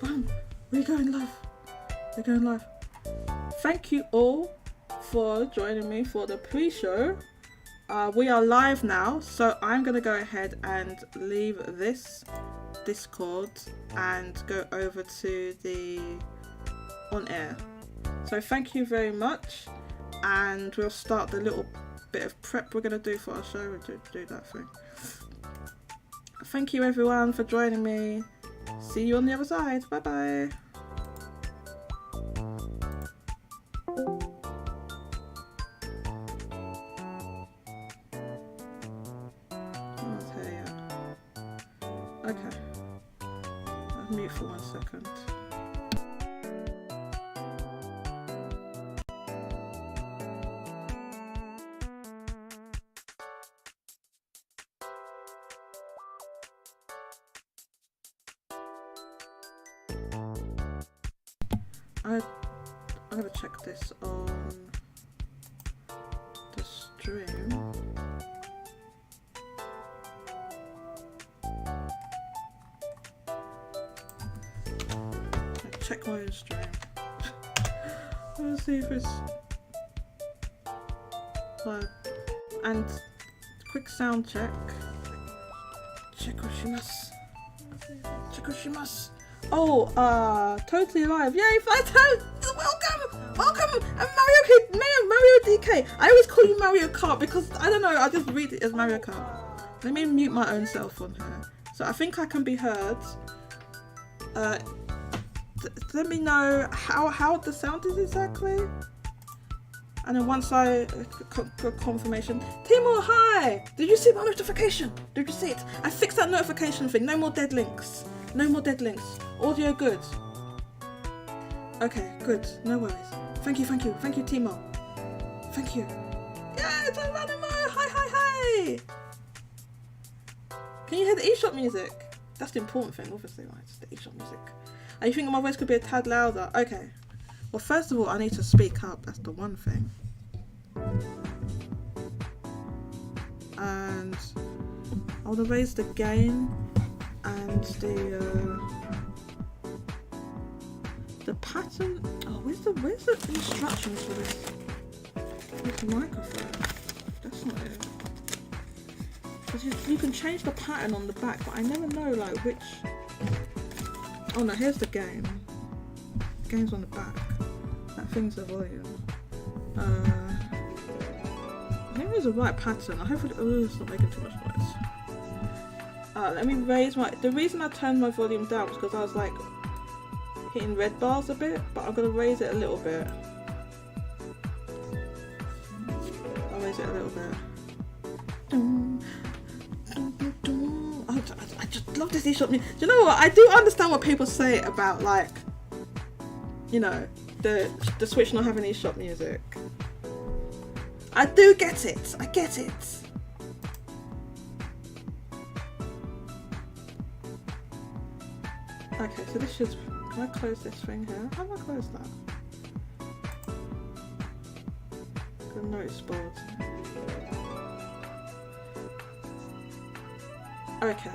We're going live. We're going live. Thank you all for joining me for the pre-show. We are live now, so I'm going to go ahead and leave this Discord and go over to the on air. So thank you very much, and we'll start the little bit of prep we're going to do for our show. We'll do that thing. Thank you everyone for joining me. See you on the other side. Bye bye. Okay. I'll mute for 1 second. I'm gonna check this on the stream. Check my own stream. Let's see if it's live. And quick sound check. Check. Oh, totally live. Yay, 5 times! Welcome! And Mario DK. I always call you Mario Kart because I don't know, I just read it as Mario Kart. Let me mute my own self on here. So I think I can be heard. Let me know how the sound is exactly. And then once I confirmation. Timo, hi! Did you see my notification? Did you see it? I fixed that notification thing. No more dead links. No more dead links. Audio good. Okay, good. No worries. Thank you, Timo. Thank you. Yeah, it's Animo! Hi! Can you hear the eShop music? That's the important thing, obviously, right? It's the eShop music. And you think my voice could be a tad louder? Okay. Well, first of all, I need to speak up. That's the one thing. And I want to raise the gain and the pattern. Oh, where's the instructions for this? Where's the microphone? That's not it. Because you can change the pattern on the back, but I never know like which. Oh no, here's the game. The game's on the back. That thing's the volume. Maybe there's a right pattern. I hope it's not making too much noise. Let me raise my. The reason I turned my volume down was because I was like hitting red bars a bit, but I'm gonna raise it a little bit. I'll raise it a little bit. I just love this eShop music. Do you know what? I do understand what people say about like, you know, the Switch not having eShop music. I do get it. I get it. Okay, so this should. Can I close this thing here? How do I close that? The notice board. Okay.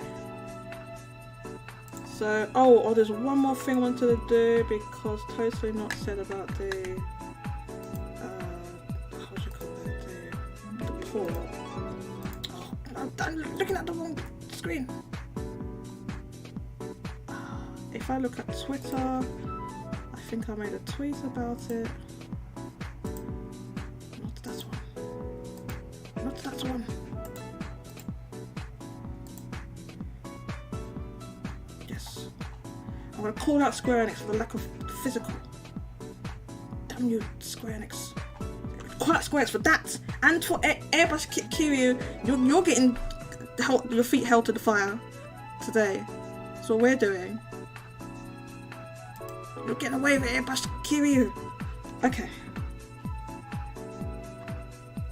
So, oh, there's one more thing I wanted to do because totally not said about the, how do you call it, the port. Oh, I'm looking at the wrong screen. If I look at Twitter, I think I made a tweet about it. Not that one. Not that one. Yes. I'm going to call out Square Enix for the lack of physical. Damn you, Square Enix. Call out Square Enix for that. And for Airbrushed Kiryu, you're getting your feet held to the fire today. That's what we're doing. You're getting away with Airbrushed Kiryu. Okay.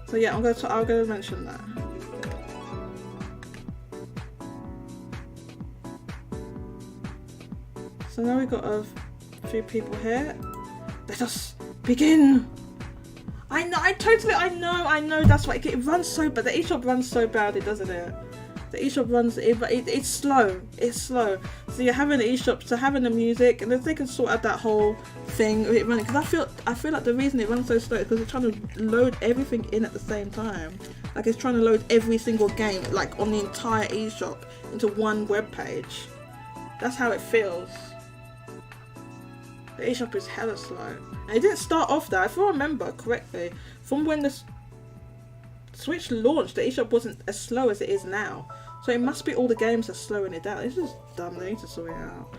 So yeah, I'm gonna mention that. So now we've got a few people here. Let us begin. I know. That's why it runs so bad. The eShop runs so badly, doesn't it? The eShop runs it, but it's slow. It's slow. So you're having the eShop, so having the music, and then they can sort out that whole thing of it running. Because I feel like the reason it runs so slow is because it's trying to load everything in at the same time. Like it's trying to load every single game, like on the entire eShop, into one web page. That's how it feels. The eShop is hella slow. And it didn't start off that, if I remember correctly, from when the Switch launched, the eShop wasn't as slow as it is now. So it must be all the games are slowing it down. It's just dumb, they need to sort it out.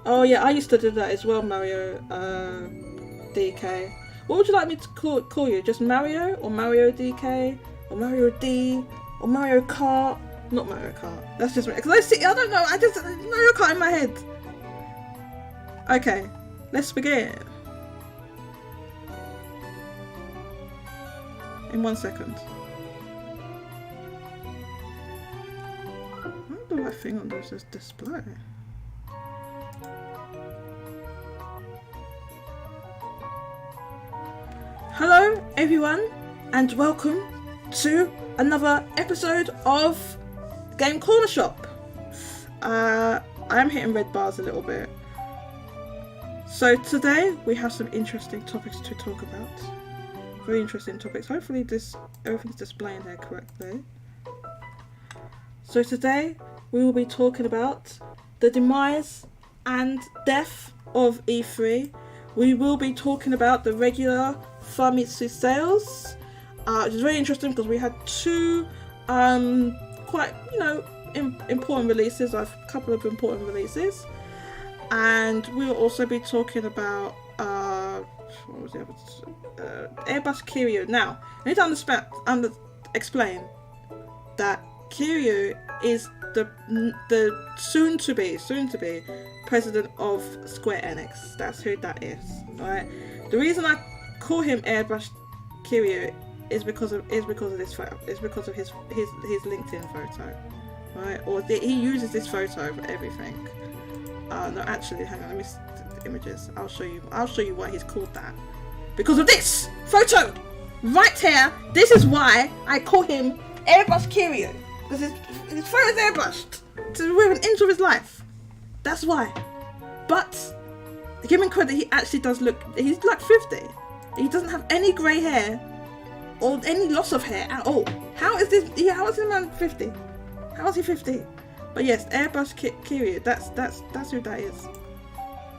Oh yeah, I used to do that as well, Mario DK. What would you like me to call you? Just Mario? Or Mario DK? Or Mario D? Or Mario Kart? Not Mario Kart. That's just me. Because I don't know. Mario Kart in my head. Okay, let's begin. In 1 second. What the right thing on this display? Hello everyone and welcome to another episode of Game Cornershop. I am hitting red bars a little bit. So today we have some interesting topics to talk about. Very interesting topics. Hopefully everything's displaying here correctly. So today we will be talking about the demise and death of E3. We will be talking about the regular Famitsu sales, which is very interesting because we had two quite, important releases, a couple of important releases, and we'll also be talking about what was the other? Airbrushed Kiryu. Now, I need to explain that Kiryu is the soon to be president of Square Enix. That's who that is, right? The reason I call him Airbrushed Kiryu is because of this photo. It's because of his LinkedIn photo, right? Or he uses this photo for everything. No, actually, hang on. Let me see the images. I'll show you why he's called that. Because of this photo right here. This is why I call him Airbrushed Kiryu. Because his photo is airbrushed with an inch of his life. That's why. But give him credit. He actually does look. He's like 50. He doesn't have any grey hair or any loss of hair at all. How is this? How is this man 50? How is he 50? But yes, Airbrushed Kiryu. That's who that is.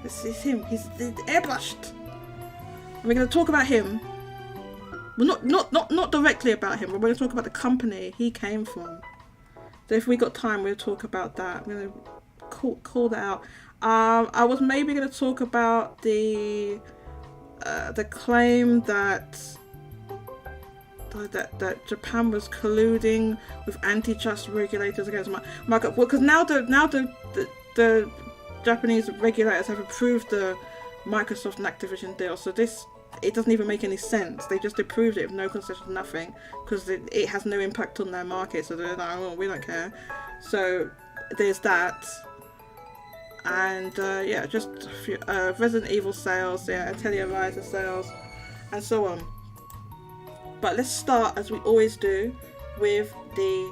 This is him. He's airbrushed. And we're going to talk about him. Well, not directly about him. But we're going to talk about the company he came from. So if we got time, we'll talk about that. I'm going to call that out. I was maybe going to talk about the claim that Japan was colluding with antitrust regulators against market. Well, because now the Japanese regulators have approved the Microsoft and Activision deal. So it doesn't even make any sense. They just approved it with no concessions, nothing, because it has no impact on their market. So they're like, oh, we don't care. So there's that. And just a few, Resident Evil sales, Atelier Ryza sales, and so on. But let's start, as we always do, with the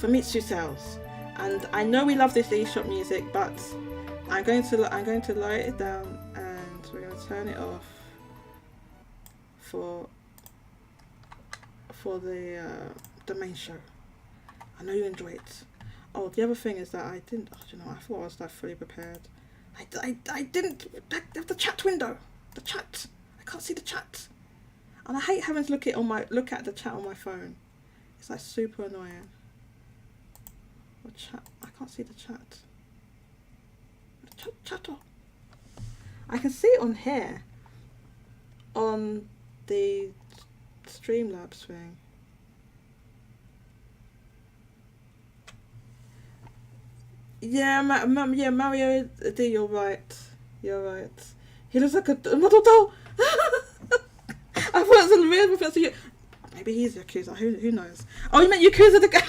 Famitsu sales. And I know we love this eShop music, but I'm going to lower it down, and we're going to turn it off for the main show. I know you enjoy it. Oh, the other thing is that I didn't. Oh, I thought I was like fully prepared. I didn't. The chat window. The chat. I can't see the chat. And I hate having to look at the chat on my phone. It's like super annoying. What chat? I can't see the chat. Chatter. I can see it on here. On the Streamlabs thing. Yeah, Mario D, you're right. He looks like a model doll. I thought it was a real reference to you. Maybe he's Yakuza. Who knows? Oh, you meant Yakuza the game.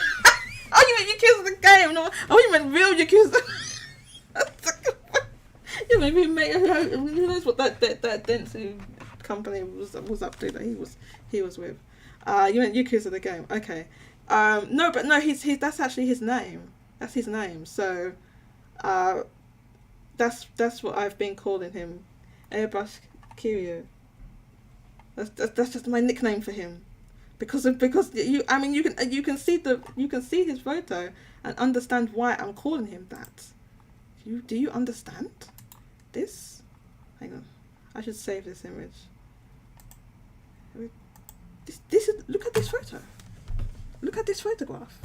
Oh, you meant Yakuza the game. No. Oh, you meant real Yakuza. Yeah, maybe who knows what that Dentsu company was up to that he was with. You meant Yakuza the game. Okay. No, he's that's actually his name. That's his name. So, that's what I've been calling him, Airbrushed Kiryu. That's just my nickname for him, because you. I mean, you can see his photo and understand why I'm calling him that. Do you understand this? Hang on, I should save this image. This is, look at this photo. Look at this photograph,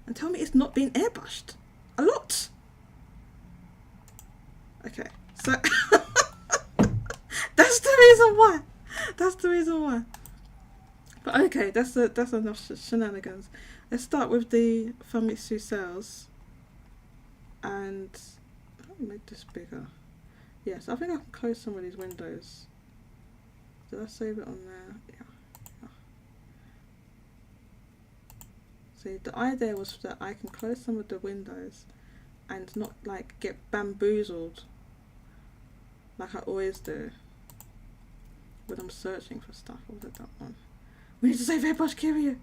and tell me it's not been airbrushed a lot. Okay, so that's the reason why. That's the reason why. But okay, that's enough shenanigans. Let's start with the Famitsu sales. And let me make this bigger. Yes, I think I can close some of these windows. Did I save it on there? Yeah. See, the idea was that I can close some of the windows and not like get bamboozled like I always do when I'm searching for stuff. What was that one? We need to save Airbrushed Kiryu.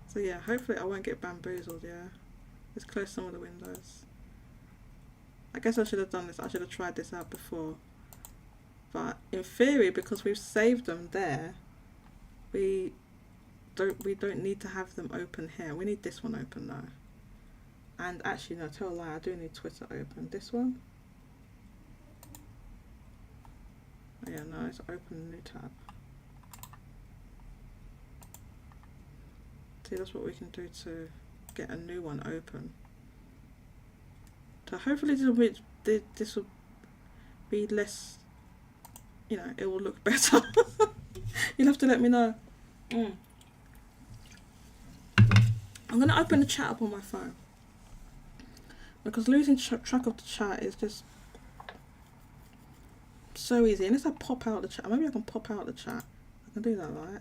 So yeah, hopefully I won't get bamboozled. Yeah, let's close some of the windows. I guess I should have done this. I should have tried this out before. But in theory, because we've saved them there, we don't need to have them open here. We need this one open though. And actually, no, tell a lie, I do need Twitter open. This one. Oh yeah, no, it's open new tab. See, that's what we can do to get a new one open. So hopefully this will be less, you know, it will look better. You'll have to let me know. I'm going to open the chat up on my phone, because losing track of the chat is just so easy. Unless I pop out the chat. Maybe I can pop out the chat. I can do that, right?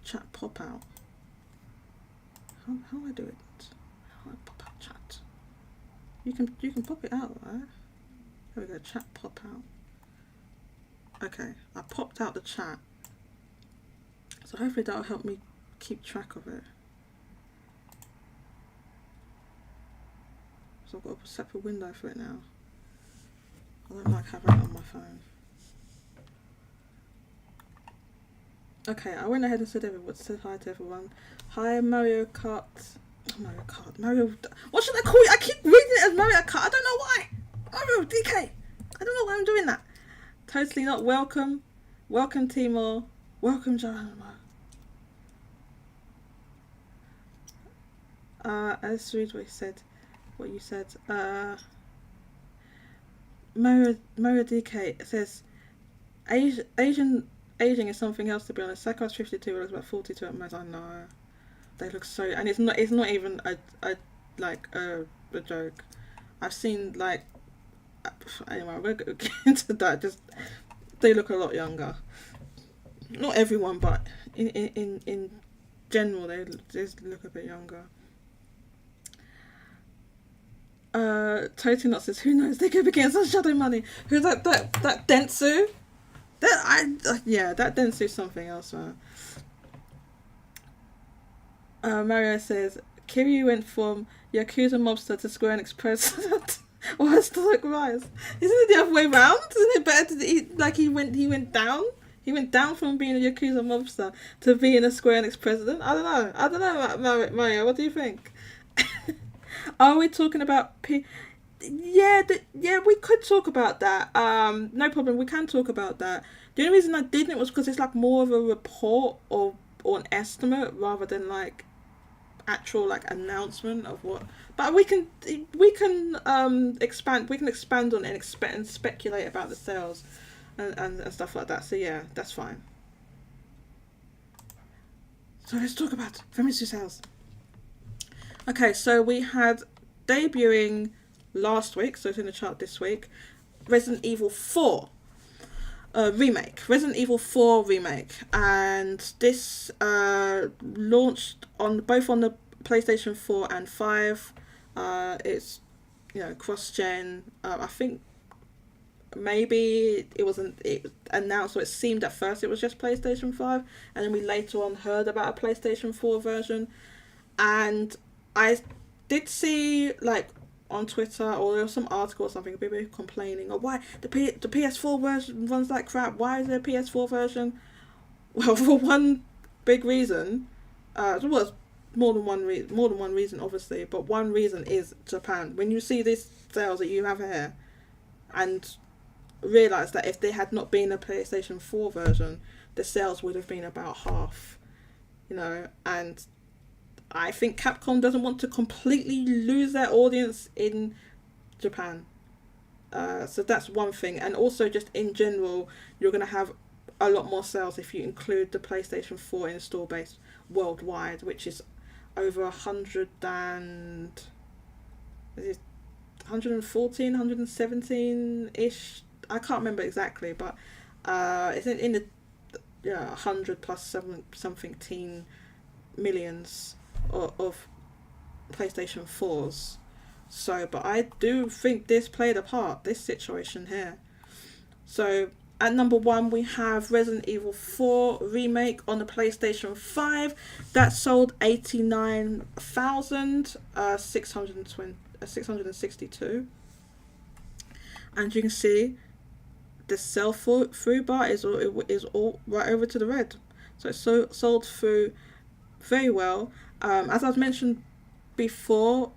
Chat pop out. How do I do it? How do I pop out chat? You can pop it out, right? There we go. Chat pop out. Okay, I popped out the chat. So hopefully that'll help me keep track of it. So I've got a separate window for it now. I don't like having it on my phone. Okay, I went ahead and said hi to everyone. Hi Mario Kart. What should I call you? I keep reading it as Mario Kart. I don't know why. Mario DK. I don't know why I'm doing that. Totally not welcome. Welcome Timor. Welcome Johanna. Let's read what you said. Mario DK says aging is something else, to be honest. Sakura's 52, looks about 42 at most. I know. They look so, and it's not even a joke. I've seen like, anyway, we'll get into that. Just they look a lot younger. Not everyone, but in general, they just look a bit younger. Totally not says, who knows, they could be getting some shadow money. Who's that Dentsu? That Dentsu's something else, man. Mario says, Kiryu went from Yakuza mobster to Square Enix president. Or historic rise. Isn't it the other way round? Isn't it better he went down? He went down from being a Yakuza mobster to being a Square Enix president? I don't know, Mario, what do you think? Are we talking about yeah, we could talk about that. No problem, we can talk about that. The only reason I didn't was because it's like more of a report or an estimate rather than like actual like announcement of what. But we can expand on it and speculate about the sales and stuff like that. So yeah, that's fine. So let's talk about Famitsu sales. Okay, so we had debuting last week, so it's in the chart this week, Resident Evil 4 remake. Resident Evil 4 remake, and this launched both on the PlayStation 4 and 5. It's cross-gen. I think maybe it announced, or it seemed at first it was just PlayStation 5, and then we later on heard about a PlayStation 4 version. And I did see, like, on Twitter, or there was some article or something, people complaining, oh, why the PS4 version runs like crap, why is there a PS4 version? Well, for one big reason, well, more than one reason, obviously, but one reason is Japan. When you see these sales that you have here, and realise that if there had not been a PlayStation 4 version, the sales would have been about half, and I think Capcom doesn't want to completely lose their audience in Japan. So that's one thing. And also, just in general, you're going to have a lot more sales if you include the PlayStation 4 install base worldwide, which is over 114, 117-ish. I can't remember exactly, but it's in the 100 plus something teen millions of PlayStation 4s. So, but I do think this played a part, this situation here. So, at number 1, we have Resident Evil 4 Remake on the PlayStation 5. That sold 89,662. And you can see the sell-through bar is all right over to the red. So it's sold through very well. As I've mentioned before,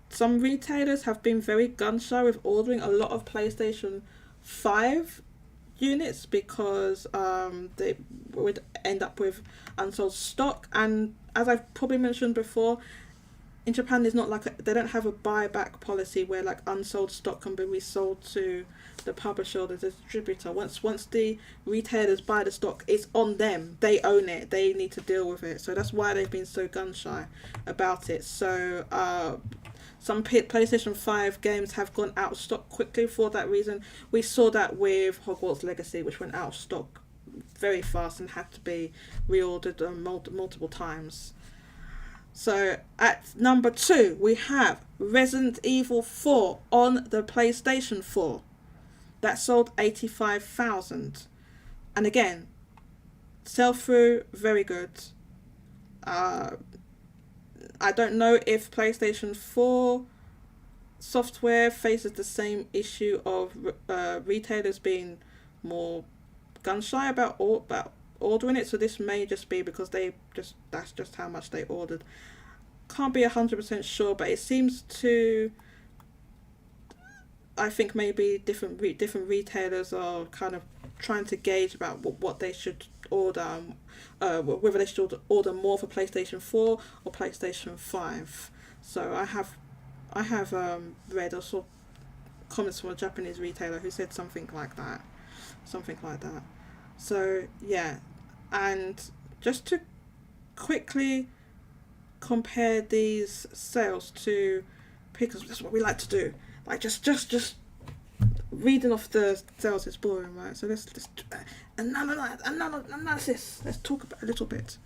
some retailers have been very gun-shy with ordering a lot of PlayStation 5 units because they would end up with unsold stock. And as I've probably mentioned before, in Japan, there's not they don't have a buyback policy where like unsold stock can be resold to the publisher or the distributor. Once the retailers buy the stock, it's on them. They own it. They need to deal with it. So that's why they've been so gun shy about it. So some PlayStation 5 games have gone out of stock quickly for that reason. We saw that with Hogwarts Legacy, which went out of stock very fast and had to be reordered multiple times. So at number 2, we have Resident Evil 4 on the PlayStation 4. That sold 85,000. And again, sell-through, very good. I don't know if PlayStation 4 software faces the same issue of retailers being more gun-shy about ordering it, so this may just be because that's just how much they ordered. Can't be 100% sure, but it seems to, I think maybe different retailers are kind of trying to gauge about what they should order, whether they should order more for PlayStation 4 or PlayStation 5. So I have read or saw comments from a Japanese retailer who said something like that. So yeah, and just to quickly compare these sales to, because that's what we like to do. Like just reading off the sales is boring, right? So let's analysis. Let's talk about a little bit.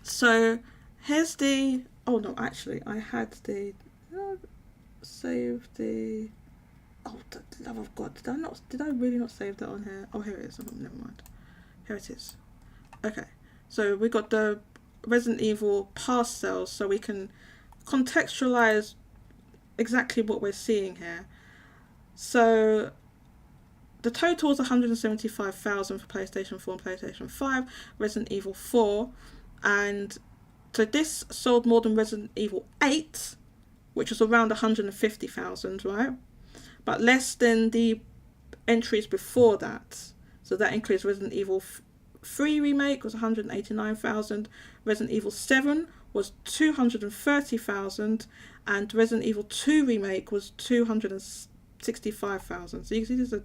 So here's the. Oh no, actually, I had the. Save the. Oh, the love of God! Did I really not save that on here? Oh, here it is. Oh, never mind. Here it is. Okay, so we got the Resident Evil past sales, so we can contextualize exactly what we're seeing here. So the total is 175,000 for PlayStation 4 and PlayStation 5, Resident Evil 4, and so this sold more than Resident Evil 8, which was around 150,000, right? But less than the entries before that. So that includes Resident Evil 3 Remake was 189,000, Resident Evil 7 was 230,000, and Resident Evil 2 Remake was 265,000. So you can see there's a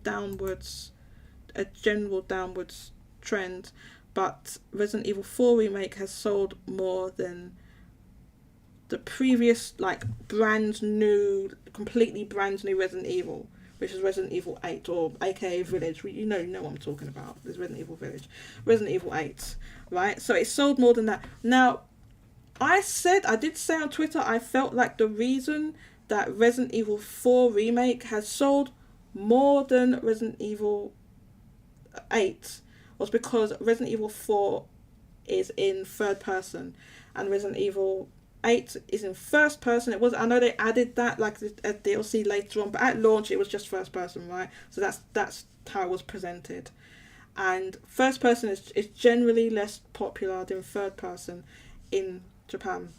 general downwards trend, but Resident Evil 4 Remake has sold more than the previous, like, completely brand new Resident Evil, which is Resident Evil 8, or aka Village. You know what I'm talking about. There's Resident Evil Village. Resident Evil 8, right? So it sold more than that. Now, I did say on Twitter, I felt like the reason that Resident Evil 4 Remake has sold more than Resident Evil 8 was because Resident Evil 4 is in third person and Resident Evil 8 is in first person. It was, I know they added that like a DLC later on, but at launch it was just first person, right? So that's how it was presented. And first person is generally less popular than third person in Japan.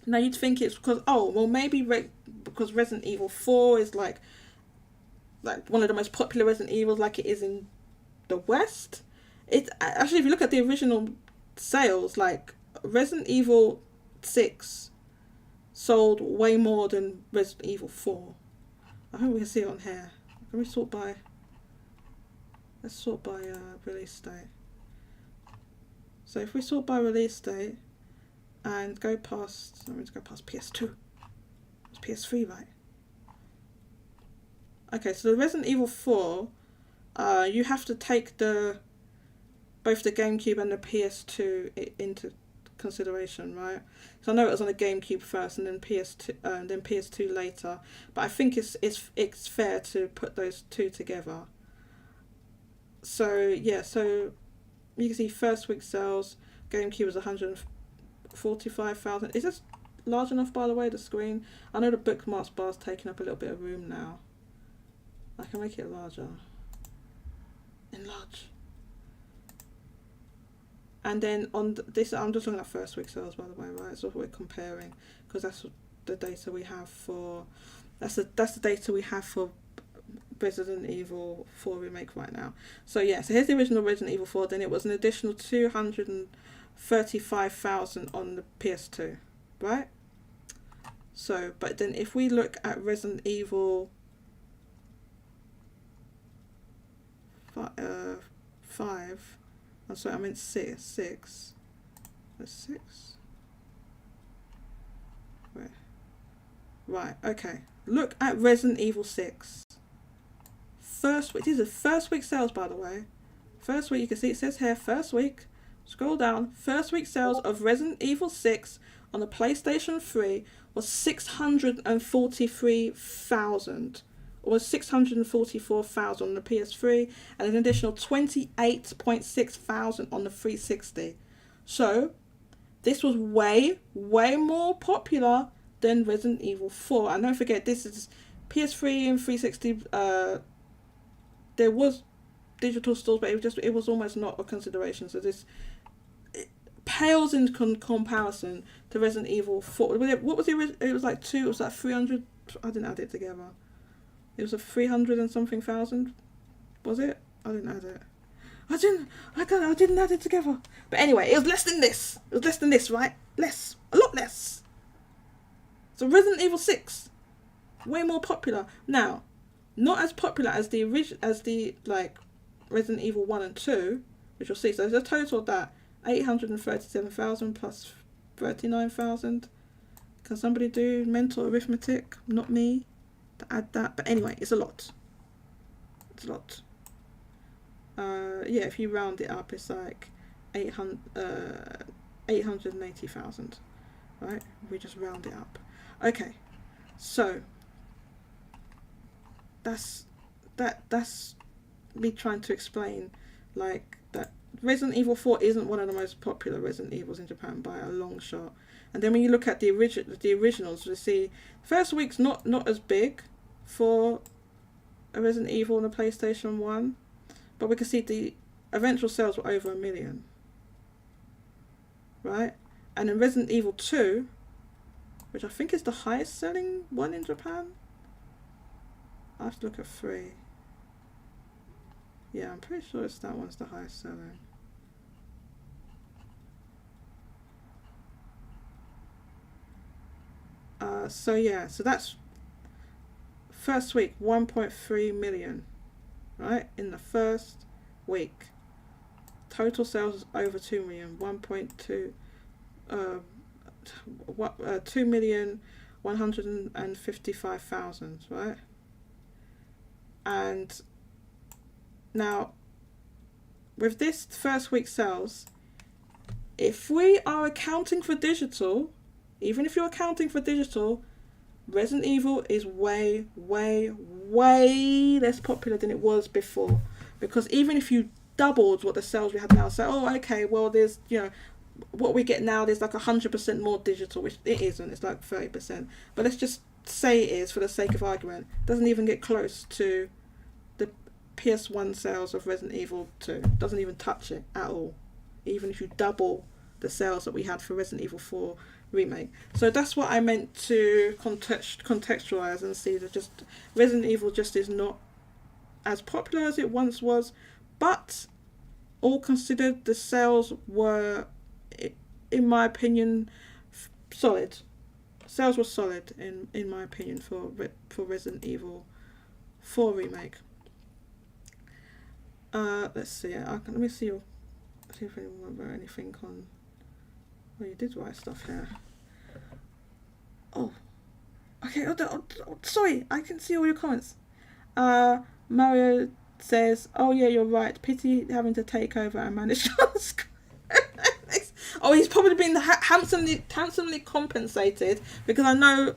Now you'd think it's because, oh well, maybe because Resident Evil 4 is like one of the most popular Resident Evils, like it is in the West. It actually, if you look at the original sales, like Resident Evil 6 sold way more than Resident Evil 4. I hope we can see it on here. Can we sort by? Let's sort by release date. So if we sort by release date and go past, I'm going to go past PS2. It's PS3, right? Okay, so the Resident Evil 4, you have to take both the GameCube and the PS2 into consideration, right? So I know it was on the GameCube first, and then PS2 later. But I think it's fair to put those two together. So yeah, so you can see first week sales, GameCube was 145,000. Is this large enough, by the way, the screen? I know the bookmarks bar's taking up a little bit of room now. I can make it larger. Enlarge. And then on this, I'm just looking at first week sales, by the way, right? So we're comparing, because that's the data we have for. That's the data we have for Resident Evil 4 remake right now. So yeah, so here's the original Resident Evil 4. Then it was an additional 235,000 on the PS2, right? So, but then if we look at Resident Evil 5. I'm sorry, I meant 6. That's 6. Where? Right, okay. Look at Resident Evil 6. First week, these are first week sales, by the way. First week, you can see it says here, first week. Scroll down. First week sales of Resident Evil 6 on the PlayStation 3 was 643,000. Or was 644,000 on the PS3, and an additional 28,600 on the 360. So, this was way more popular than Resident Evil 4. And don't forget, this is PS3 and 360. There was digital stores, but it was almost not a consideration. So this pales in comparison to Resident Evil 4. What was the original? It was like 2. It was like 300. I didn't add it together. It was a 300 and something thousand. Was it? I didn't add it. I didn't add it together. But anyway, it was less than this. It was less than this, right? Less. A lot less. So Resident Evil 6, way more popular. Now, not as popular as the like Resident Evil 1 and 2, which you'll see. So there's a total of that 837,000 plus 39,000. Can somebody do mental arithmetic? Not me. To add that, but anyway, it's a lot. It's a lot. Yeah, if you round it up, it's like 880,000, right? We just round it up. Okay, so that's me trying to explain, like, that Resident Evil 4 isn't one of the most popular Resident Evils in Japan by a long shot. And then when you look at the originals, you see first week's not as big for a Resident Evil on the PlayStation 1, but we can see the eventual sales were over 1 million, right? And in Resident Evil 2, which I think is the highest selling one in Japan, I have to look at 3. Yeah, I'm pretty sure that one's the highest selling. So yeah, so that's first week 1.3 million, right? In the first week, total sales is over 2 million. 2,155,000, right? And now with this first week sales, if we are accounting for digital, even if you're accounting for digital, Resident Evil is way, way, way less popular than it was before. Because even if you doubled what the sales we have now, say, oh, okay, well, there's, what we get now, there's like 100% more digital, which it isn't, it's like 30%. But let's just say it is for the sake of argument. It doesn't even get close to the PS1 sales of Resident Evil 2. It doesn't even touch it at all. Even if you double the sales that we had for Resident Evil 4 remake. So that's what I meant to contextualize and see that just Resident Evil just is not as popular as it once was, but all considered, the sales were, in my opinion, solid. Sales were solid in my opinion for Resident Evil 4 remake. Let's see. Let me see if anyone wrote anything on. Oh, you did write stuff here. Oh, okay. Sorry, I can see all your comments. Mario says, "Oh yeah, you're right. Pity having to take over and manage." Oh, he's probably been handsomely compensated, because I know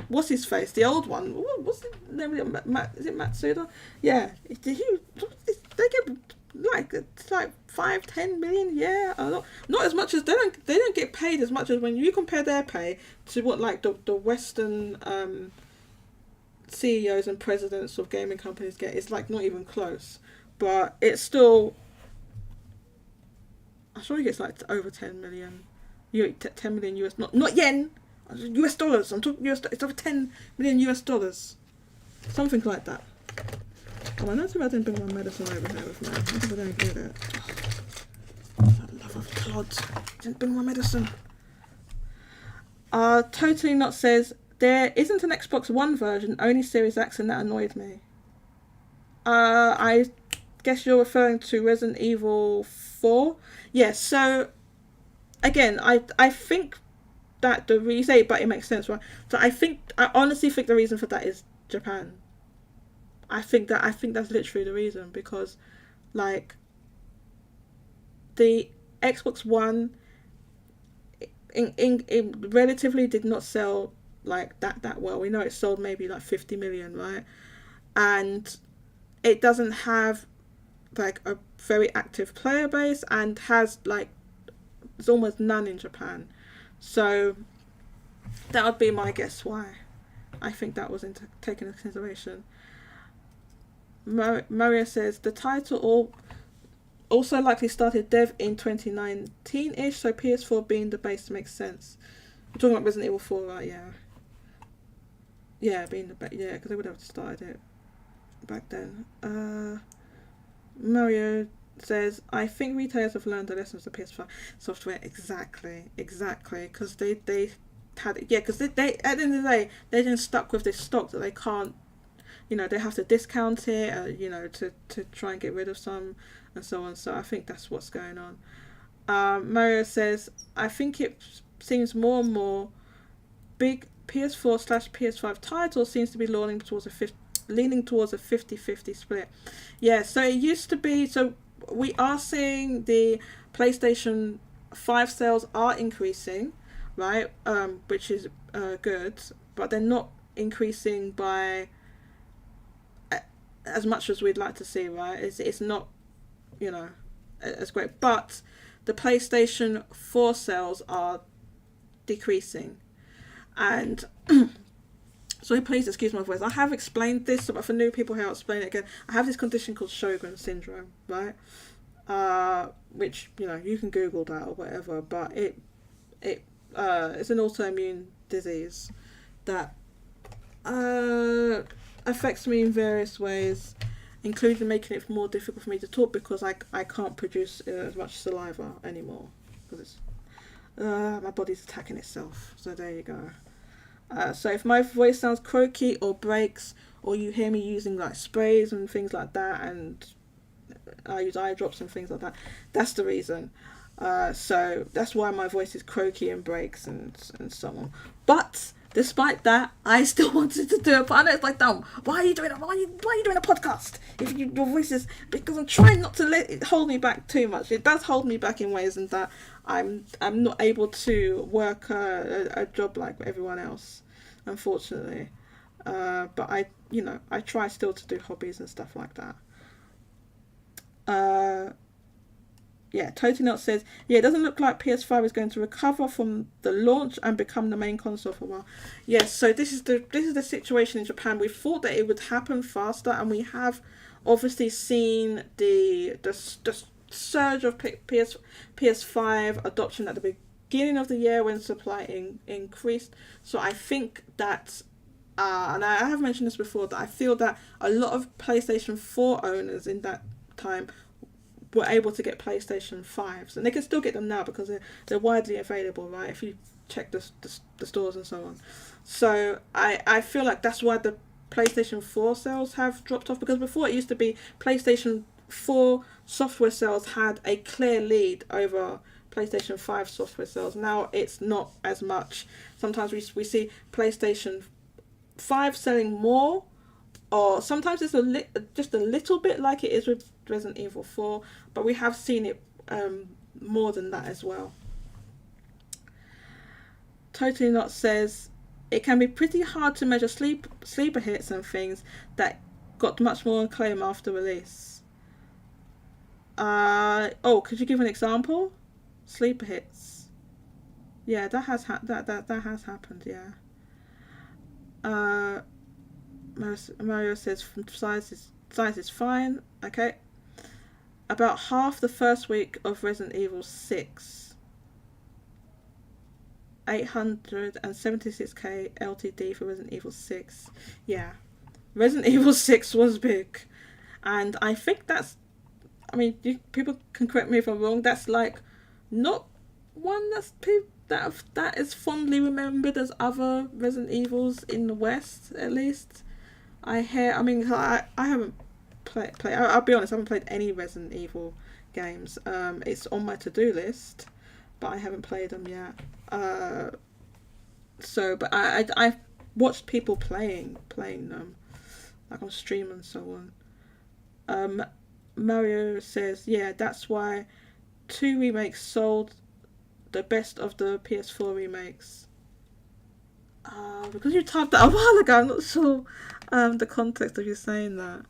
what's his face, the old one. What's his name? Is it Matsuda? Yeah, they get it's like 5-10 million. Yeah, not as much as they don't get paid as much as when you compare their pay to what like the Western CEOs and presidents of gaming companies get. It's like not even close, but it's still. I'm sure he gets like over 10 million. 10 million US, not yen, US dollars. I'm talking US. It's over 10 million US dollars, something like that. Oh, I noticed I didn't bring my medicine over here with me. I think I don't get it. Oh, for the love of God, didn't bring my medicine. Totally Not says, there isn't an Xbox One version, only Series X, and that annoyed me. I guess you're referring to Resident Evil 4. Yeah, so again, I think that the reason, but it makes sense, right? So I honestly think the reason for that is Japan. I think that's literally the reason, because like the Xbox One in relatively did not sell like that well. We know it sold maybe like 50 million, right? And it doesn't have like a very active player base, and has like there's almost none in Japan. So that would be my guess why. I think that was taken into consideration. Maria says the title also likely started dev in 2019-ish, so PS4 being the base makes sense. We're talking about Resident Evil 4, right? Yeah, being the base, yeah, because they would have started it back then. Mario says, I think retailers have learned the lessons of PS5 software. Exactly, because they had, because they at the end of the day, they're just stuck with this stock that they can't, they have to discount it, to try and get rid of some and so on. So I think that's what's going on. Mario says, I think it seems more and more big PS4/PS5 titles seems to be leaning towards a 50-50 split. Yeah, so it used to be, so we are seeing the PlayStation 5 sales are increasing, right? Which is good, but they're not increasing by as much as we'd like to see, right? It's not, as great. But the PlayStation 4 sales are decreasing. And so please excuse my voice. I have explained this, but for new people here, I'll explain it again. I have this condition called Sjogren syndrome, right? Which, you can Google that or whatever, but it's an autoimmune disease that affects me in various ways, including making it more difficult for me to talk because I can't produce as much saliva anymore because my body's attacking itself. So there you go. So if my voice sounds croaky or breaks, or you hear me using like sprays and things like that, and I use eye drops and things like that, that's the reason. So that's why my voice is croaky and breaks and so on. But despite that, I still wanted to do it. But I know it's like, damn, why are you doing it? Why are you doing a podcast? If your voice is, because I'm trying not to let it hold me back too much. It does hold me back in ways, and that I'm not able to work a job like everyone else. unfortunately. But I try still to do hobbies and stuff like that. TOTK says, it doesn't look like PS5 is going to recover from the launch and become the main console for a while. Yes, so this is the situation in Japan. We thought that it would happen faster, and we have obviously seen the surge of PS5 adoption at the beginning of the year when supply increased. So I think that, and I have mentioned this before, that I feel that a lot of PlayStation 4 owners in that time were able to get PlayStation 5s, and they can still get them now because they're widely available, right? If you check the stores and so on. So I feel like that's why the PlayStation 4 sales have dropped off, because before it used to be PlayStation 4 software sales had a clear lead over PlayStation 5 software sales. Now it's not as much. Sometimes we see PlayStation 5 selling more, or sometimes it's just a little bit like it is with Resident Evil 4, but we have seen it more than that as well. Totally Not says, it can be pretty hard to measure sleeper hits and things that got much more acclaim after release. Could you give an example? Sleeper hits. Yeah, that has that has happened. Yeah. Mario says size is fine. Okay. About half the first week of Resident Evil 6. 876k LTD for Resident Evil 6. Yeah. Resident Evil 6 was big. And I think that's, people can correct me if I'm wrong, that's like not one that is fondly remembered as other Resident Evils in the West, at least. I haven't played. I'll be honest, I haven't played any Resident Evil games. It's on my to-do list, but I haven't played them yet. But I've watched people playing them, like on stream and so on. Mario says, that's why 2 remakes sold the best of the PS4 remakes. Because you typed that a while ago, I'm not sure the context of you saying that.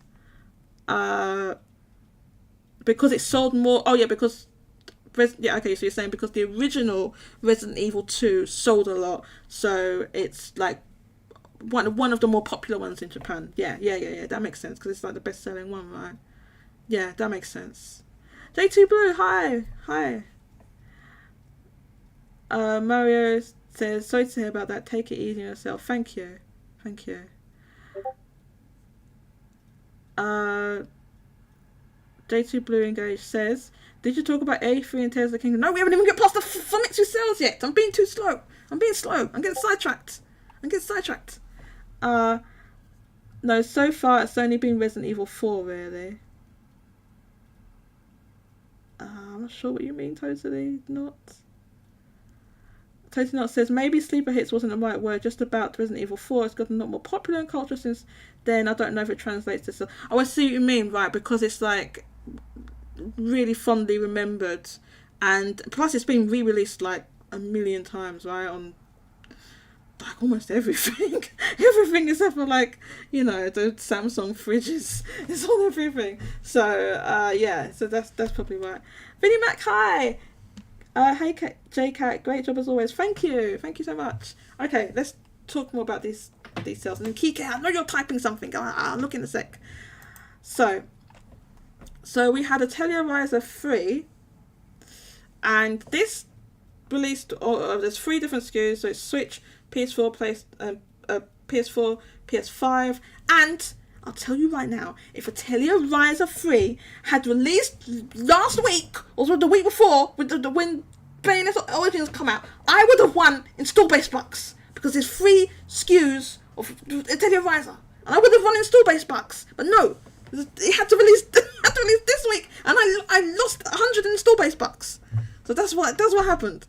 Because it sold more. Oh yeah, because so you're saying because the original Resident Evil 2 sold a lot, so it's like one of the more popular ones in Japan. Yeah. That makes sense because it's like the best selling one, right? Yeah, that makes sense. J2 Blue, hi. Mario says, sorry to hear about that. Take it easy on yourself. Thank you. J2 Blue Engaged says, did you talk about A3 and Tales of the Kingdom? No, we haven't even got past the Famitsu sales yet. I'm being too slow. I'm getting sidetracked. No, so far it's only been Resident Evil 4, really. I'm not sure what you mean, Totally Not. Totally Not says, maybe sleeper hits wasn't the right word, just about Resident Evil 4. It's gotten a lot more popular in culture since then. I don't know if it translates to... I see what you mean, right, because it's like really fondly remembered, and plus it's been re-released like a million times, right, on like almost everything. Everything except for like, the Samsung fridges. It's on everything. So so that's probably right. Vinnie Mac, hi. Hey JCat, great job as always. Thank you so much. Okay, let's talk more about these sales. And then Kike, I know you're typing something. I'll look in a sec. So we had a Tellurizer 3, and this released, there's 3 different SKUs, so it's Switch, PS4, PS4, PS5, and I'll tell you right now, if a Tellurizer 3 had released last week, or the week before, when Bayonetta Origins come out, I would have won install base bucks, because there's 3 SKUs of Tellurizer, and I would have won install base bucks, but no. It had to release this week, and I lost 100 install base bucks. So that's what happened.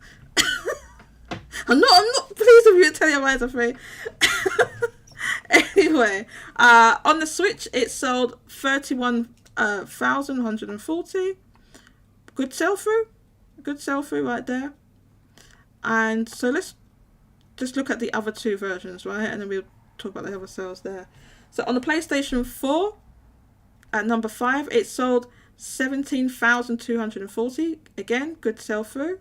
I'm not pleased with you at Tellurizer 3. Anyway, on the Switch it sold 31,140. Good sell through right there. And so let's just look at the other two versions, right? And then we'll talk about the other sales there. So on the PlayStation 4, at number 5, it sold 17,240. Again, good sell-through.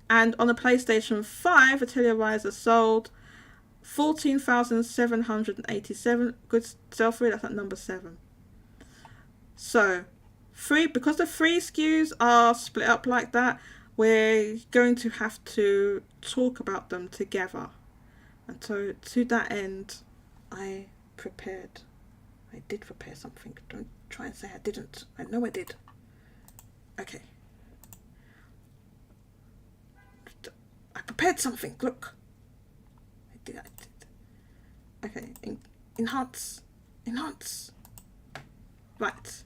And on the PlayStation 5, Atelier Ryza sold 14,787. Good sell-through. That's at number 7. So, because the 3 SKUs are split up like that, we're going to have to talk about them together. And so, to that end, I did prepare something. Don't try and say I didn't. I know I did. Okay. I prepared something. Look. I did. Okay. Enhance. Right.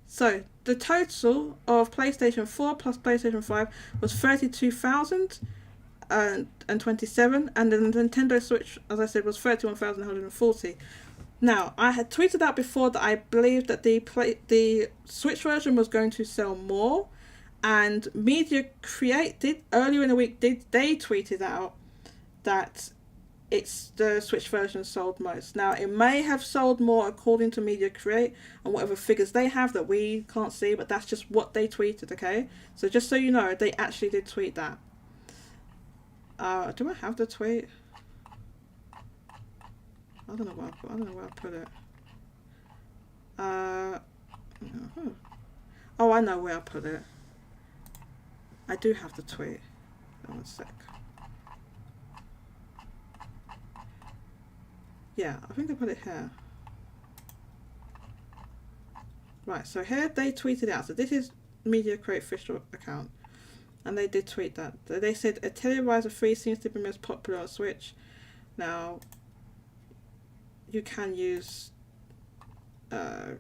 So, the total of PlayStation 4 plus PlayStation 5 was 32,027, and the Nintendo Switch, as I said, was 31,140. Now, I had tweeted out before that I believed that the Switch version was going to sell more, and Media Create did earlier in the week. They tweeted out that it's the Switch version sold most. Now, it may have sold more according to Media Create and whatever figures they have that we can't see, but that's just what they tweeted. Okay, so just so you know, they actually did tweet that. Do I have the tweet? I don't know where I put it. Oh, I know where I put it. I do have the tweet. One sec. Yeah, I think I put it here. Right, so here they tweeted out. So this is Media Create official account. And they did tweet that. They said Atelier Ryza 3 seems to be most popular on Switch. Now, you can use, to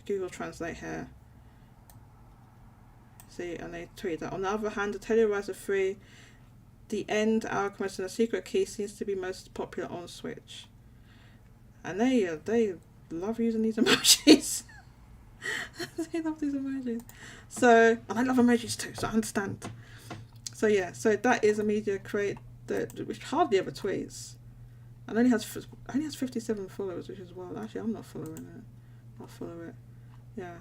Google Translate here. See, and they tweet that. On the other hand, Atelier Ryza 3, the end Alchemist and the Secret Key seems to be most popular on Switch. And they love using these emojis. They love these emojis. So, and I love emojis too, so I understand. So yeah, so that is a Media Create which hardly ever tweets. And only has 57 followers, which is wild. Actually, I'm not following it. I'll follow it. Yeah.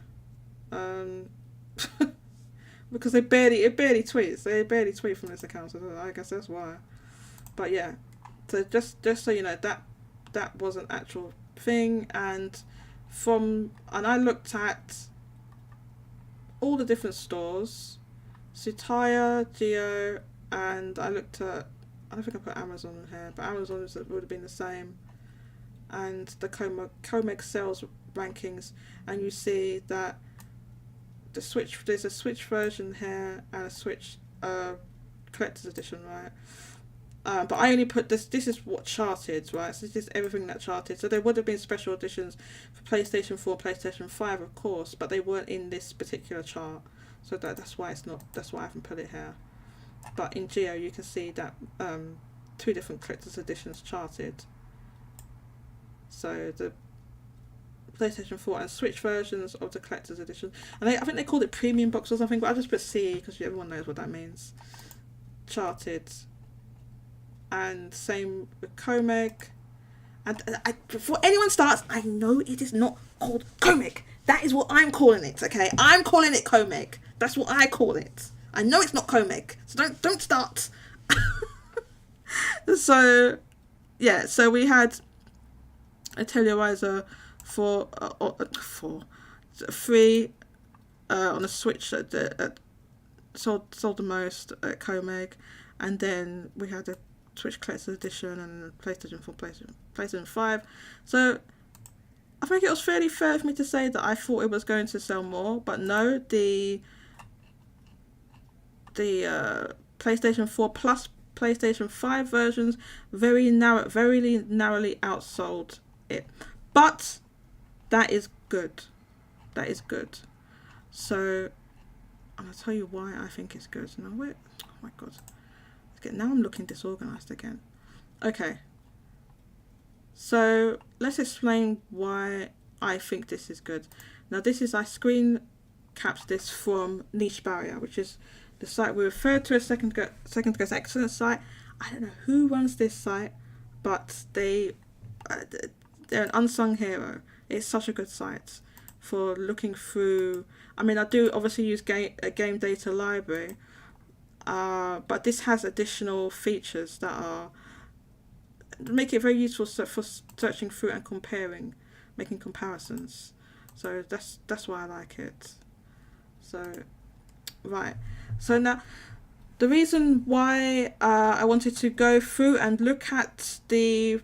Because it barely tweets. They barely tweet from this account, so I guess that's why. But yeah. So just so you know, that was an actual thing, and I looked at all the different stores, Tsutaya, Geo, and I looked at, I don't think I put Amazon in here, but Amazon would have been the same, and the Comeg sales rankings, and you see that there's a Switch version here and a Switch collector's edition, right? But I only put this is what charted, right? So this is everything that charted. So there would have been special editions for PlayStation 4, PlayStation 5, of course, but they weren't in this particular chart. So that's why I haven't put it here. But in Geo, you can see that 2 different collector's editions charted. So the PlayStation 4 and Switch versions of the collector's edition. And I think they called it premium box or something, but I just put C because everyone knows what that means. Charted. And same with Comeg. And before anyone starts, I know it is not called Comeg. That is what I'm calling it, okay? I'm calling it Comeg. That's what I call it. I know it's not Comeg, so don't start. So, yeah, so we had Atelier Ryza for 3 on the Switch that sold the most at Comeg, and then we had a Switch Collector's Edition and PlayStation 4, PlayStation 5. So I think it was fairly fair for me to say that I thought it was going to sell more, but no, the PlayStation 4 plus PlayStation 5 versions very narrowly outsold it. But that is good. That is good. So I'm gonna tell you why I think it's good. Now wait, oh my god. Now I'm looking disorganized again. Okay. So let's explain why I think this is good. Now I screen capped this from Niche Barrier, which is The site we referred to a second ago as excellent site. I don't know who runs this site, but they're an unsung hero. It's such a good site for looking through. I mean, I do obviously use a game data library, but this has additional features that make it very useful for searching through and making comparisons. So that's why I like it. So, right. So now, the reason why I wanted to go through and look at the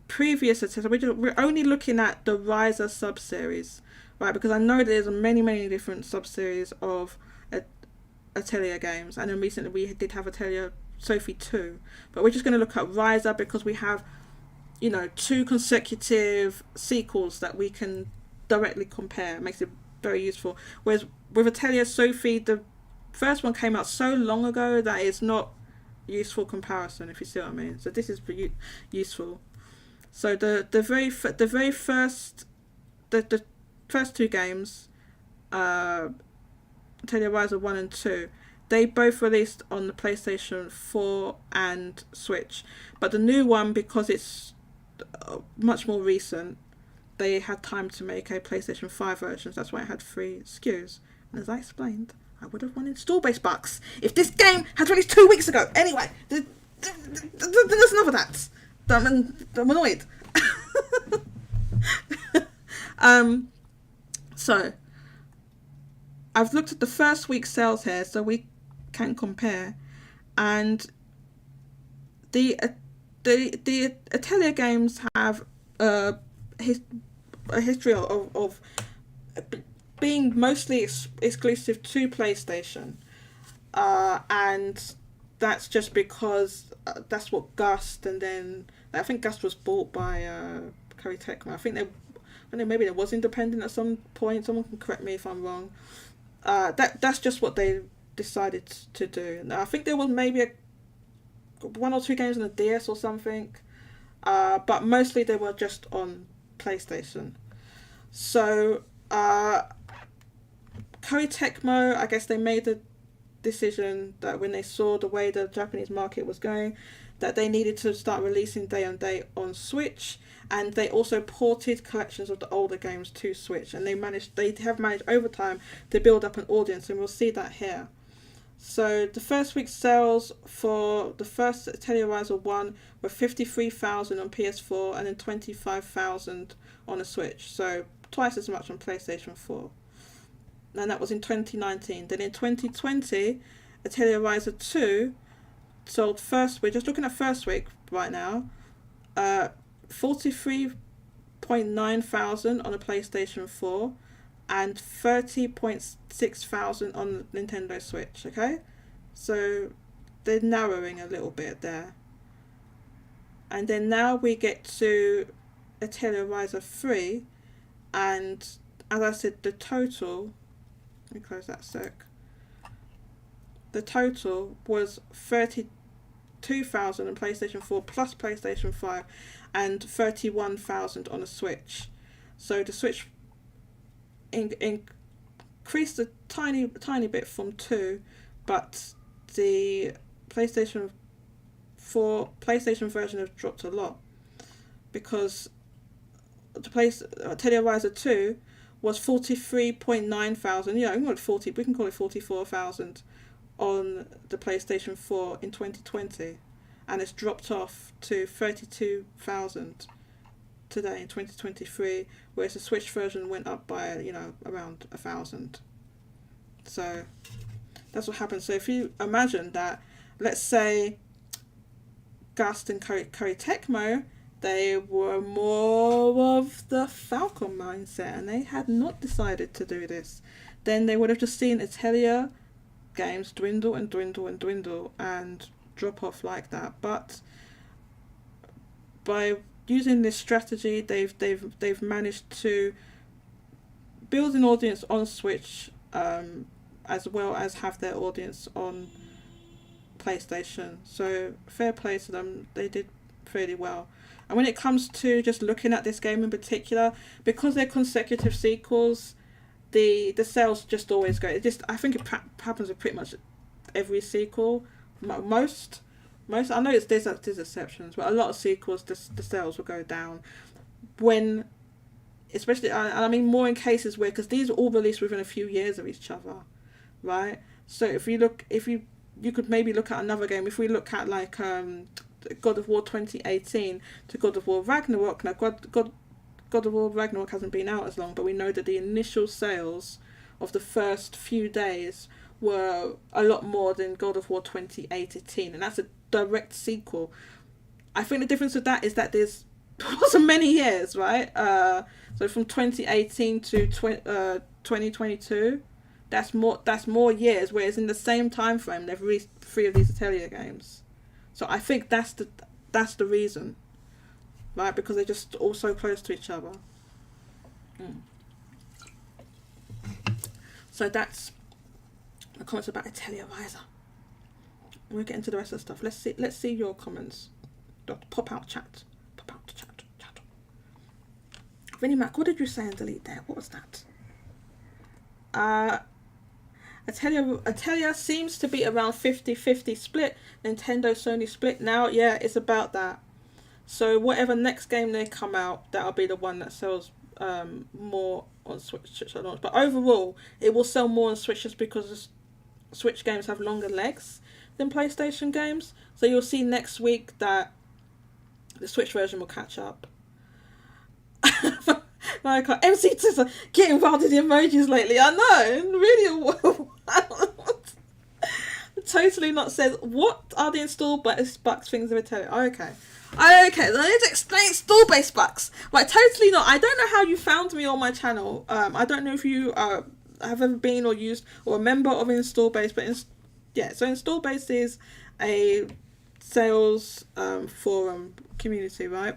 previous Atelier, we're only looking at the Riser sub-series, right? Because I know there's many different sub-series of Atelier games, and then recently we did have Atelier Sophie 2, but we're just going to look at Riser because we have, 2 consecutive sequels that we can directly compare. It makes it very useful. Whereas with Atelier Sophie, the first one came out so long ago that it's not useful comparison, if you see what I mean. So this is useful. So the first 2 games, Atelier Riser 1 and 2, they both released on the PlayStation 4 and Switch. But the new one, because it's much more recent, they had time to make a PlayStation 5 version. So that's why it had 3 SKUs. And as I explained, I would have wanted store-based bucks if this game had released 2 weeks ago. Anyway, there's enough of that. I'm annoyed. So I've looked at the first week's sales here, so we can compare. And the Atelier games have a history of being mostly exclusive to PlayStation, and that's just because that's what Gust, and then I think Gust was bought by Koei Tecmo. I think maybe it was independent at some point. Someone can correct me if I'm wrong. That's just what they decided to do. And I think there was maybe 1 or 2 games on the DS or something, but mostly they were just on PlayStation. So Koei Tecmo, I guess they made the decision that when they saw the way the Japanese market was going, that they needed to start releasing day on day on Switch, and they also ported collections of the older games to Switch, and they have managed over time to build up an audience, and we'll see that here. So the first week's sales for the first Atelier Riser 1 were 53,000 on PS4 and then 25,000 on a Switch, so twice as much on PlayStation 4. And that was in 2019. Then in 2020, Atelier Riser 2 sold we're just looking at first week right now, 43.9 thousand on a PlayStation 4 and 30.6 thousand on Nintendo Switch, okay? So they're narrowing a little bit there. And then now we get to Atelier Riser 3, and as I said, the total, let me close that sec. The total was 32,000 on PlayStation 4 plus PlayStation 5 and 31,000 on a Switch. So the Switch increased a tiny bit from 2, but the PlayStation version has dropped a lot, because Atelier Riser 2 was 43.9 thousand, we can call it 44,000 on the PlayStation 4 in 2020, and it's dropped off to 32,000 today in 2023, whereas the Switch version went up by around 1,000. So that's what happened. So if you imagine that, let's say Gust and Koei Tecmo, they were more of the Falcon mindset and they had not decided to do this, then they would have just seen Atelier games dwindle and drop off like that. But by using this strategy, they've managed to build an audience on Switch, as well as have their audience on PlayStation. So fair play to them, they did pretty well. And when it comes to just looking at this game in particular, because they're consecutive sequels, the sales just always go. I think it happens with pretty much every sequel. Most I know there's exceptions, but a lot of sequels the sales will go down when, especially, and I mean more in cases where, because these are all released within a few years of each other, right? So if you could maybe look at another game. If we look at like God of War 2018 to God of War Ragnarok. Now God of War Ragnarok hasn't been out as long, but we know that the initial sales of the first few days were a lot more than God of War 2018, and that's a direct sequel. I think the difference with that is that there's wasn't many years, right? So from 2018 to 2022, that's more years. Whereas in the same time frame, they've released 3 of these Atelier games. So I think that's the reason, right? Because they're just all so close to each other. So that's the comments about Atelier Riser. We'll get into the rest of the stuff. Let's see your comments. Pop out chat. Vinnie Mac, what did you say and delete there? What was that? Atelier seems to be around 50-50 split. Nintendo Sony split now. Yeah, it's about that. So whatever next game they come out, that'll be the one that sells more on Switch at launch. But overall, it will sell more on Switch just because Switch games have longer legs than PlayStation games. So you'll see next week that the Switch version will catch up. Like MC Tissa getting involved in the emojis lately. I know, really. Totally not said. What are the install-based bucks things of Atelier? Okay, so I need to explain install-based bucks. Right, totally not. I don't know how you found me on my channel. I don't know if you have ever been or used or a member of install-based, but so install-based is a sales forum community, right?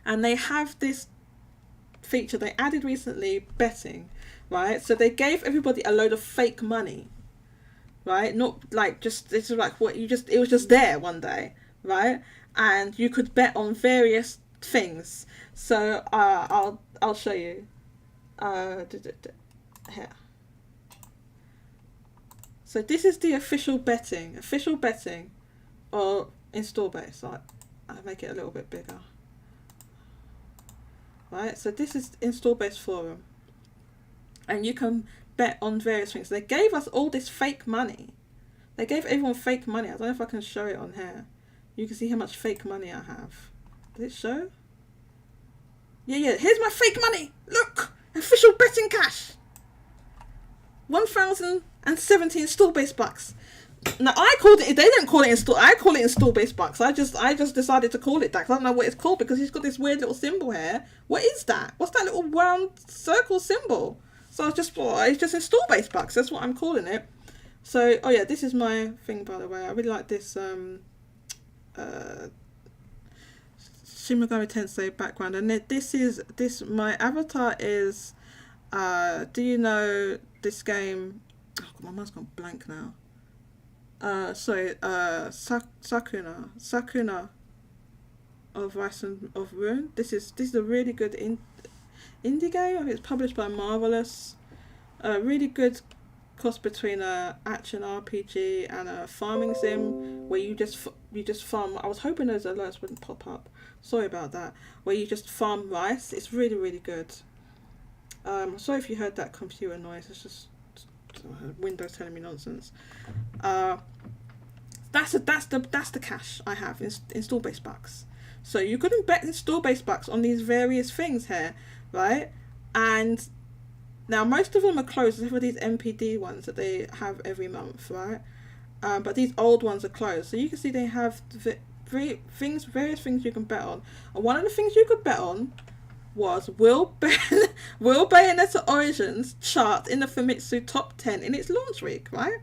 And they have this feature they added recently, betting, right? So they gave everybody a load of fake money, right? Not like just, this is like what you just, it was just there one day, right? And you could bet on various things. So I'll show you. Here. So this is the official betting or install base. I'll make it a little bit bigger. Right, so this is install-based forum, and you can bet on various things. They gave us all this fake money. They gave everyone fake money. I don't know if I can show it on here. You can see how much fake money I have. Does it show? Yeah. Here's my fake money. Look, official betting cash. 1,070 install-based bucks. Now I called it. They didn't call it install. I call it install-based bucks. I just decided to call it that. 'Cause I don't know what it's called because he's got this weird little symbol here. What is that? What's that little round circle symbol? So I just thought it's just install-based bucks. That's what I'm calling it. So this is my thing, by the way. I really like this Shin Megami Tensei background, and this my avatar is. Do you know this game? Oh, my mind's gone blank now. Sakuna of Rice and of Ruin. This is a really good indie game. It's published by Marvelous. Really good cross between a action RPG and a farming sim where you just farm. I was hoping those alerts wouldn't pop up. Sorry about that. Where you just farm rice. It's really, really good. Sorry if you heard that computer noise. It's just Windows telling me nonsense. That's the cash I have in install-based bucks. So you couldn't bet install-based bucks on these various things here, right? And now most of them are closed except for these MPD ones that they have every month, right? But these old ones are closed. So you can see they have various things you can bet on. And one of the things you could bet on was will Bayonetta Origins chart in the Famitsu top 10 in its launch week, right?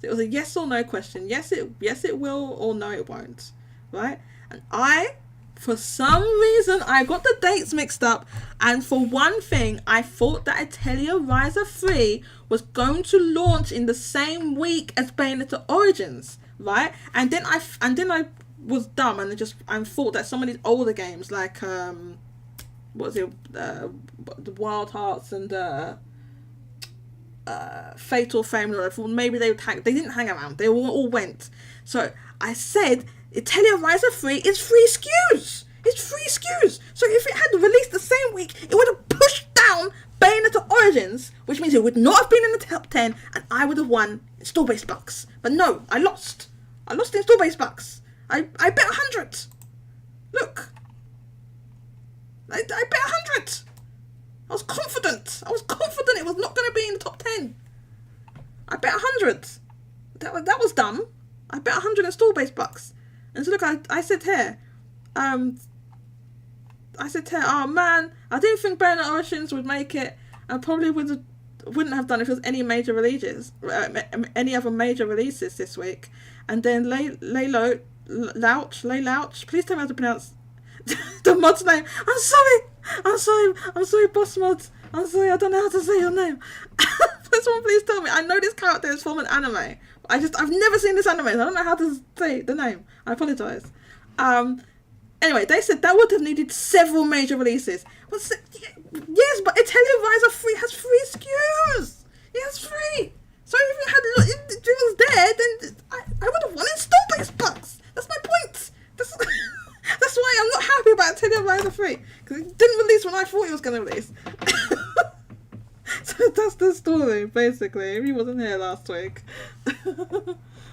So it was a yes or no question. Yes it will, or no it won't, right? And for some reason I got the dates mixed up, and for one thing I thought that Atelier Riser 3 was going to launch in the same week as Bayonetta Origins, right? And then I was dumb and I thought that some of these older games like what was it, the Wild Hearts and Fatal Frame, or maybe they didn't hang around. They all went. So I said, Atelier Riser 3 is free SKUs. It's free SKUs. So if it had released the same week, it would have pushed down Bayonetta Origins, which means it would not have been in the top 10, and I would have won install-based bucks. But no, I lost. I lost the install-based bucks. I bet 100. Look. I bet 100. I was confident it was not going to be in the top 10. I bet 100. That was dumb. I bet 100 install-based bucks. And so look, I said here, oh man, I didn't think Bayonetta Origins would make it. I probably wouldn't have done if it was any major releases, any other major releases this week. And then Lay Louch, please tell me how to pronounce the mod's name. I'm sorry, Boss Mod. I'm sorry, I don't know how to say your name. Someone please tell me. I know this character is from an anime. I've never seen this anime, so I don't know how to say the name. I apologise. Anyway, they said that would have needed several major releases. Yes, but Atelier Riser 3 has free SKUs. It has free. So if it was there, then I would have won install-based bucks. That's my point. That's why I'm not happy about Atelier Riser 3. Because it didn't release when I thought it was going to release. So that's the story, basically. He wasn't here last week.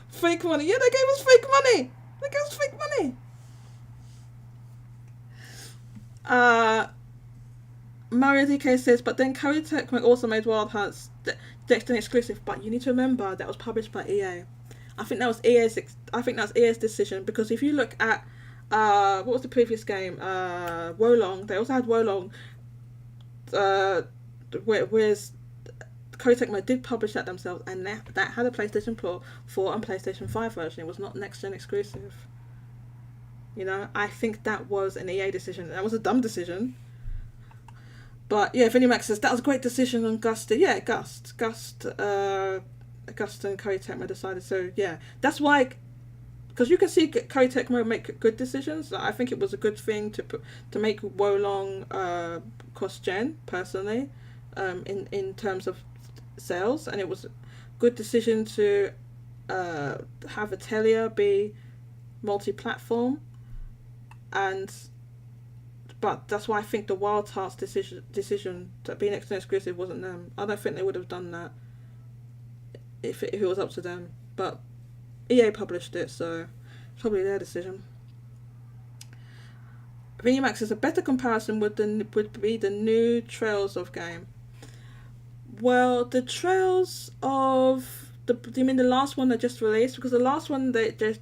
Fake money. Yeah, they gave us fake money. Mario DK says, but then Koei also made Wild Hearts Dexter exclusive. But you need to remember that was published by EA. I think that was EA's decision, because if you look at what was the previous game? Wolong. They also had Wolong. Whereas Koei Tecmo did publish that themselves, and that had a PlayStation 4 and PlayStation 5 version. It was not next gen exclusive. You know, I think that was an EA decision. That was a dumb decision. But yeah, Vinnie Max says that was a great decision on Gust. Yeah, Gust and Koei Tecmo decided. So yeah, that's why. Because you can see Koei Tecmo make good decisions. I think it was a good thing to make Wolong cross-gen, personally, in terms of sales. And it was a good decision to have Atelier be multi-platform. But that's why I think the Wild Hearts decision to be next gen exclusive wasn't them. I don't think they would have done that if it was up to them. But EA published it, so it's probably their decision. Vinnie Max says a better comparison would be the new Trails of game. Well, the Trails of do you mean the last one that just released? Because the last one they just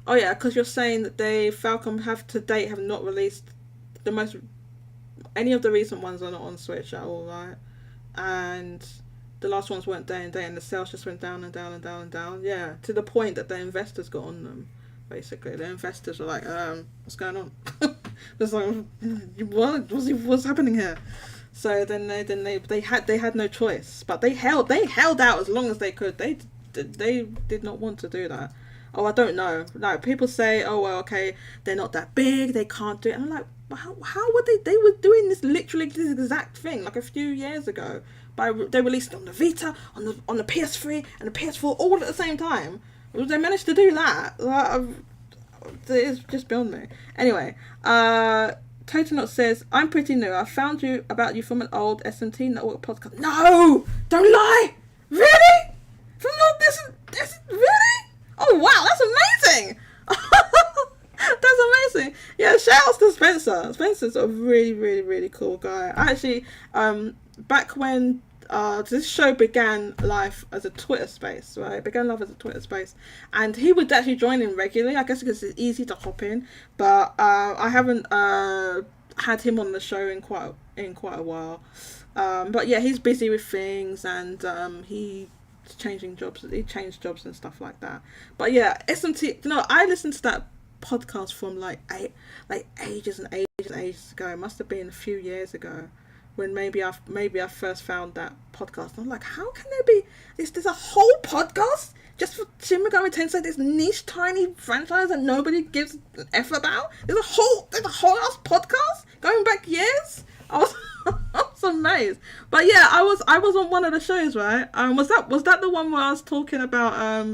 because you're saying that Falcom have not released any of the recent ones are not on Switch at all, right? And the last ones weren't day and day, and the sales just went down and down and down and down. Yeah, to the point that the investors got on them. Basically, the investors were like, "What's going on?" It's like, what's happening here? So then they had no choice, but they held out as long as they could. They did not want to do that. Oh, I don't know. Like, people say, oh well, okay, they're not that big, they can't do it. And I'm like, how would they were doing this literally this exact thing like a few years ago. They released it on the Vita, on the PS3 and the PS4 all at the same time. They managed to do that. It's just beyond me. Anyway, Totonot says, I'm pretty new. I found about you from an old SMT Network podcast. No! Don't lie! Really? From this really? Oh wow, that's amazing! That's amazing. Yeah, shout out to Spencer. Spencer's a really, really, really cool guy. Actually, back when this show began life as a Twitter space, right? It began life as a Twitter space, and he would actually join in regularly. I guess because it's easy to hop in, but I haven't had him on the show in quite a while. But yeah, he's busy with things, and he's changing jobs. He changed jobs and stuff like that. But yeah, SMT. I listened to that podcast from like ages and ages and ages ago. It must have been a few years ago, when maybe I first found that podcast. I'm like, how can there be there's a whole podcast just for Shin Megami Tensei, this niche tiny franchise that nobody gives an F about? There's a whole ass podcast going back years. I was was amazed. But yeah, I was on one of the shows, right? Was that the one where I was talking about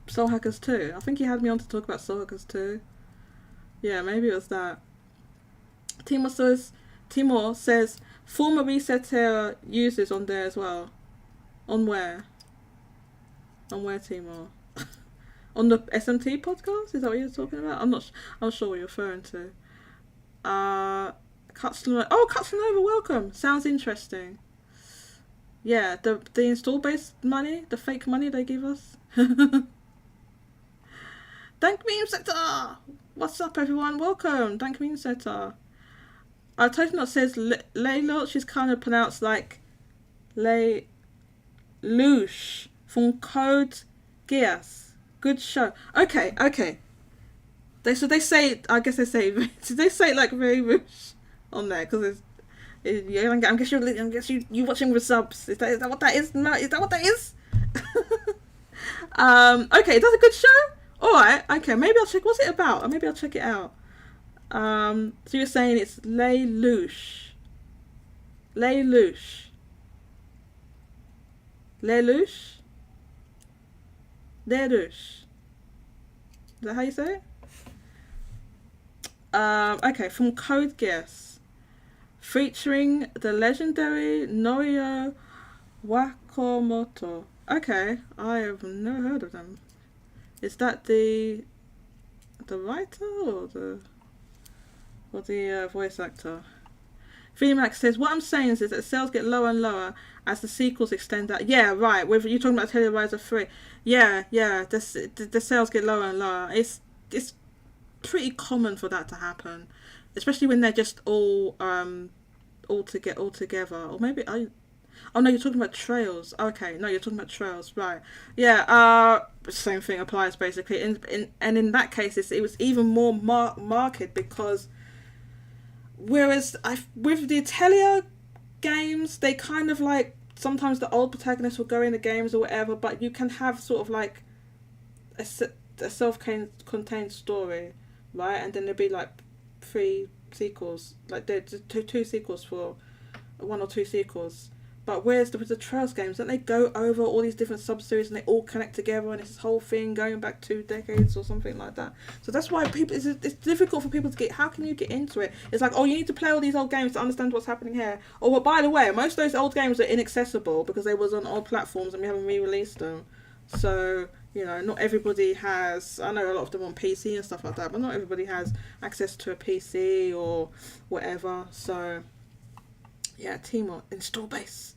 Soul Hackers 2? I think he had me on to talk about Soul Hackers 2. Yeah, maybe it was that. Timor says former Reset Era users on there as well. On where? On where, Timor? On the SMT podcast? Is that what you're talking about? I'm not sure what you're referring to. Katsunova, welcome. Sounds interesting. Yeah, the install base money, the fake money they give us. Thank Meme Sector! What's up, everyone? Welcome. Thank Meme Sector. Totonot says Layla, she's kind of pronounced like Lelouch from Code Geass. Good show. Okay. They say, I guess they say, did they say like very roosh on there? Because I guess you watching with subs. Is that what that is? No, is that what that is? Okay, that's a good show. All right. Okay, maybe I'll check. What's it about? Maybe I'll check it out. So you're saying it's Lelouch. Is that how you say it? Okay, from Code Geass, featuring the legendary Norio Wakamoto. Okay, I have never heard of them. Is that the writer or the voice actor? VMAX says, what I'm saying is that sales get lower and lower as the sequels extend out. Yeah, right. With you talking about Terrorizer 3. Yeah. The sales get lower and lower. It's pretty common for that to happen, especially when they're just all together. Or maybe oh no, you're talking about Trails. Okay, no, you're talking about Trails, right? Yeah. Same thing applies basically. And in that case, it was even more marked because. Whereas with the Atelier games, they kind of like, sometimes the old protagonists will go in the games or whatever, but you can have sort of like a self-contained story, right? And then there'll be like 3 sequels, like there's two sequels for 1 or 2 sequels. But whereas with the Trails games, don't they go over all these different sub-series and they all connect together and it's this whole thing going back 2 decades or something like that. So that's why it's difficult for people to get, how can you get into it? It's like, oh, you need to play all these old games to understand what's happening here. Or, well, by the way, most of those old games are inaccessible because they was on old platforms and we haven't re-released them. So, you know, not everybody has, I know a lot of them on PC and stuff like that, but not everybody has access to a PC or whatever. So, yeah, Timor, install base.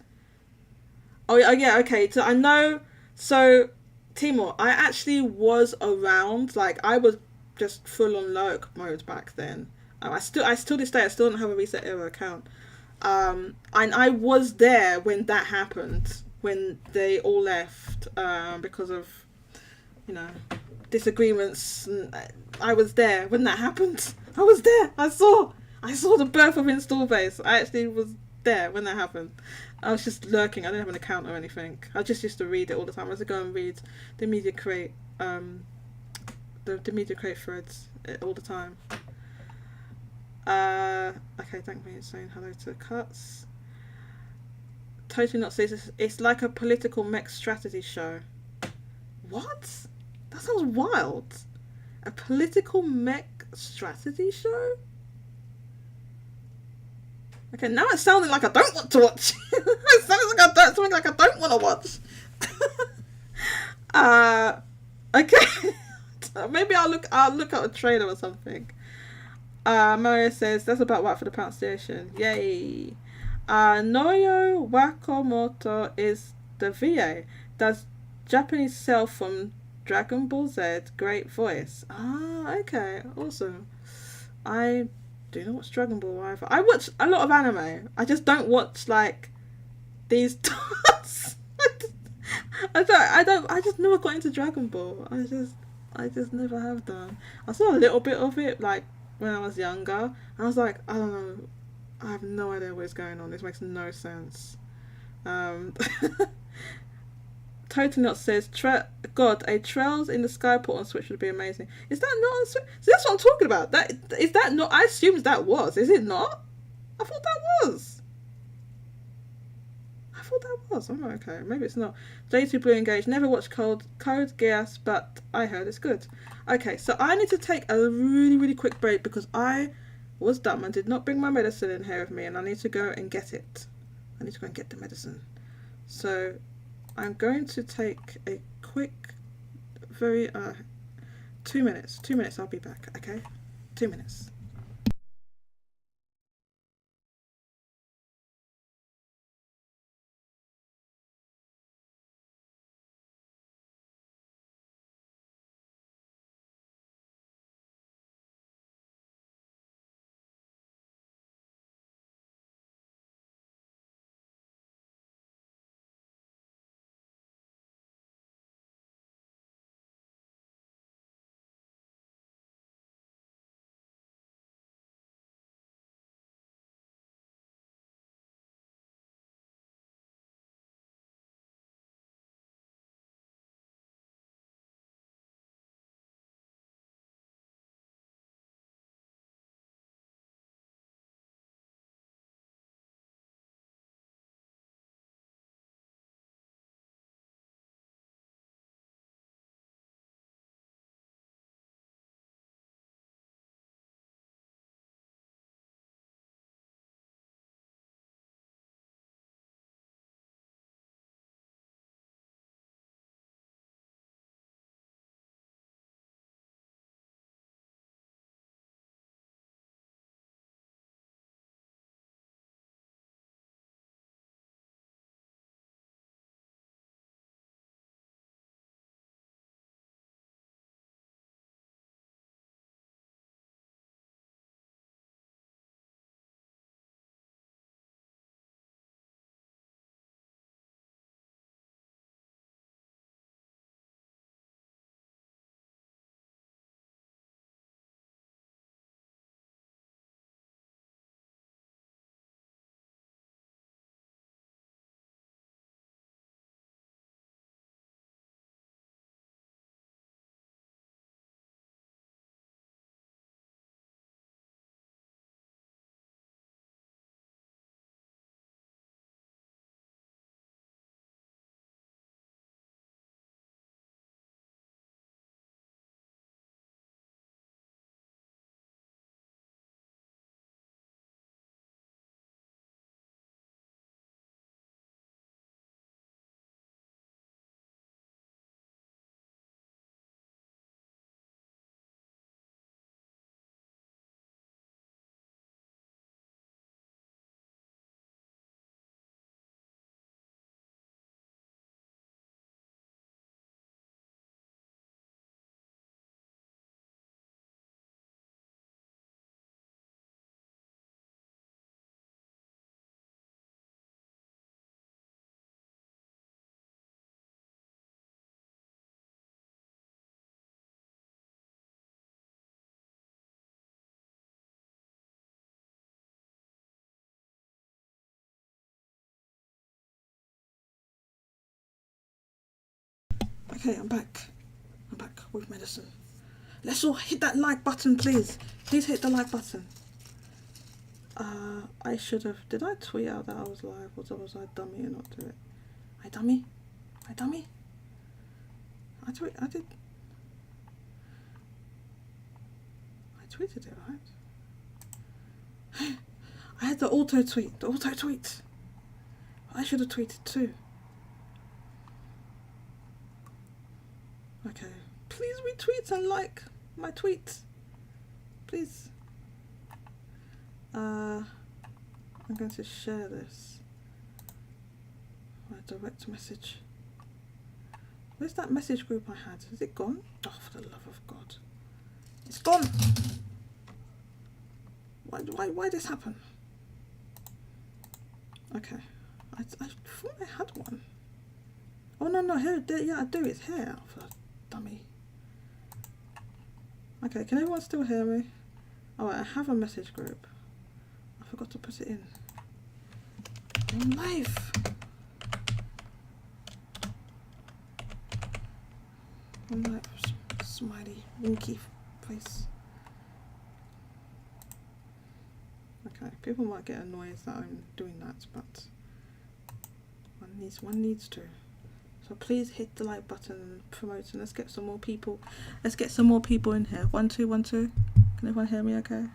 Oh yeah, okay. So I know. So Timor, I actually was around. Like I was just full on lurk mode back then. I still to this day I still don't have a Reset Era account. And I was there when that happened, when they all left because of, you know, disagreements. And I was there when that happened. I was there. I saw the birth of install base. I actually was there when that happened. I was just lurking. I didn't have an account or anything. I just used to read it all the time. I used to go and read the Media Crate, the Media Crate threads all the time. Okay, thank me for saying hello to Cuts. Totally not says it's like a political mech strategy show. What? That sounds wild. A political mech strategy show? Okay, now it's sounding like I don't want to watch. It sounds like something like I don't want to watch. Okay. Maybe I'll look at a trailer or something. Mario says that's about right for the pronunciation. Yay. Norio Wakamoto is the VA. Does Japanese self from Dragon Ball Z. Great voice. Okay, awesome. I do not watch Dragon Ball either. I watch a lot of anime. I just don't watch like these dots. I just never got into Dragon Ball. I just never have done. I saw a little bit of it like when I was younger. I was like, I don't know. I have no idea what's going on. This makes no sense. Totally Not says, God, a Trails in the Sky port on Switch would be amazing. Is that not on Switch? So that's what I'm talking about. Is that not? I assumed that was. Is it not? I thought that was. I thought that was. I'm not okay. Maybe it's not. J2 Blue Engage. Never watched Code Geass, but I heard it's good. Okay, so I need to take a really, really quick break because I was dumb and did not bring my medicine in here with me, and I need to go and get it. I need to go and get the medicine. So I'm going to take a quick, very 2 minutes. 2 minutes. I'll be back. Okay, 2 minutes. Okay, I'm back. I'm back with medicine. Let's all hit that like button, please. Please hit the like button. I should have. Did I tweet out that I was live, or was I dummy and not do it? I dummy. I dummy. I did. I tweeted it, right? I had the auto tweet. The auto tweet. I should have tweeted too. Okay. Please retweet and like my tweet. Please. I'm going to share this. My direct message. Where's that message group I had? Is it gone? Oh, for the love of God. It's gone! Why this happen? Okay. I thought I had one. Oh, no, here, there, yeah, I do. It's here. Oh, for a dummy. Okay, can everyone still hear me? Oh, I have a message group. I forgot to put it in. I'm live. One like smiley, winky face. Okay, people might get annoyed that I'm doing that, but one needs to. So please hit the like button and promote, and let's get some more people. Let's get some more people in here. 1 2 1 2. Can everyone hear me? Okay.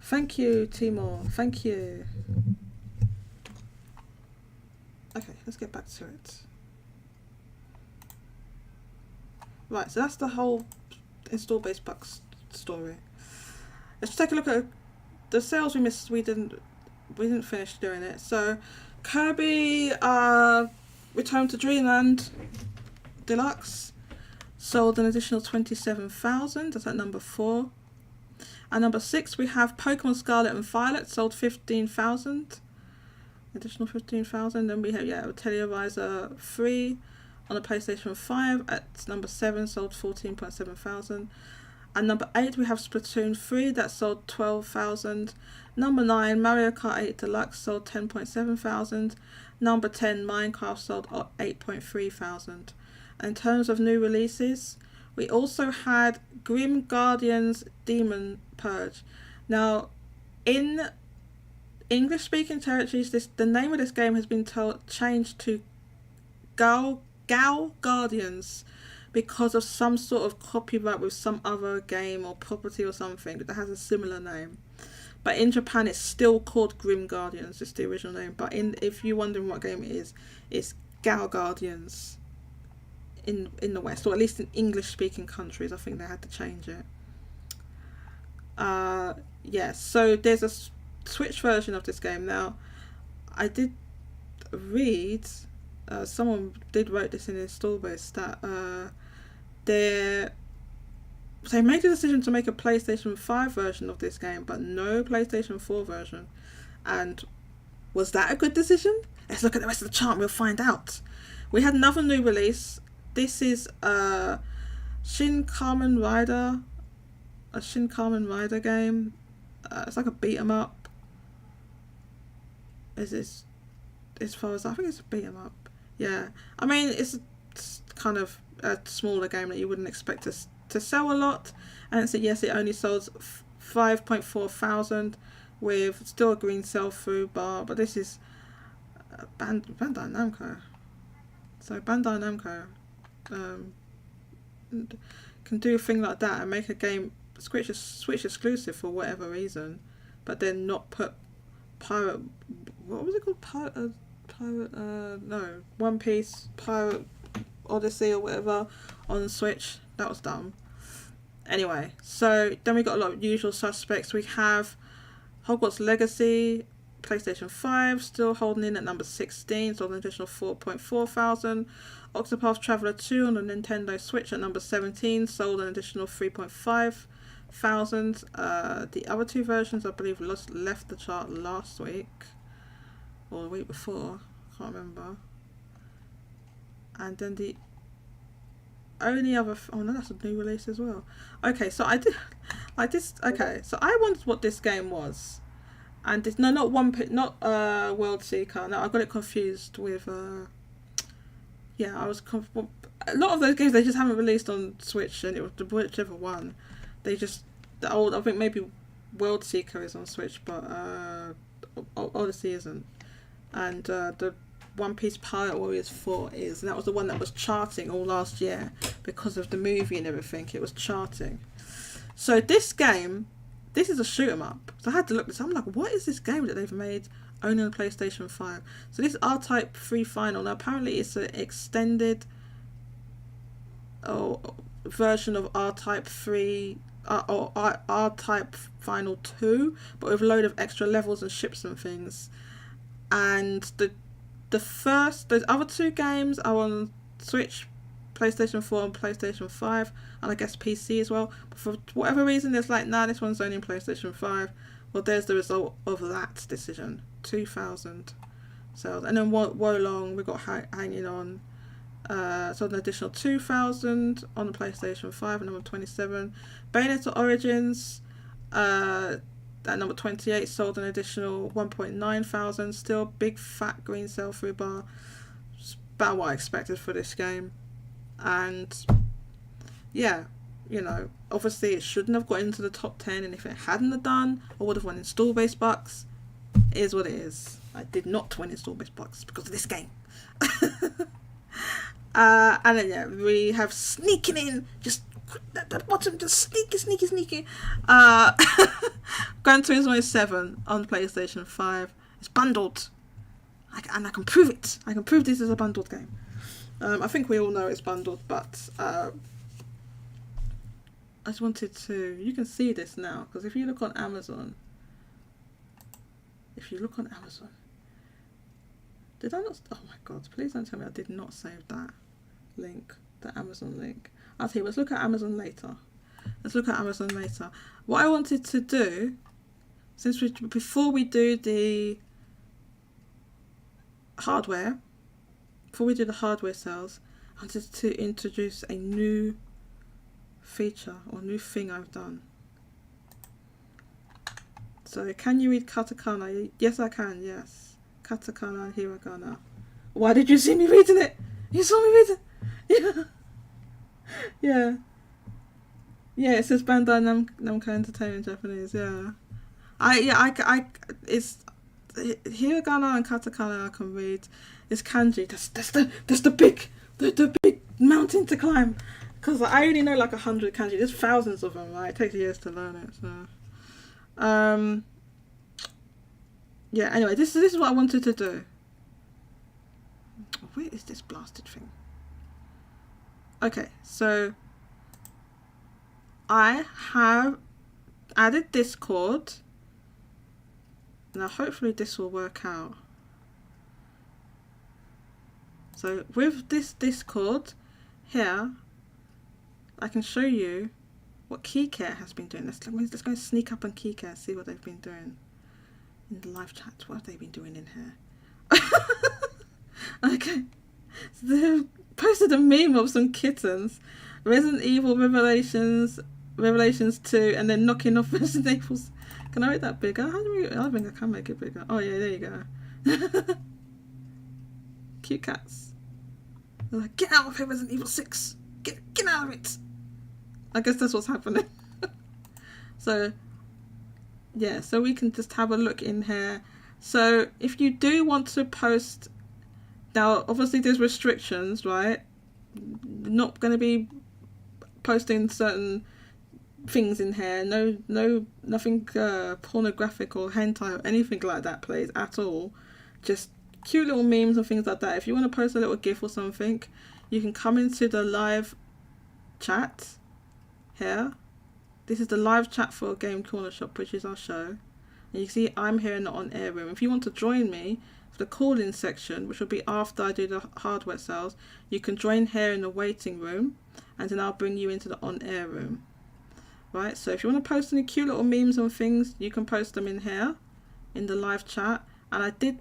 Thank you, Timor. Thank you. Okay, let's get back to it. Right, so that's the whole install base bucks story. Let's take a look at the sales we missed. We didn't finish doing it. So Kirby Return to Dreamland Deluxe sold an additional 27,000. That's at number 4. At number 6 we have Pokemon Scarlet and Violet, sold 15,000. Additional 15,000. Then we have Tellurizer 3 on the PlayStation 5 at number 7, sold 14.7 thousand. At number 8 we have Splatoon 3, that sold 12,000. Number 9 Mario Kart 8 Deluxe sold 10.7 thousand. Number 10 Minecraft sold 8.3 thousand. In terms of new releases, we also had Grim Guardians Demon Purge. Now, in English speaking territories, the name of this game has been changed to Gal Guardians because of some sort of copyright with some other game or property or something that has a similar name. But in Japan it's still called Grim Guardians, it's the original name. But if you're wondering what game it is, it's Gal Guardians in the West, or at least in English speaking countries. I think they had to change it. So there's a Switch version of this game. Now, I did read, someone did write this in the install base, that they made the decision to make a PlayStation 5 version of this game, but no PlayStation 4 version. And was that a good decision? Let's look at the rest of the chart and we'll find out. We had another new release. This is Shin Kamen Rider, a Shin Kamen Rider game. It's like a beat 'em up. As far as I think it's a beat 'em up. Yeah, I mean it's kind of a smaller game that you wouldn't expect to sell a lot, and so yes, it only sold 5.4 thousand with still a green sell-through bar. But this is Bandai Namco. So Bandai Namco can do a thing like that and make a game Switch exclusive for whatever reason, but then not put Pirate, what was it called? One Piece, Pirate Odyssey or whatever on Switch. That was dumb. Anyway, so then we got a lot of usual suspects. We have Hogwarts Legacy, PlayStation 5, still holding in at number 16, so an additional 4.4 thousand. Octopath Traveler 2 on the Nintendo Switch at number 17, sold an additional 3.5 thousand. The other two versions, I believe, left the chart last week or the week before, can't remember. And then the only other that's a new release as well. Okay, so I wondered what this game was, and it's not World Seeker. No, I got it confused with a lot of those games they just haven't released on Switch, and it was whichever one. I think maybe World Seeker is on Switch, but Odyssey isn't. And the One Piece Pirate Warriors 4 is, and that was the one that was charting all last year because of the movie and everything. It was charting. So this game, this is a shoot 'em up. So I had to look this up. I'm like, what is this game that they've made only on PlayStation 5? So this R-Type 3 Final. Now apparently it's an extended version of R-Type 3 or R-Type Final 2, but with a load of extra levels and ships and things. And the other two games are on Switch, PlayStation 4 and PlayStation 5, and I guess PC as well. But for whatever reason, it's like, nah, this one's only on PlayStation 5. Well, there's the result of that decision. 2,000 sales. And then Wolong, we got hanging on. So an additional 2,000 on the PlayStation 5 and number 27. Bayonetta Origins at number 28 sold an additional 1.9 thousand. Still big fat green sell-through bar. It's about what I expected for this game. And yeah, you know, obviously it shouldn't have got into the top 10, and if it hadn't have done, I would have won install base bucks. It is what it is. I did not win install base bucks because of this game. And then yeah, we have sneaking in, just at the bottom, just sneaky. Gran Turismo 7 on PlayStation 5. It's bundled, and I can prove it. I can prove this is a bundled game. I think we all know it's bundled, but I just wanted to. You can see this now because if you look on Amazon, did I not? Oh my god! Please don't tell me I did not save that link, the Amazon link. I'll tell you. Let's look at Amazon later. What I wanted to do, before we do the hardware sales, I wanted to introduce a new feature or new thing I've done. So, can you read katakana? Yes, I can. Yes, katakana and hiragana. Why did you see me reading it? You saw me reading it. Yeah. It says Bandai Namco Entertainment Japanese. Yeah. It's hiragana and katakana I can read. It's kanji. That's the big mountain to climb. Because I only know like 100 kanji. There's thousands of them, right? It takes years to learn it. So, yeah. Anyway, this is what I wanted to do. Where is this blasted thing? Okay, so I have added Discord. Now, hopefully, this will work out. So, with this Discord here, I can show you what KeyCare has been doing. Let's go and sneak up on KeyCare and see what they've been doing in the live chat. What have they been doing in here? Okay, so they've posted a meme of some kittens, Resident Evil Revelations 2, and then knocking off Resident Evil. Can I make that bigger? I think I can make it bigger. Oh yeah, there you go. Cute cats. They're like, get out of here, Resident Evil 6. Get out of it. I guess that's what's happening. So, yeah, so we can just have a look in here. So, if you do want to post, now obviously there's restrictions, right? Not going to be posting certain things in here. Nothing pornographic or hentai or anything like that, please, at all. Just cute little memes and things like that. If you want to post a little GIF or something, you can come into the live chat here. This is the live chat for Game Cornershop, which is our show. And you see I'm here in the on-air room. If you want to join me for the call-in section, which will be after I do the hardware sales, you can join here in the waiting room, and then I'll bring you into the on-air room. Right, so if you want to post any cute little memes and things, you can post them in here, in the live chat. And I did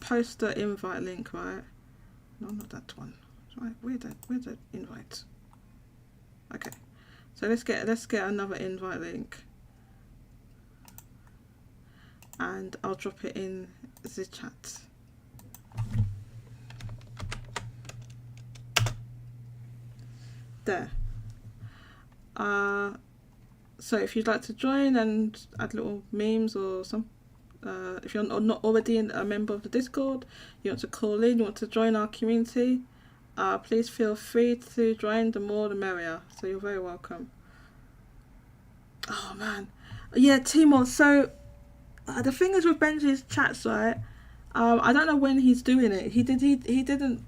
post the invite link, right? No, not that one. Right, where's the invite? Okay, so let's get another invite link, and I'll drop it in the chat. There. So if you'd like to join and add little memes or some, if you're not already a member of the Discord, you want to call in, you want to join our community, please feel free to join. The more the merrier, so you're very welcome. Oh man, yeah, Timor. So the thing is with Benji's chats, right? I don't know when he's doing it. He didn't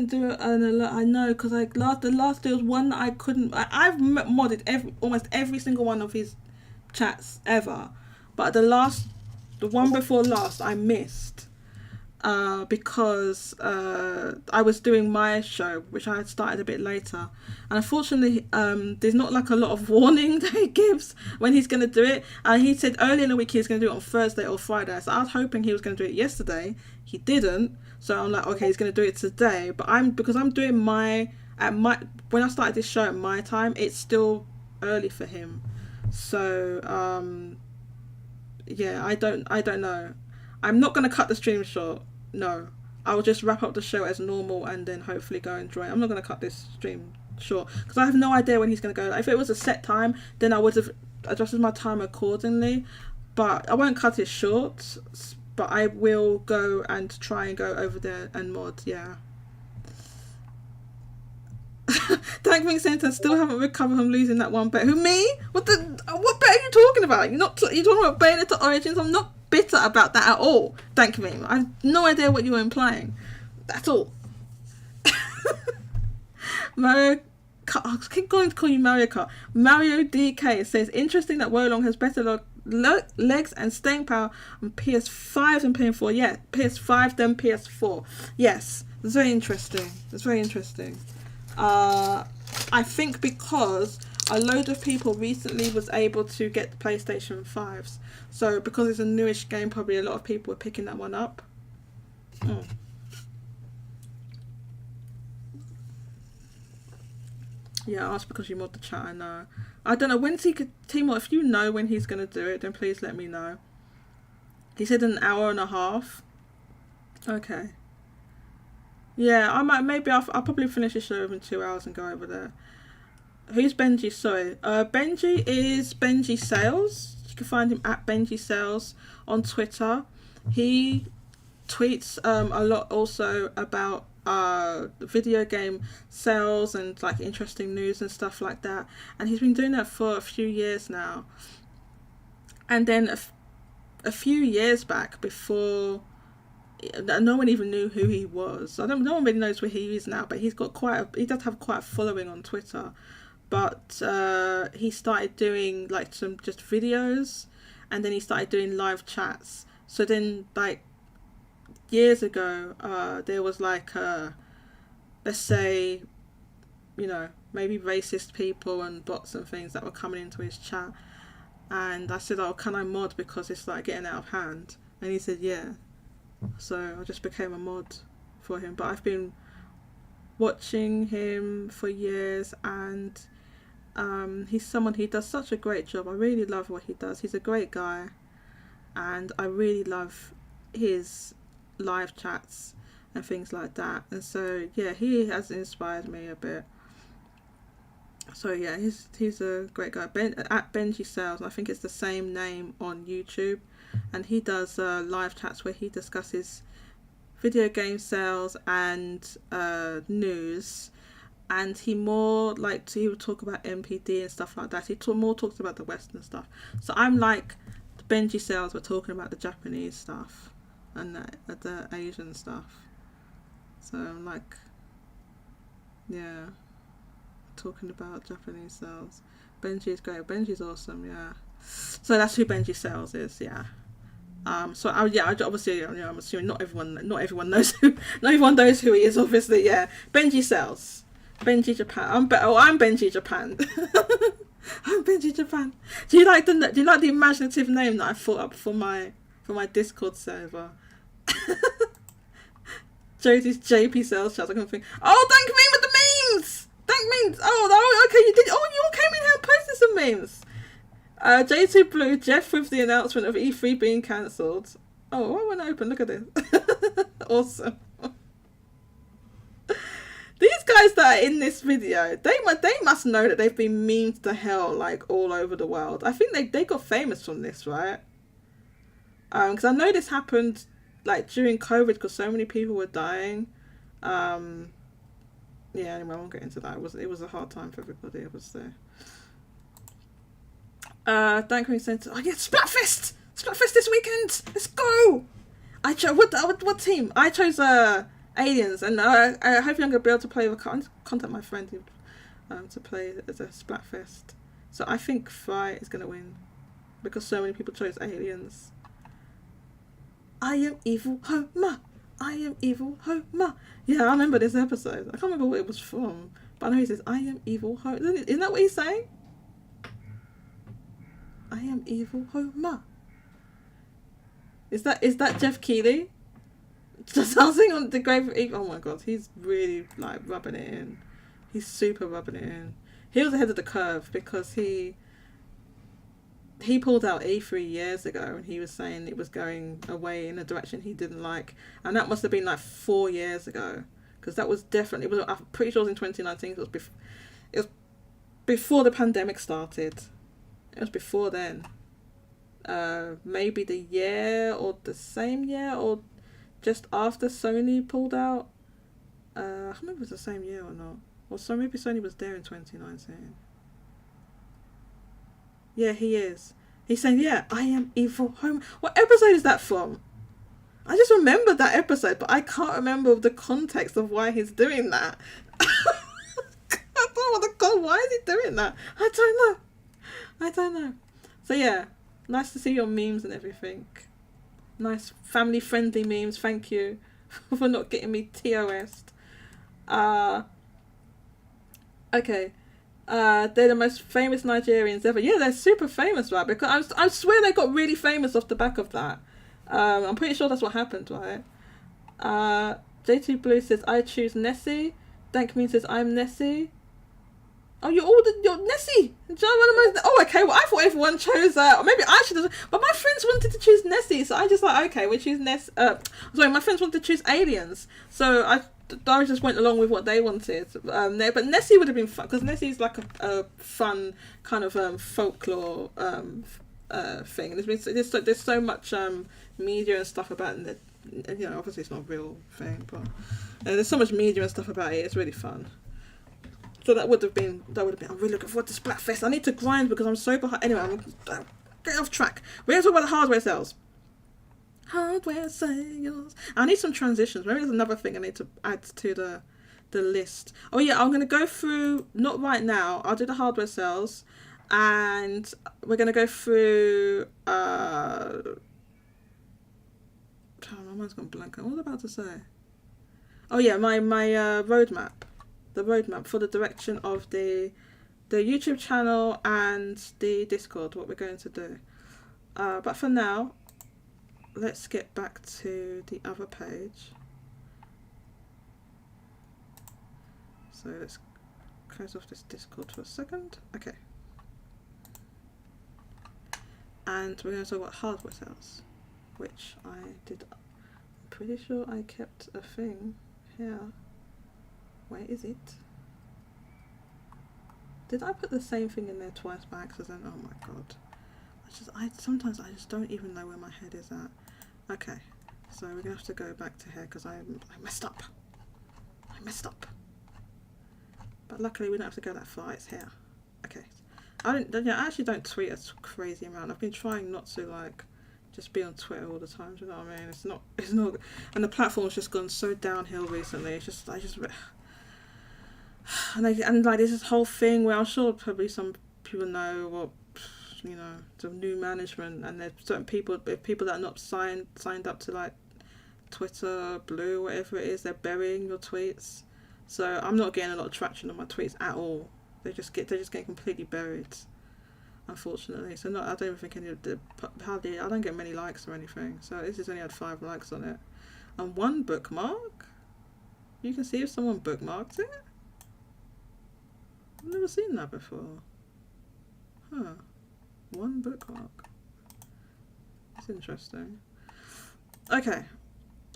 do it. I know, because like the last there was one that I couldn't. I've modded almost every single one of his chats ever, but the one before last I missed. Because I was doing my show, which I had started a bit later, and unfortunately there's not like a lot of warning that he gives when he's going to do it, and he said early in the week he was going to do it on Thursday or Friday, so I was hoping he was going to do it yesterday. He didn't, so I'm like, okay, he's going to do it today, but because I'm doing when I started this show at my time, it's still early for him, so yeah, I don't know. I'm not gonna cut the stream short. No, I'll just wrap up the show as normal and then hopefully go and join. I'm not gonna cut this stream short because I have no idea when he's gonna go. If it was a set time, then I would have adjusted my time accordingly. But I won't cut it short. But I will go and try and go over there and mod. Yeah. Thank me, Santa. Still haven't recovered from losing that one bet. Who, me? What bet are you talking about? You're talking about Bayonetta Origins. I'm not bitter about that at all. Thank me. I have no idea what you were implying. That's all. Mario Kart. I keep going to call you Mario Kart. Mario DK says, interesting that Wolong has better legs and staying power on PS5 than PS4. Yeah, PS5 than PS4. Yes, it's very interesting. It's very interesting. I think because a load of people recently was able to get the PlayStation 5s. So because it's a newish game, probably a lot of people are picking that one up. Yeah, ask because you mod the chat, I know. I don't know, when's he could Timo, if you know when he's gonna do it, then please let me know. He said an hour and a half. Okay. Yeah, I might, maybe I'll probably finish the show within 2 hours and go over there. Who's Benji? Sorry. Benji is Benji Sales. You can find him at Benji Sales on Twitter. He tweets a lot also about video game sales and like interesting news and stuff like that. And he's been doing that for a few years now. And then a few years back, before no one even knew who he was. No one really knows where he is now, but he does have quite a following on Twitter. But he started doing like some just videos, and then he started doing live chats. So then, like years ago, there was like let's say, you know, maybe racist people and bots and things that were coming into his chat, and I said, oh, can I mod because it's like getting out of hand? And he said, yeah. So I just became a mod for him. But I've been watching him for years, and he's someone, he does such a great job. I really love what he does. He's a great guy, and I really love his live chats and things like that. And so yeah, he has inspired me a bit. So yeah, he's a great guy. At Benji Sales, I think it's the same name on YouTube. And he does live chats where he discusses video game sales and news, and he more like he would talk about MPD and stuff like that. He more talks about the Western stuff. So I'm like the Benji Sales, we're talking about the Japanese stuff and the Asian stuff. So I'm like, yeah, talking about Japanese sales. Benji is great. Benji's awesome. Yeah. So that's who Benji Sales is. Yeah. So obviously, you know, I'm assuming not everyone knows who he is. Obviously, yeah. Benji Sales, Benji Japan. I'm Benji Japan. I'm Benji Japan. Do you like the imaginative name that I thought up for my Discord server? Josie's JP Sales chat. I can think. Oh, thank me with the memes. Thank memes. Oh, okay. You did. Oh, you all came in here and posted some memes. J2 Blue, Jeff with the announcement of E3 being cancelled. Oh, why won't I open? Look at this. Awesome. These guys that are in this video, they must know that they've been memed to hell like all over the world. I think they got famous from this, right? Because I know this happened like during COVID because so many people were dying. Yeah, anyway, I won't get into that. It was a hard time for everybody, I would say. Thank you, Center. Oh yeah, Splatfest this weekend. Let's go. I chose what team? I chose Aliens, and I hope I'm gonna be able to play with. Contact my friend to play as a Splatfest. So I think Fry is gonna win because so many people chose Aliens. I am evil Homer. I am evil Homer. Yeah, I remember this episode. I can't remember what it was from, but I know he says I am evil Homer. Isn't that what he's saying? I am evil Homer. Is that Jeff Keighley? Just dancing on the grave of evil. Oh my god, he's really like rubbing it in. He's super rubbing it in. He was ahead of the curve because he he pulled out E3 years ago, and he was saying it was going away in a direction he didn't like, and that must have been like 4 years ago, because that was definitely, it was, I'm pretty sure it was in 2019. It was before the pandemic started. It was before then. Maybe the year or the same year or just after Sony pulled out. I can't remember if it was the same year or not. Or so maybe Sony was there in 2019. Yeah, he is. He's saying, yeah, I am evil home. What episode is that from? I just remember that episode, but I can't remember the context of why he's doing that. I don't want to go, why is he doing that? I don't know. So yeah, nice to see your memes and everything. Nice family friendly memes, thank you for not getting me TOS'd. Okay. They're the most famous Nigerians ever. Yeah, they're super famous, right? Because I swear they got really famous off the back of that. I'm pretty sure that's what happened, right? J2 Blue says, I choose Nessie. Dankmean says, I'm Nessie. Oh, you're Nessie. Oh, okay. Well, I thought everyone chose, or maybe I should have, but my friends wanted to choose Nessie, so I just like, okay, we choose sorry, my friends wanted to choose aliens, so I just went along with what they wanted. But Nessie would have been fun, because Nessie's like a fun kind of folklore thing. There's so much media and stuff about it. You know, obviously it's not a real thing, but there's so much media and stuff about it. It's really fun. So that would have been. I'm really looking forward to Splatfest. I need to grind because I'm so behind. Anyway, I'm getting off track. We're going to talk about the hardware sales. Hardware sales. I need some transitions. Maybe there's another thing I need to add to the list. Oh yeah, I'm going to go through. Not right now. I'll do the hardware sales, and we're going to go through. My mind's gone blank. What was I about to say? Oh yeah, my roadmap. The roadmap for the direction of the YouTube channel and the Discord, what we're going to do. But for now, let's get back to the other page. So let's close off this Discord for a second. Okay. And we're going to talk about hardware sales, which I did. I'm pretty sure I kept a thing here. Where is it? Did I put the same thing in there twice by accident? Oh my god. Sometimes I just don't even know where my head is at. Okay, so we're gonna have to go back to here because I messed up. But luckily we don't have to go that far. It's here. Okay. I actually don't tweet a crazy amount. I've been trying not to like just be on Twitter all the time. Do you know what I mean? It's not. And the platform's just gone so downhill recently. And like there's this whole thing where I'm sure probably some people know what, you know, the new management, and there's certain people that are not signed up to like Twitter Blue, whatever it is, they're burying your tweets. So I'm not getting a lot of traction on my tweets at all. They're just getting completely buried, unfortunately. So I don't even think I don't get many likes or anything. So this has only had 5 likes on it, and 1 bookmark. You can see if someone bookmarked it. I've never seen that before. Huh. 1 bookmark. That's interesting. Okay.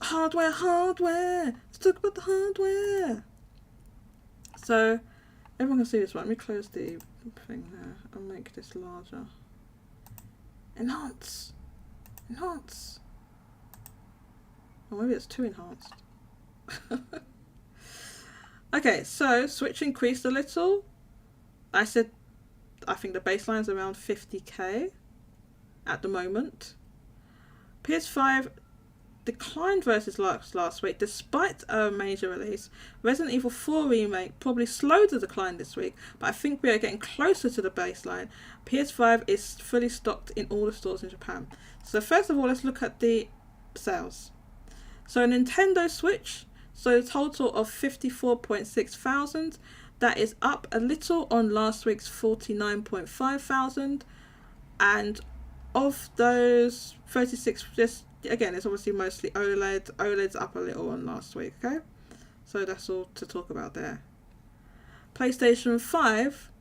Hardware! Let's talk about the hardware! So, everyone can see this, right? Let me close the thing there and make this larger. Enhance! Or maybe it's too enhanced. Okay, so Switch increased a little. I think the baseline's around 50k at the moment. PS5 declined versus last week despite a major release. Resident Evil 4 Remake probably slowed the decline this week, but I think we are getting closer to the baseline. PS5 is fully stocked in all the stores in Japan. So first of all, let's look at the sales. So Nintendo Switch, so a total of 54.6 thousand. That is up a little on last week's 49.5 thousand. And of those 36, just again, it's obviously mostly OLED. OLED's up a little on last week, okay? So that's all to talk about there. PlayStation 5,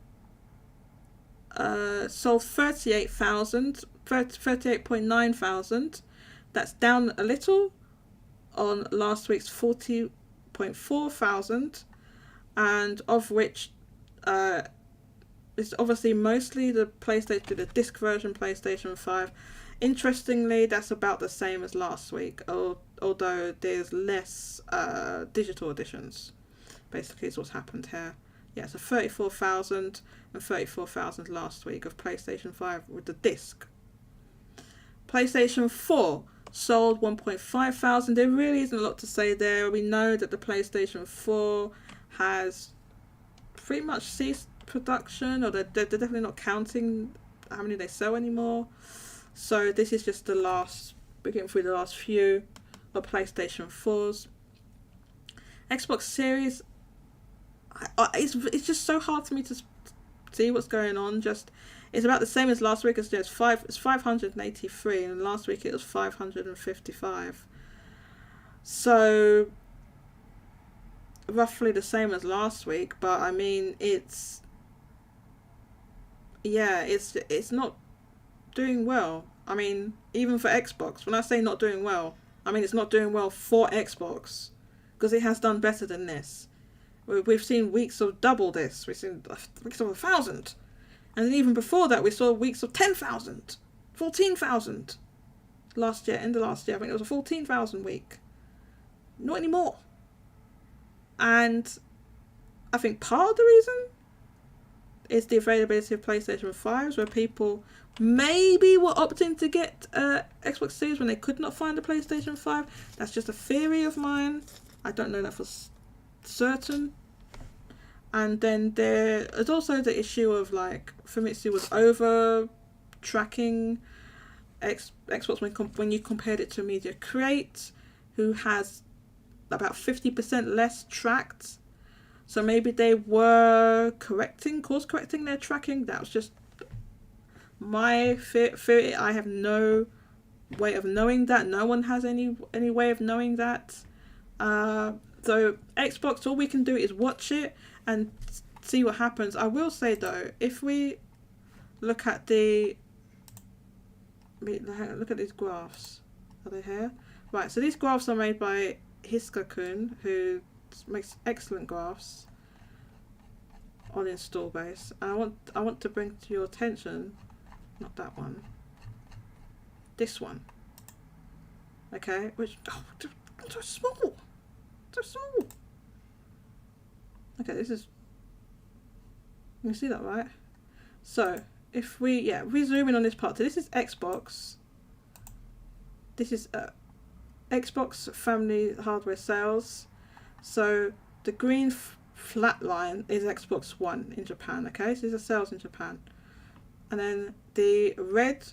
sold 38.9 thousand. That's down a little on last week's 40.4 thousand, and of which it's obviously mostly the disc version PlayStation 5. Interestingly, that's about the same as last week, although there's less digital editions. Basically, is what's happened here. Yeah, so 34,000 and 34,000 last week of PlayStation 5 with the disc. PlayStation 4 sold 1.5 thousand. There really isn't a lot to say there. We know that the PlayStation 4 has pretty much ceased production, or they're definitely not counting how many they sell anymore. So this is just getting through the last few of PlayStation 4s. Xbox Series, it's just so hard for me to see what's going on. It's about the same as last week. It's 583, and last week it was 555. So roughly the same as last week, but I mean it's not doing well. I mean, even for Xbox, when I say not doing well, I mean it's not doing well for Xbox, because it has done better than this. We've seen weeks of double this. We've seen weeks of 1,000. And then even before that, we saw weeks of 10,000, 14,000. End of last year, I think it was a 14,000 week. Not anymore. And I think part of the reason is the availability of PlayStation 5s, where people maybe were opting to get Xbox Series when they could not find a PlayStation 5. That's just a theory of mine. I don't know that for certain. And then there is also the issue of like Famitsu was over tracking Xbox when you compared it to Media Crate, who has about 50% less tracked. So maybe they were course correcting their tracking. That was just my theory. I have no way of knowing that. No one has any way of knowing that. So Xbox, all we can do is watch it and see what happens. I will say though, if we look at these graphs, are they here? Right, so these graphs are made by Hiska-kun, who makes excellent graphs on install base. And I want to bring to your attention, not that one, this one. Okay, which so small. Okay, this is, you can see that, right? So if we zoom in on this part, so this is Xbox. This is Xbox family hardware sales. So the green flat line is Xbox One in Japan. Okay, so these are sales in Japan, and then the red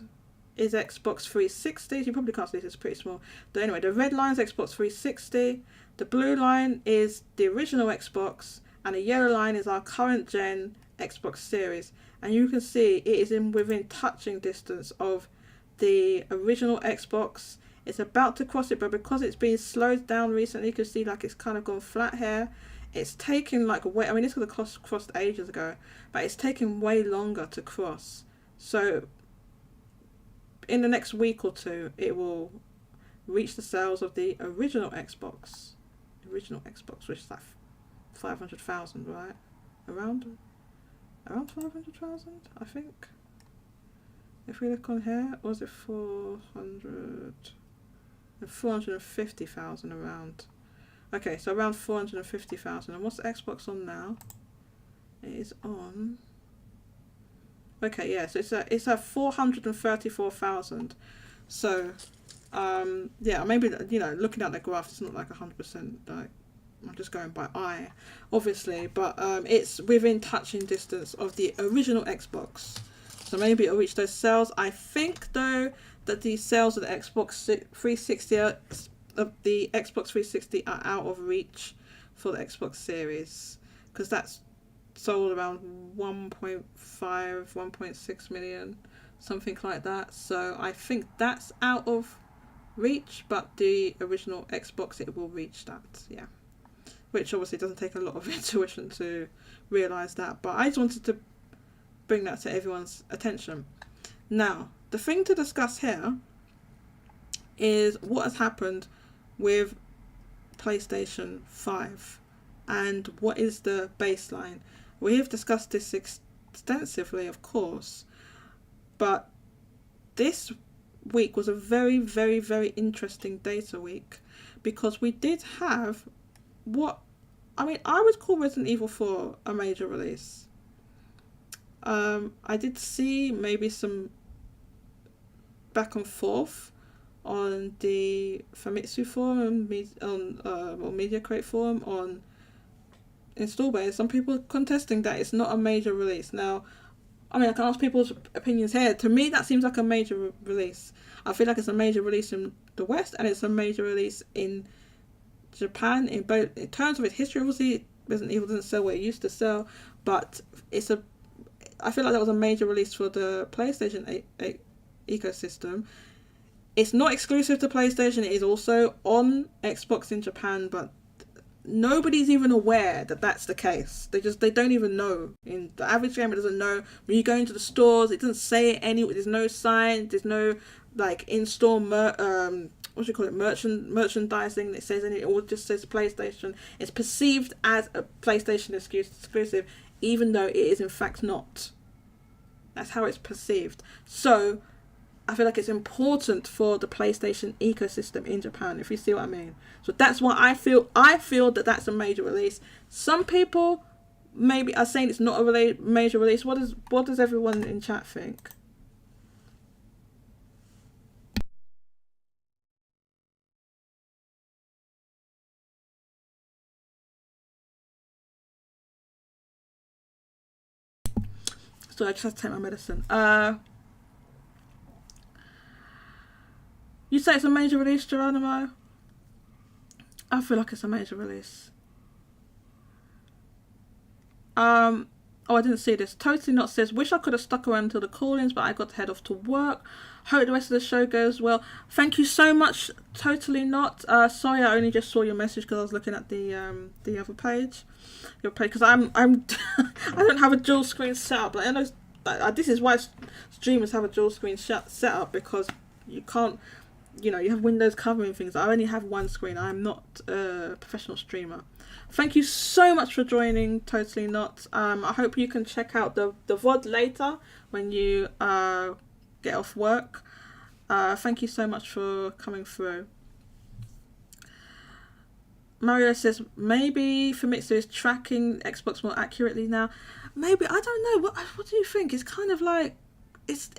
is Xbox 360. You probably can't see this, it's pretty small. But anyway, the red line is Xbox 360. The blue line is the original Xbox, and the yellow line is our current gen Xbox Series. And you can see it is within touching distance of the original Xbox. It's about to cross it, but because it's been slowed down recently, you can see like it's kind of gone flat here. It's taking like way, I mean this could have crossed ages ago, but it's taking way longer to cross. So in the next week or two, it will reach the sales of the original Xbox. Which is like 500,000, right? Around 500,000, I think. If we look on here, was it 450,000 around? Okay, so around 450,000. And what's the Xbox on now? It is on. Okay, yeah, so it's at 434,000. So yeah, maybe, you know, looking at the graph, it's not like 100%, like, I'm just going by eye, obviously, but it's within touching distance of the original Xbox, so maybe it'll reach those sales. I think though that the sales of the Xbox 360 are out of reach for the Xbox Series, because that's sold around 1.5, 1.6 million, something like that. So I think that's out of reach, but the original Xbox, it will reach that, yeah. Which obviously doesn't take a lot of intuition to realise that, but I just wanted to bring that to everyone's attention. Now, the thing to discuss here is what has happened with PlayStation 5 and what is the baseline. We have discussed this extensively, of course, but this week was a very, very, very interesting data week, because we did have what, I mean, I would call Resident Evil 4 a major release. I did see maybe some back and forth on the Famitsu forum, or Media Crate forum on Install Base. Some people contesting that it's not a major release. Now, I mean, I can ask people's opinions here. To me, that seems like a major release. I feel like it's a major release in the West, and it's a major release in Japan. In both, in terms of its history, obviously, Resident Evil doesn't sell what it used to sell, but I feel like that was a major release for the PlayStation ecosystem. It's not exclusive to PlayStation. It is also on Xbox in Japan, but nobody's even aware that that's the case. They don't even know. In the average gamer doesn't know. When you go into the stores, it doesn't say it anywhere. There's no sign. There's no like in-store merchandising that says anything. It all just says PlayStation. It's perceived as a PlayStation exclusive, even though it is in fact not. That's how it's perceived. So I feel like it's important for the PlayStation ecosystem in Japan, if you see what I mean. So that's why I feel that that's a major release. Some people maybe are saying it's not a major release. What does everyone in chat think? So I just have to take my medicine. You say it's a major release, Geronimo? I feel like it's a major release. Oh, I didn't see this. Totally Not says, wish I could have stuck around until the call-ins, but I got to head off to work. Hope the rest of the show goes well. Thank you so much, Totally Not. Sorry, I only just saw your message because I was looking at the other page. Your page, because I'm I don't have a dual screen setup. Like, I know this is why streamers have a dual screen set up, because you can't. You know, you have windows covering things. I only have one screen. I'm not a professional streamer. Thank you so much for joining Totally Not. I hope you can check out the VOD later when you get off work. Thank you so much for coming through. Mario says, maybe Famitsu is tracking Xbox more accurately now. Maybe, I don't know. What do you think? It's kind of like, it's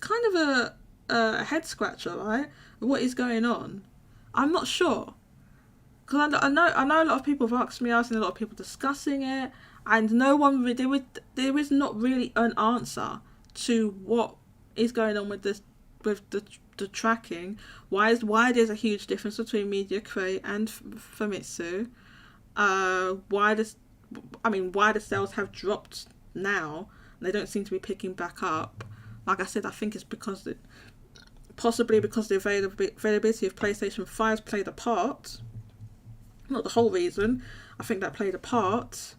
kind of a head scratcher, right? What is going on? I'm not sure, because I know a lot of people have asked me. I've seen a lot of people discussing it, and no one there is not really an answer to what is going on with this, with the tracking. Why there's a huge difference between Media Crate and Famitsu? Why the sales have dropped now and they don't seem to be picking back up? Like I said, I think it's because possibly because the availability of PlayStation 5 played a part. Not the whole reason. I think that played a part.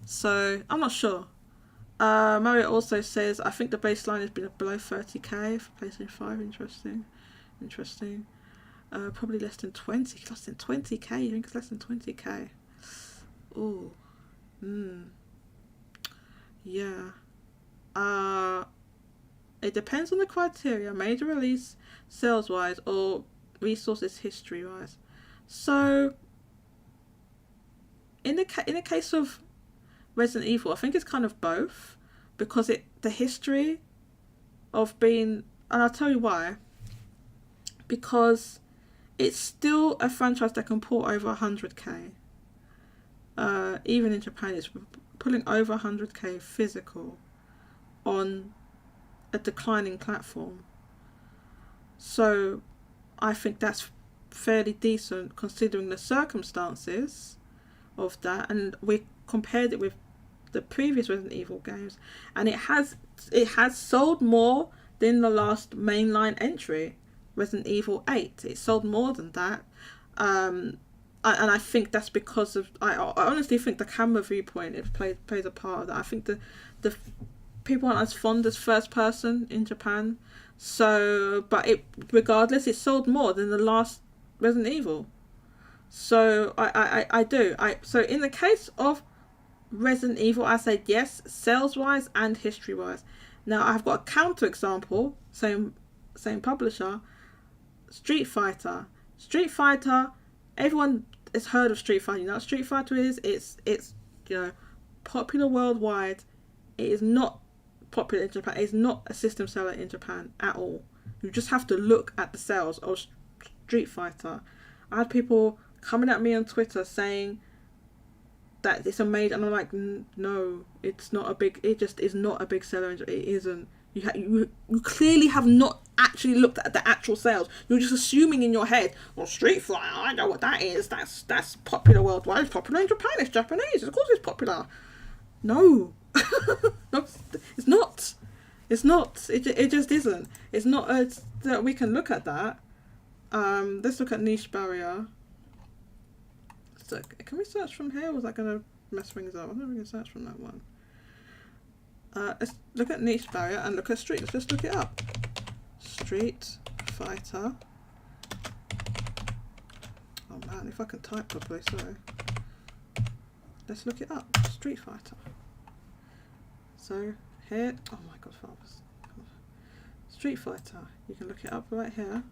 So, I'm not sure. Mario also says, I think the baseline has been below 30k for PlayStation 5. Interesting. Probably less than 20k. You think it's less than 20k? Ooh. Yeah. It depends on the criteria, major release, sales-wise, or resources history-wise. So, in the case of Resident Evil, I think it's kind of both, because the history of being, and I'll tell you why. Because it's still a franchise that can pull over 100k. Even in Japan, it's pulling over 100k physical on a declining platform. So I think that's fairly decent considering the circumstances of that, and we compared it with the previous Resident Evil games, and it has sold more than the last mainline entry, Resident Evil 8. It sold more than that. and I think that's because of I honestly think the camera viewpoint plays a part of that. I think the people aren't as fond as first person in Japan, so but regardless it sold more than the last Resident Evil. So I do so in the case of Resident Evil, I said yes, sales wise and history wise. Now I've got a counter example, same publisher, Street Fighter. Street Fighter, everyone has heard of Street Fighter. You know what Street Fighter is? It's popular worldwide. It is not popular in Japan. It's not a system seller in Japan at all. You just have to look at the sales of Street Fighter. I had people coming at me on Twitter saying that it's amazing, and I'm like, no, it's not a big. It just is not a big seller. It isn't. You clearly have not actually looked at the actual sales. You're just assuming in your head, well, Street Fighter, I know what that is. That's popular worldwide. It's popular in Japan. It's Japanese. Of course, it's popular. No, no, it's not. It's not. It just isn't. It's not. That we can look at that. Let's look at niche barrier. So, can we search from here? Or was that going to mess things up? I don't know if we can search from that one. Let's look at niche barrier and look at street. Let's just look it up. Street Fighter. Oh man, if I can type properly, sorry. Let's look it up. Street Fighter. So here, oh my god, fathers. Street Fighter. You can look it up right here.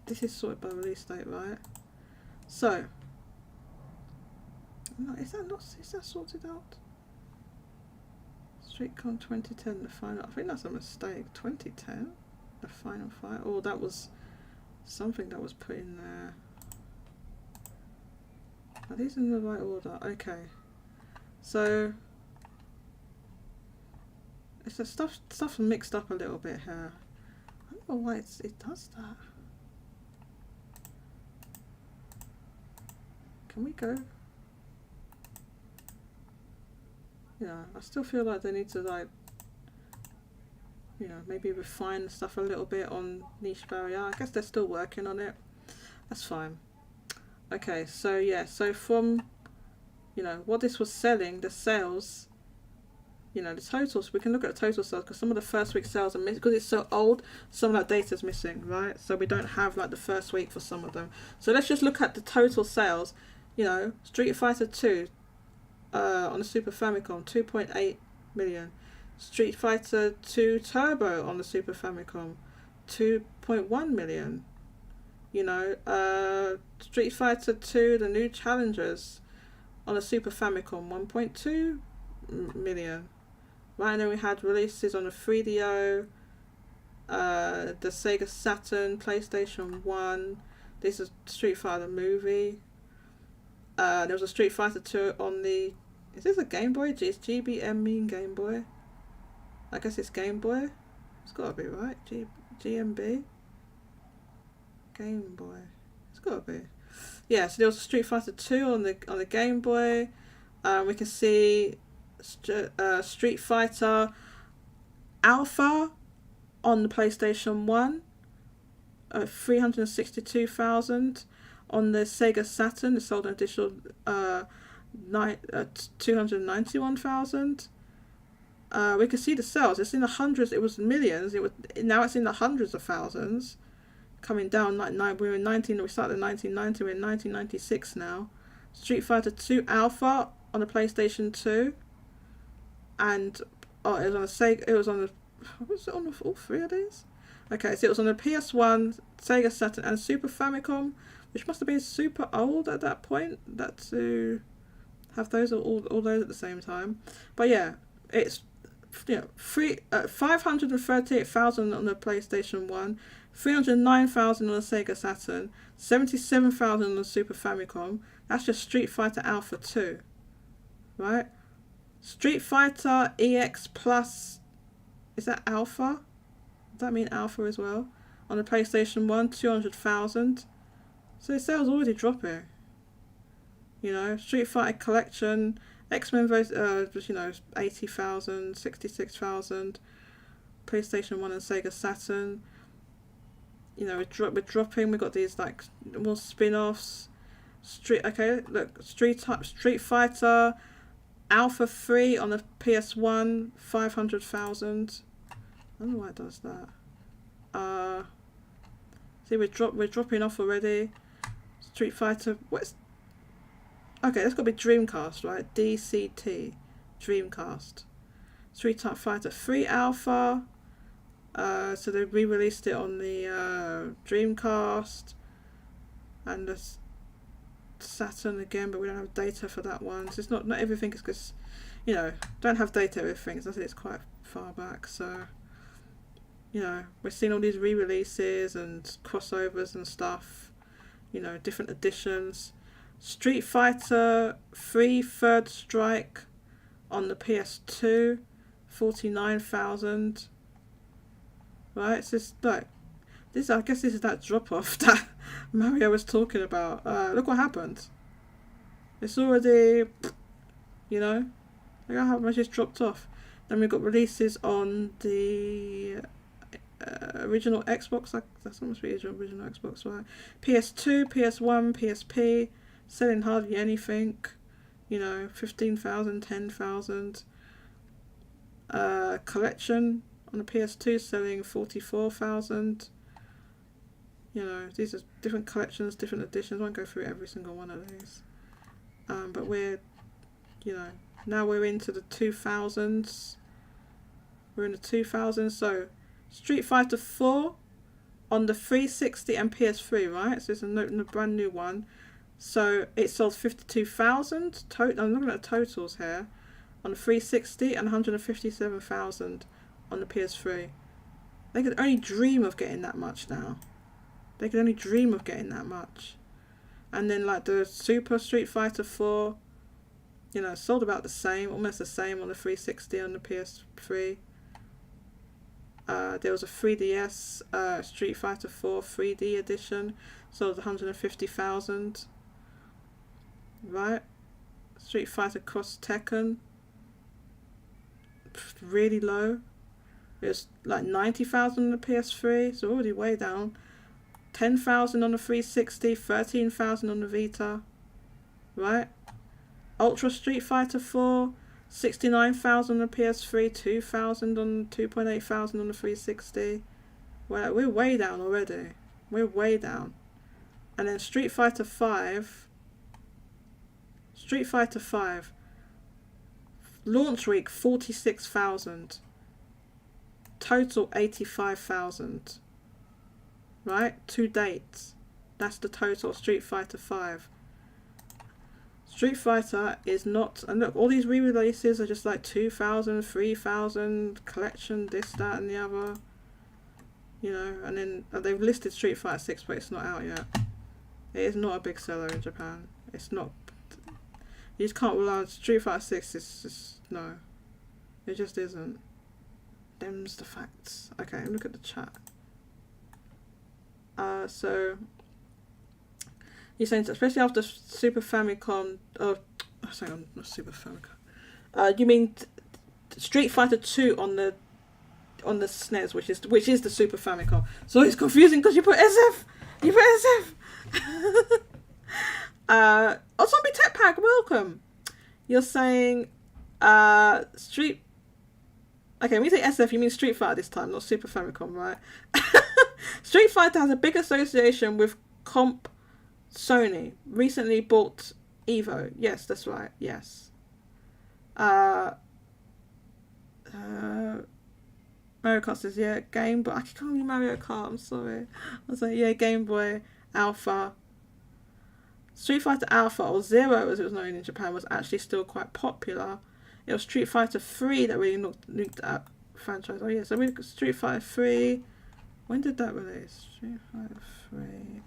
This is sorted by release date, right? So, no, is that sorted out? StreetCon 2010, the final. I think that's a mistake. 2010, the final fight. Oh, that was something that was put in there. Are these in the right order? Okay. So it's the stuff mixed up a little bit here. I don't know why it does that. Can we go? Yeah, I still feel like they need to, like, maybe refine the stuff a little bit on niche barrier. I guess they're still working on it. That's fine. Okay, so yeah, so from, what this was selling, the sales, the totals, we can look at the total sales because some of the first week sales are missing because it's so old. Some of that data is missing, right? So we don't have like the first week for some of them. So let's just look at the total sales. Street Fighter 2 on the Super Famicom, 2.8 million. Street Fighter 2 Turbo on the Super Famicom, 2.1 million. Street Fighter 2, the new challengers on the Super Famicom, 1.2 million. Right, and then we had releases on the 3DO, the Sega Saturn, PlayStation 1. This is Street Fighter movie. There was a Street Fighter 2 on the... Is this a Game Boy? Is GBM mean Game Boy? I guess it's Game Boy. It's got to be, right? GMB? Game Boy. It's got to be. Yeah, so there was a Street Fighter 2 on the Game Boy. We can see Street Fighter Alpha on the PlayStation 1. 362,000. On the Sega Saturn, it sold an additional 291,000. We can see the sales. It's in the hundreds. It was millions. Now it's in the hundreds of thousands. Coming down like we were in 19. We started in 1990. We're in 1996 now. Street Fighter 2 Alpha on the PlayStation 2, and it was on the Sega. It was on the. Was it on all three of these? Okay, so it was on the PS1, Sega Saturn, and Super Famicom, which must have been super old at that point. That to have those all those at the same time. But yeah, it's 538,000 on the PlayStation 1, 309,000 on the Sega Saturn, 77,000 on the Super Famicom. That's just Street Fighter Alpha 2, right? Street Fighter EX Plus, is that Alpha? Does that mean Alpha as well? On the PlayStation 1, 200,000. So the sales already dropping. Street Fighter Collection, X-Men vs. 80,000, 66,000. PlayStation 1 and Sega Saturn. you know, we're dropping. We've got these like more spin-offs. Okay, look, Street Fighter Alpha 3 on the PS1, 500,000. I don't know why it does that. See, we're dropping off already. Street Fighter. What's? Okay, that's got to be Dreamcast, right? DCT, Dreamcast. Street Fighter 3 Alpha. So they re-released it on the Dreamcast and the Saturn again, but we don't have data for that one. So it's not everything is because, you know, don't have data everything. So it's quite far back. So, you know, we're seeing all these re-releases and crossovers and stuff. You know, different editions. Street Fighter 3 Third Strike on the PS2, 49,000. Right, it's just like this. I guess this is that drop off that Mario was talking about. Look what happened. It's already, you know, look how much it's dropped off. Then we've got releases on the original Xbox. Like that's almost the original Xbox, right? PS2, PS1, PSP, selling hardly anything. You know, 15,000, 10,000. Collection on the PS2 selling 44,000. You know, these are different collections, different editions. I won't go through every single one of these. But we're, you know, now we're into the 2000s. We're in the 2000s. So, Street Fighter 4 on the 360 and PS3, right? So it's a brand new one. So it sold 52,000. I'm looking at the totals here. On the 360 and 157,000 on the PS3. They could only dream of getting that much now. They could only dream of getting that much. And then like the Super Street Fighter 4, you know, sold about the same, almost the same on the 360 and the PS3. There was a 3DS Street Fighter 4 3D edition, sold 150,000. Right? Street Fighter Cross Tekken, really low. It was like 90,000 on the PS3, so already way down. 10,000 on the 360, 13,000 on the Vita. Right? Ultra Street Fighter 4, 69,000 on the PS3, 2,000 on 2.8 thousand on the 360. Well, we're way down already. We're way down. And then Street Fighter 5. Street Fighter 5. Launch week 46,000. Total 85,000. Right? To date. That's the total of Street Fighter 5. Street Fighter is not, and look, all these re-releases are just like 2,000, 3,000, collection, this, that and the other. You know, and then they've listed Street Fighter 6, but it's not out yet. It is not a big seller in Japan. It's not. You just can't rely on Street Fighter 6. It's just, no. It just isn't. Them's the facts. Okay, look at the chat. So you're saying, especially after Super Famicom, sorry, not Super Famicom. You mean Street Fighter 2 on the SNES, which is the Super Famicom. So it's confusing because you put SF. You put SF. Zombie Tech Pack, welcome. You're saying Street. Okay, when you say SF, you mean Street Fighter this time, not Super Famicom, right? Street Fighter has a big association with Comp Sony. Recently bought Evo. Yes, that's right. Yes. Mario Kart says, yeah, Game Boy. I can't call you Mario Kart, I'm sorry. I was like, yeah, Game Boy, Alpha. Street Fighter Alpha, or Zero as it was known in Japan, was actually still quite popular. It was Street Fighter 3 that really looked at franchise. Oh yeah, so we got Street Fighter 3. When did that release? Street Fighter 3.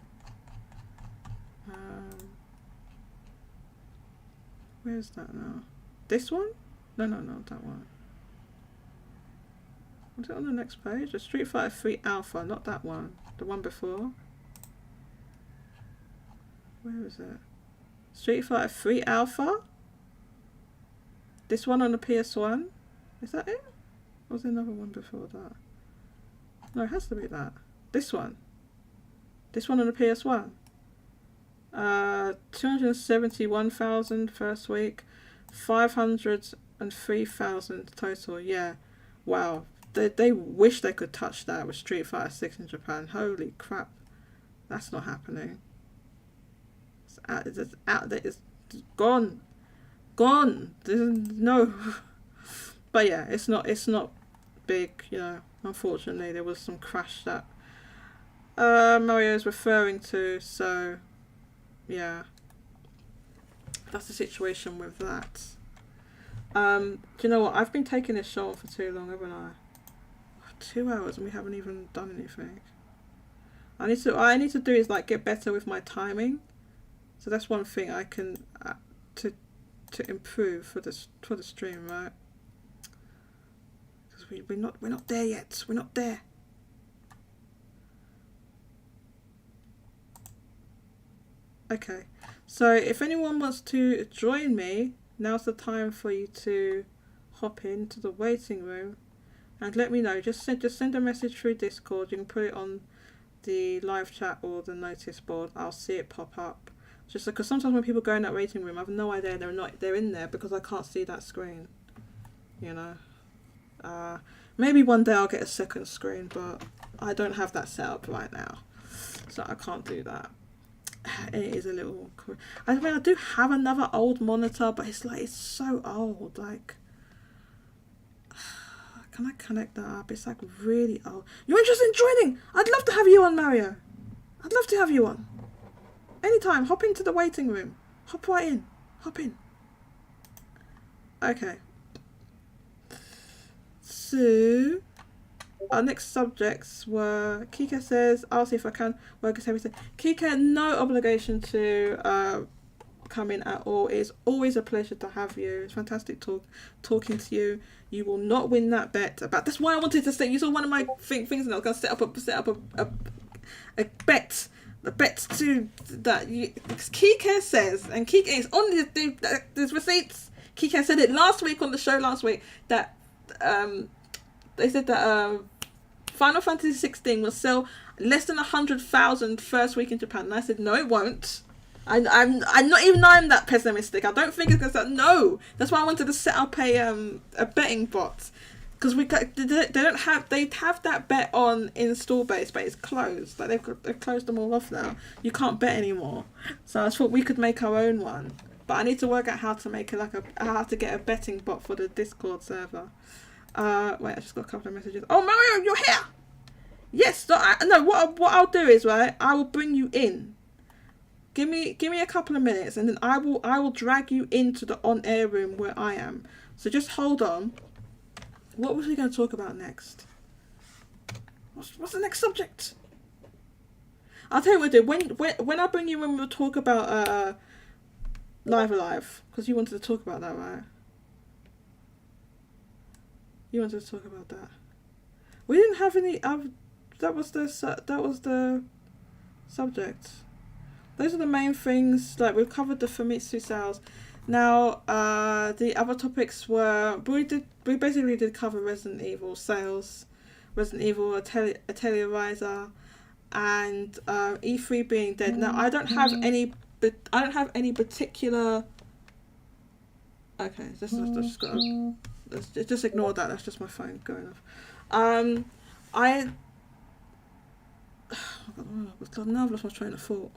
Where's that now? This one? No, not that one. Was it on the next page? The Street Fighter 3 Alpha, not that one. The one before. Where is it? Street Fighter 3 Alpha? This one on the PS1? Is that it? Or was there another one before that? No, it has to be that. This one. This one on the PS1. 271,000 first week, 503,000 total. Yeah, wow. They wish they could touch that with Street Fighter 6 in Japan. Holy crap, that's not happening. It's out there. It's gone. No. But yeah, it's not big. You know, unfortunately, there was some crash that Mario is referring to. So yeah, that's the situation with that. Do you know what? I've been taking this show on for too long, haven't I? 2 hours and we haven't even done anything. I need to do is like get better with my timing. So that's one thing I can to improve for the stream, right? Because we're not there yet. We're not there. Okay, so if anyone wants to join me, now's the time for you to hop into the waiting room and let me know. Just send a message through Discord. You can put it on the live chat or the notice board. I'll see it pop up. Just because sometimes when people go in that waiting room, I have no idea they're in there because I can't see that screen. You know, maybe one day I'll get a second screen, but I don't have that set up right now, so I can't do that. It is a little. I mean, I do have another old monitor, but it's so old. Like, can I connect that up? It's like really old. You're interested in joining? I'd love to have you on, Mario. I'd love to have you on. Anytime, hop into the waiting room. Hop right in. Hop in. Okay. So, our next subjects were, Kika says, I'll see if I can work as everything. Kika, no obligation to come in at all. It's always a pleasure to have you. It's fantastic talking to you. You will not win that bet. That's why I wanted to say, you saw one of my things and I was going to set up a bet. The bet to that Kika says, and Kika is on there's receipts. Kika said it last week on the show that they said that Final Fantasy 16 will sell less than 100,000 first week in Japan, and I said no, it won't. I'm not even I'm that pessimistic. I don't think it's gonna sell. No, that's why I wanted to set up a betting bot. Because they have that bet on install base, but it's closed. Like they've closed them all off now. You can't bet anymore. So I thought we could make our own one, but I need to work out how to make how to get a betting bot for the Discord server. Wait, I just got a couple of messages. Oh, Mario, you're here. Yes. No. What I'll do is I will bring you in. Give me a couple of minutes, and then I will drag you into the on-air room where I am. So just hold on. What was we going to talk about next? What's the next subject? I'll tell you what we'll do. When I bring you in, we'll talk about Live Alive. Because you wanted to talk about that, right? You wanted to talk about that. We didn't have any... that was the subject. Those are the main things. Like, we've covered the Famitsu sales. Now, the other topics were, we basically did cover Resident Evil sales, Resident Evil Atelier Riser, and E3 being dead. Now, I don't have any particular. Okay, just ignore that. That's just my phone going off. Now I've lost my train of thought.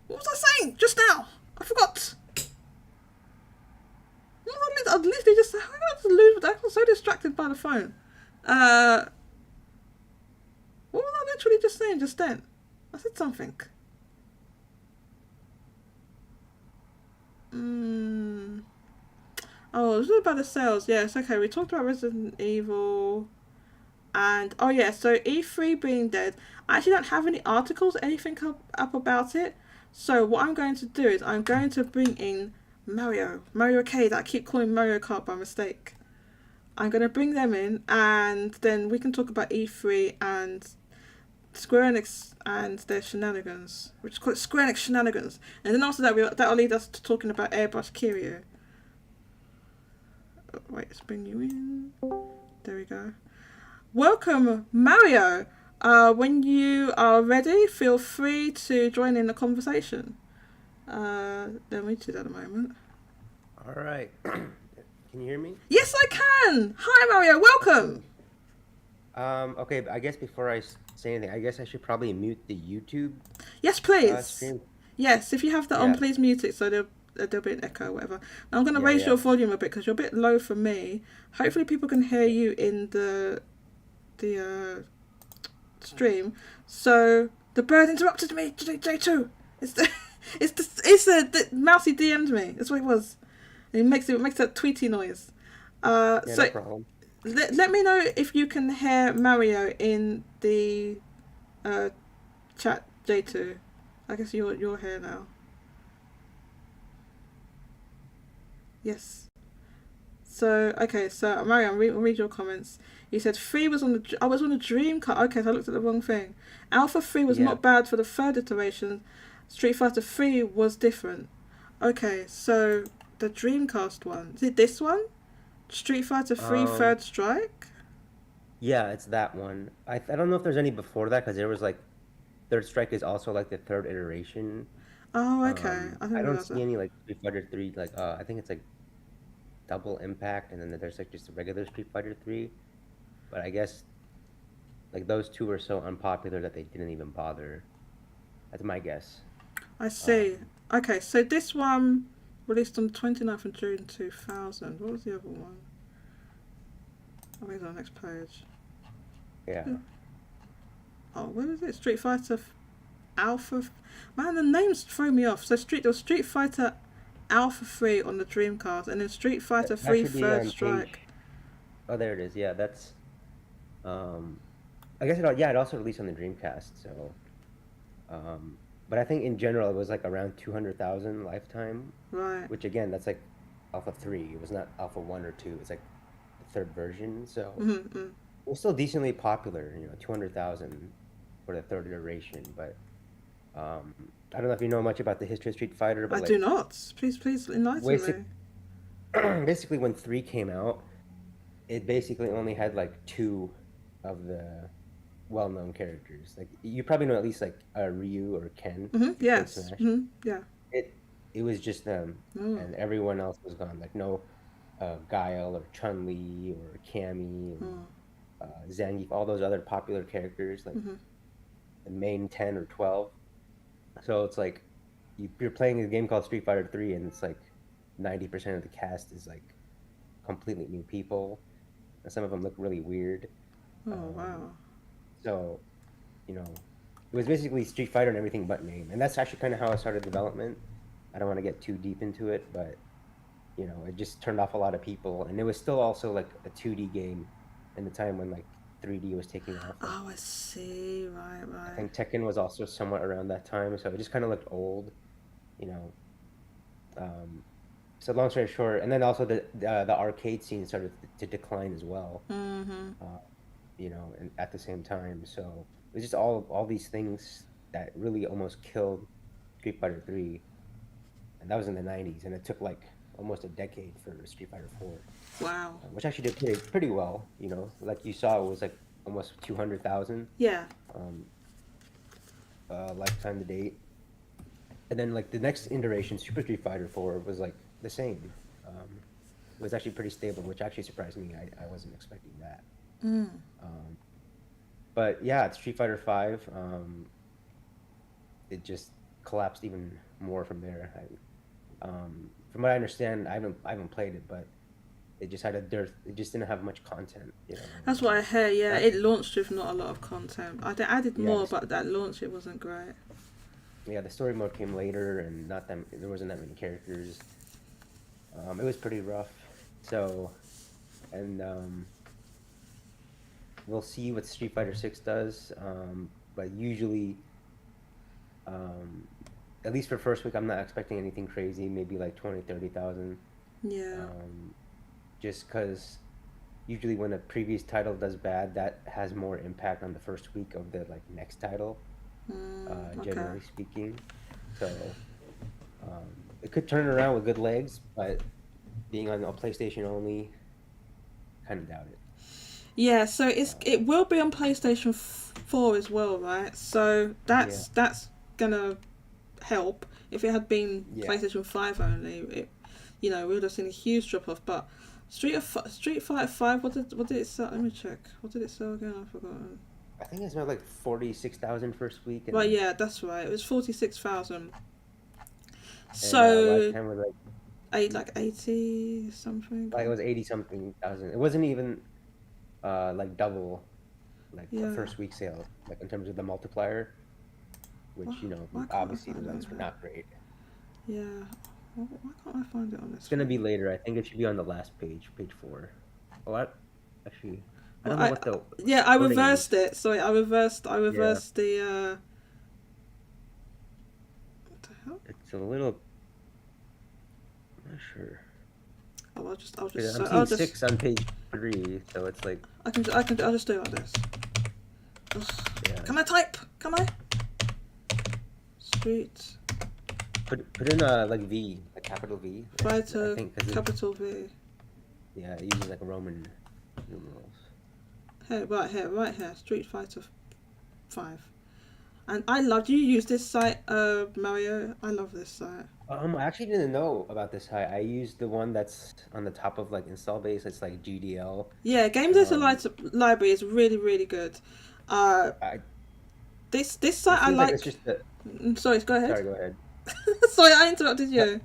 What was I saying just now? I forgot. I literally just I was so distracted by the phone. What was I literally just saying just then? I said something. Oh, it was about the sales. Yes, okay. We talked about Resident Evil, and oh yeah, so E3 being dead. I actually don't have any articles, anything up about it. So what I'm going to do is I'm going to bring in Mario K, that I keep calling Mario Kart by mistake. I'm going to bring them in, and then we can talk about E3 and Square Enix and their shenanigans. We just call it Square Enix shenanigans. And then after that, that'll lead us to talking about Airbrushed Kiryu. Wait, let's bring you in. There we go. Welcome, Mario. When you are ready, feel free to join in the conversation. They're muted at the moment. All right. Can you hear me? Yes, I can. Hi, Mario. Welcome. Okay, I guess before I say anything, I guess I should probably mute the YouTube Yes, please. stream. Yes, if you have that on, Yeah, please mute it so there'll be an echo or whatever. Now I'm going to yeah, raise yeah. your volume a bit because you're a bit low for me. Hopefully, people can hear you in the stream. So the bird interrupted me. J2. It's the the mousy DM'd me. That's what it was. It makes that tweety noise. Yeah, no So problem. let me know if you can hear Mario in the uh, chat, J2. I guess you're here now. Yes. So okay, so Mario, I'll read your comments. You said 3 was on the. I was on the Dreamcast. Okay, so I looked at the wrong thing. Alpha 3 was Yeah. not bad for the third iteration. Street Fighter 3 was different. Okay, so the Dreamcast one. Is it this one? Street Fighter 3 Um, Third Strike? yeah, it's that one. I don't know if there's any before that because there was like Third Strike is also like the third iteration. Oh, okay. I I didn't don't realize see that. any like Street Fighter 3 like I think it's like Double Impact and then there's like just a regular Street Fighter 3. But I guess like those two were so unpopular that they didn't even bother. That's my guess. I see. Um, Okay, so this one released on the 29th of June 2000. What was the other one? Oh, where's our next page? yeah. Oh, where is it? Street Fighter Alpha. Man, the names throw me off. So there was Street Fighter Alpha 3 on the Dreamcast, and then Street Fighter That 3 should be Third on Strike. page. Oh, there it is. Yeah, that's. Um, I guess it also released on the Dreamcast. So, um, but I think in general it was like around 200,000 lifetime, Right. which again that's like Alpha 3. It was not Alpha 1 or 2. It's like the third version. So Mm-hmm. it was still decently popular. 200,000 for the third iteration. But um, I don't know if you know much about the history of Street Fighter, I but do like not. Please enlighten basic, me. basically when 3 came out. It basically only had like two of the well-known characters. Like you probably know at least like Ryu or Ken Mm-hmm. if you played Yes. Smash. Mm-hmm. Yeah. It was just them, Oh. and everyone else was gone. Like no Guile or Chun Li or Cammy and Oh. Zangief, all those other popular characters like Mm-hmm. the main 10 or 12. So it's like you're playing a game called Street Fighter 3, and it's like 90% of the cast is like completely new people, and some of them look really weird. Oh, Um, wow. So, it was basically Street Fighter and everything but name. And that's actually kind of how I started development. I don't want to get too deep into it, but, it just turned off a lot of people. And it was still also like a 2D game in the time when like 3D was taking off. Like, Oh, I see. Right, I right. think Tekken was also somewhat around that time. So it just kind of looked old, you know. Um, so long story short, and then also the arcade scene started to decline as well. Mm-hmm. Uh, and at the same time. So it was just all these things that really almost killed Street Fighter 3, and that was in the 90s, and it took like almost a decade for Street Fighter 4, Wow. which actually did pretty well. Like you saw, it was like almost 200,000 Yeah. um, lifetime to date, and then like the next iteration, Super Street Fighter 4, was like the same. It was actually pretty stable, which actually surprised me. I wasn't expecting that. Mm. Um, But yeah, it's Street Fighter 5. It just collapsed even more from there. From what I understand, I haven't played it, but it just had a dearth. It just didn't have much content. That's what I heard. Yeah, Not it launched with not a lot of content. They added yeah, more, but that launch it wasn't great. the story mode came later, and not that there wasn't that many characters. It was pretty rough. So, and we'll see what Street Fighter 6 does. But usually, um, at least for first week, I'm not expecting anything crazy. Maybe like 20, 30,000. Yeah. Um, just because usually when a previous title does bad, that has more impact on the first week of the like next title. Okay. Generally speaking. So um, it could turn around with good legs, but being on a PlayStation only, kind of doubt it. Yeah, so it will be on PlayStation 4 as well, right? So Yeah, that's gonna help. If it had been yeah. PlayStation 5 only, we would have seen a huge drop off. But Street Fighter 5, what did it sell? Let me check. What did it sell again? I've forgotten. I think it's about like 46,000 first week, Right, and yeah, that's right. It was 46,000. So lifetime was like 80 something. like it was 80 something thousand. It wasn't even like double like a Yeah. first week sale, like in terms of the multiplier, Why, which why can't I obviously the find it on results were here? not great. Yeah. Why can't I find it on It's this gonna one? be later. I think it should be on the last page, page 4. What? Actually, I Well, don't know what the I wording reversed is. it. Sorry, I Yeah, reversed the. What the hell? it's a little. I'm not sure. Oh, Because I'm I'll seeing just, 6 on page 3, so it's like I'll just do it like this. Ugh. yeah. Can I type? Can I? Street Put in like V, a capital V. I Fighter think because capital V. yeah, it uses like Roman numerals. Here, right here. Street Fighter 5. And I love. You use this site, Mario. I love this site. I actually didn't know about this high. I used the one that's on the top of like install base. It's like GDL. Yeah, Game Data Um, Library is really really good. Uh, I this it site I seems like it's like. just the. Sorry, go ahead. Sorry, go ahead. Sorry, I interrupted you.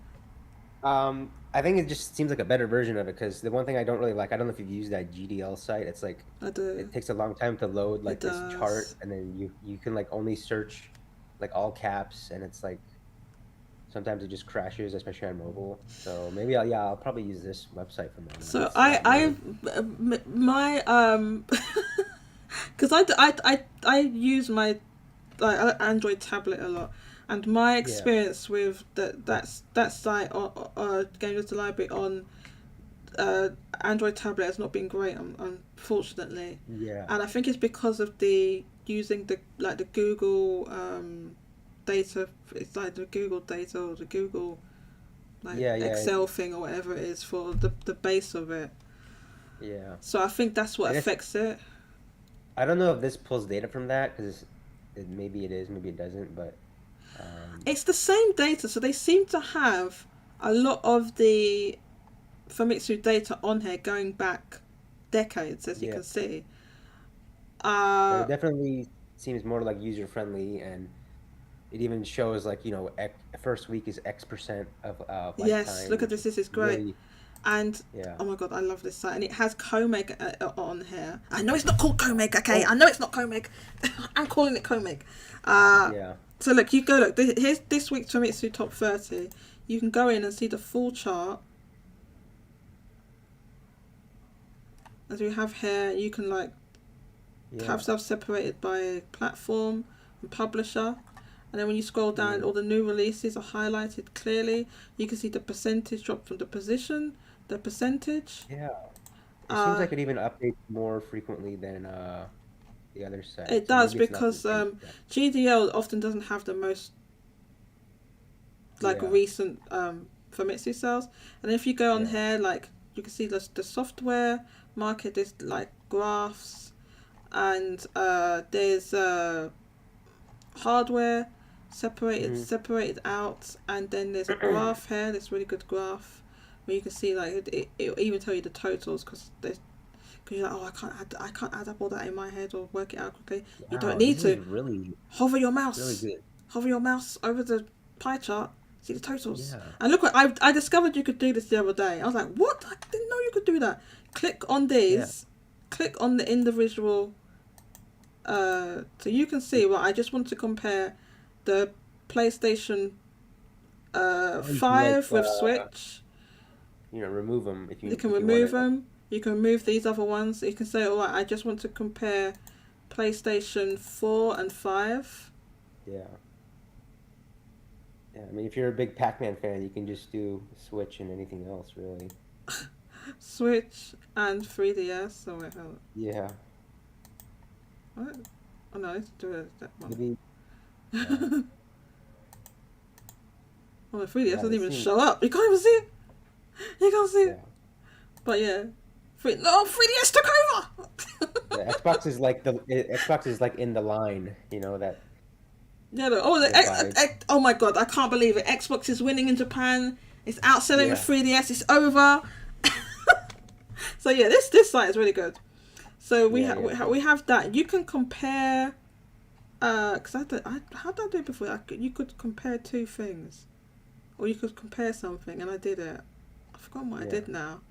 I think it just seems like a better version of it because the one thing I don't really like, I don't know if you've used that GDL site. It's like I do. it takes a long time to load It like this does. chart, and then you can like only search like all caps, and it's like sometimes it just crashes, especially on mobile. So maybe I'll probably use this website from now on. So It's a lot more. my because I use my Android tablet a lot, and my Yeah, experience with that site or Game Data Library on Android tablet has not been great, unfortunately, yeah, and I think it's because of the using the Google data. It's like the Google data or the Google like yeah, Excel thing or whatever it is for the base of it. yeah. So I think that's what I guess affects it. I don't know if this pulls data from that because maybe it is, maybe it doesn't. But It's the same data, so they seem to have a lot of the Famitsu data on here going back decades, as you yeah, can see. but Uh, it definitely seems more like user friendly, and it even shows like first week is X% of yes, lifetime, look at which this. is This is great. really And yeah. oh my god, I love this site, and it has Comeg on here. I know it's not called Comeg, okay? I Oh know it's not Comeg. I'm calling it Comeg. Uh, yeah, so look, you go look. Here's this week's Famitsu top 30. You can go in and see the full chart as we have here. You can like yeah. have stuff separated by platform and publisher. And then when you scroll down, Mm, all the new releases are highlighted clearly. You can see the percentage drop from the position, the percentage. yeah. It seems Uh, like it even updates more frequently than the other site. it So does maybe it's not the because same stuff. GDL often doesn't have the most like Yeah, recent Famitsu sales. And if you go on yeah. here, like you can see the software market. There's like graphs, and there's hardware Hmm. separated out, and then there's a graph here. This really good graph where you can see like it'll even tell you the totals because you're like, oh, I can't add up all that in my head or work it out quickly. You don't Wow, need this is to. really, Hover your really mouse. good. Hover your mouse over the pie chart. See the totals. Yeah, And look what I discovered you could do this the other day. I was like, what? I didn't know you could do that. Click on yeah. these. Click on the individual. So you can see. Well, I just want to compare the PlayStation Oh, you can like 5 with Switch. remove them if You can you want remove to. them. You can remove these other ones. You can say, all right, I just want to compare PlayStation 4 and 5. Yeah, yeah. I mean, if you're a big Pac-Man fan, you can just do Switch and anything else, really. Switch and 3DS. Oh, wait, hold Yeah, on. What? Oh, no, let's do it. That one. maybe. Yeah, Oh, the 3DS yeah. doesn't This even seems. show up. You can't even see it. You can't see it. Yeah, But yeah. No, 3DS took over! Xbox is like Xbox is like in the line, you know that Yeah. the vibe. Oh my god! I can't believe it. Xbox is winning in Japan. It's outselling the Yeah, 3DS. It's over. So yeah, this site is really good. So yeah, yeah. we have that. You can compare. Cause how did I do it before? You could compare two things, or you could compare something, and I did it. I've forgotten what I Yeah, did now.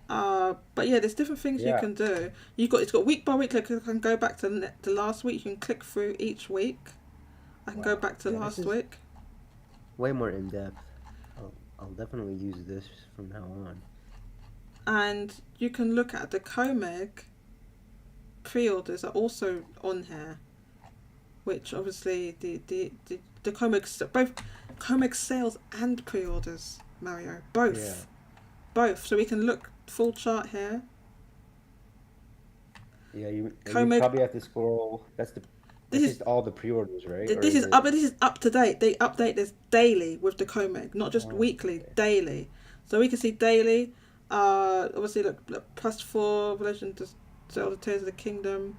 But yeah, there's different things you yeah. can do. It's got week by week. Like I can go back to last week. You can click through each week. I can go Wow. back to Yeah, this last is week, way more in depth. I'll definitely use this from now on. and you can look at the Comeg pre-orders are also on here, which obviously the Comeg, both Comeg sales and pre-orders, Mario, Yeah, both. So we can look full chart here. yeah. You Comeg. probably have to scroll. This That's is just all the pre-orders, right? Or is this is up to date. They update this daily with the Comeg, not just Oh, weekly, okay. daily. So we can see daily. Obviously, look +4 relation to Zelda Tears of the Kingdom.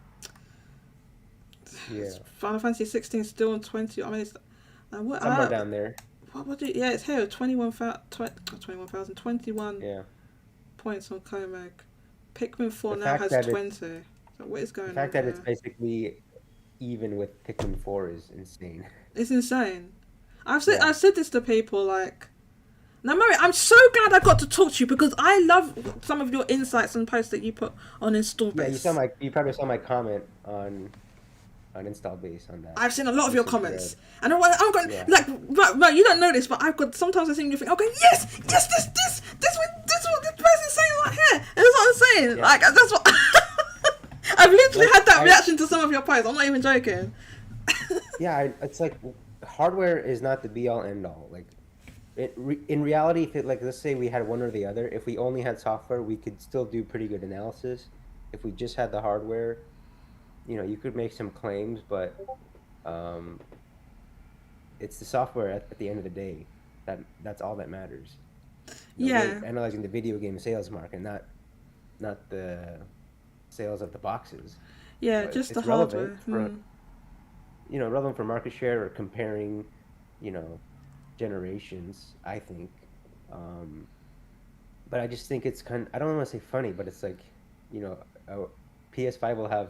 Yeah, Final Fantasy 16 still on 20. I mean, it's what somewhere down there. what do you, yeah, it's here 21 Yeah. points on Comeg. Pikmin 4 The now fact has that 20. it's So what is the going on fact that it's here? basically even with Pikmin 4 is insane. It's insane. Yeah. I've said this to people like. Now, Mary, I'm so glad I got to talk to you because I love some of your insights and posts that you put on Install Yeah, Base. you probably saw my comment on install base on that. I've seen a lot of your Recent thread. comments, and I'm going Yeah. like, right, you don't know this, but I've got sometimes I see you think, okay, yes, this what this person's saying right here, and that's what I'm saying. Yeah. Like that's what I've literally Like had that reaction to some of your posts. I'm not even joking. yeah, it's like hardware is not the be all end all. Like in reality, if it like let's say we had one or the other, if we only had software, we could still do pretty good analysis. If we just had the hardware, you know, you could make some claims, but um, it's the software at the end of the day that's all that matters. You know, Yeah, we're analyzing the video game sales market, not the sales of the boxes. yeah, But just the it's relevant hardware. for relevant for market share or comparing, you know, generations. I think, um, but I just think it's I don't want to say funny, but it's like, you know, PS5 will have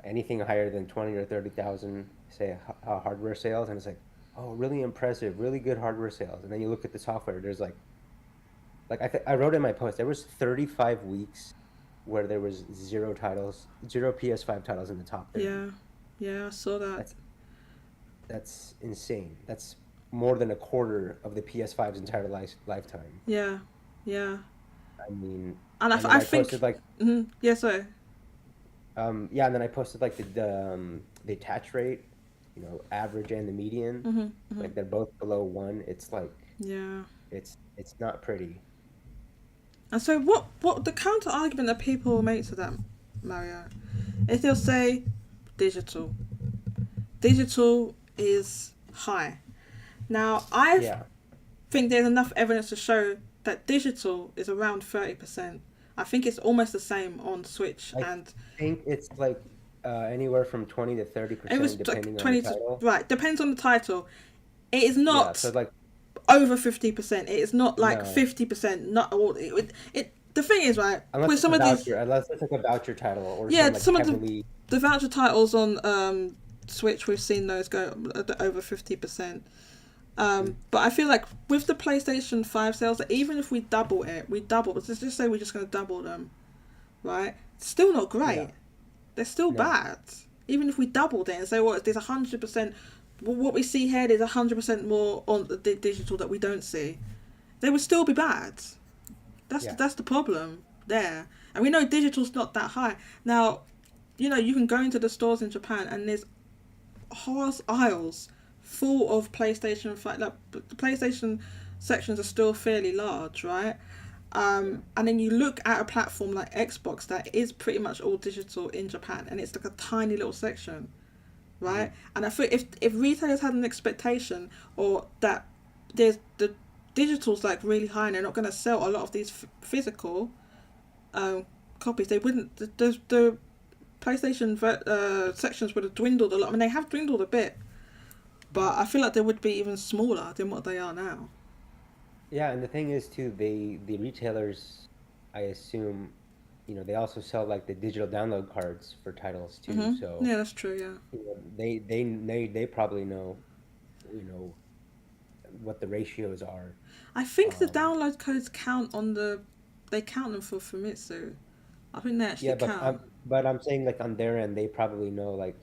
anything higher than 20 or 30,000 say hardware sales, and it's like, oh, really impressive, really good hardware sales, and then you look at the software, there's like I wrote in my post there was 35 weeks where there was zero PS5 titles in the top 30. Yeah, yeah, I saw that. That's that's insane. That's more than a quarter of the PS5's entire lifetime. Yeah, yeah, I mean, and and then I I posted think, like yeah, sorry. yeah, and then I posted like the attach rate, you know, average and the median, like they're both below 1. It's like Yeah. it's not pretty. And so what the counter argument that people will make to that, Mario, is they'll say digital. Digital is high. Now I Yeah, think there's enough evidence to show that digital is around 30%. I think it's almost the same on Switch, I and think it's like anywhere from 20 to it was 30% like depending on the 20 to, title. right, depends on the title. It is Yeah, not so like over 50%. It is not like no, 50%. Not all. The thing is, right, unless with it's a some of these, voucher, unless it's like a voucher title or yeah, some like some of heavily. the voucher titles on Switch, we've seen those go over 50%. But I feel like with the PlayStation 5 sales, even if we double it, let's just say we're just going to double them, right? It's still not great. Yeah, They're still no, bad. Even if we doubled it and say, well, there's 100%, what we see here, there's 100% more on the digital that we don't see. They would still be bad. yeah, That's the problem there. And we know digital's not that high. Now, you know, you can go into the stores in Japan and there's whole aisles full of PlayStation 5. Like, the PlayStation sections are still fairly large, right? And then you look at a platform like Xbox that is pretty much all digital in Japan, and it's like a tiny little section, right? And I feel if retailers had an expectation or that there's the digital's like really high and they're not going to sell a lot of these physical copies, they wouldn't. The PlayStation sections would have dwindled a lot. I mean, they have dwindled a bit, but I feel like they would be even smaller than what they are now. Yeah, and the thing is too, the retailers, I assume, they also sell like the digital download cards for titles too. So, Yeah, that's true. Yeah. they probably know, you know, what the ratios are. I think the Um, download codes count on the. They count them for Famitsu. I think they actually yeah, but count. I'm saying like on their end, they probably know like,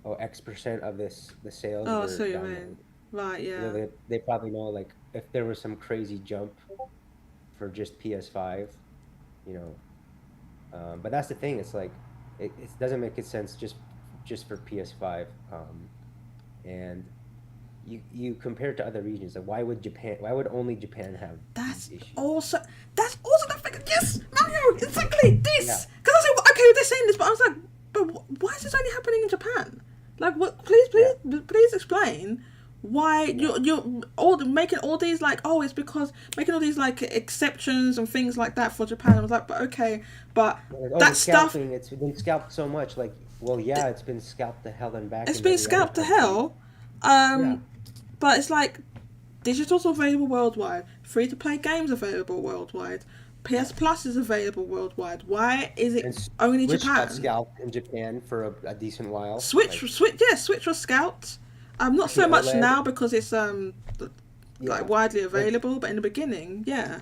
oh, X% of the sales Oh, I see were what you download. mean. Right. You know, Yeah. they probably know like if there was some crazy jump for just PS5, you know. But that's the thing. It's like it doesn't make it sense just for PS5. And you compare it to other regions. Like why would only Japan have these That's issues? also that's also the thing. Yes, Mario, exactly Yeah, this. Because I was like, okay, they're saying this, but I was like, but why is this only happening in Japan? Like, what? Please, yeah, please explain why yeah. you're all making all these like, oh, it's because making all these like exceptions and things like that for Japan. I was like, but okay, but Like, oh, the that stuff, scalping, it's been scalped so much. Like, well, yeah, it's been scalped to hell and back it's in been every other scalped to country. hell. Yeah, But it's like digital's available worldwide. Free to play games available worldwide. yeah. PS Plus is available worldwide. Why is it And only Switch got Japan? scalped in Japan for a decent while. Like, Switch, yeah, Switch was scalped. Not the so much OLED, now because it's like yeah. widely Like, available, but in the beginning, yeah,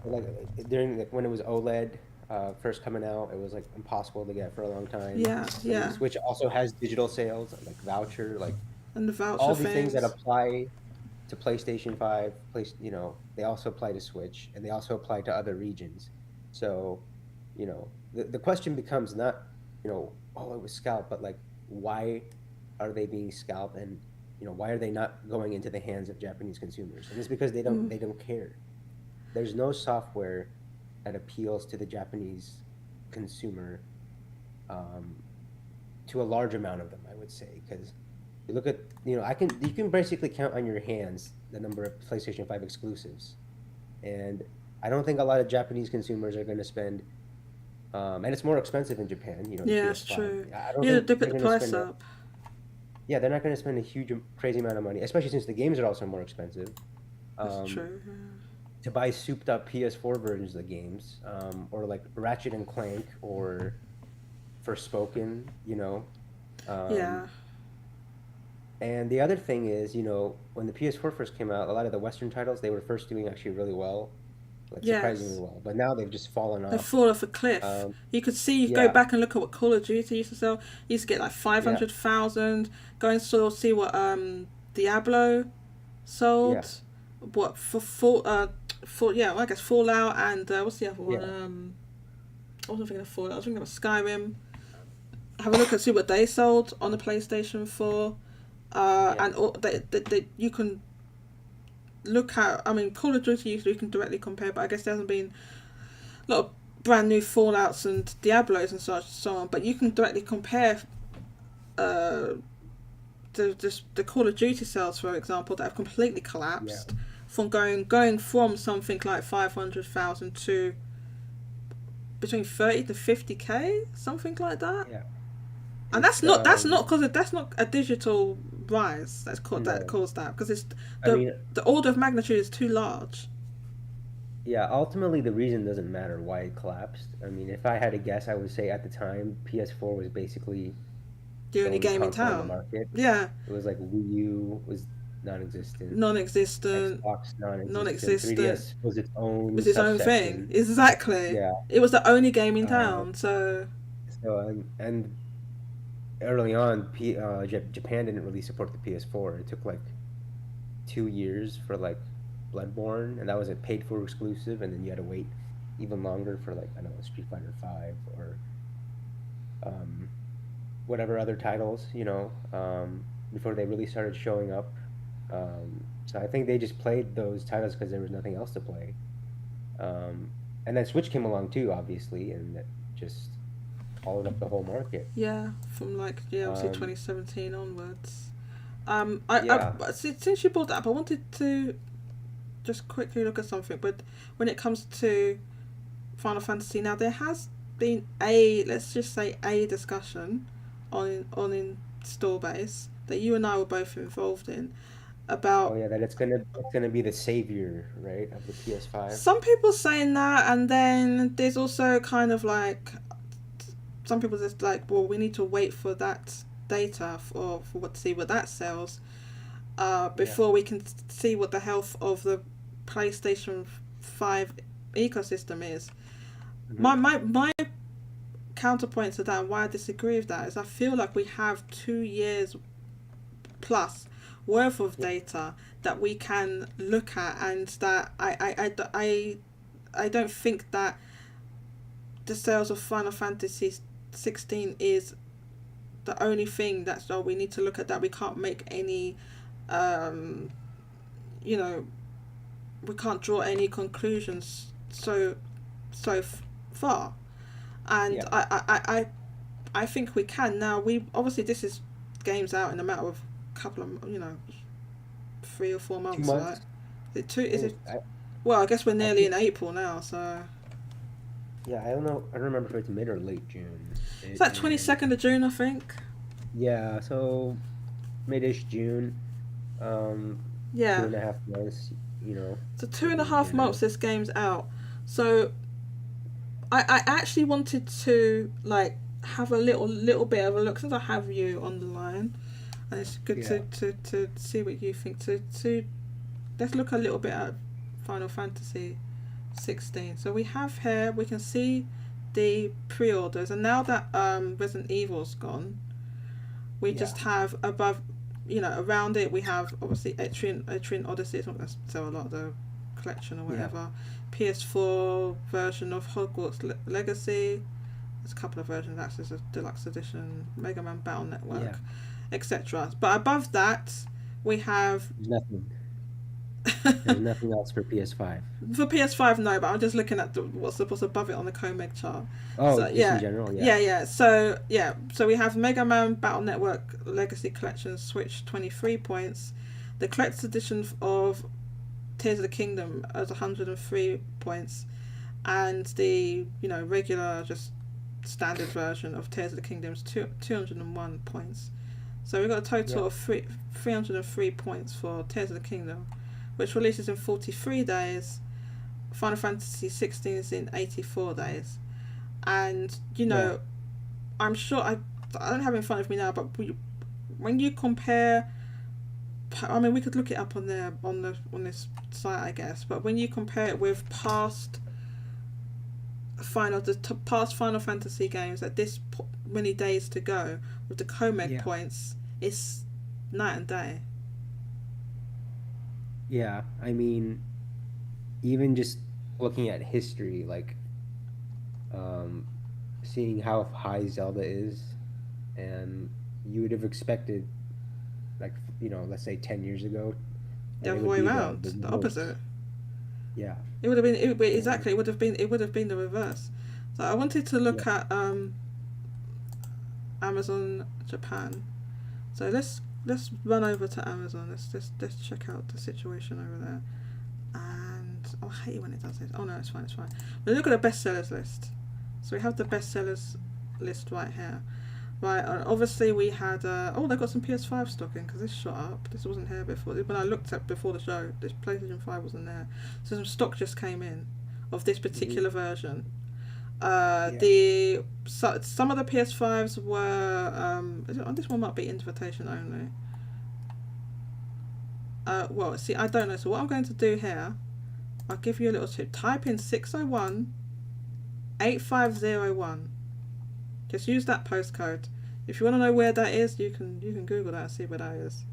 like during like when it was OLED first coming out, it was like impossible to get for a long time. yeah, I mean, yeah, Switch also has digital sales, like voucher, like and the voucher all the things that things. apply to PlayStation 5, they also apply to Switch and they also apply to other regions. So, the question becomes not, oh, it was scalped, but like, why are they being scalped and, why are they not going into the hands of Japanese consumers? And it's because they don't care. There's no software that appeals to the Japanese consumer, um, to a large amount of them, I would say, because you look at, you can basically count on your hands the number of PlayStation 5 exclusives. And I don't think a lot of Japanese consumers are going to spend, and it's more expensive in Japan, the Yeah, it's PS5. true. I don't Yeah, think they put they're the going to price spend, up. yeah, they're not going to spend a huge, crazy amount of money, especially since the games are also more expensive. That's Um, true. to buy souped up PS4 versions of the games, or like Ratchet and Clank or Forspoken, um, Yeah, and the other thing is, when the PS4 first came out, a lot of the Western titles they were first doing actually really well, like surprisingly yes. well. But now they've just fallen They off. fall off a cliff. Um, You could see, you go yeah, back and look at what Call of Duty used to sell. You used to get like yeah, 500,000. Go and sort of see what Diablo yeah, sold. What for yeah, well, I guess Fallout and what's the other one? yeah, I wasn't thinking of Fallout. I was thinking of Skyrim. Have a look and see what they sold on the PlayStation 4. yeah, And all, you can look at. I mean, Call of Duty you can directly compare, but I guess there hasn't been a lot of brand new Fallouts and Diablos and such so on. But you can directly compare uh, the Call of Duty sales, for example, that have completely yeah. collapsed from going from something like 500,000 to between 30 to 50k, something like that. Yeah. And It's that's not because that's not a digital rise that no. caused that, because it's I the mean, the order of magnitude is too large. yeah. Ultimately, the reason doesn't matter why it collapsed. I mean, if I had to guess, I would say at the time PS4 was basically The the only only game in console on the town. market. Yeah, It was like Wii U was non-existent, non-existent, Xbox non-existent, non-existent. 3DS was its It own was its own thing. subsection. Exactly. Yeah. It was the only game in Uh, town. So so and early on, Japan didn't really support the PS4. It took like 2 years for like Bloodborne, and that was a paid for exclusive, and then you had to wait even longer for like I don't know Street Fighter 5 or um, whatever other titles, before they really started showing up. So I think they just played those titles because there was nothing else to play. Um, and then Switch came along too, obviously, and that just followed up the whole market. yeah, from like yeah, obviously Um, 2017 onwards. yeah, Since you brought that up, I wanted to just quickly look at something. But when it comes to Final Fantasy now, there has been let's just say a discussion on install base that you and I were both involved in Oh about yeah, that it's gonna be the savior, right, of the PS5. some people saying that, and then there's also kind of like some people just like, well, we need to wait for that data for what to see what that sells Yeah. before we can see what the health of the PlayStation 5 ecosystem is. Hmm. My counterpoint to that, and why I disagree with that, is I feel like we have 2 years plus worth of Yeah. data that we can look at, and that I don't think that the sales of Final Fantasy 16 is the only thing that's all we need to look at. That we can't make any um you know we can't draw any conclusions so far, and Yeah. I think we can now. We obviously, this is games out in a matter of couple of 3 or 4 Two months, right? months. Is it two? I Is think it? I, Well, I guess we're I nearly think in April now, so yeah, I don't know. I don't remember if it's mid or late June. it's It like is 22nd of June, I think. yeah, so mid-ish June. Two Yeah, and a half months, so two we'll and a be half there. months this game's out. So I actually wanted to like have a little bit of a look, since I have you on the line, and it's good Yeah. to see what you think. To let's look a little bit at Final Fantasy 16. So we have here, we can see the pre-orders, and now that Resident Evil's gone, we Yeah. just have above, around it we have obviously Etrian Odyssey. It's not going to sell a lot, the collection or Yeah. whatever. PS4 version of Hogwarts Legacy. There's a couple of versions. That's a deluxe edition. Mega Man Battle Yeah. Network, etc. But above that, we have There's nothing. There's nothing else for PS5. for PS5, no, but I'm just looking at what's above it on the Comeg chart. Oh, So just in yeah, general, yeah. yeah. So yeah, so we have Mega Man Battle Network Legacy Collection Switch 23 points, the collector's edition of Tears of the Kingdom as 103 points, and the regular just standard version of Tears of the Kingdom's 201 points. So we've got a Yeah. total of 303 points for Tears of the Kingdom, which releases in 43 days. Final Fantasy 16 is in 84 days. And, Yeah. I'm sure, I don't have it in front of me now, but when you compare, I mean, we could look it up on there, on this site, I guess, but when you compare it with past past Final Fantasy games at this many days to go, with the Comeg Yeah. points, it's night and day. Yeah. I mean, even just looking at history, like um seeing how high Zelda is, and you would have expected, like, let's say 10 years ago, The and it other would way be the around, the reverse. opposite. Yeah. It would have been And exactly. It would have been the reverse. So I wanted to yeah. look at Amazon Japan. So let's run over to Amazon. Let's check out the situation over there. And I hate it when it does this. Oh no, it's fine. It's fine. But look at the bestsellers list. So we have the bestsellers list right here. Right, obviously we had. They got some PS5 stock in because this shot up. This wasn't here before. When I looked at before the show, this PlayStation 5 wasn't there. So some stock just came in of this Hmm. particular version. Yeah. Some of the PS5s were. This one might be invitation only. Well, see, I don't know. So what I'm going to do here, I'll give you a little tip. Type in 601 8501. Just use that postcode. If you want to know where that is, you can Google that and see where that is.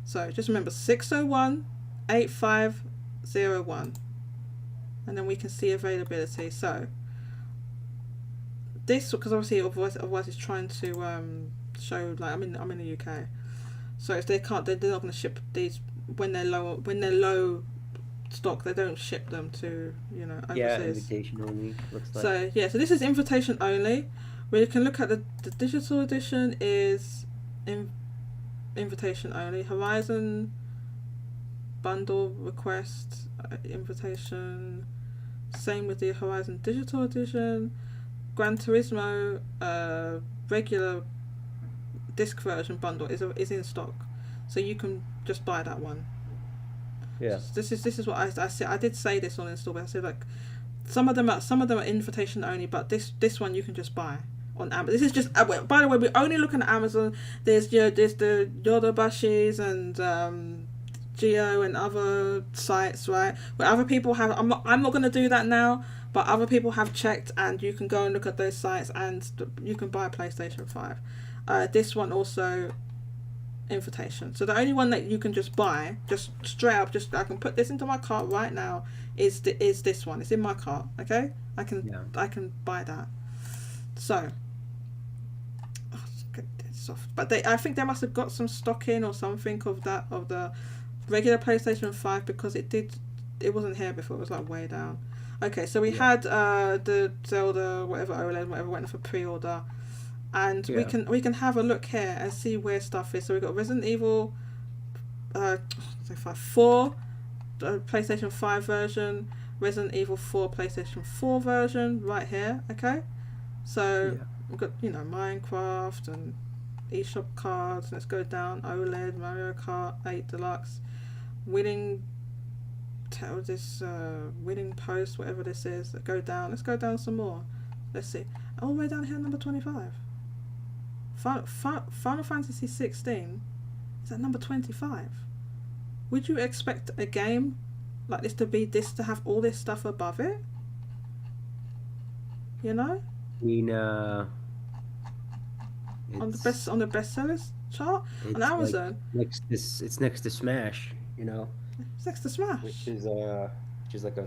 So just remember 601 8501, and then we can see availability. So this, because obviously otherwise it's trying to show, like, I'm in the UK, so if they're not going to ship these when they're low stock. They don't ship them to Yeah, overseas. invitation only, looks like. So yeah, so this is invitation only. We can look at the digital edition is invitation only. Horizon bundle request invitation. Same with the Horizon digital edition. Gran Turismo regular disc version bundle is in stock, so you can just buy that one. Yeah. This is what I said. I did say this on install, but I said like some of them are invitation only, but this one you can just buy on Amazon. This is just by the way, we're only looking at Amazon. There's the Yodobashis and Geo and other sites, right? Where other people have. I'm not going to do that now, but other people have checked, and you can go and look at those sites, and you can buy a PlayStation 5. This one also invitation. So the only one that you can just buy, just straight up, just I can put this into my cart right now. Is this one? It's in my cart. Okay, I can buy that. So. Soft. But I think they must have got some stock in or something of the regular PlayStation 5 because it wasn't here before. It was like way down. Okay, so we had the Zelda whatever went for pre-order, and we can have a look here and see where stuff is. So we got Resident Evil 4, the PlayStation 5 version, Resident Evil 4 PlayStation 4 version right here. Okay, so we've got Minecraft and eShop cards. Let's go down. OLED, Mario Kart 8 Deluxe, winning post, whatever this is. Let's go down some more. Let's see. All the way down here, number 25. Final Fantasy 16 is at number 25. Would you expect a game like this to have all this stuff above it? You know? On the bestsellers chart on Amazon. It's next to Smash, It's next to Smash, which is like a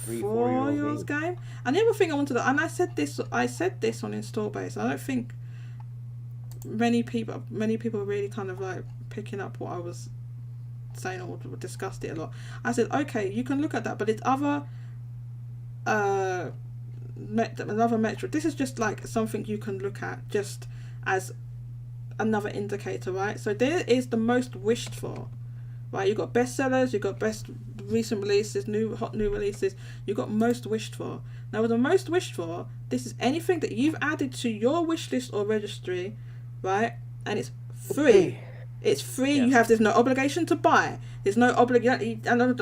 4 years game. And the other thing I wanted to, and I said this on Install Base. I don't think many people really kind of like picking up what I was saying or discussed it a lot. I said, okay, you can look at that, but it's other another metric. This is just like something you can look at just as another indicator, right? So there is the most wished for, right? You've got bestsellers, you've got best recent releases, new releases, you've got most wished for. Now with the most wished for, this is anything that you've added to your wish list or registry, right? And it's free. It's free. Yeah. There's no obligation to buy. There's no obligation, and I'm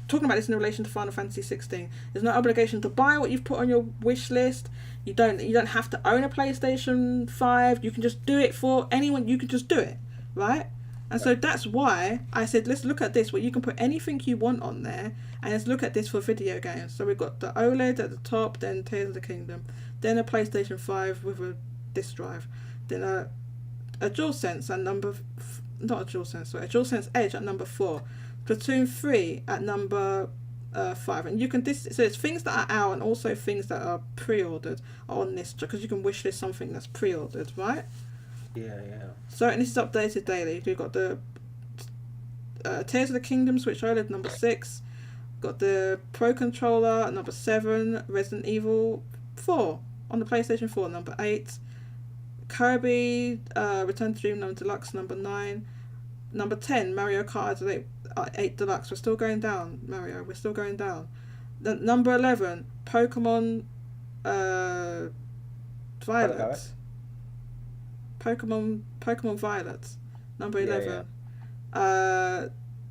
talking about this in relation to Final Fantasy 16. There's no obligation to buy what you've put on your wish list. You don't have to own a PlayStation 5. You can just do it for anyone. You can just do it, right? And so that's why I said, let's look at this, where you can put anything you want on there, and let's look at this for video games. So we've got the OLED at the top, then Tears of the Kingdom, then a PlayStation 5 with a disc drive, then a DualSense at a DualSense Edge at number 4, Splatoon 3 at number 5, and you can so it's things that are out and also things that are pre-ordered are on this, because you can wishlist something that's pre-ordered, right? Yeah. So, and this is updated daily. We've got the Tears of the Kingdom Switch OLED number 6, got the Pro Controller at number 7, Resident Evil 4 on the PlayStation 4 number 8, Kirby Return to Dream Deluxe number 9, number 10 Mario Kart 8 Deluxe. We're still going down, Mario. We're still going down. The number 11 Pokemon Violet. Pokemon Violet. Number 11.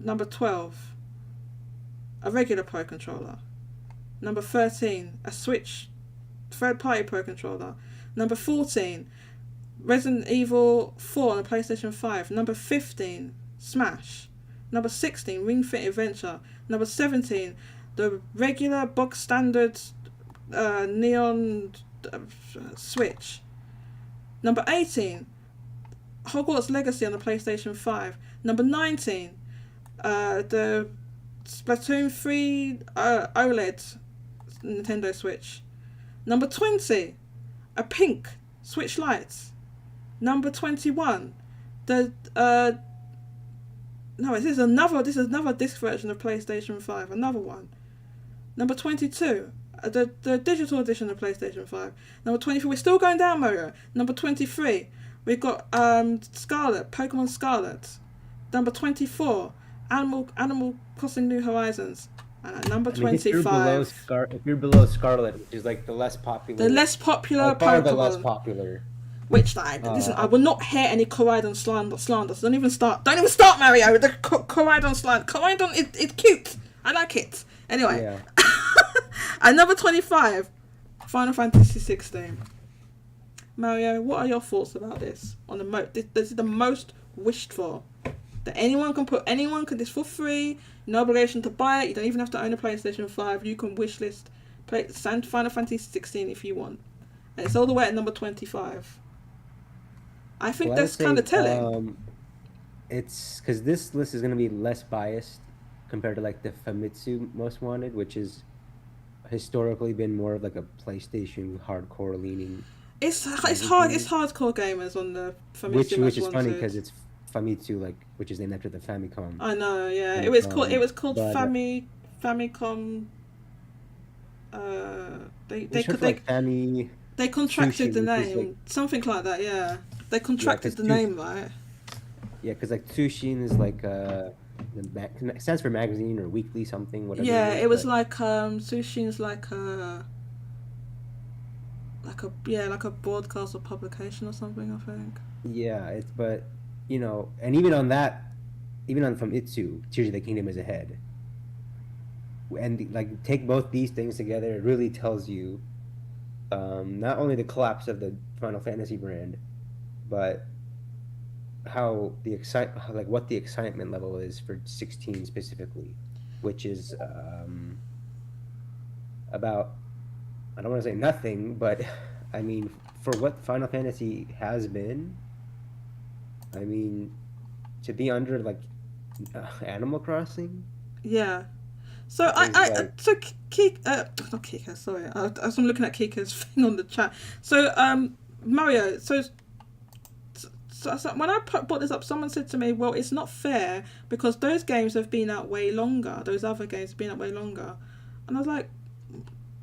Number 12 a regular Pro Controller. Number 13 a Switch third party Pro Controller. Number 14 Resident Evil 4 on the PlayStation 5. Number 15, Smash. Number 16, Ring Fit Adventure. Number 17, the regular box standard neon Switch. Number 18, Hogwarts Legacy on the PlayStation 5. Number 19, the Splatoon 3 OLED Nintendo Switch. Number 20, a pink Switch Lite. Number 21, this is another disc version of PlayStation 5, another one. Number 22, the digital edition of PlayStation 5. Number 24, we're still going down, Mario. Number 23, we've got Scarlet, Pokemon Scarlet. Number 24, Animal Crossing New Horizons. And at number I mean, if you're 25, Scarlet, which is like the less popular, the less popular by far the Pokemon. less popular. Which, listen, I will not hear any Koraidon slander. Don't even start, Mario. The Koraidon slander. Koraidon, it's cute. I like it. Anyway, Yeah. at number 25, Final Fantasy 16. Mario, what are your thoughts about this? This is the most wished for that anyone can. This for free, no obligation to buy it. You don't even have to own a PlayStation 5. You can wishlist Final Fantasy 16 if you want, and it's all the way at number 25. I think that's kind of telling. It's because this list is going to be less biased compared to like the Famitsu Most Wanted, which is historically been more of like a PlayStation hardcore leaning. It's hardcore gamers on the Famitsu which is funny because it's Famitsu, like, which is named after the Famicom. I know, yeah. It was called Famicom. They contracted the name, like, something like that. Yeah, they contracted the name, right? Yeah, because like Tsushin is like it stands for magazine or weekly something, whatever. Yeah, it was like Tsushin's like a broadcast or publication or something, I think. Yeah, but you know, and even on Famitsu, Tears of the Kingdom is ahead. And like take both these things together, it really tells you not only the collapse of the Final Fantasy brand, but how what the excitement level is for 16 specifically, which is about, I don't want to say nothing, but I mean, for what Final Fantasy has been, I mean, to be under like Animal Crossing. Yeah. So not Kika. Sorry, as I'm looking at Kika's thing on the chat. So Mario. So when I brought this up, someone said to me, "Well, it's not fair because those games have been out way longer. Those other games have been out way longer," and I was like,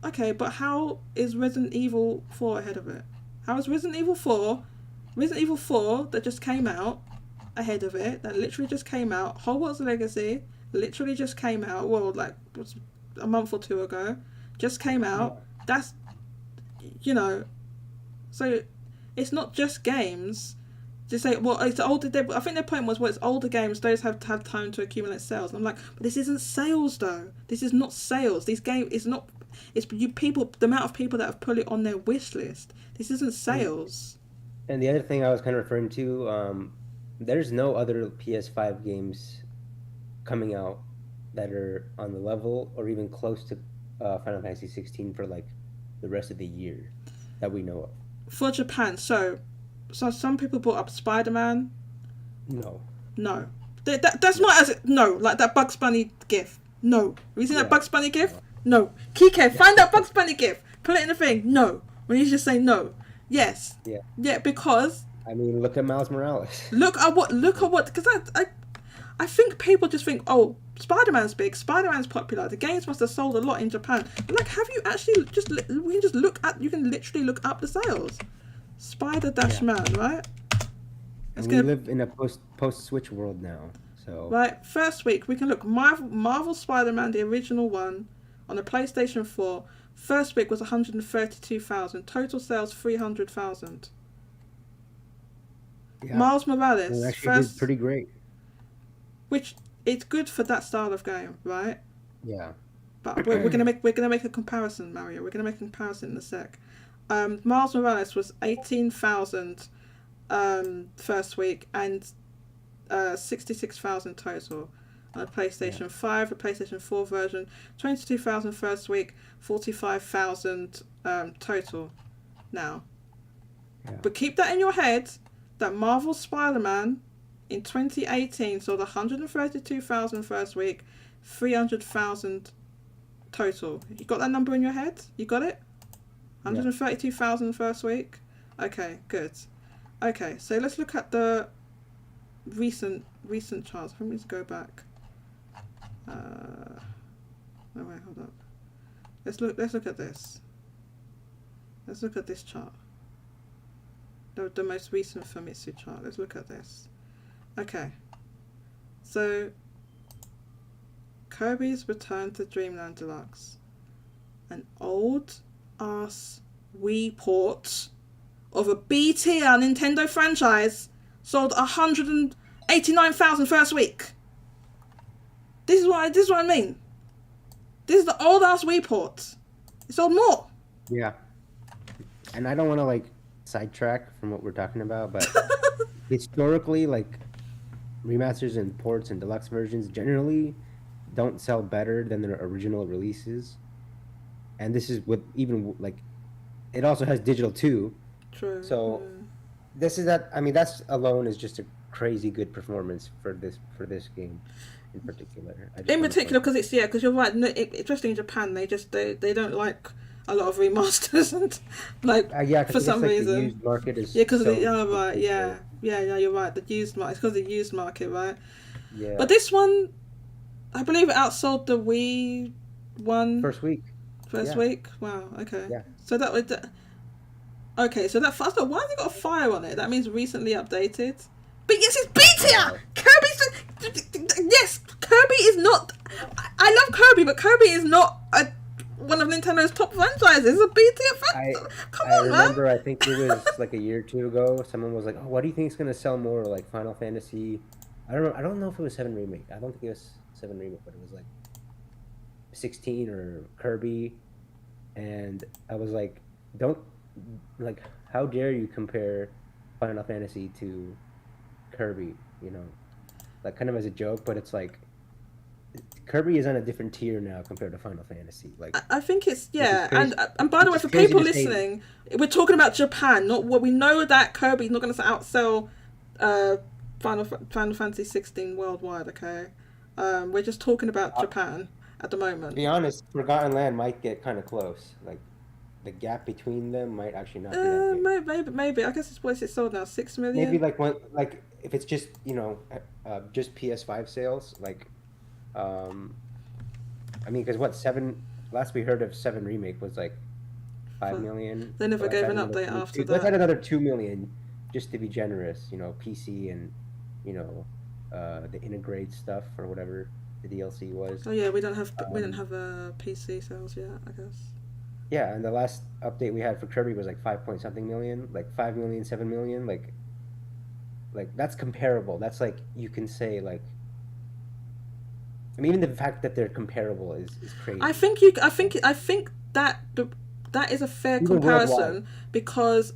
"Okay, but how is Resident Evil 4 ahead of it? How is Resident Evil 4 that just came out ahead of it? That literally just came out. Hogwarts Legacy literally just came out. Well, like a month or two ago, just came out. That's so it's not just games." To say, well, it's older. I think their point was, well, it's older games. Those have had time to accumulate sales. And I'm like, but this isn't sales though. This is not sales. This game is not. It's you people. The amount of people that have put it on their wish list. This isn't sales. And the other thing I was kind of referring to, there's no other PS5 games coming out that are on the level or even close to Final Fantasy 16 for like the rest of the year that we know of. For Japan, so some people brought up Spider-Man. No. That's not as no, like that Bugs Bunny gif. No. Have you seen that Bugs Bunny gif? No. Kike, find that Bugs Bunny gif. Put it in the thing. No. When you just say no. Yes. Yeah. Yeah, because I mean, look at Miles Morales. Look at what because I think people just think, oh, Spider-Man's big, Spider-Man's popular, the games must have sold a lot in Japan. But like, have you actually you can literally look up the sales. Spider-Man, right? We live in a post-Switch world now, so... Right, first week, we can look Marvel Spider-Man, the original one, on the PlayStation 4. First week was 132,000. Total sales, 300,000. Yeah. Miles Morales. It actually did pretty great. Which, it's good for that style of game, right? Yeah. But we're gonna make a comparison, Mario. We're gonna make a comparison in a sec. Miles Morales was 18,000 first week and 66,000 total on a PlayStation 5, a PlayStation 4 version, 22,000 first week, 45,000 total now. Yeah. But keep that in your head that Marvel Spider-Man in 2018 sold 132,000 first week, 300,000 total. You got that number in your head? You got it? 132,000 first week? Okay, good. Okay, so let's look at the recent charts. Let me just go back. No, wait, hold up. Let's look at this. Let's look at this chart. The most recent Famitsu chart. Let's look at this. Okay. So Kirby's Return to Dreamland Deluxe. An old ass Wii port of a B tier Nintendo franchise sold 189,000 first week. This is what I mean. This is the old ass Wii port. It sold more. Yeah. And I don't want to like sidetrack from what we're talking about, but historically, like remasters and ports and deluxe versions generally don't sell better than their original releases. And this is with even like it also has digital too. True. So this is that. I mean, that's alone is just a crazy good performance for this game in particular. In particular, because because you're right. No, especially in Japan, they don't like a lot of remasters and like for some reason. The used market is because you're right. Yeah, you're right. The used market, it's because the used market, right? Yeah. But this one, I believe it outsold the Wii one first week. First week? Wow, okay. Yeah. So that would... Okay, so that... Why have they got a fire on it? That means recently updated. But yes, it's B tier! Kirby's... Yes, Kirby is not... I love Kirby, but Kirby is not one of Nintendo's top franchises. It's a B tier franchise. Come on, man. I remember, I think it was like a year or two ago, someone was like, oh, what do you think is going to sell more? Like Final Fantasy... I don't know if it was 7 Remake. I don't think it was 7 Remake, but it was like 16 or Kirby, and I was like, how dare you compare Final Fantasy to Kirby, you know, like kind of as a joke, but it's like Kirby is on a different tier now compared to Final Fantasy. Like I think it's and by the way, for people listening, we're talking about Japan, not what we know that Kirby's not going to outsell Final Fantasy 16 worldwide. Okay, we're just talking about Japan at the moment. To be honest, Forgotten Land might get kind of close. Like, the gap between them might actually not be that big. Maybe. I guess it's what's it sold now? 6 million. Maybe if it's just just PS5 sales. Like, I mean, because last we heard of 7 Remake was like 5 million. They never gave an update after that. Let's add another 2 million just to be generous. You know, PC and the integrate stuff or whatever the DLC was. Oh yeah, we don't have PC sales yet, I guess. Yeah, and the last update we had for Kirby was like 5 point something million, like 5 million, 7 million, like that's comparable. That's like you can say like. I mean, even the fact that they're comparable is crazy. I think that is a fair comparison because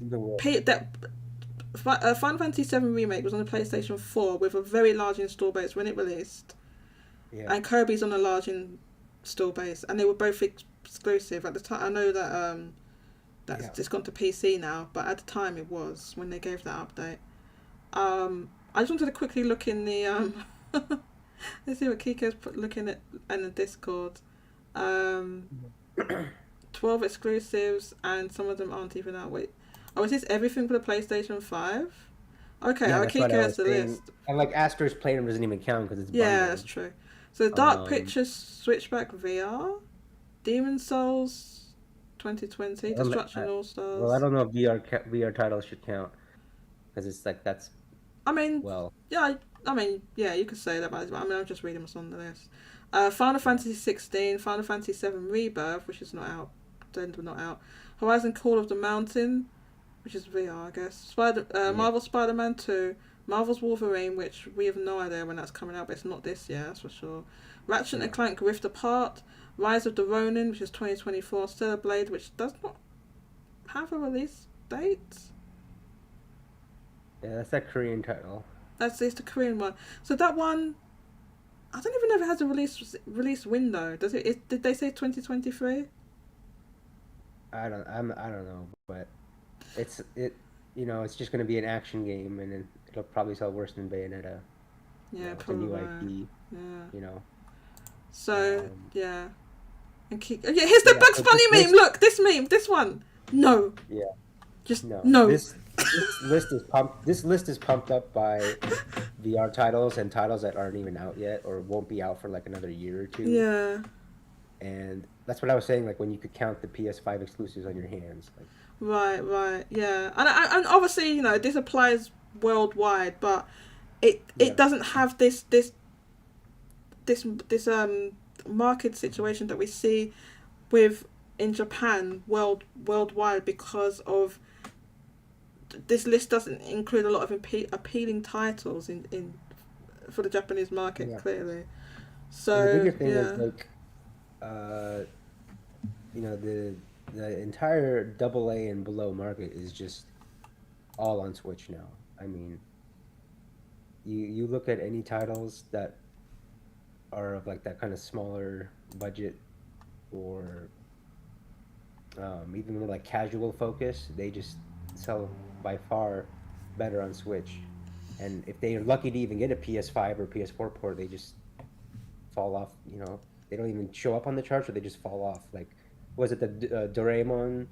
Final Fantasy 7 Remake was on the PlayStation 4 with a very large install base when it released. Yeah. And Kirby's on a large install base, and they were both exclusive at the time. I know that it's gone to PC now, but at the time it was when they gave that update. I just wanted to quickly look in the let's see what Kiko's looking at in the Discord. 12 exclusives, and some of them aren't even out. Wait, is this everything for the PlayStation 5? Okay, Kiko has the list. And like Astro's Playroom doesn't even count because it's bundled. Yeah, that's true. So Dark Pictures Switchback VR, Demon Souls 2020, Destruction All Stars. Well, I don't know if VR titles should count because it's like that's. I mean, you could say that, but I'm just reading what's on the list. Final Fantasy 16, Final Fantasy 7 Rebirth, which is not out, not out. Horizon Call of the Mountain, which is VR, I guess. Marvel Spider-Man 2. Marvel's Wolverine, which we have no idea when that's coming out, but it's not this year, that's for sure. Ratchet and Clank Rift Apart, Rise of the Ronin, which is 2024, Stellar Blade, which does not have a release date. Yeah, that's that Korean title. It's the Korean one. So that one, I don't even know if it has a release window. Does it? Did they say 2023? I don't know, but it's just going to be an action game, and then it'll probably sell worse than Bayonetta. Yeah, probably. New IP. Yeah. So yeah, and here's the Bugs Bunny meme. Look, this meme, this one. No. Yeah. Just no. This list is pumped up by VR titles and titles that aren't even out yet or won't be out for like another year or two. Yeah. And that's what I was saying. Like when you could count the PS5 exclusives on your hands. Like, Right, yeah, and obviously this applies worldwide, but it doesn't have this market situation that we see with in Japan worldwide, because of this list doesn't include a lot of appealing titles in for the Japanese market, Yeah. clearly. And the So bigger thing is like, uh, the entire double A and below market is just all on Switch now. I mean, you look at any titles that are of like that kind of smaller budget, or even more like casual focus, they just sell by far better on Switch. And if they are lucky to even get a PS5 or PS4 port, they just fall off. They don't even show up on the charts, or they just fall off. Like, was it the Doraemon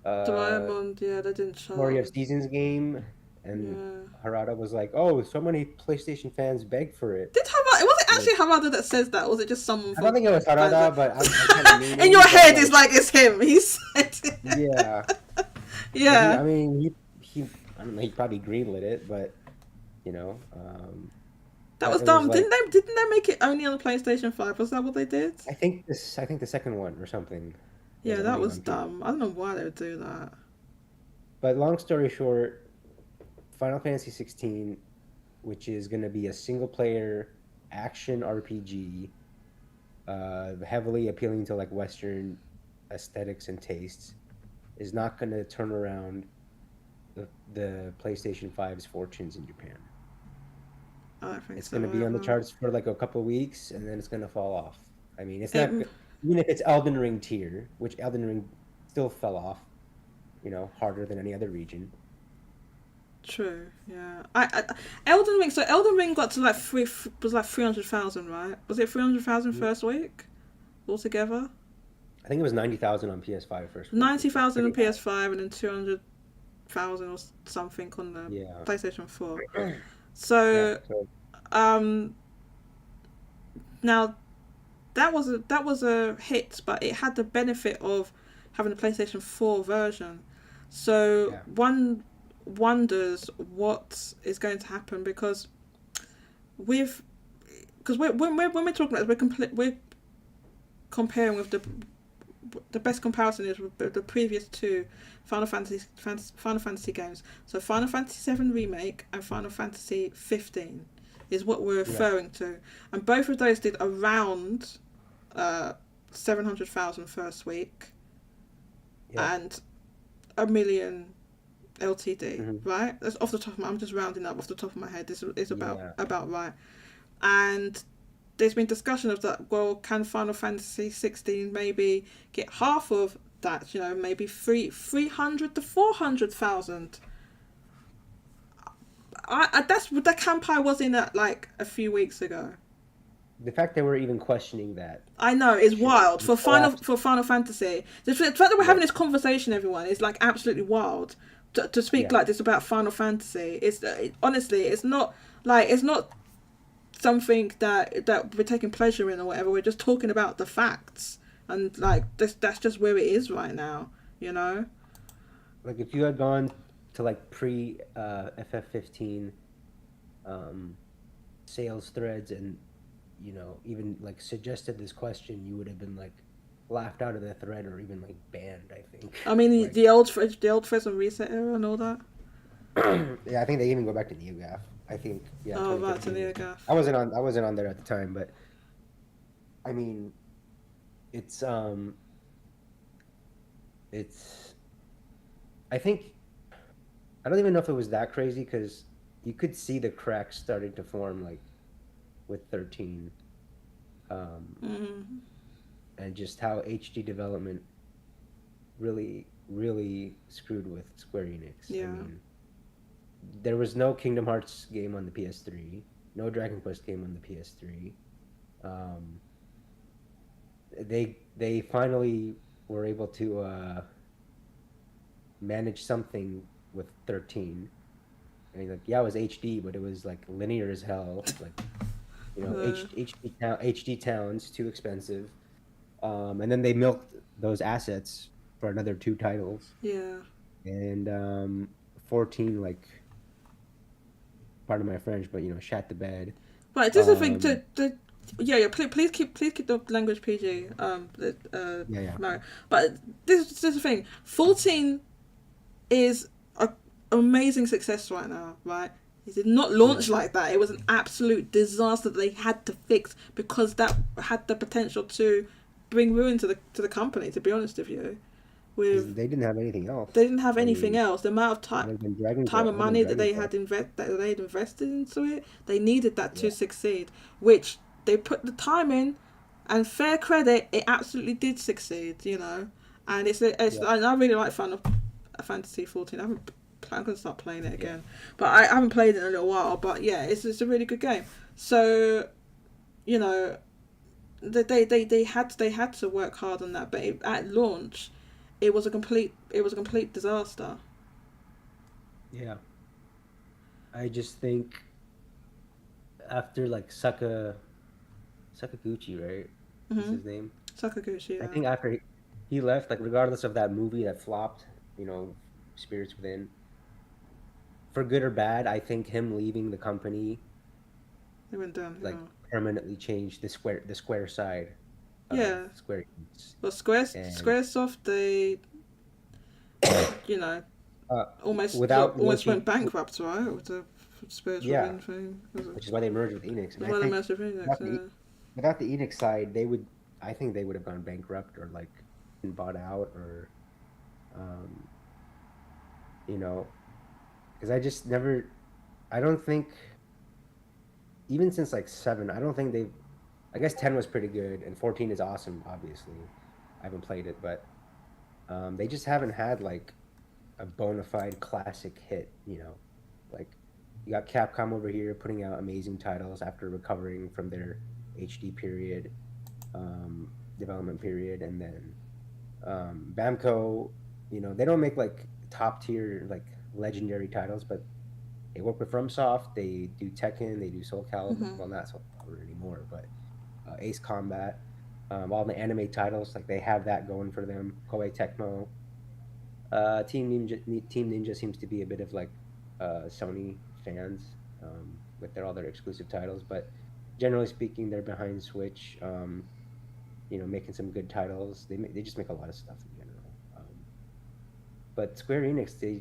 uh, Doraemon, yeah, they didn't show Story up. of Seasons game? And Yeah. Harada was like, "Oh, so many PlayStation fans beg for it." Did Harada? Was it And actually Harada that says that? Or was it just someone I don't from think it was fans? Harada, but I'm kind of In meaning. your But head, it's like, like it's him. He said it. yeah, but Yeah. I mean, he, I don't know, he probably greenlit it, but That was it was dumb. like, Didn't they make it only on the PlayStation 5? Was that what they did? I think the second one or something was Yeah, that only was on PS. dumb. I don't know why they would do that. But long story short, Final Fantasy 16, which is going to be a single player action RPG, heavily appealing to like Western aesthetics and tastes, is not going to turn around the PlayStation 5's fortunes in Japan. I don't think It's so going to be on the either. charts for like a couple of weeks, and then it's going to fall off. I mean, it's not It, even if it's Elden Ring tier, which Elden Ring still fell off, harder than any other region. true. Yeah. Elden Ring. So Elden Ring got to like was like 300,000, right? Was it 300,000 first week altogether? I think it was 90,000 on PS5 first week, which was 90,000 on pretty high. PS5 and then 200,000 or something on the Yeah. PlayStation 4. Yeah. So So um, now that was a hit, but it had the benefit of having a PlayStation 4 version. So yeah. one wonders what is going to happen, because when we're talking about it, we're comparing with the best comparison is with the previous two Final Fantasy games. So Final Fantasy VII Remake and Final Fantasy 15 is what we're referring to, and both of those did around 700,000 first week, and a million LTD, right? That's off the top of my. I'm just rounding up off the top of my head. This is about right, and there's been discussion of that. Well, can Final Fantasy 16 maybe get half of that? Maybe 300 to 400,000. That's what the camp I was in at like a few weeks ago. The fact that we're even questioning that, I know, is wild for Final Fantasy. The fact that we're having this conversation, everyone, is like absolutely wild. To speak like this about Final Fantasy, honestly, it's not something that we're taking pleasure in or whatever. We're just talking about the facts, and like that's just where it is right now. Like if you had gone to like pre FF15 sales threads and even like suggested this question, you would have been like laughed out of the thread or even like banned, I think. I mean, like, the old Frozen Reset era and all that. yeah, I think they even go back to NeoGAF. I think, yeah. Oh, back to NeoGAF. I wasn't on there at the time, but I mean, it's I think, I don't even know if it was that crazy, because you could see the cracks starting to form like with 13, and just how HD development really screwed with Square Enix. Yeah. I mean, there was no Kingdom Hearts game on the PS3, no Dragon Quest game on the PS3. They finally were able to manage something with 13. I mean, like, yeah, it was HD, but it was like linear as hell. Like, HD towns, too expensive. And then they milked those assets for another 2 titles. Yeah. And 14, like, pardon my French, but shat the bed. Right, this is the thing. Yeah. Please keep the language PG. Yeah. Mario. But this is the thing. 14 is a amazing success right now, right? It did not launch Yeah. like that. It was an absolute disaster that they had to fix because that had the potential to bring ruin to the company. To be honest with you, Because with they didn't have anything else. they didn't have I anything mean, else. The amount of it had been Dragon time Quest. and It had been money that Dragon they Quest. had invested into it, they needed that to Yeah. succeed. Which they put the time in, and fair credit, it absolutely did succeed. You know, and Yeah. and I really like Final Fantasy 14. I'm gonna start playing it Yeah. again, but I haven't played it in a little while. But yeah, it's a really good game. So, you know, they had to work hard on that. But at launch, it was a complete disaster. Yeah. I just think after like Sakaguchi, right? Is Mm-hmm. his name? Sakaguchi, I yeah. think after he left, like regardless of that movie that flopped, you know, Spirits Within, for good or bad, I think him leaving the company They went like downhill. permanently changed the square side of Yeah. Square Enix. Well, And Squaresoft, they, you know, uh, look, without almost went launching, bankrupt, right? With the Spirits yeah, Within thing. Was it? which is why they merged with Enix. And It I was one of the think most Phoenix, without yeah. without the Enix side, I think they would have gone bankrupt or like been bought out or, um, you know, because I don't think, even since like 7, I don't think I guess 10 was pretty good and 14 is awesome, obviously. I haven't played it, but they just haven't had like a bona fide classic hit, you know. Like you got Capcom over here putting out amazing titles after recovering from their HD period, development period, and then Bamco, you know, they don't make like top tier like legendary titles, but they work with FromSoft. They do Tekken. They do Soul Calibur. Mm-hmm. Well, not Soul Calibur anymore, but Ace Combat. All the anime titles, like they have that going for them. Koei Tecmo. Team Ninja seems to be a bit of like Sony fans with all their exclusive titles, but generally speaking, they're behind Switch. You know, making some good titles. They just make a lot of stuff in general. But Square Enix,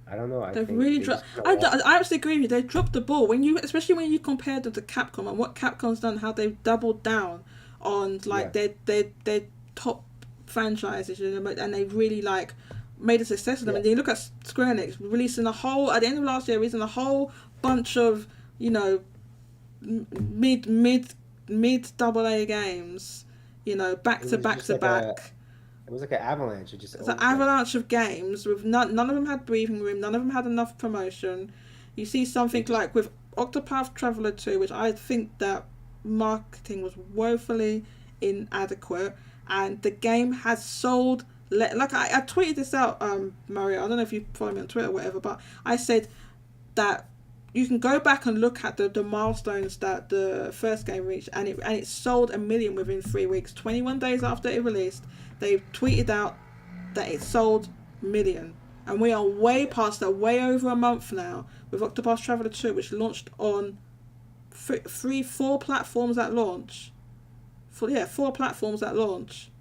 I don't know. I They've think really they dropped. just kind of lost. I absolutely agree with you. They dropped the ball especially when you compare them to Capcom and what Capcom's done, how they've doubled down on Yeah, like their top franchises, you know, and they've really like made a success of them. yeah, And then you look at Square Enix releasing a whole at the end of last year, releasing a whole bunch of, you know, mid mid mid double A games, you know, back it to was back just to like a back. it was like an avalanche. It just It's an like avalanche of games with none of them had breathing room, none of them had enough promotion. You see they something just like with Octopath Traveler 2, which I think that marketing was woefully inadequate, and the game has sold. Like I tweeted this out, Mario. I don't know if you follow me on Twitter or whatever, but I said that you can go back and look at the milestones that the first game reached, and it sold 1 million within 3 weeks. 21 days after it released, they tweeted out that it sold 1 million, and we are way yeah, past that, way over a month now with Octopath Traveler 2, which launched on four platforms at launch. Four platforms at launch,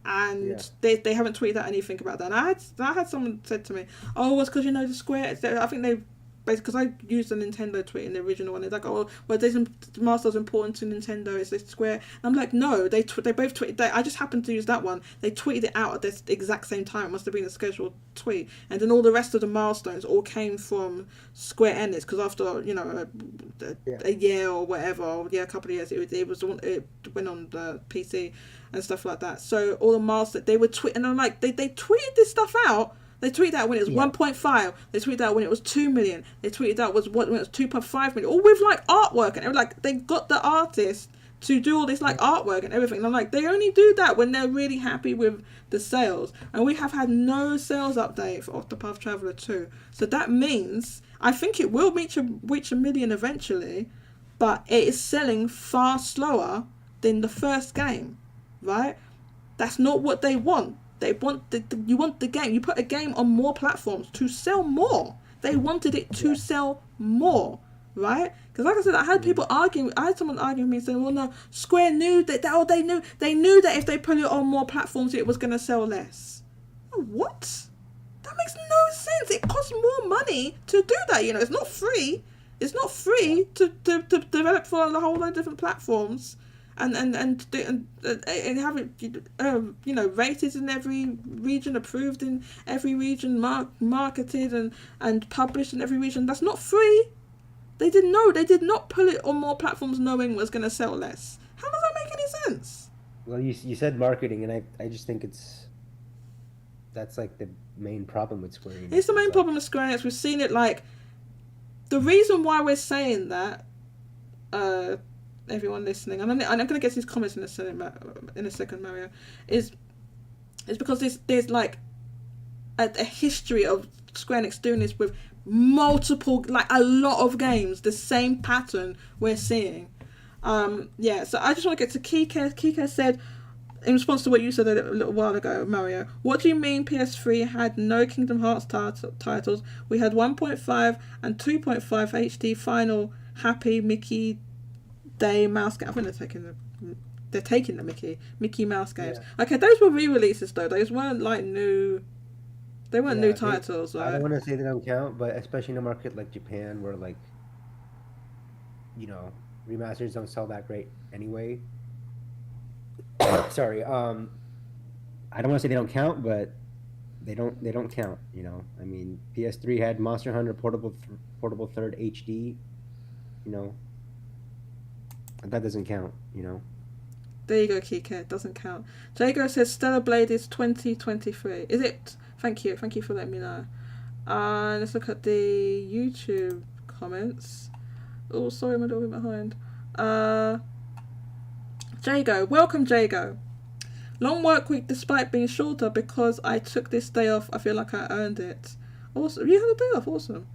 yeah. and they haven't tweeted out anything about that. And I had someone said to me, "Oh, it's because you know the Square." I think they basically, because I used the Nintendo tweet in the original one. It's like, "Oh, well, there's milestones important to Nintendo. It's this Square." And I'm like, "No, they both tweeted. I just happened to use that one. They tweeted it out at this exact same time. It must have been a scheduled tweet, and then all the rest of the milestones all came from Square Enix, because after, you know, Yeah. a year or whatever, or yeah, a couple of years, it went on the PC and stuff like that. So all the milestones they were tweeting, and I'm like, they tweeted this stuff out. They tweeted out when it was Yeah. 1.5. They tweeted out when it was 2 million. They tweeted out when it was 2.5 million. All with like artwork, and like they got the artist to do all this like artwork and everything. And I'm like, they only do that when they're really happy with the sales. And we have had no sales update for Octopath Traveler 2. So that means I think it will reach 1 million eventually, but it is selling far slower than the first game, right? That's not what they want. They want you want the game. You put a game on more platforms to sell more. They wanted it to Yeah. sell more, right? Because like I said, I had people arguing. I had someone arguing with me saying, "Well, no, Square knew that. They knew that if they put it on more platforms, it was going to sell less." What? That makes no sense. It costs more money to do that. You know, it's not free. It's not free to develop for a whole lot of different platforms, and have it rated in every region, approved in every region, marketed and published in every region. That's not free. They didn't know. They did not put it on more platforms knowing it was going to sell less. How does that make any sense? Well, you said marketing, and I just think that's like the main problem with Square Enix. It's the main like, problem with Square Enix. We've seen it like the reason why we're saying that. Everyone listening, and I'm going to get these comments in a second, Mario, is because there's like a history of Square Enix doing this with multiple, like a lot of games, the same pattern we're seeing. So I just want to get to Kike. Kike said, in response to what you said a little while ago, Mario, what do you mean PS3 had no Kingdom Hearts titles? We had 1.5 and 2.5 HD Final, Happy, Mickey Day, Mouse game. I think they're taking the Mickey Mouse games. Yeah. Okay, those were re-releases though. Those weren't like new. They weren't new titles. Right? I don't want to say they don't count, but especially in a market like Japan, where like, remasters don't sell that great anyway. Sorry. I don't want to say they don't count, but they don't count. I mean, PS3 had Monster Hunter Portable Third HD. That doesn't count. There you go, Kike. It doesn't count. Jago says Stellar Blade is 2023. Is it? Thank you for letting me know. Let's look at the YouTube comments. Oh, sorry, I'm a little bit behind. Jago, welcome, Jago. Long work week despite being shorter because I took this day off. I feel like I earned it. Awesome. You had a day off. Awesome.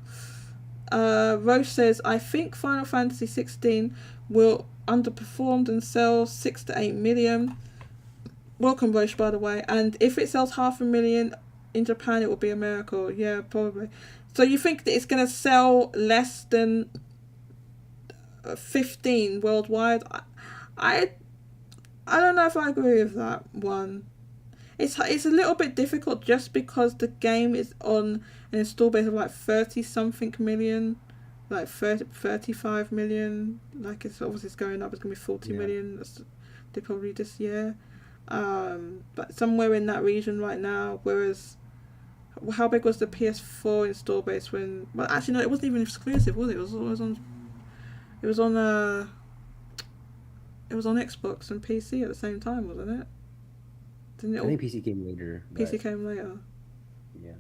Roche says, I think Final Fantasy 16 will underperform and sell 6 to 8 million. Welcome, Roche, by the way. And if it sells 500,000 in Japan, it will be a miracle. Yeah, probably. So you think that it's going to sell less than 15 worldwide? I don't know if I agree with that one. It's a little bit difficult just because the game is on an install base of like 30 something million, like 35 million. Like it's obviously going up. It's gonna be 40 million. They probably this year, but somewhere in that region right now. Whereas, how big was the PS4 install base when? Well, actually no, it wasn't even exclusive, was it? It was on Xbox and PC at the same time, wasn't it? I think PC came later. PC came later. Yeah.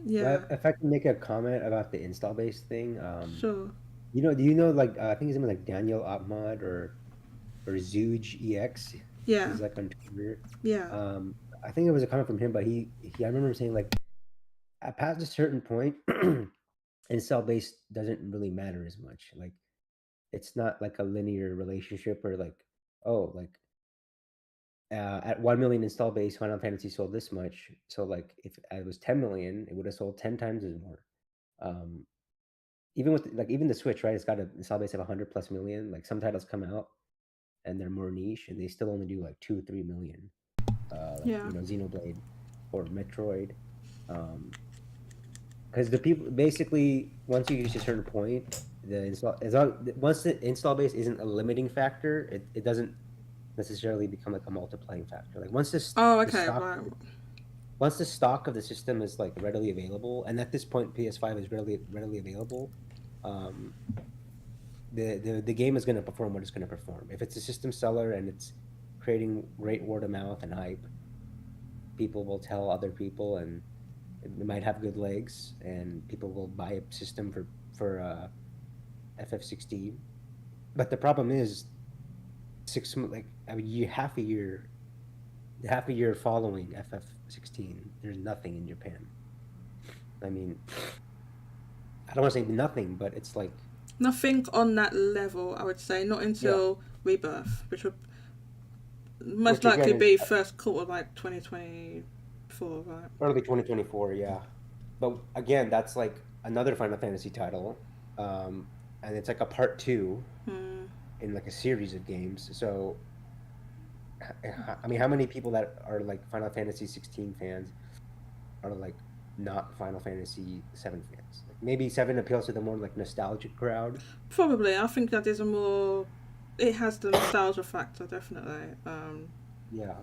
Yeah. But if I can make a comment about the install base thing, sure. Do you know like I think his name is like Daniel Opmod or Zooge EX. Yeah. He's like on Twitter. Yeah. I think it was a comment from him, but he I remember him saying like, past a certain point, install base doesn't really matter as much. Like, it's not like a linear relationship or like, at 1 million install base, Final Fantasy sold this much. So like, if it was 10 million, it would have sold 10 times as more. Even with even the Switch, right? It's got an install base of 100 plus million. Like some titles come out and they're more niche, and they still only do like 2-3 million. Xenoblade or Metroid. Because the people basically, once you reach a certain point, once the install base isn't a limiting factor, it doesn't necessarily become like a multiplying factor. Like once this once the stock of the system is like readily available, and at this point PS5 is readily available, the game is going to perform what it's going to perform. If it's a system seller and it's creating great word of mouth and hype, people will tell other people, and it might have good legs, and people will buy a system for FF16. But the problem is, half a year following FF16, there's nothing in Japan. I mean, I don't want to say nothing, but it's like nothing on that level. I would say not until Rebirth, which would most likely be first quarter like 2024, right? Early 2024, yeah. But again, that's like another Final Fantasy title. and it's like a part two Hmm. in like a series of games. So, I mean, how many people that are like Final Fantasy 16 fans are like not Final Fantasy 7 fans? Like maybe 7 appeals to the more like nostalgic crowd. Probably. I think that is a more. It has the nostalgia factor, definitely. Yeah,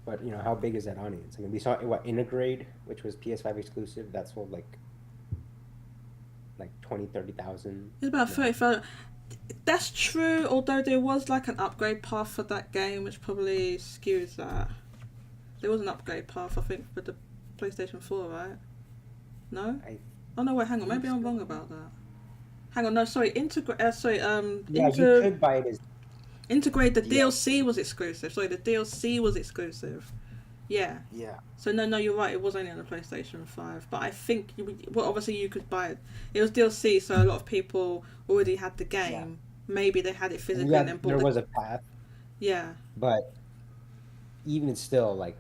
but you know, how big is that audience? I mean, we saw what Integrate, which was PS5 exclusive, that sold like 20, 30,000. It's about You know, 35. That's true, although there was like an upgrade path for that game, which probably skews that. There was an upgrade path, I think, for the PlayStation 4, right? No? I Oh no, wait, hang on. think Maybe I'm so. wrong about that. Hang on, no, sorry. Yeah, you could buy it as Integrate the DLC DLC. was exclusive. Sorry, the DLC was exclusive. Yeah. Yeah, So no, you're right. It was only on the PlayStation 5, but I think well, obviously you could buy it. It was DLC, so a lot of people already had the yeah, game. Maybe they had it and physically yeah, and then bought there the. was a path, Yeah. but even still, like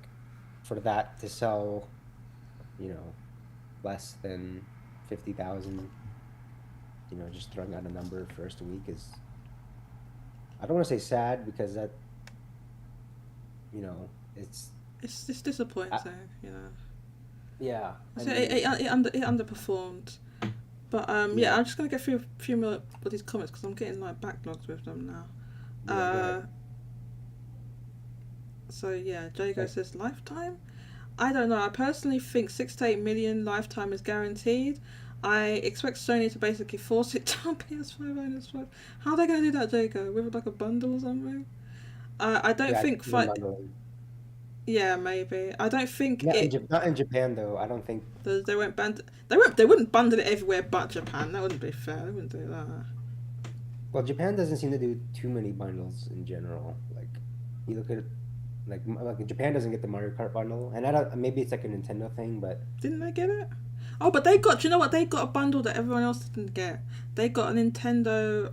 for that to sell, you know, less than 50,000, you know, just throwing out a number first week is, I don't want to say sad because that, you know, it's, It's disappointing, I, you know. yeah, I So mean, it underperformed. But yeah, yeah, I'm just gonna get through a few more of these comments because I'm getting like backlogs with them now. yeah, go ahead. So yeah, Jago Like, says lifetime. I don't know. I personally think 6 to 8 million lifetime is guaranteed. I expect Sony to basically force it down PS5 and PS5. How are they going to do that, Jago? With like a bundle or something? I don't yeah, think even bundling. Yeah, maybe. I don't think Not in, it. Not in Japan though. I don't think. They won't band. They wouldn't bundle it everywhere but Japan. That wouldn't be fair. They wouldn't do that. Well, Japan doesn't seem to do too many bundles in general. Like, you look at like Japan doesn't get the Mario Kart bundle, and I don't. Maybe it's like a Nintendo thing, but Didn't they get it? Oh, but they got. Do you know what? They got a bundle that everyone else didn't get. They got a Nintendo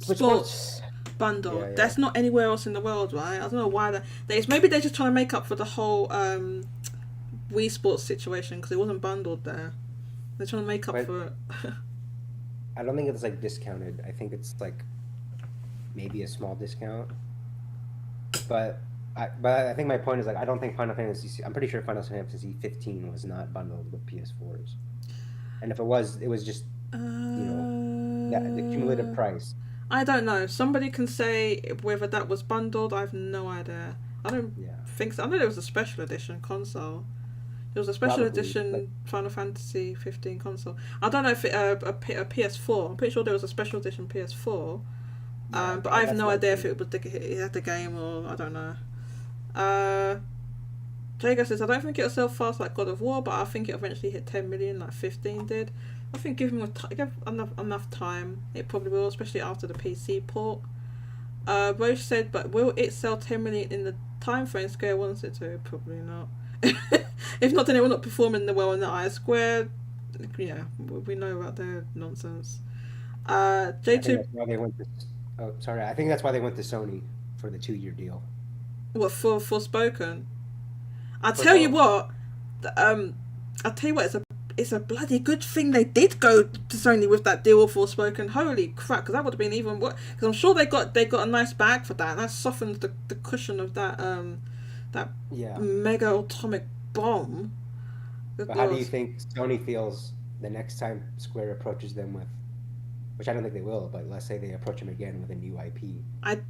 Switch Sports. Sports bundle. Yeah, yeah. That's not anywhere else in the world, right? I don't know why that. Maybe they're just trying to make up for the whole Wii Sports situation because it wasn't bundled there. They're trying to make up But for it. I don't think it's like discounted. I think it's like maybe a small discount. But I think my point is like I don't think Final Fantasy. I'm pretty sure Final Fantasy 15 was not bundled with PS4s, and if it was just you know that the cumulative Uh, price. I don't know. Somebody can say whether that was bundled. I have no idea. I don't Yeah, think so. I know there was a special edition console. There was a special probably. But edition Final Fantasy 15 console. I don't know if a PS4. I'm pretty sure there was a special edition PS4. yeah, But I have that's no idea if likely. it had the game or I don't know. Uh, Jago says I don't think it'll sell fast like God of War, but I think it'll eventually hit 10 million like 15 did. I think give enough time, it probably will, especially after the PC port. Roche said, but will it sell 10 million in the time frame Square wants it to? Probably not. If not, then it will not perform in the well in the eye. Square, yeah, we know about their nonsense. I think J2, that's why they went to. Oh, sorry. I think that's why they went to Sony for the 2 year deal what for Forspoken? I for tell you both. what, um, I tell you what, it's a bloody good thing they did go to Sony with that deal for Forspoken. Holy crap! Because that would have been even worse. Because I'm sure they got a nice bag for that. And that softened the cushion of that Yeah, mega atomic bomb. Good but how do you lord. think Sony feels the next time Square approaches them with, which I don't think they will, but let's say they approach them again with a new IP. I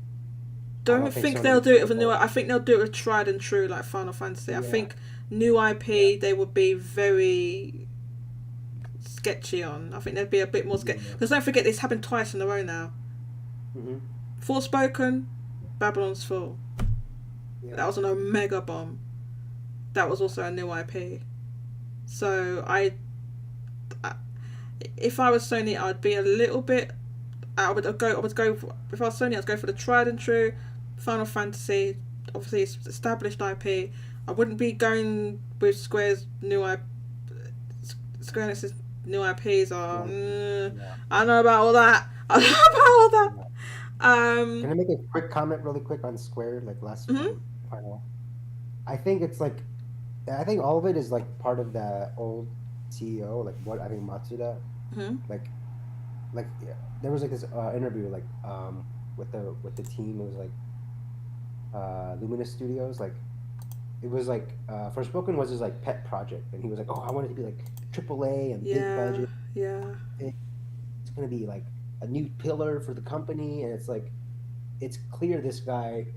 I don't don't think think Sony they'll would do it with a new. crumble. I think they'll do it with tried and true like Final Fantasy. I Yeah, think new yeah, IP they would be very sketchy on. I think they'd be a bit more sketchy yeah. because don't forget this happened twice in a row now. Hmm. Forspoken, Babylon's Fall. Yeah, That was an Omega bomb. That was also a new IP. So if I was Sony, I'd be a little bit. I would go. If I was Sony, I'd go for the tried and true Final Fantasy. Obviously, it's established IP. I wouldn't be going with Square Enix's new IPs. Are yeah, yeah, I don't know about all that. I don't know about all that. yeah. Can Um, I make a quick comment really quick on Square, like last mm-hmm, final? I think it's like, I think all of it is like part of the old CEO, like what I think Matsuda, mm-hmm. like like yeah, there was like this interview like with the team. It was like Luminous Studios. Like it was like Forspoken was his like pet project, and he was like, "Oh, I want it to be like AAA and big Yeah, budget. yeah. It's gonna be like a new pillar for the company." And it's like it's clear this guy.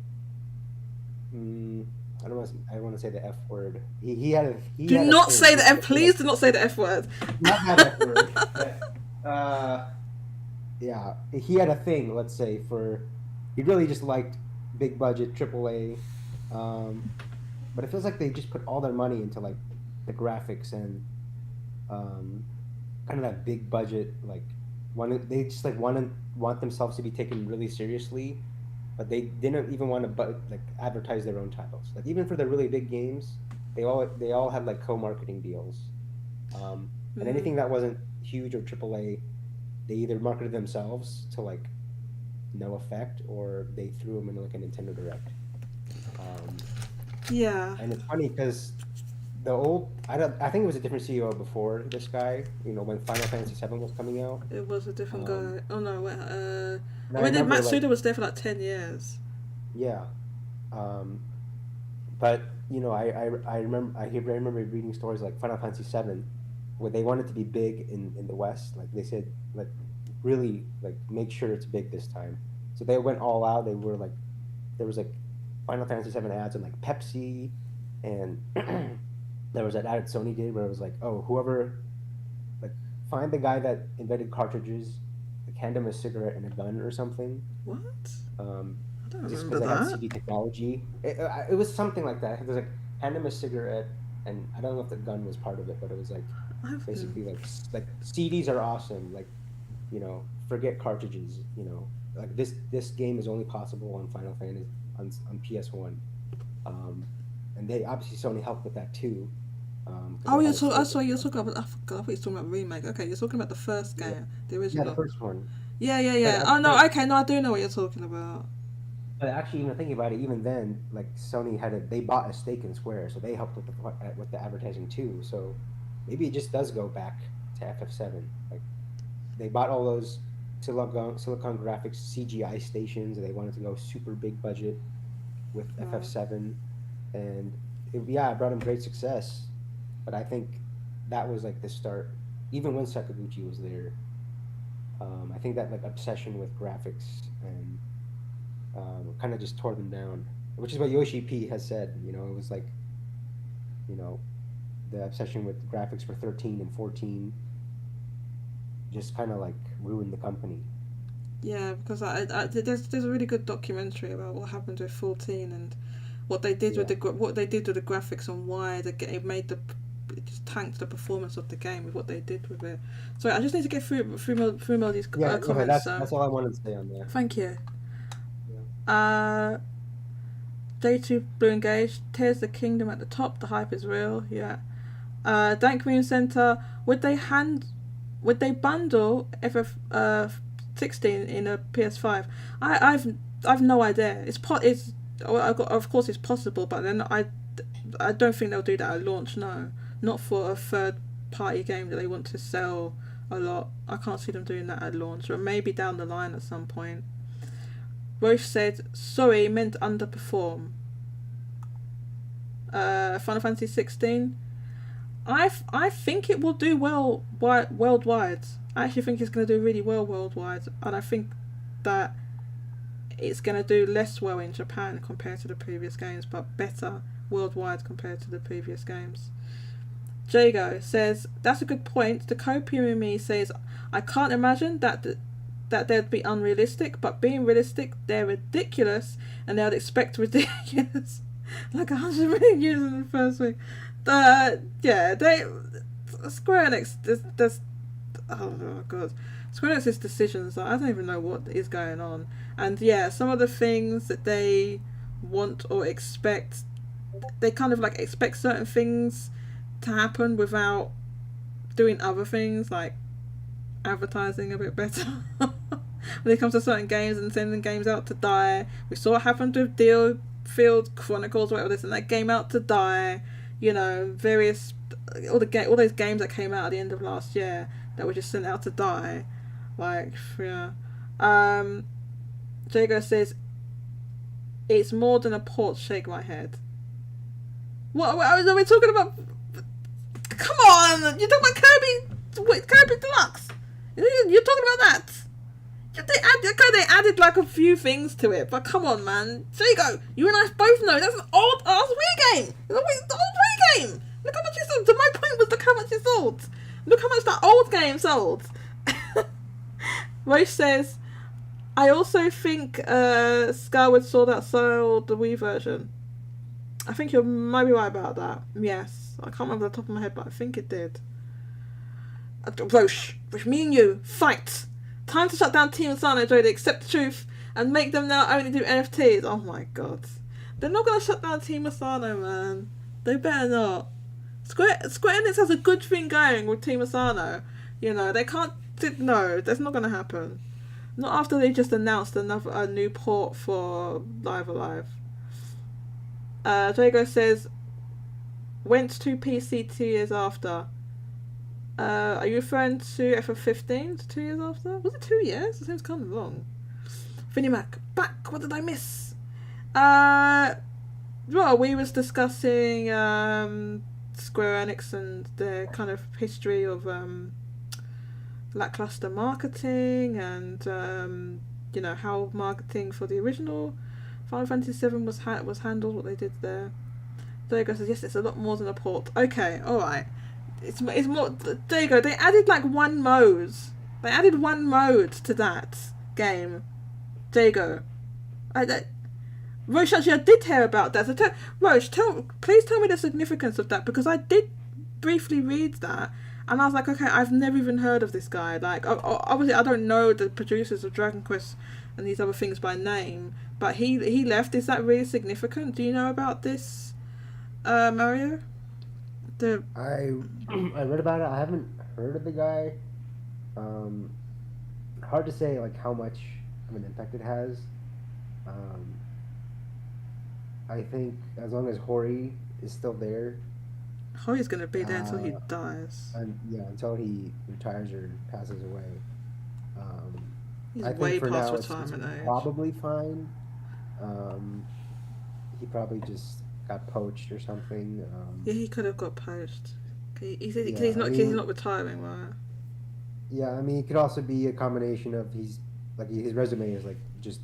Mm, I don't want to say the F word. He Do had a not thing. say He the wanted F. to, like, Please do not say the F word. not that F word, but yeah, he had a thing. Let's say for he really just liked big budget AAA. Um, but it feels like they just put all their money into like the graphics and um, kind of that big budget like they just like want themselves to be taken really seriously, but they didn't even want to like advertise their own titles. Like even for the really big games, they all had like co-marketing deals, and anything that wasn't huge or AAA, they either marketed themselves to like no effect or they threw them into like a Nintendo Direct. Um, Yeah, and it's funny because I think it was a different CEO before this guy. You know, when Final Fantasy VII was coming out. it was a different Um, guy. Oh no, wait. and I I mean, remember like Matsuda was there for like 10 years. yeah, um, but I remember reading stories like Final Fantasy VII, where they wanted to be big in the West. Like they said, like really like make sure it's big this time. So they went all out. They were like there was like Final Fantasy VII ads on like Pepsi, and there was that ad Sony did where it was like, oh, whoever like find the guy that invented cartridges, like hand him a cigarette and a gun or something. What? Um, I don't just remember because they had that. CD technology. It was something like that. It was like hand him a cigarette, and I don't know if the gun was part of it, but it was like I've basically like CDs are awesome. Like forget cartridges. Like this game is only possible on Final Fantasy on PS1. Um, and they obviously Sony helped with that too, because Oh, they you're had a talking. Oh, stake. sorry, you're talking about. I forgot. I thought you were talking about remake. Okay, you're talking about the first Yeah, game, the yeah, the original. first one. Yeah, yeah, But yeah. Oh no. Okay, no, I do know what you're talking about. actually, even thinking about it, even then, like Sony they bought a stake in Square, so they helped with the advertising too. So maybe it just does go back to FF7. Like they bought all those Silicon Graphics CGI stations, and they wanted to go super big budget with Right. FF7, and it brought them great success. But I think that was like the start. Even when Sakaguchi was there, I think that like obsession with graphics and kind of just tore them down. Which is what Yoshi P has said. It was like you know the obsession with graphics for 13 and 14 just kind of like ruined the company. Yeah, because there's a really good documentary about what happened with 14 and what they did with Yeah, the graphics and why it made it just tanked the performance of the game with what they did with it. So I just need to get through more of these yeah. Okay, comments. that's all I wanted to say on that. Thank you. Yeah. Uh, Day2 Blue Engaged, Tears the Kingdom at the top, the hype is real, yeah. Dank Community Centre, would they bundle FF 16 in a PS5? I've no idea. Of course it's possible, but then I don't think they'll do that at launch. No, not for a third party game that they want to sell a lot. I can't see them doing that at launch, or maybe down the line at some point. Roche said, sorry, meant underperform. Final Fantasy 16. I think it will do well worldwide. I actually think it's going to do really well worldwide, and I think that it's going to do less well in Japan compared to the previous games, but better worldwide compared to the previous games. Jago says, that's a good point. The copium in me says, I can't imagine that they'd be unrealistic, but being realistic, they're ridiculous, and they'd expect ridiculous. Like 100 million users in the first week. Yeah, Square Enix, oh god. Square Enix's decisions, I don't even know what is going on. And yeah, some of the things that they want or expect, they kind of like expect certain things to happen without doing other things, like advertising a bit better. When it comes to certain games and sending games out to die. We saw what happened with Deal Field Chronicles, whatever this, and that game out to die. Various all those games that came out at the end of last year that were just sent out to die. Like, yeah. Jago says it's more than a port. Shake my head. What are we talking about? Come on, you're talking about Kirby. Wait, Kirby Deluxe. You're talking about that. They added like a few things to it, but come on, man. Jago, you and I both know that's an old ass Wii game. It's an old Wii game. Look how much it sold. So my point was, look how much it sold. Look how much that old game sold. Roche says, I also think Skyward Sword outsold the Wii version. I think you might be right about that. Yes. I can't remember the top of my head, but I think it did. Roche, me and you, fight! Time to shut down Team Asano, Jodie, accept the truth, and make them now only do NFTs. Oh my god. They're not going to shut down Team Asano, man. They better not. Square Enix has a good thing going with Team Asano. You know, they can't... No, that's not going to happen. Not after they just announced a new port for Live Alive. Jago says, went to PC 2 years after. Are you referring to FF15? 2 years after? Was it 2 years? It seems kind of long. Finny Mac, back. What did I miss? Well, we was discussing Square Enix and their kind of history of lackluster marketing and you know how marketing for the original Final Fantasy VII was handled. What they did there. Diego says yes, it's a lot more than a port. Okay, all right. It's more. There you go. They added like one mode. They added one mode to that game. There you go. Roche, actually, I did hear about that. So Roche, please tell me the significance of that, because I did briefly read that, and I was like, okay, I've never even heard of this guy. Like, obviously, I don't know the producers of Dragon Quest and these other things by name, but he left. Is that really significant? Do you know about this, Mario? I read about it. I haven't heard of the guy. Hard to say like how much of an impact it has. I think as long as Hori is still there, Hori's gonna be there until he dies. and yeah, until he retires or passes away. He's I way think for past now it's retirement age. probably fine. He probably just got poached or something. Yeah, he could have got poached. He's Yeah, I not mean, retiring, right? yeah, I mean, it could also be a combination of his resume is like just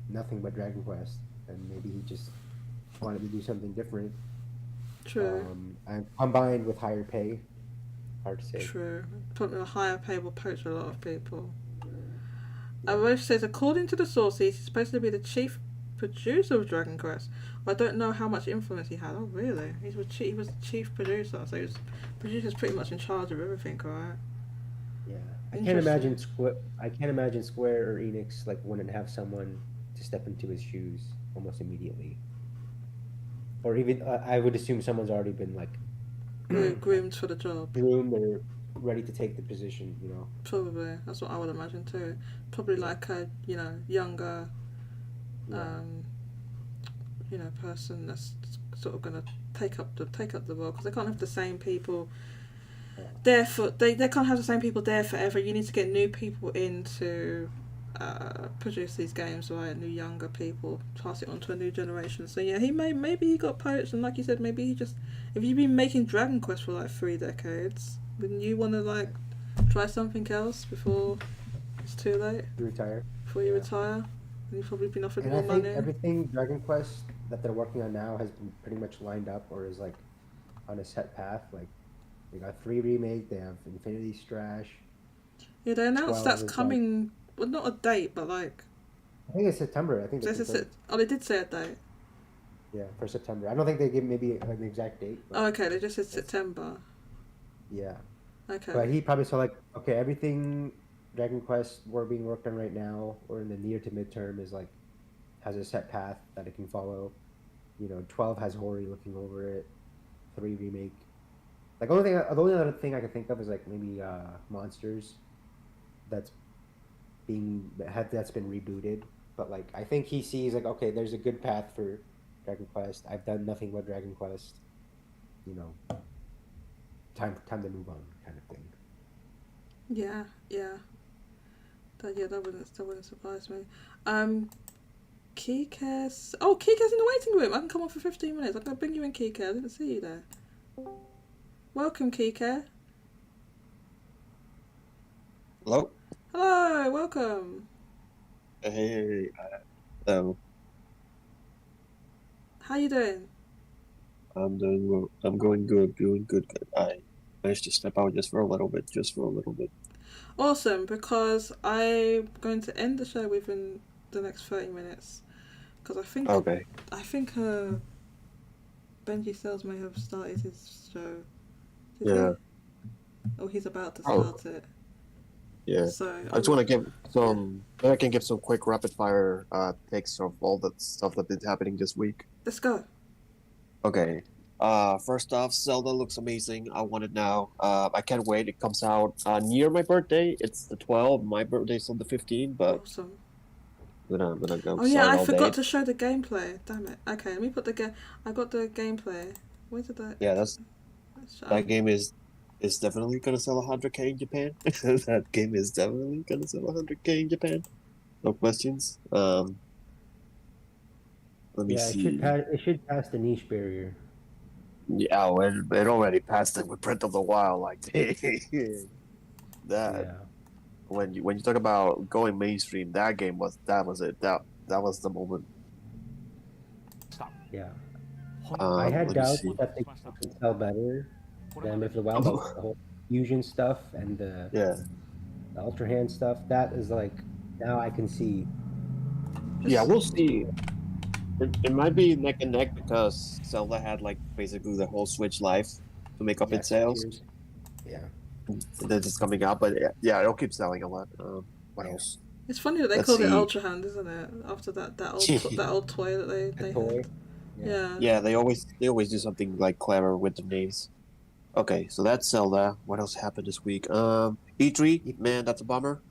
nothing but Dragon Quest, and maybe he just wanted to do something different. True. And combined with higher pay, hard to say. True. Probably a higher pay will poach a lot of people. Roche says, according to the sources, he's supposed to be the chief producer of Dragon Quest. But I don't know how much influence he had. Oh, really? He was the chief producer, so he was producer's pretty much in charge of everything, right? Yeah, I can't imagine Square or Enix like wouldn't have someone to step into his shoes almost immediately, or even I would assume someone's already been like groomed for the job. groomed or ready to take the position. You know. Probably. That's what I would imagine too. Probably like a younger, person that's sort of gonna take up the role, because they can't have the same people there for they can't have the same people there forever. You need to get new people in to produce these games, right? New younger people, pass it on to a new generation. So yeah, maybe he got poached, and like you said, maybe he just, if you've been making Dragon Quest for like 3 decades, then you want to like try something else before it's too late. Before you retire, and you've probably been offered more money. Everything Dragon Quest that they're working on now has been pretty much lined up or is like on a set path. Like they got 3 remake, they have Infinity Strash. Yeah, they announced that's coming. Well, not a date, but like. I think it's September. I think they did say a date. Yeah, for September. I don't think they give maybe like an exact date. Oh, okay. They just said September. Yeah. Okay. But he probably saw like, okay, everything Dragon Quest we're being worked on right now or in the near to midterm is like has a set path that it can follow. 12 has Hori looking over it. 3 remake. Like the only other thing I can think of is like maybe Monsters that's been rebooted. But like I think he sees like, okay, there's a good path for Dragon Quest. I've done nothing but Dragon Quest. Time to move on, kind of thing. Yeah. That wouldn't surprise me. Kika's. Oh, Kika's in the waiting room. I can come on for 15 minutes. I'm gonna bring you in, Kika. I didn't see you there. Welcome, Kika. Hello. Hello, welcome. Hey. How you doing? I'm doing well. I'm going good. Doing good. I managed to step out just for a little bit. Awesome, because I'm going to end the show within the next 30 minutes. Because Okay. I think Benji Sales may have started his show. Did Yeah. he? Oh, he's about to start it. Yeah. So I just want to give some. I can give some quick rapid fire takes of all the stuff that's been happening this week. Let's go. Okay. First off, Zelda looks amazing. I want it now. I can't wait. It comes out near my birthday. It's the 12th. My birthday's on the 15th, but Awesome. I'm gonna go. Oh yeah, I all forgot day. to show the gameplay. Damn it. Okay, let me put I got the gameplay. Where did that? Yeah, that game is definitely gonna sell 100K in Japan. That game is definitely gonna sell 100K in Japan. No questions. Let me see. It should pass the niche barrier. Yeah, it already passed it with Print of the Wild. Like that. Yeah. When you talk about going mainstream, that was it. That was the moment. Yeah. I had let me doubts see. that they could sell better than Breath of the Wild, but the whole fusion stuff and the Ultra Hand stuff, that is like, now I can see. Yeah, we'll see. It might be neck and neck because Zelda had like basically the whole Switch life to make up its sales. Yeah. Then it's coming out, but yeah, it'll keep selling a lot. What else? It's funny that they called it Ultra Hand, isn't it? After that old toy that they had. Yeah. Yeah, they always do something like clever with the names. Okay, so that's Zelda. What else happened this week? E3, man, that's a bummer.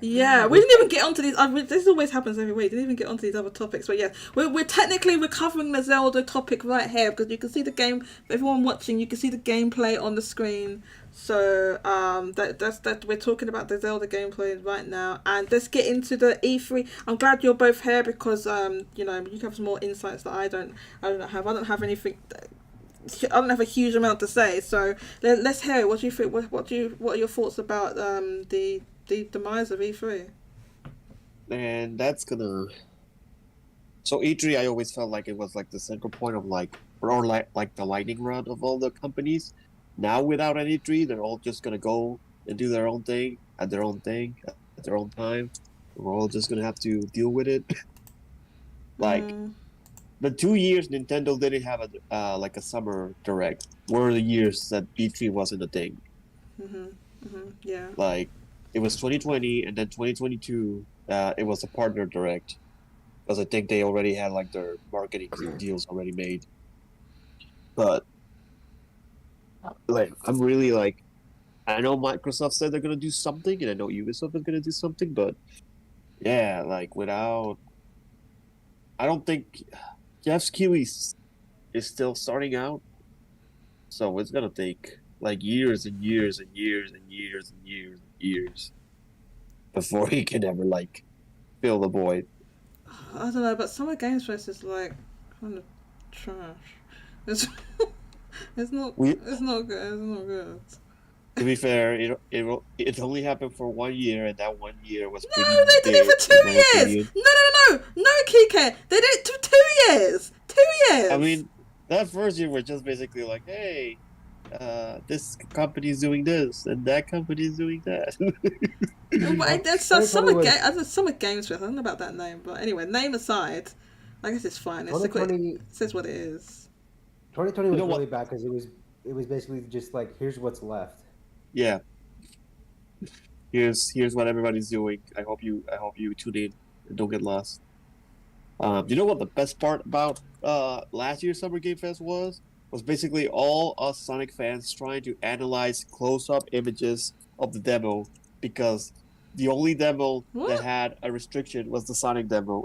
Yeah, we didn't even get onto these. This always happens every week. Didn't even get onto these other topics, but yeah, we're technically covering the Zelda topic right here because you can see the game. For everyone watching, you can see the gameplay on the screen. So that's we're talking about the Zelda gameplay right now, and let's get into the E3. I'm glad you're both here because you have some more insights that I don't have. I don't have anything. I don't have a huge amount to say. So let's hear it. What do you think? What are your thoughts about the demise of E3? And that's gonna. So E3, I always felt like it was like the central point of like the lightning rod of all the companies. Now without an E3, they're all just gonna go and do their own thing at their own time. We're all just gonna have to deal with it. The 2 years Nintendo didn't have a summer direct were the years that E3 wasn't a thing. Yeah. Like, it was 2020 and then 2022. It was a partner direct because I think they already had like their marketing deals already made. But like, I'm really like, I know Microsoft said they're gonna do something, and I know Ubisoft is gonna do something, but yeah, like I don't think Jeff Keighley is still starting out, so it's gonna take like years and years and years and years and years and years before he can ever like fill the void. I don't know, but Summer Games Fest is like kind of trash. It's not good. It's not good. To be fair, it only happened for 1 year, and that 1 year was pretty. No, they did it for 2 years. No, Kike. They did it for 2 years. 2 years. I mean, that first year was just basically like, hey, this company's doing this, and that company's doing that. That's Summer Games Fest. I don't know about that name, but anyway, name aside, I guess it's fine. It says what it is. 2020 was really bad because it was basically just like, here's what's left. Yeah. Here's what everybody's doing. I hope you tune in and don't get lost. You know what the best part about last year's Summer Game Fest was basically all us Sonic fans trying to analyze close-up images of the demo, because the only demo that had a restriction was the Sonic demo.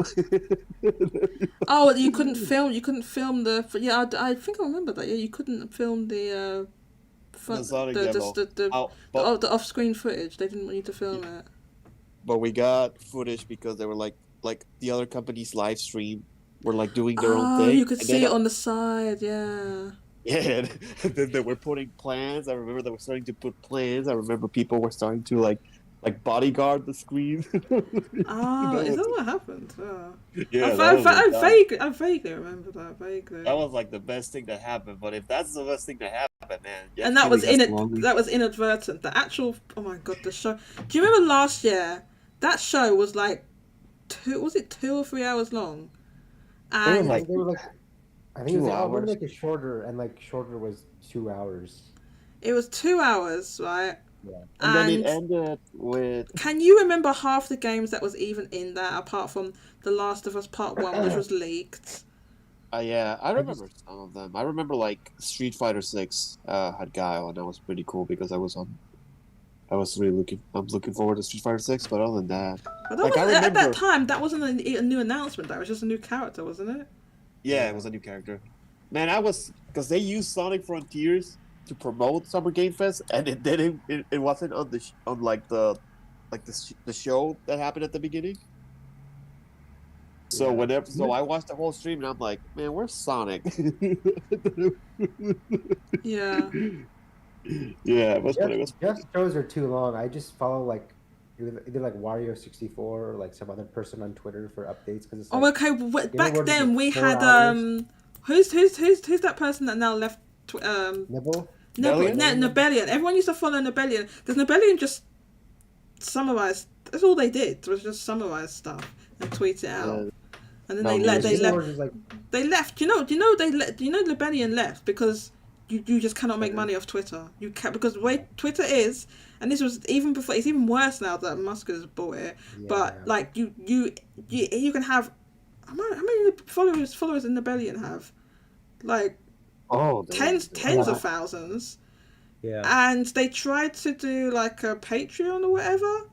Oh, you couldn't film the. Yeah, I think I remember that. Yeah, you couldn't film the Sonic demo. the off-screen footage. They didn't want you to film it. but we got footage because they were like the other companies live stream were like doing their own Oh, thing, you could and see then it on the side, yeah. yeah, and then they were putting plans. I remember they were starting to put plans. I remember people were starting to like bodyguard the screen. Ah, That is that was what happened? Oh. yeah, that was like that. I vaguely remember that, vaguely. That was like the best thing that happened. But if that's the best thing that happened, man, And Jeff that Keighley was has to long leave. that was inadvertent. The actual, oh my god, the show. Do you remember last year? That show was like was it 2 or 3 hours long? It was I And like think they were like, I think it was 2 hours. like a shorter, and like shorter was 2 hours. it was 2 hours, right? Yeah. And then it And ended with can you remember half the games that was even in that, apart from The Last of Us Part 1, which was leaked? yeah, I I remember just some of them. I remember like Street Fighter 6 had Guile, and that was pretty cool because I was really I'm looking forward to Street Fighter 6. But other than that, But that like I was, at that remember, time, that wasn't a new announcement. That was just a new character, wasn't it? yeah, it was a new character. Man, I was because they used Sonic Frontiers to promote Summer Game Fest, and it didn't. It wasn't on on like the show that happened at the beginning. So yeah. I watched the whole stream and I'm like, man, where's Sonic? Yeah. Yeah, it was Just, funny. It was just funny. shows are too long. I just follow like either like Wario64 or like some other person on Twitter for updates because it's Oh, like okay. Back what is then it, we 4 hours? had. Who's that person that now left? Nibble. Bellion? Nebellion. Everyone used to follow Nebellion because Nebellion just summarized. That's all they did was just summarize stuff and tweet it out. Yeah. And then No, they Nibble left. was just like They left. Lebellion left because you just cannot make money off Twitter. You can't, because the way Twitter is, and this was even before. It's even worse now that Musk has bought it. yeah. But like you can have how many followers in Lebellion have? Like Oh, tens lot. of thousands. Yeah. And they tried to do like a Patreon or whatever,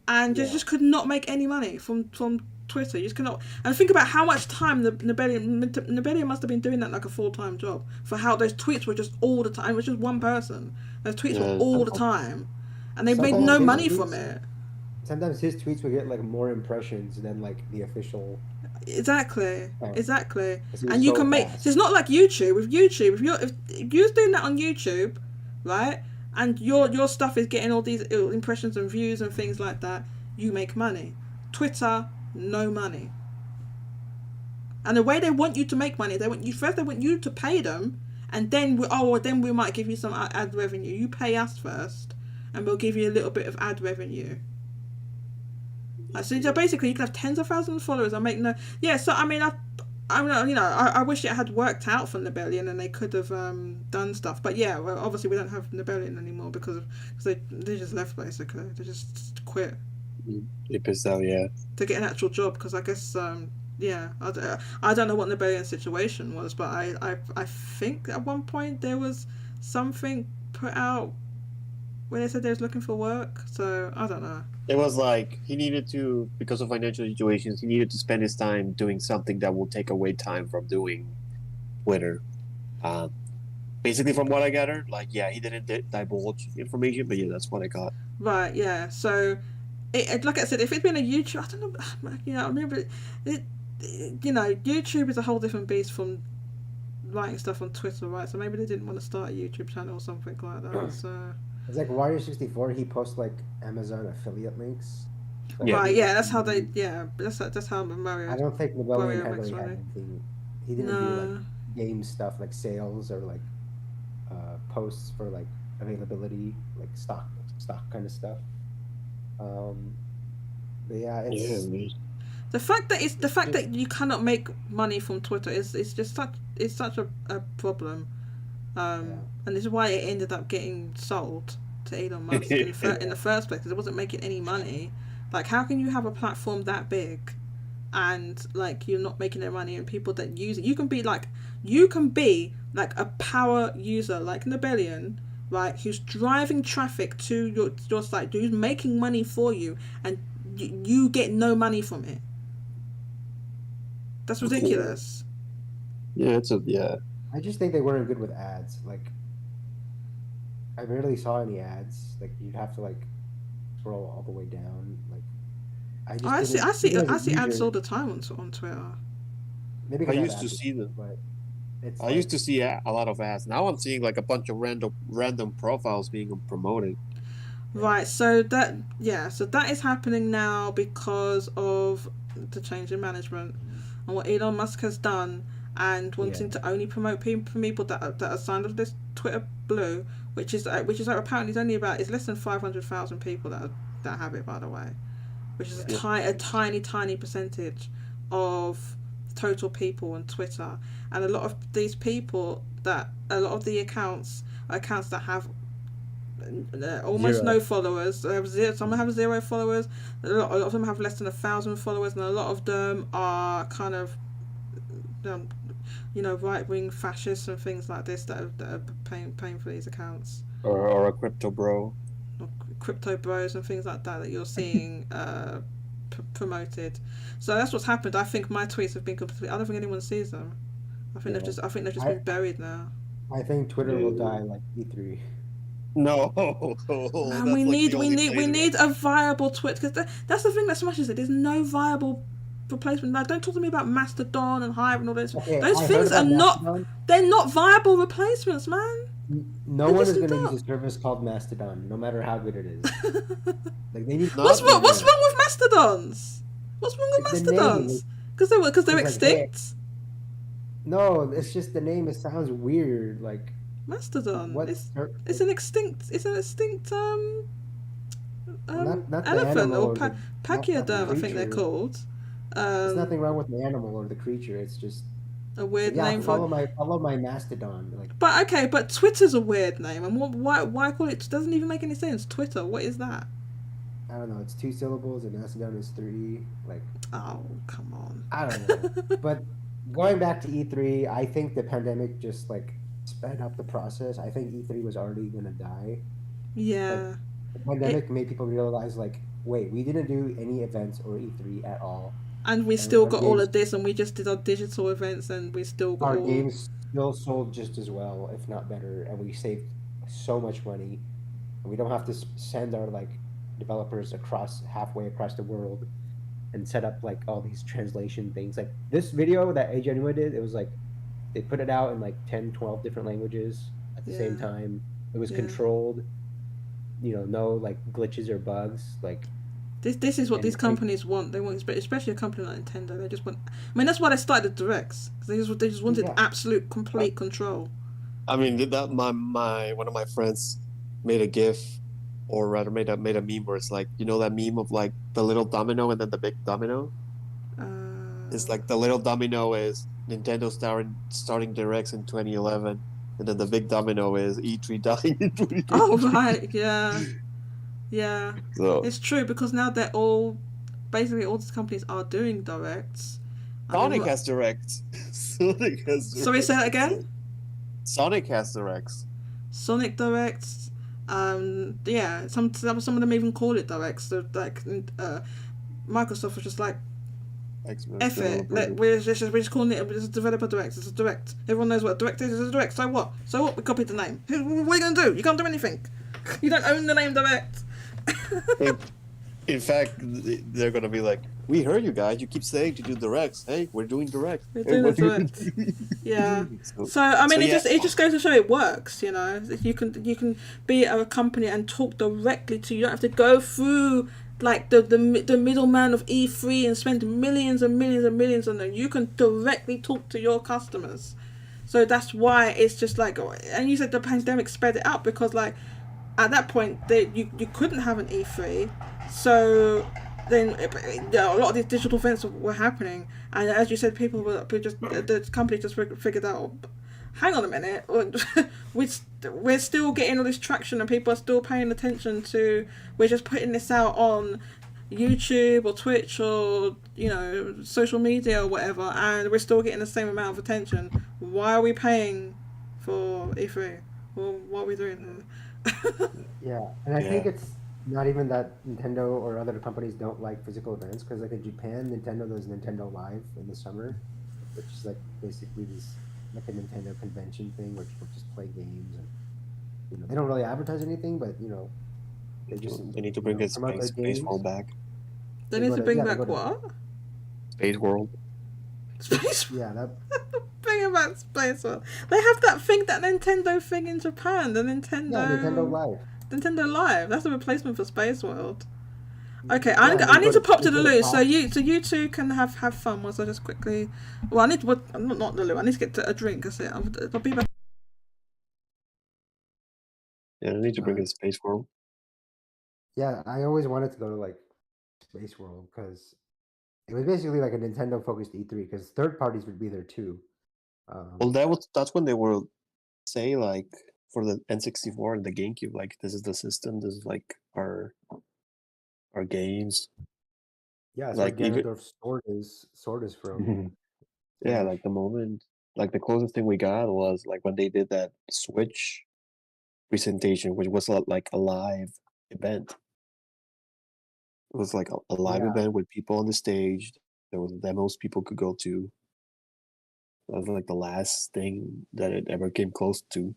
and Yeah. they just could not make any money from Twitter. You just cannot. And think about how much time the Nebellion must have been doing that like a full-time job for how those tweets were just all the time. It was just one person. Those tweets were all the time, and they made Sometimes no his money tweets- from it. Sometimes his tweets would get like more impressions than like the official. Exactly. Oh. 'Cause He was and you so can make. fast. So it's not like YouTube. With YouTube, if you're doing that on YouTube, right, and your stuff is getting all these impressions and views and things like that, you make money. Twitter, no money. And the way they want you to make money, they want you to pay them, and then we might give you some ad revenue. You pay us first, and we'll give you a little bit of ad revenue. So basically, you can have tens of thousands of followers and make no. Yeah, so I mean, I wish it had worked out for Nebellion and they could have done stuff. But yeah, well, obviously we don't have Nebellion anymore because they just left basically. They just quit They pissed out, yeah. to get an actual job because I guess yeah, I don't know what Nebellion's situation was, but I think at one point there was something put out where they said they was looking for work. So I don't know. It was like he needed to, because of financial situations, he needed to spend his time doing something that will take away time from doing Twitter. Basically, from what I gathered, like, yeah, he didn't divulge information, but yeah, that's what I got. Right, yeah. So, like I said, if it's been a YouTube, I don't know, I remember YouTube is a whole different beast from writing stuff on Twitter, right? So maybe they didn't want to start a YouTube channel or something like that. So. It's like Wario64. He posts like Amazon affiliate links. So Yeah. Right, yeah, that's how they. Yeah, that's how Mario. I don't think Nebellion Mario had makes really had money. anything. He didn't do like game stuff like sales or like posts for like availability, like stock kind of stuff. But yeah, it's The fact that you cannot make money from Twitter is just such a problem, and this is why it ended up getting sold to Elon Musk in the first place because it wasn't making any money. Like, how can you have a platform that big, and like you're not making any money, and people that use it, you can be like a power user like Nebellion, right? Who's driving traffic to your site, who's making money for you, and you get no money from it. That's ridiculous. Yeah, I just think they weren't good with ads. Like, I rarely saw any ads. Like, you'd have to like scroll all the way down. Like, I just I see, didn't. Even as a ads user, all the time on Twitter. maybe I because I have used to Apple, see them. but it's I like used to see a lot of ads. Now I'm seeing like a bunch of random profiles being promoted. yeah, Right, so that is happening now because of the change in management and what Elon Musk has done, and yeah, wanting to only promote people that are signed up to this Twitter Blue, which is like apparently it's only about, it's less than 500,000 people that have it, by the way, which is yeah. a tiny percentage of total people on Twitter. And a lot of these people, that a lot of the accounts are accounts that have almost no Zero. followers. Some have 0 followers. A lot of them have less than 1,000 followers, and a lot of them are kind of, um, right wing fascists and things like this that are paying for these accounts, Or a crypto bro. or crypto bros and things like that you're seeing promoted. So that's what's happened. I think my tweets have been completely. I don't think anyone sees them. Yeah. I think they've just I been buried now. I think Twitter will die like E3. No, Man, that's like the only we place. need a viable Twitter, because that's the thing that smashes it. There's no viable replacement. Like, don't talk to me about Mastodon and Hive and all those. Okay, Those I heard things are about not. Mastodon. They're not viable replacements, man. No They're one just is going to use not. a service called Mastodon, no matter how good it is. Like they need. Not What's even. wrong with Mastodons? What's wrong with The name. Mastodons? Because they're It's like, hey, extinct. no, it's just the name. It sounds weird. Like Mastodon. what? It's an extinct. It's an extinct Not the elephant, animal or or the not the pachyderm, I think they're creature. called. There's Um, nothing wrong with the animal or the creature. It's just a weird yeah. name for. Follow my Mastodon. Like But okay, but Twitter's a weird name, and why call it? Doesn't even make any sense. Twitter, what is that? I don't know. It's 2 syllables and Mastodon is 3. Like Oh, come on. I don't know. But going back to E3, I think the pandemic just like sped up the process. I think E3 was already gonna die. Like Yeah, the it, pandemic made people realize like, wait, we didn't do any events or E3 at all, and we and still got all of this, and we just did our digital events, and we still got our all. games still sold just as well, if not better, and we saved so much money. And we don't have to send our like developers halfway across the world and set up like all these translation things. Like this video that Agenua did, it was like they put it out in like 10, 12 different languages at the same Yeah, time. It was yeah. controlled, no like glitches or bugs. Like This is what and these companies want. They want, especially a company like Nintendo. They just want. I mean, that's why they started the directs, because they just wanted yeah, absolute, complete control. I mean, did that my one of my friends made a GIF, or rather made a meme where it's like, that meme of like the little domino and then the big domino. It's like the little domino is Nintendo starting directs in 2011, and then the big domino is E3 dying in 2020. Oh right, yeah, yeah. So It's true, because now they're all, basically all these companies are doing directs. I mean, Sonic has directs. Sonic has directs. sorry, say that again. Sonic has directs. Sonic directs. Yeah. Some of them even call it directs. So like, Microsoft was just like, F it. We're just calling it. It's a developer direct. It's a direct. Everyone knows what a direct is. It's a direct. So what? So what? We copied the name. What are you gonna do? You can't do anything. You don't own the name direct. In fact, they're gonna be like, "We heard you guys. You keep saying to do directs. Hey, we're doing direct. We're doing Hey, the direct." Yeah. So I mean, yeah. it just goes to show it works. You can be a company and talk directly to. You don't have to go through like the middleman of E3 and spend millions and millions and millions on them. You can directly talk to your customers. So that's why it's just like, and you said the pandemic sped it up, because like at that point you couldn't have an E3, so then a lot of these digital events were happening, and as you said, the company just figured out, hang on a minute, we're still getting all this traction and people are still paying attention to, we're just putting this out on YouTube or Twitch or social media or whatever, and we're still getting the same amount of attention. Why are we paying for E3? Well, what are we doing? yeah. And I think it's not even that Nintendo or other companies don't like physical events, because like in Japan, Nintendo does Nintendo Live in the summer, which is like basically this like a Nintendo convention thing where people just play games, and they don't really advertise anything, but they just They need to bring this promote their games. baseball back. They need to bring they back go to- what? Space World. Space. Yeah, that. Bringing back Space World. They have that Nintendo thing in Japan. The Nintendo. Yeah, Nintendo Live. Nintendo Live. That's a replacement for Space World. Okay, Yeah, I need to pop to the go loo, pop. so you two can have fun. Whilst I just quickly. Well, I need to. Not the loo. I need to get to a drink. That's it. I'll be back. Yeah, I need to bring in Space World. Yeah, I always wanted to go to like Space World because it was basically like a Nintendo focused E3 because third parties would be there too. Well, that's when they were say like for the N64 and the GameCube, like this is the system, this is like our games. Yeah, it's like where even Ganondorf's sword is from. yeah, Smash. like the moment, like the closest thing we got was like when they did that Switch presentation, which was like a live event. It was like a live Yeah. event with people on the stage. There was demos people could go to. That was like the last thing that it ever came close to.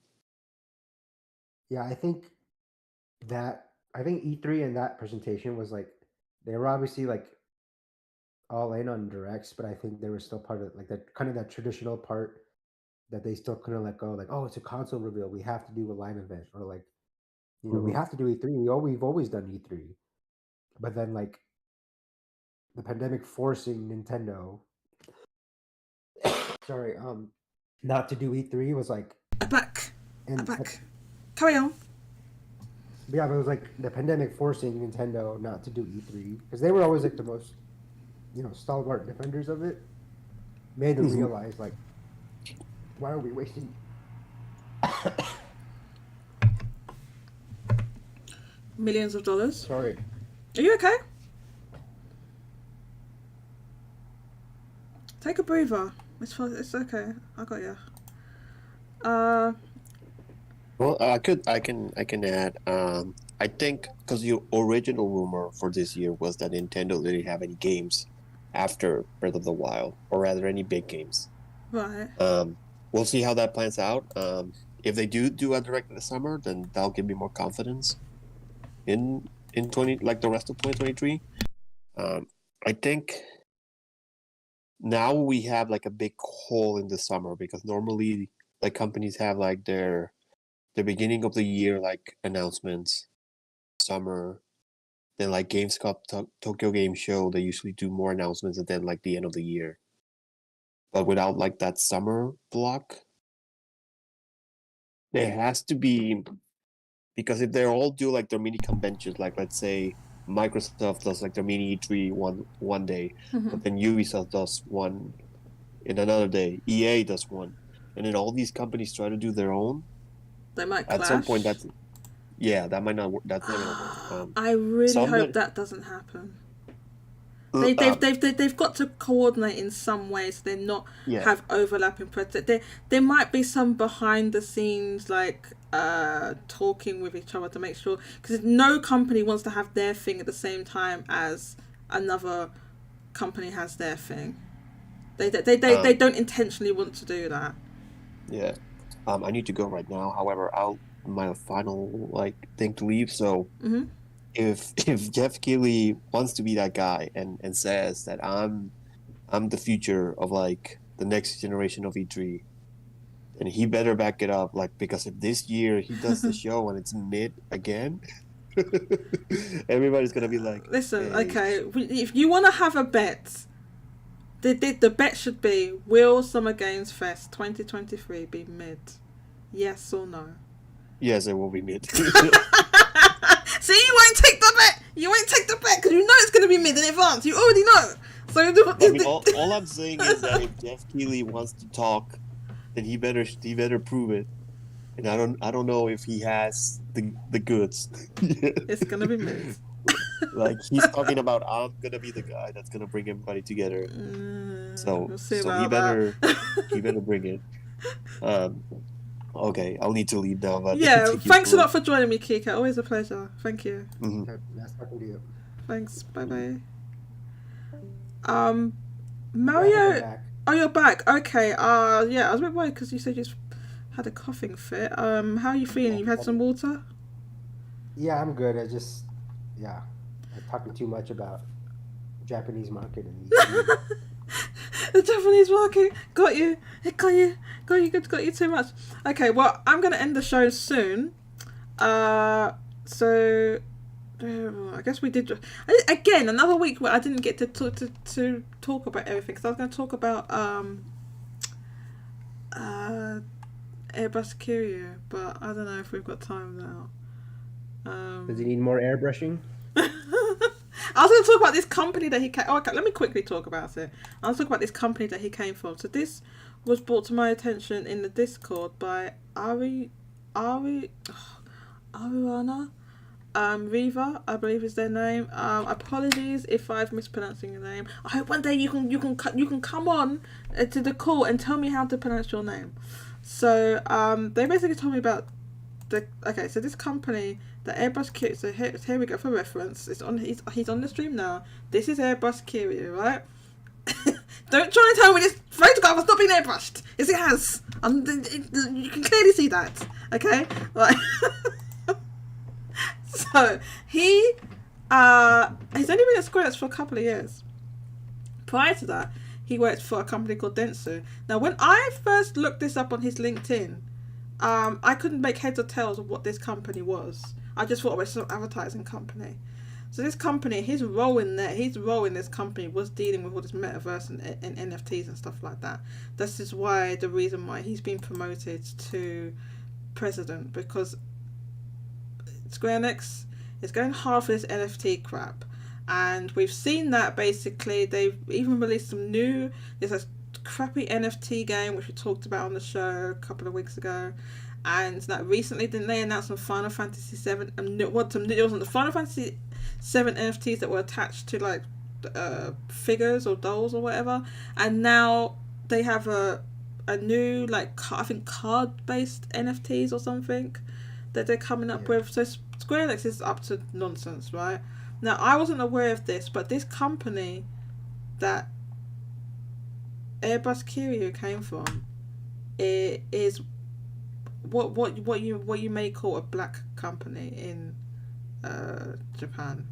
Yeah, I think E3 and that presentation was like they were obviously like all in on directs, but I think they were still part of like that kind of that traditional part that they still couldn't let go. Like, oh, it's a console reveal, we have to do a live event, or like, we have to do E3. We've always done E3, but then like the pandemic forcing Nintendo, sorry, not to do E3 was like. I'm back. And I'm back. Carry on. Yeah, but it was like the pandemic forcing Nintendo not to do E3 because they were always like the most, stalwart defenders of it. Made them realize like, why are we wasting? Millions of dollars. Sorry. Are you okay? Take a breather. It's okay. I got you. Well, I can add. I think because the original rumor for this year was that Nintendo didn't have any games after Breath of the Wild, or rather, any big games. Right. We'll see how that plans out. If they do a direct in the summer, then that'll give me more confidence in 20 like the rest of 2023. I think now we have like a big hole in the summer because normally like companies have like their beginning of the year like announcements, summer, then like Gamescom, Tokyo Game Show, they usually do more announcements, and then like the end of the year. But without like that summer block, there has to be, because if they all do like their mini conventions, like let's say Microsoft does like their mini E3 one day, but then Ubisoft does one in another day, EA does one, and then all these companies try to do their own. They might clash. At some point, that might not work. That's not gonna work. I really hope that doesn't happen. They've got to coordinate in some way so they're not have overlapping projects. There might be some behind the scenes like talking with each other to make sure, because no company wants to have their thing at the same time as another company has their thing. They don't intentionally want to do that. Yeah. I need to go right now. However, my final thing to leave. So if Jeff Keighley wants to be that guy and says that I'm the future of like the next generation of E3, and he better back it up, because if this year he does the show and it's mid again, everybody's gonna be like, listen, hey. Okay, if you want to have a bet, the bet should be, will Summer Games Fest 2023 be mid? Yes or no? Yes, it will be mid. See, you won't take the bet. You won't take the bet because you know it's going to be mid in advance. You already know. So all I'm saying is that if Jeff Keighley wants to talk, then he better prove it. And I don't know if he has the goods. It's gonna be mid. He's talking about, I'm gonna be the guy that's gonna bring everybody together. So he better bring it. Okay, I'll need to leave now. But yeah, thanks a lot for joining me, Kika. Always a pleasure. Thank you. Nice talking to you. Thanks. Bye bye. Mario. Oh, you're back. Okay. Yeah, I was a bit worried because you said you just had a coughing fit. How are you feeling? You've had some water? Yeah, I'm good. I'm talking too much about Japanese market and The Japanese market got you. It got you. Got you too much. Okay, well, I'm gonna end the show soon. So I guess we did again another week where I didn't get to talk about everything because I was going to talk about Airbrush Kiryu, but I don't know if we've got time now. Does he need more airbrushing? I was going to talk about this company that he came. Oh, okay, let me quickly talk about it. I was talking about this company that he came from. So this was brought to my attention in the Discord by Ariana. Riva, I believe is their name. Apologies if I've mispronouncing your name. I hope one day you can come on to the call and tell me how to pronounce your name. So they basically told me about so this company, the Airbrush Kiryu. So here we go for reference. It's on. He's on the stream now. This is Airbrush Kiryu, right? Don't try and tell me this photograph has not been airbrushed. Yes, it has. You can clearly see that. Okay, right. So he's only been at Square Enix for a couple of years. Prior to that, he worked for a company called Dentsu. Now, when I first looked this up on his LinkedIn, I couldn't make heads or tails of what this company was. I just thought it was some advertising company. So this company, his role in this company was dealing with all this metaverse and NFTs and stuff like that. This is why the reason why he's been promoted to president, because Square Enix is going hard for this NFT crap, and we've seen that basically. They've even released there's a crappy NFT game which we talked about on the show a couple of weeks ago, and that recently didn't they announce some Final Fantasy 7 it wasn't the Final Fantasy 7 NFTs that were attached to like figures or dolls or whatever, and now they have a new like I think card based NFTs or something that they're coming up with. So Square Enix is up to nonsense, right? Now, I wasn't aware of this, but this company that Airbrush Kiryu came from, it is what you may call a black company in Japan,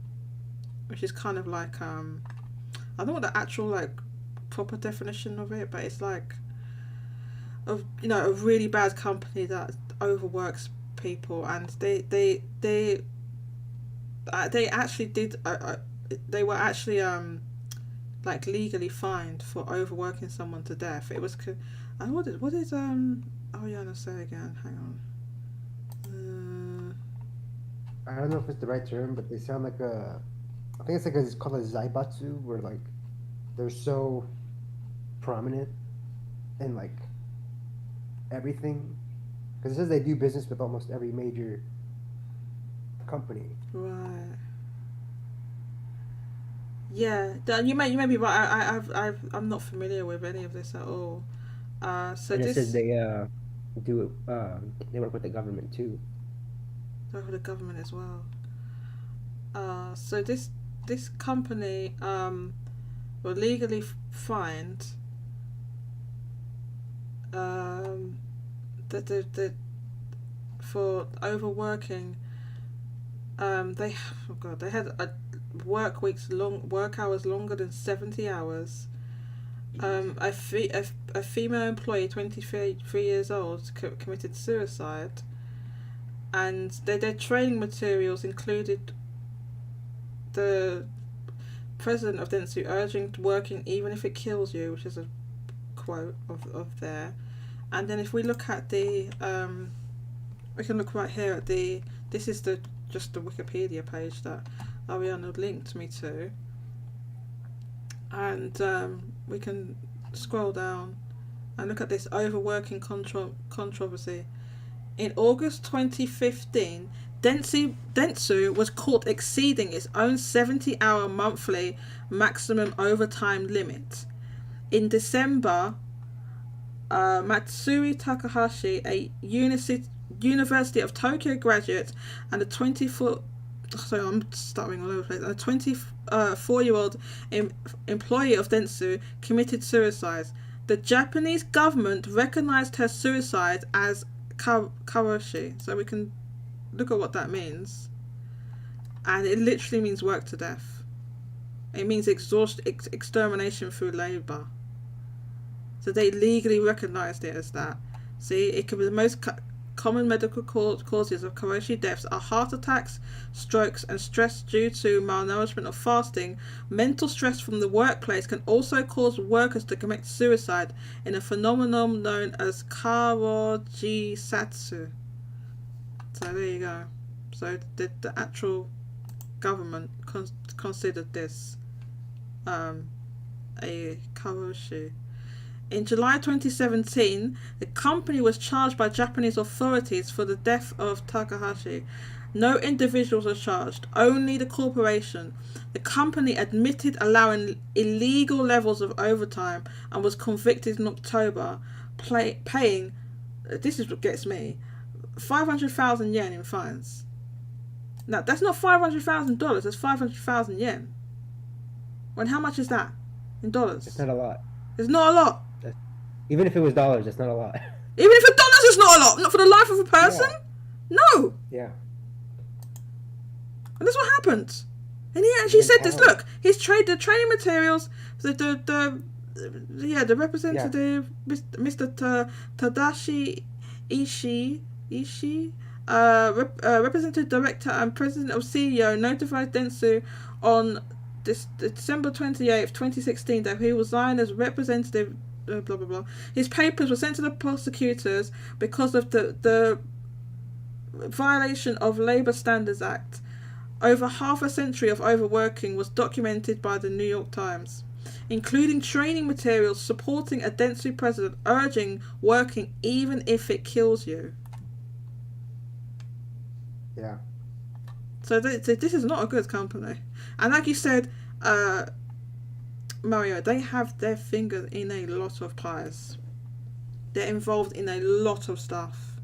which is kind of like I don't know what the actual like proper definition of it, but it's like a really bad company that overworks people, and they actually did they were actually like legally fined for overworking someone to death. It was what did Ariana say again? Hang on. I don't know if it's the right term, but they sound like I think it's called a zaibatsu, where like they're so prominent in like everything, because it says they do business with almost every major company. Right. Yeah, you may be right. I'm not familiar with any of this at all. So And it this says they they work with the government too. over the government as well. So this company were legally fined that for overworking. They had work hours longer than 70 hours. A female employee, 23 years old, committed suicide, and their training materials included the president of Dentsu urging working even if it kills you, which is a quote of there. And then if we look at we can look right here at this is just the Wikipedia page that Ariana linked me to, and we can scroll down and look at this overworking controversy. In August 2015, Dentsu was caught exceeding its own 70-hour monthly maximum overtime limit. In December, Matsuri Takahashi, a University of Tokyo graduate and a 24-year-old employee of Dentsu, committed suicide. The Japanese government recognized her suicide as karoshi, so we can look at what that means, and it literally means work to death. It means extermination through labour. So they legally recognised it as that. See, it could be the most common medical causes of karoshi deaths are heart attacks, strokes, and stress due to malnourishment or fasting. Mental stress from the workplace can also cause workers to commit suicide in a phenomenon known as karojisatsu. So there you go. So the actual government considered this a karoshi. In July 2017, the company was charged by Japanese authorities for the death of Takahashi. No individuals are charged, only the corporation. The company admitted allowing illegal levels of overtime and was convicted in October, paying, this is what gets me, 500,000 yen in fines. Now, that's not $500,000, that's 500,000 yen. When how much is that in dollars? It's not a lot. It's not a lot. Even if it was dollars, that's not a lot. Even if it's dollars, it's not a lot. Not for the life of a person. Yeah. No. Yeah. And that's what happened. And he actually said this. pounds. Look, the training materials. The representative, Mr. Tadashi Ishii, representative director and president of CEO, notified Dentsu on December 28th, 2016 that he resigned as representative. Blah blah blah. His papers were sent to the prosecutors because of the violation of Labour Standards Act. Over half a century of overworking was documented by the New York Times, including training materials supporting a Dentsu president urging working even if it kills you. Yeah. So this is not a good company. And like you said, Mario, they have their fingers in a lot of pies. They're involved in a lot of stuff.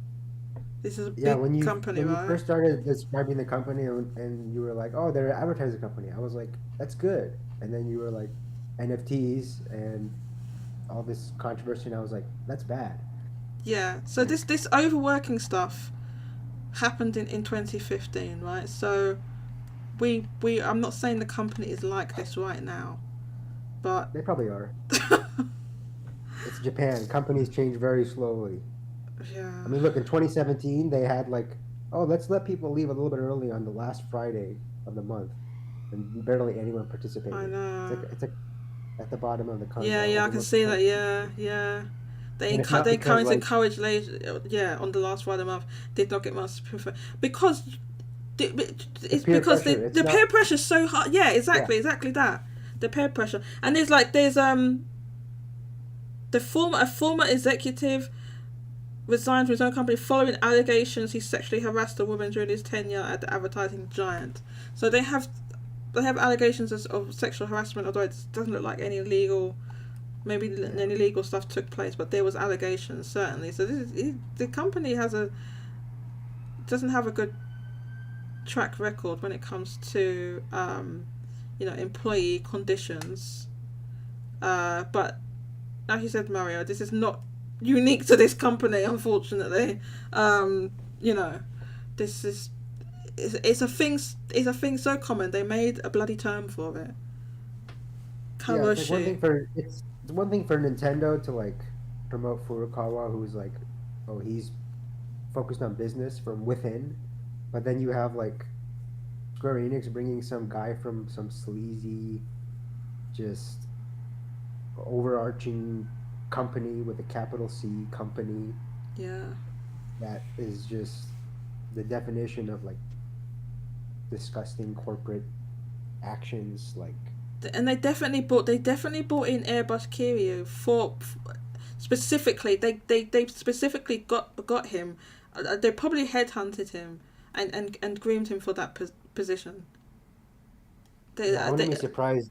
This is a big company, when right? you first started describing the company and you were like, oh, they're an advertising company, I was like, that's good. And then you were like, NFTs and all this controversy, and I was like, that's bad. Yeah. So this overworking stuff happened in 2015, right? So we I'm not saying the company is like this right now, but They probably are. It's Japan. Companies change very slowly. yeah. I mean, look, in 2017, they had like, oh, let's let people leave a little bit early on the last Friday of the month, and barely anyone participated. I know. It's like at the bottom of the country. Yeah, I can see that. Yeah. They And it's not because, like- encourage later. Yeah, on the last Friday month, did not get much prefer because it's peer because pressure, it's the not- peer pressure is so hard. Yeah, exactly that. The peer pressure, and there's a former executive resigned from his own company following allegations he sexually harassed a woman during his tenure at the advertising giant. So they have allegations of sexual harassment, although it doesn't look like any legal stuff took place, but there was allegations certainly. So the company doesn't have a good track record when it comes to employee conditions. But like you said, Mario, this is not unique to this company, unfortunately. This is it's a thing so common they made a bloody term for it. Yeah, it's Karoshi. it's one thing for Nintendo to like promote Furukawa, who's like, oh, he's focused on business from within, but then you have like Square Enix bringing some guy from some sleazy, just overarching company with a capital C company Yeah. that is just the definition of like disgusting corporate actions. Like, And they definitely bought in Airbrushed Kiryu for specifically. They specifically got him. They probably headhunted him and groomed him for that position. I wouldn't be surprised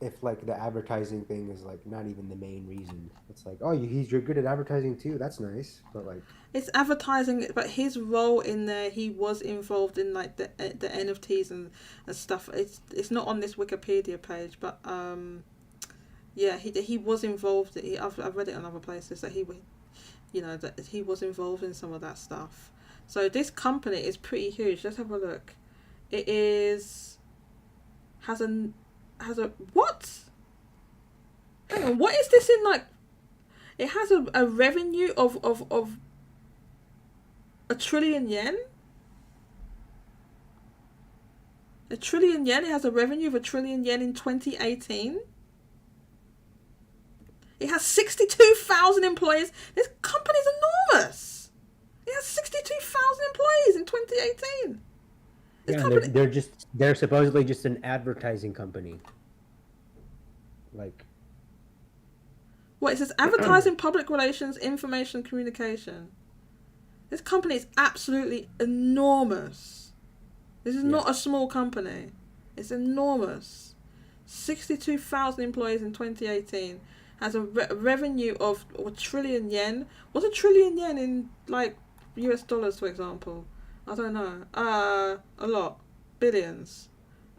if like the advertising thing is like not even the main reason. It's like, oh, you're good at advertising too. That's nice, but like it's advertising. But his role in there, he was involved in like the NFTs and stuff. It's not on this Wikipedia page, but yeah, he was involved. I've read it in other places that that he was involved in some of that stuff. So this company is pretty huge. Let's have a look. It has has a what? Hang on, what is this in like? It has a revenue of a trillion yen. A trillion yen. It has a revenue of a trillion yen in 2018. It has 62,000 employees. This company's enormous. It has 62,000 employees in 2018. This Yeah, company, they're supposedly just an advertising company. Like, what, it says advertising, public relations, information, communication. This company is absolutely enormous. This is not a small company. It's enormous. 62,000 employees in 2018. Has a revenue of a trillion yen. What's a trillion yen in like US dollars, for example? I don't know. A lot. Billions.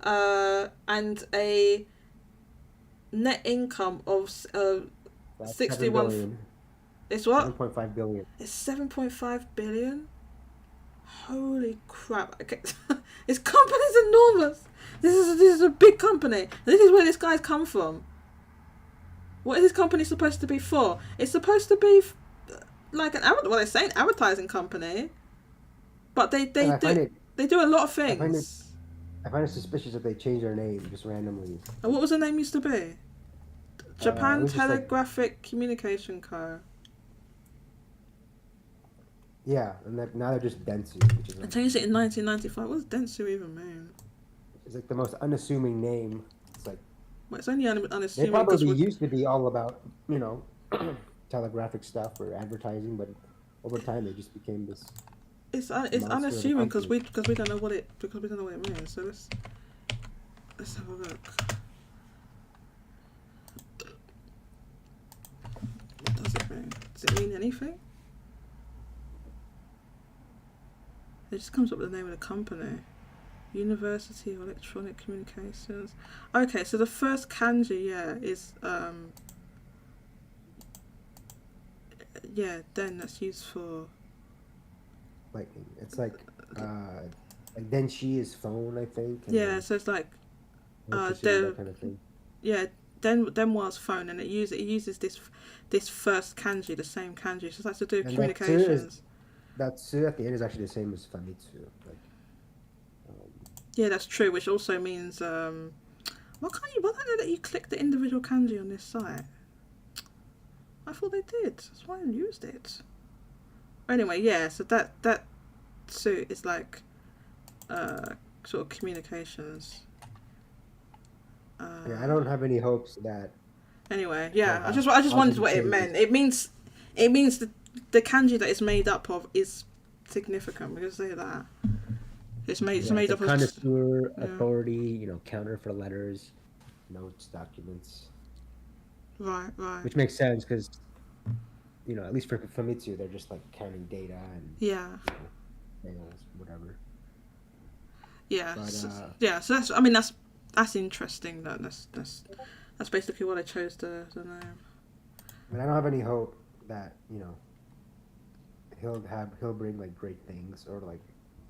And a net income of 61. billion. It's what? 7.5 billion. It's 7.5 billion. Holy crap! Okay. This company's enormous. This is a big company. This is where this guy's come from. What is this company supposed to be for? It's supposed to be like they say an advertising company, but they do a lot of things. I find it suspicious that they changed their name just randomly. And what was the name used to be? Japan it was just like- Telegraphic Communication Co. Yeah, and now they're just Dentsu, which is I like, changed it in 1995. What does Dentsu even mean? it's like the most unassuming name. It's like Well, it's only they unassuming because probably used to be all about telegraphic stuff or advertising, but over time they just became this. it's monster of a unassuming because company. we don't know what it means. So let's have a look. What does it mean? Does it mean anything? It just comes up with the name of the company. University of Electronic Communications. Okay, so the first kanji, is then that's used for Lightning. It's like Denshi is phone, I think. and then so it's like electricity, that kind of thing. Denwa's phone, and it uses this first kanji, the same kanji. So it's like to do with And communications. That Tsu at the end is actually the same as Famitsu. Like, Yeah, that's true. Which also means why don't they let you click the individual kanji on this site? I thought they did. That's why I used it. Anyway, yeah. So that suit is like sort of communications. yeah, I don't have any hopes that. Anyway, yeah. Well, I just wondered positive what it changes. meant. It means the kanji that it's made up of is significant. We can say that. It's made It's a up of connoisseur, authority, counter for letters, notes, documents, right. which makes sense because, at least for Famitsu, they're just like counting data and Yeah. mails, whatever. Yeah. But, So that's interesting. That's basically what I chose the name. I mean, I don't have any hope that he'll bring like great things or like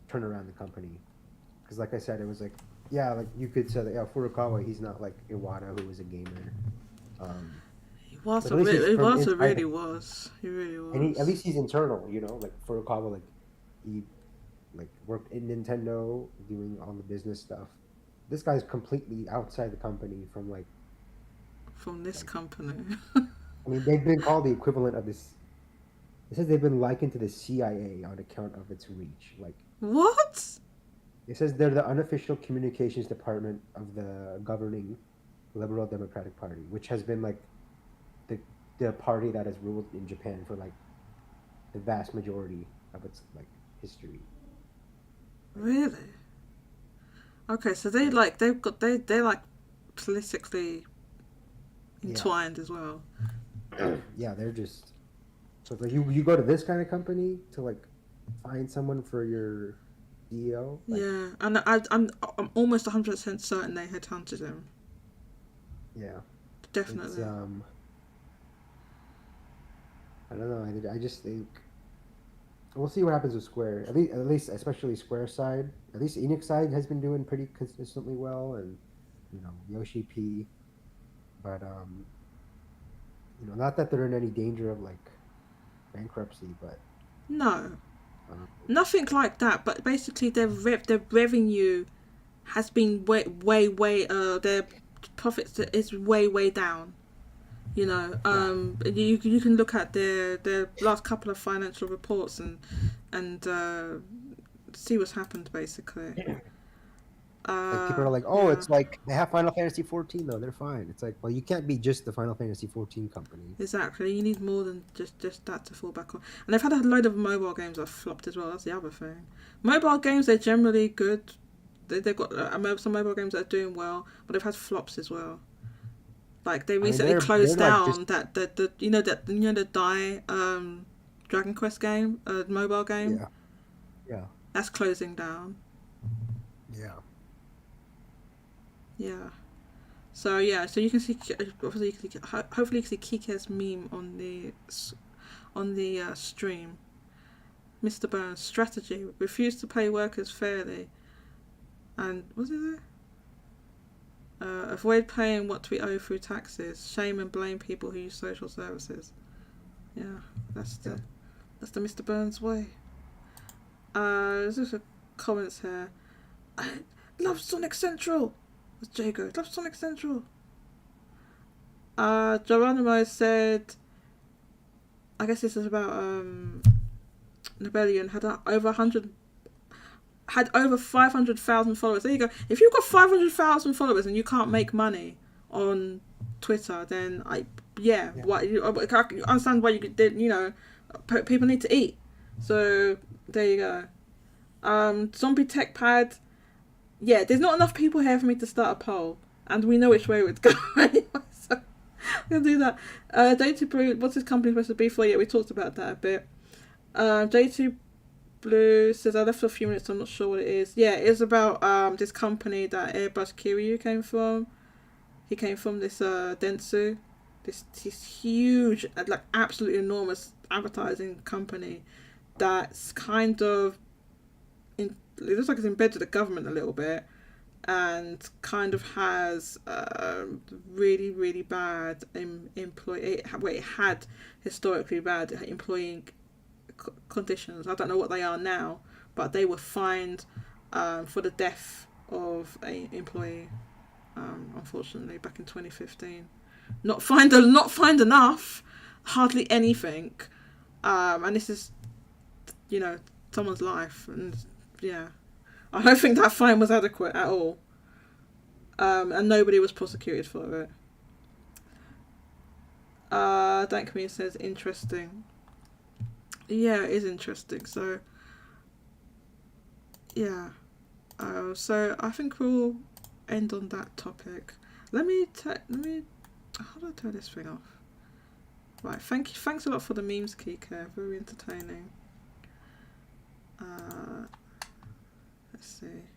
turn around the company, because like I said, it was like like you could say that Furukawa, he's not like Iwata, who was a gamer. He was But at least he's from inside really the- was. He really was. And at least he's internal, like Furukawa, like he like worked in Nintendo doing all the business stuff. This guy's completely outside the company from like. From this company. I mean, they've been called the equivalent of this. It says they've been likened to the CIA on account of its reach. Like, What? it says they're the unofficial communications department of the governing Liberal Democratic Party, which has been like the party that has ruled in Japan for like the vast majority of its like history. Really? Okay, so they're like politically entwined as well. Yeah, they're just so it's like you go to this kind of company to like find someone for your CEO. Like, Yeah, and I'm almost 100% certain they headhunted him. yeah, Definitely. it's, I don't know. I just think we'll see what happens with Square. At least, especially Square side. At least Enix side has been doing pretty consistently well, and Yoshi P. But not that they're in any danger of like bankruptcy, but No, um, nothing like that. But basically, their revenue has been way their profits is way down. You can look at their last couple of financial reports and see what's happened basically. like people are like, oh, Yeah. it's like they have Final Fantasy 14 though, they're fine. It's like, well, you can't be just the Final Fantasy 14 company. Exactly, you need more than just that to fall back on. And they've had a load of mobile games that have flopped as well. That's the other thing. Mobile games, they're generally good. They've got some mobile games that are doing well, but they've had flops as well. Like they recently closed they're down like the Dragon Quest game, mobile game. Yeah. That's closing down. Yeah. Yeah. So you can see, obviously, hopefully you can see Kike's meme on the stream. Mr. Burns' strategy: refuse to pay workers fairly, and was it there? Avoid paying what we owe through taxes. Shame and blame people who use social services. Yeah, that's the Mr. Burns way. There's also comments here. I love Sonic Central. As Jay goes, love Sonic Central. Geronimo said, I guess this is about Rebellion had over 500,000 followers. There you go. If you've got 500,000 followers and you can't make money on Twitter, then why you understand why you did. People need to eat. So there you go. Zombie Tech Pad. Yeah, there's not enough people here for me to start a poll, and we know which way it's going anyway, so we'll do that. Data Blue, what's his company supposed to be for? Yeah, we talked about that a bit. J2 Blue says, I left for a few minutes, so I'm not sure what it is. Yeah, it's about this company that Airbrushed Kiryu came from. He came from this Dentsu, this huge, like absolutely enormous advertising company that's kind of it looks like it's in bed with the government a little bit, and kind of has really bad it had historically bad employing conditions. I don't know what they are now, but they were fined for the death of a employee, unfortunately, back in 2015. Not fined enough, hardly anything, and this is someone's life, and yeah, I don't think that fine was adequate at all, and nobody was prosecuted for it. Dan Camille says, interesting. Yeah, it is interesting. So yeah, so I think we'll end on that topic. Let me how do I turn this thing off? Right, thanks a lot for the memes, Kika, very entertaining. Let's see.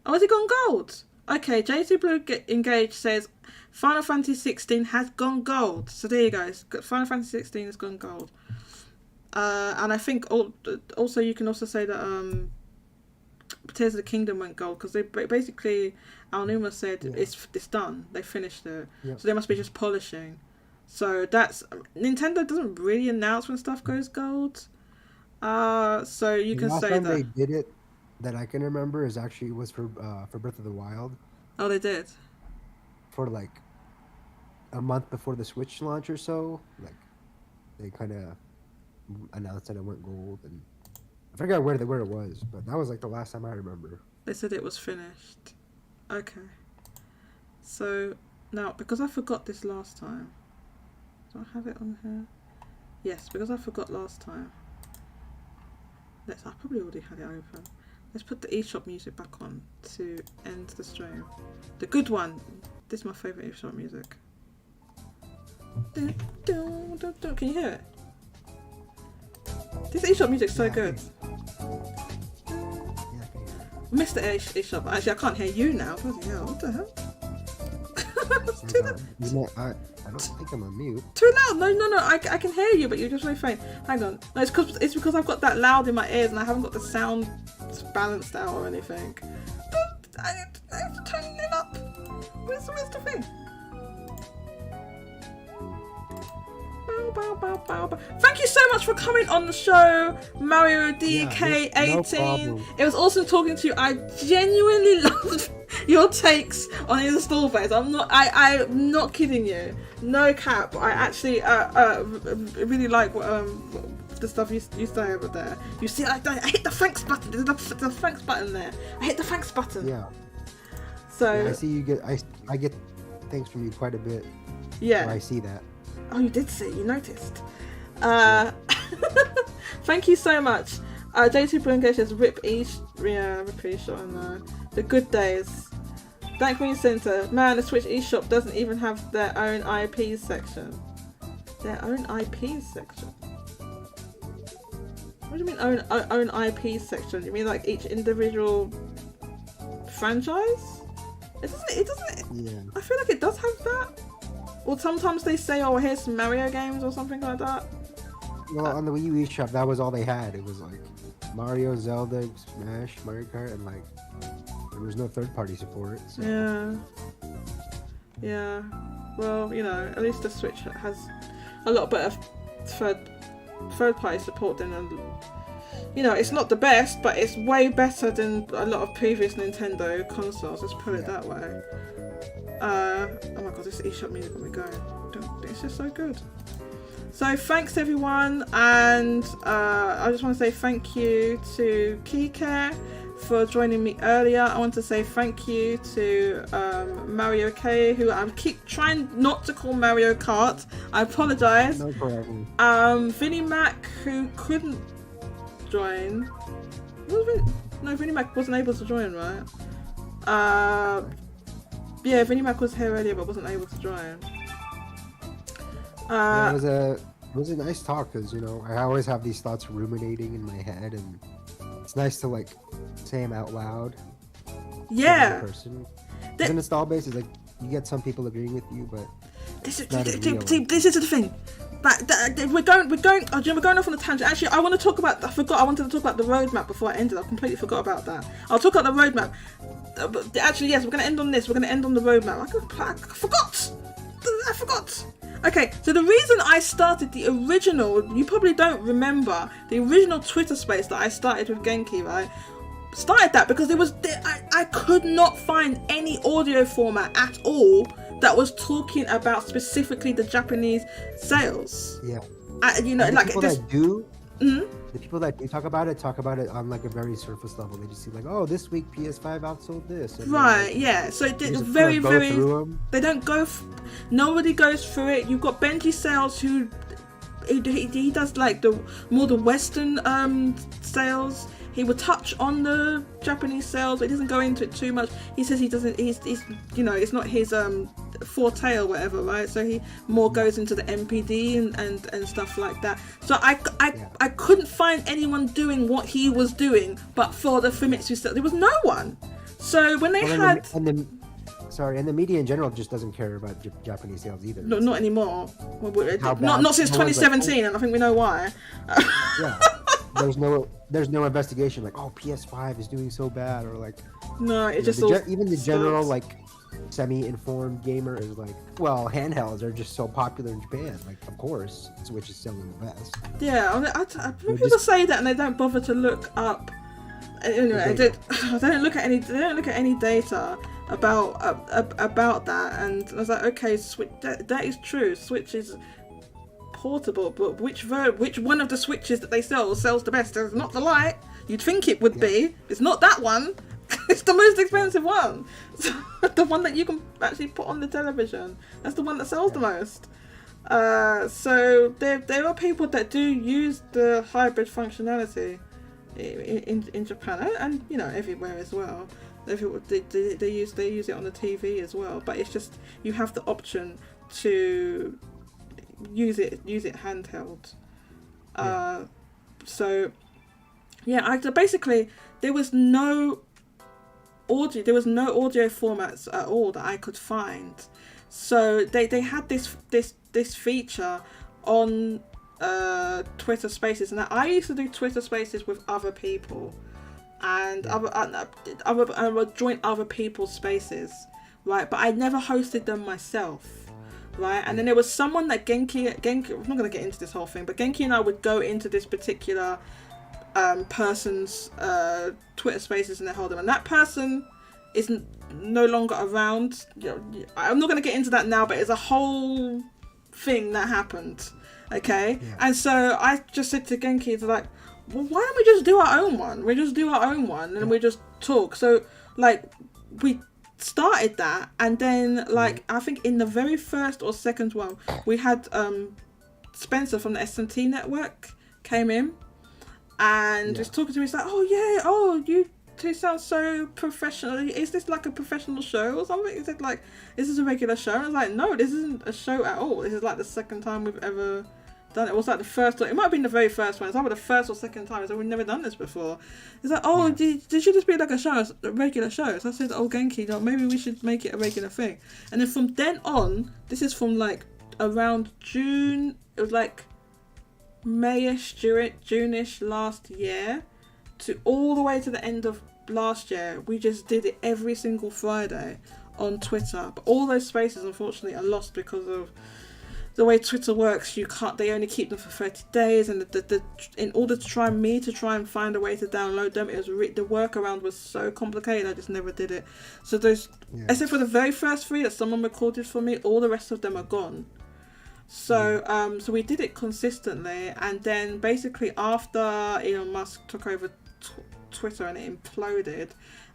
Oh, has it gone gold? Okay, J2 Blue Engaged says Final Fantasy 16 has gone gold. So there you go. Final Fantasy 16 has gone gold. And I think also you can also say that Tears of the Kingdom went gold, because they basically, Alnuma said it's done. They finished it. Yep. So they must be just polishing. So that's Nintendo doesn't really announce when stuff goes gold. So you can say that they did it that I can remember was for Breath of the Wild. Oh, they did. For like a month before the Switch launch or so, like they kind of announced that it went gold, and I forgot where it was, but that was like the last time I remember. They said it was finished. Okay. So now, because I forgot this last time, do I have it on here? Yes, because I forgot last time. I probably already had it open. Let's put the eShop music back on to end the stream. The good one. This is my favourite eShop music. Can you hear it? This eShop music's so good. Mr. eShop. Actually, I can't hear you now. Bloody hell, what the hell? I don't think I'm on mute. Too loud. No. I can hear you, but you're just very faint. Hang on. No, it's because I've got that loud in my ears and I haven't got the sound balanced out or anything. I have to turn it up. Where's the thing? Bow, bow, bow, bow, bow. Thank you so much for coming on the show, Mario DK18. no problem. It was awesome talking to you. I genuinely loved your takes on install base. I'm not kidding you. No cap. I actually really like the stuff you say over there. You see, I hit the thanks button. There's the thanks button there. I hit the thanks button. Yeah. So Yeah, I see you get. I get thanks from you quite a bit. yeah. Or I see that. Oh, you did see. You noticed. Thank you so much. JT Brungesh says rip each. Yeah, I'm pretty sure I know. The good days. Thank Green Center. Man, the Switch eShop doesn't even have their own IP section. Their own IP section? What do you mean own IP section? You mean like each individual franchise? It doesn't. Yeah. I feel like it does have that. Or sometimes they say, oh, here's some Mario games or something like that. Well, on the Wii U eShop, that was all they had. It was like Mario, Zelda, Smash, Mario Kart, and like there was no third-party support. So. Yeah. Yeah. Well, you know, at least the Switch has a lot better third-party support than you know, it's not the best, but it's way better than a lot of previous Nintendo consoles. Let's put it that way. Oh my god, this eShop music got me going. It's just so good. So thanks everyone, and I just want to say thank you to Keycare for joining me earlier. I want to say thank you to Mario K, who I keep trying not to call Mario Kart. I apologise. No problem. Vinnie Mac, who couldn't join. No, Vinnie Mac wasn't able to join, right? Yeah, Vinnie Mac was here earlier but wasn't able to join. Yeah, it was a nice talk because, you know, I always have these thoughts ruminating in my head, and it's nice to like say them out loud. Yeah. Person. The install base is like you get some people agreeing with you, but this is the thing. We're going off on a tangent. Actually, I wanted to talk about the roadmap before I ended. I completely forgot about that. I'll talk about the roadmap. Actually, yes, we're going to end on this. We're going to end on the roadmap. I forgot. Okay, so the reason I started the original, you probably don't remember, the original Twitter space that I started with Genki, right? Started that because I could not find any audio format at all that was talking about specifically the Japanese sales. Yeah. You know, and like people just. That do. Mm-hmm. The people that do talk about it on like a very surface level. They just see like, oh, this week PS5 outsold this. And right, like, yeah. So it did very. They don't go. Nobody goes through it. You've got Benji Sales who he does like the Western sales. He would touch on the Japanese sales, but he doesn't go into it too much. He says he doesn't. He's you know, it's not his forte or whatever, right? So he more goes into the MPD and stuff like that. So I couldn't find anyone doing what he was doing, but for the Famitsu stuff, there was no one. So when they and the media in general just doesn't care about Japanese sales either. No, not anymore. Not since 2017, like, and I think we know why. Yeah. There's no investigation like, oh, PS5 is doing so bad, or like no, it just even the general like semi-informed gamer is like, well, handhelds are just so popular in Japan, like of course Switch is selling the best. Yeah, when people say that and they don't bother to look up. Anyway, they don't look at any data about that, and I was like, okay, Switch, that is true. Switch is portable, but which one of the Switches that they sell sells the best? It's not the Lite. You'd think it would be. It's not that one. It's the most expensive one. So, the one that you can actually put on the television. That's the one that sells the most. So there are people that do use the hybrid functionality in Japan, and you know, everywhere as well. They use it on the TV as well. But it's just you have the option to use it handheld. So yeah, basically there was no audio formats at all that I could find. So they had this feature on Twitter Spaces, and I used to do Twitter Spaces with other people, and I would join other people's spaces right? But I never hosted them myself, right? And then there was someone that Genki, I'm not going to get into this whole thing, but Genki and I would go into this particular person's Twitter spaces and they hold them, and that person is no longer around. I'm not going to get into that now, but it's a whole thing that happened, okay? Yeah. And so I just said to Genki, it's like, well, why don't we just do our own one? We just do our own one and we just talk. So like we started that, and then like I think in the very first or second one we had Spencer from the S&T network came in and was talking to me. He's like, oh yeah, oh you two sound so professional. Is this like a professional show or something? Is it like, is this a regular show? And I was like, no, this isn't a show at all. This is like the second time we've ever done it. It was like the first, it might have been the very first one. It's either the first or second time. So we've never done this before. It's like, oh, did you just be like a show, a regular show? So I said, oh Genki, maybe we should make it a regular thing. And then from then on, this is from like around June, it was like Mayish, June-ish last year, to all the way to the end of last year, we just did it every single Friday on Twitter. But all those spaces unfortunately are lost because of the way Twitter works. You can't, they only keep them for 30 days, and in order to try and find a way to download them, it was the workaround was so complicated. I just never did it. So those, except for the very first 3 that someone recorded for me, all the rest of them are gone. So so we did it consistently, and then basically after Elon Musk took over Twitter and it imploded,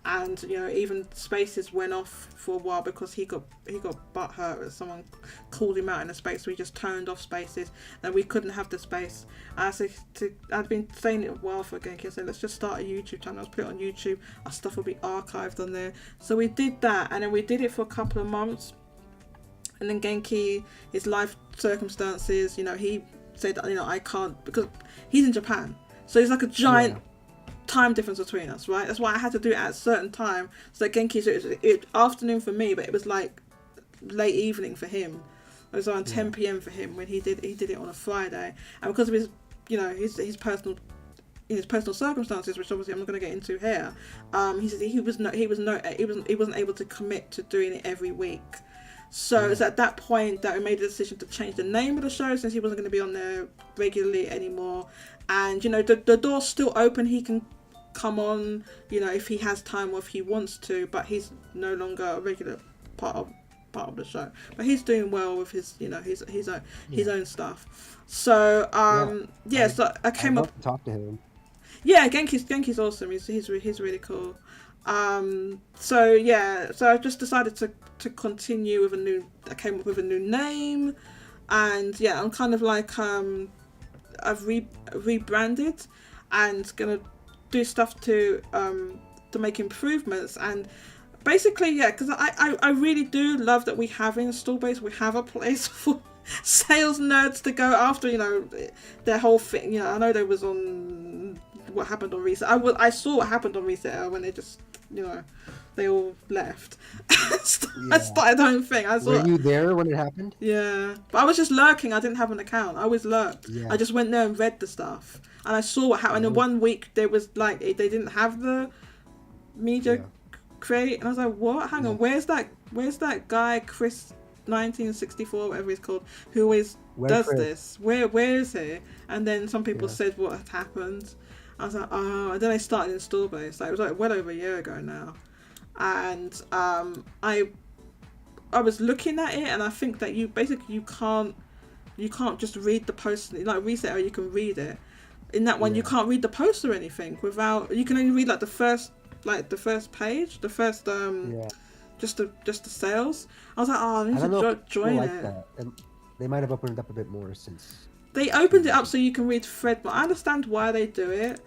and even Spaces went off for a while because he got butthurt that someone called him out in a space, so he just turned off Spaces and we couldn't have the space. I'd been saying it a while for Genki. I said, let's just start a YouTube channel, let's put it on YouTube, our stuff will be archived on there. So we did that, and then we did it for a couple of months. And then Genki, his life circumstances, he said, I can't, because he's in Japan. So it's like a giant time difference between us, right? That's why I had to do it at a certain time. So that Genki, so it was afternoon for me, but it was like late evening for him. It was around 10 p.m. for him when he did it on a Friday. And because of his, his personal circumstances, which obviously I'm not going to get into here, he said he wasn't able to commit to doing it every week. So it's at that point that we made the decision to change the name of the show, since he wasn't going to be on there regularly anymore. And the door's still open. He can come on, if he has time or if he wants to, but he's no longer a regular part of the show. But he's doing well with his his own stuff. So so I came up to talk to him. Yeah, Genki's awesome. He's really cool. So I just decided to continue with I came up with a new name, and I'm kind of like I've rebranded and gonna do stuff to make improvements, and basically because I really do love that we have an install base. We have a place for sales nerds to go after, their whole thing. I know there was on what happened on Reset. I saw what happened on Reset when they just they all left. I started their own thing. Were you there when it happened? Yeah, but I was just lurking. I didn't have an account. I always lurked. I just went there and read the stuff, and I saw what happened. And in 1 week there was like they didn't have the media create, and I was like, what? Hang on, where's that guy Chris 1964, whatever he's called, who always does this? Where is he? And then some people said what had happened. I was like, oh, and then I started install base. Like, it was like well over a year ago now, and I was looking at it, and I think that you can't just read the post like Reset, or you can read it. In that one, you can't read the post or anything without. You can only read like the first page, the first just the sales. I was like, oh, I need to join it. That. They might have opened it up a bit more since. They opened it up so you can read thread, but I understand why they do it.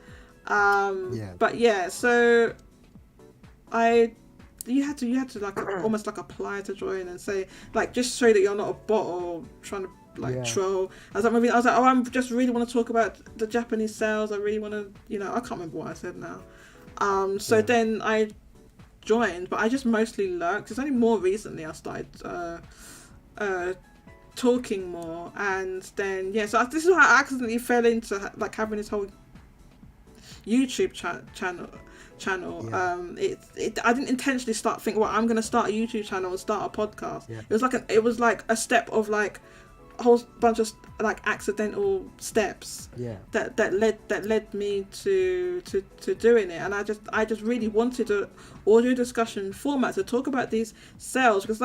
But so you had to like almost like apply to join and say like just so that you're not a bot or trying to troll. I was like, oh, I just really want to talk about the Japanese sales. I really want to, I can't remember what I said now. Then I joined, but I just mostly lurked. It's only more recently I started talking more, and then so this is how I accidentally fell into like having this whole YouTube channel. I didn't intentionally start thinking, well, I'm going to start a YouTube channel and start a podcast. Yeah. It was like a step of like a whole bunch of like accidental steps that led me to doing it. And I just really wanted an audio discussion format to talk about these sales, because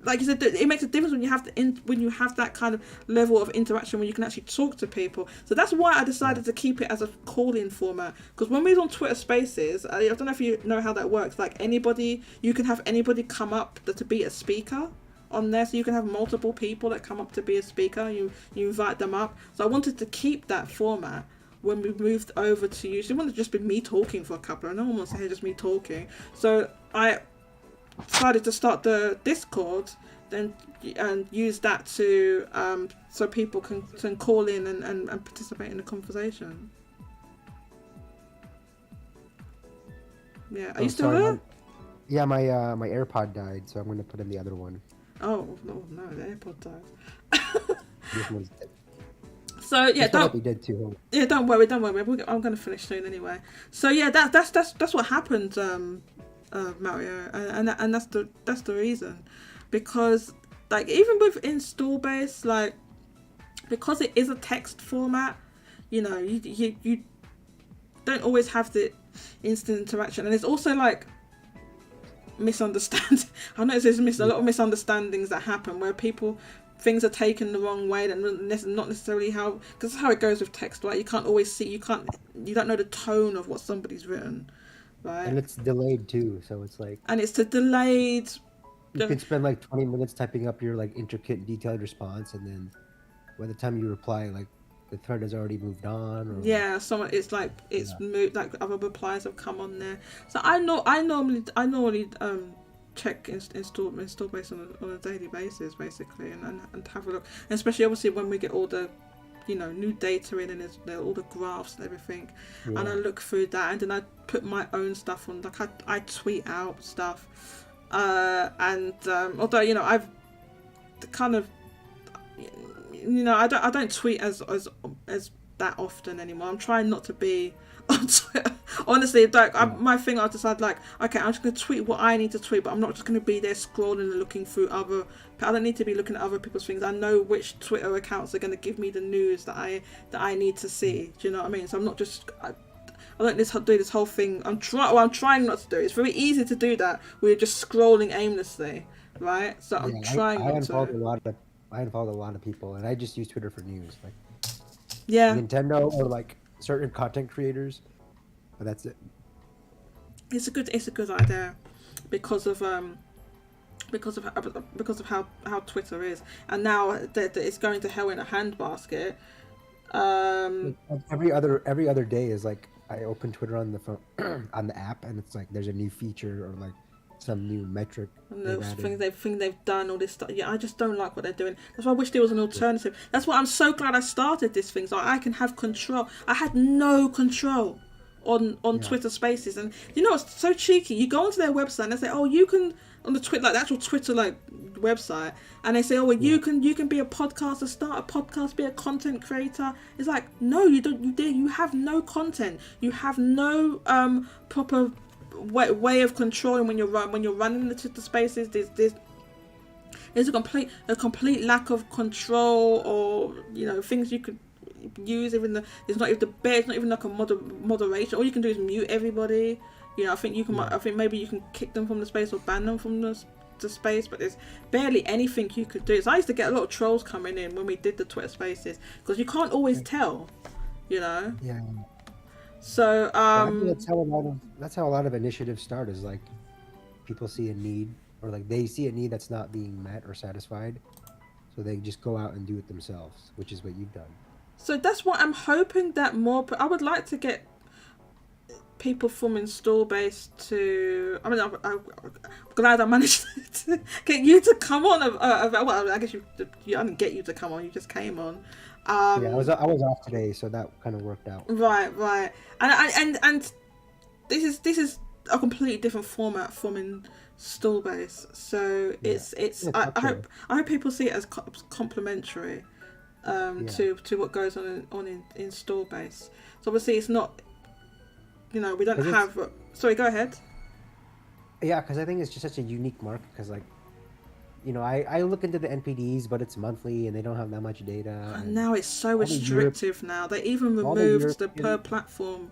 like you said, it makes a difference when you have that kind of level of interaction when you can actually talk to people. So that's why I decided to keep it as a call-in format. Because when we was on Twitter Spaces, I don't know if you know how that works. Like you can have anybody come up to be a speaker on there, so you can have multiple people that come up to be a speaker. You invite them up. So I wanted to keep that format when we moved over to YouTube. It wanted to just be me talking for a couple. No one wants to hear just me talking. So I decided to start the Discord and use that to so people can call in and participate in the conversation. Yeah, are you still there? Yeah, my AirPod died, so I'm going to put in the other one. Oh no, the AirPod died. This one's dead. So yeah, don't be dead too. Yeah, don't worry. I'm going to finish soon anyway. So yeah, that's what happened, Mario, and that's the reason, because like even with install base, like because it is a text format, you know, you don't always have the instant interaction, and it's also like misunderstand. I know there's a lot of misunderstandings that happen where things are taken the wrong way, that not necessarily how, because that's how it goes with text, right? You can't always see, you don't know the tone of what somebody's written, right? And it's delayed too, so it's like, and it's delayed. You can spend like 20 minutes typing up your like intricate, detailed response, and then by the time you reply, like the thread has already moved on. Or, moved, like other replies have come on there. So I normally check install base on a daily basis, basically, and have a look, and especially obviously when we get all the new data in, and there's all the graphs and everything, and I look through that, and then I put my own stuff on, like I tweet out stuff, and although I've kind of I don't tweet as that often anymore. I'm trying not to be on Twitter. Honestly, like my thing, I decided like, okay, I'm just gonna tweet what I need to tweet, but I'm not just gonna be there scrolling and looking through other. I don't need to be looking at other people's things. I know which Twitter accounts are gonna give me the news that I need to see. Do you know what I mean? So I'm not just. I don't do this whole thing. I'm trying not to do it. It's very easy to do that. We're just scrolling aimlessly, right? So I'm trying not to. I unfollowed a lot of people, and I just use Twitter for news, like Nintendo or like certain content creators, but that's it. It's a good idea because of how Twitter is, and now that it's going to hell in a handbasket. Every other day is like I open Twitter on the phone on the app, and it's like there's a new feature or like some new metric. And the thing they've done, all this stuff. Yeah, I just don't like what they're doing. That's why I wish there was an alternative. That's why I'm so glad I started this thing, so I can have control. I had no control on Twitter Spaces, and it's so cheeky. You go onto their website and they say, oh, you can, on the Twitter, like the actual Twitter like website, and they say, oh, well, you can be a podcaster, start a podcast, be a content creator. It's like, no, you don't. You have no content. You have no proper way of controlling when you're running the Twitter Spaces. There's a complete lack of control, or things you could use. It's not even like a moderation. All you can do is mute everybody. I think you can. I think maybe you can kick them from the space or ban them from the space, but there's barely anything you could do. So I used to get a lot of trolls coming in when we did the Twitter Spaces, because you can't always tell. Yeah. So that's how a lot of initiatives start, is like people see a need, or like they see a need that's not being met or satisfied, so they just go out and do it themselves, which is what you've done. So that's what I'm hoping that more. I would like to get people from install base to. I mean, I'm glad I managed to get you to come on. Well, I guess I didn't get you to come on. You just came on. I was off today, so that kind of worked out. Right, and this is a completely different format from install base. So I hope people see it as complementary to what goes on in install base. So obviously it's not you know, we don't 'Cause it's- have. Sorry, go ahead. Yeah, because I think it's just such a unique market. Because like, you know, I look into the NPDs, but it's monthly and they don't have that much data. And And now it's so all the Europe- restrictive. Now they even all the removed the European- per platform.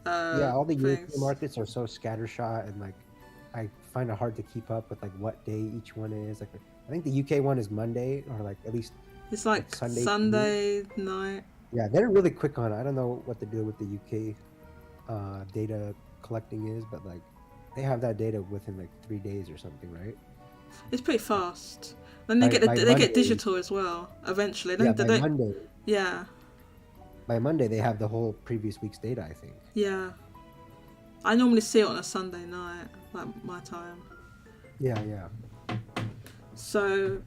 yeah, all the European things. markets are so scattershot, and like, I find it hard to keep up with like what day each one is. Like, I think the UK one is Monday, or like at least It's like Sunday Sunday night. yeah, they're really quick on it. I don't know what the deal with the UK data collecting is, but like they have that data within like 3 days or something, right? It's pretty fast. Then they By they Monday- get digital as well eventually. Yeah, Then by they, Monday. yeah, By Monday, they have the whole previous week's data, I think. yeah. I normally see it on a Sunday night, like my time. Yeah, yeah. So,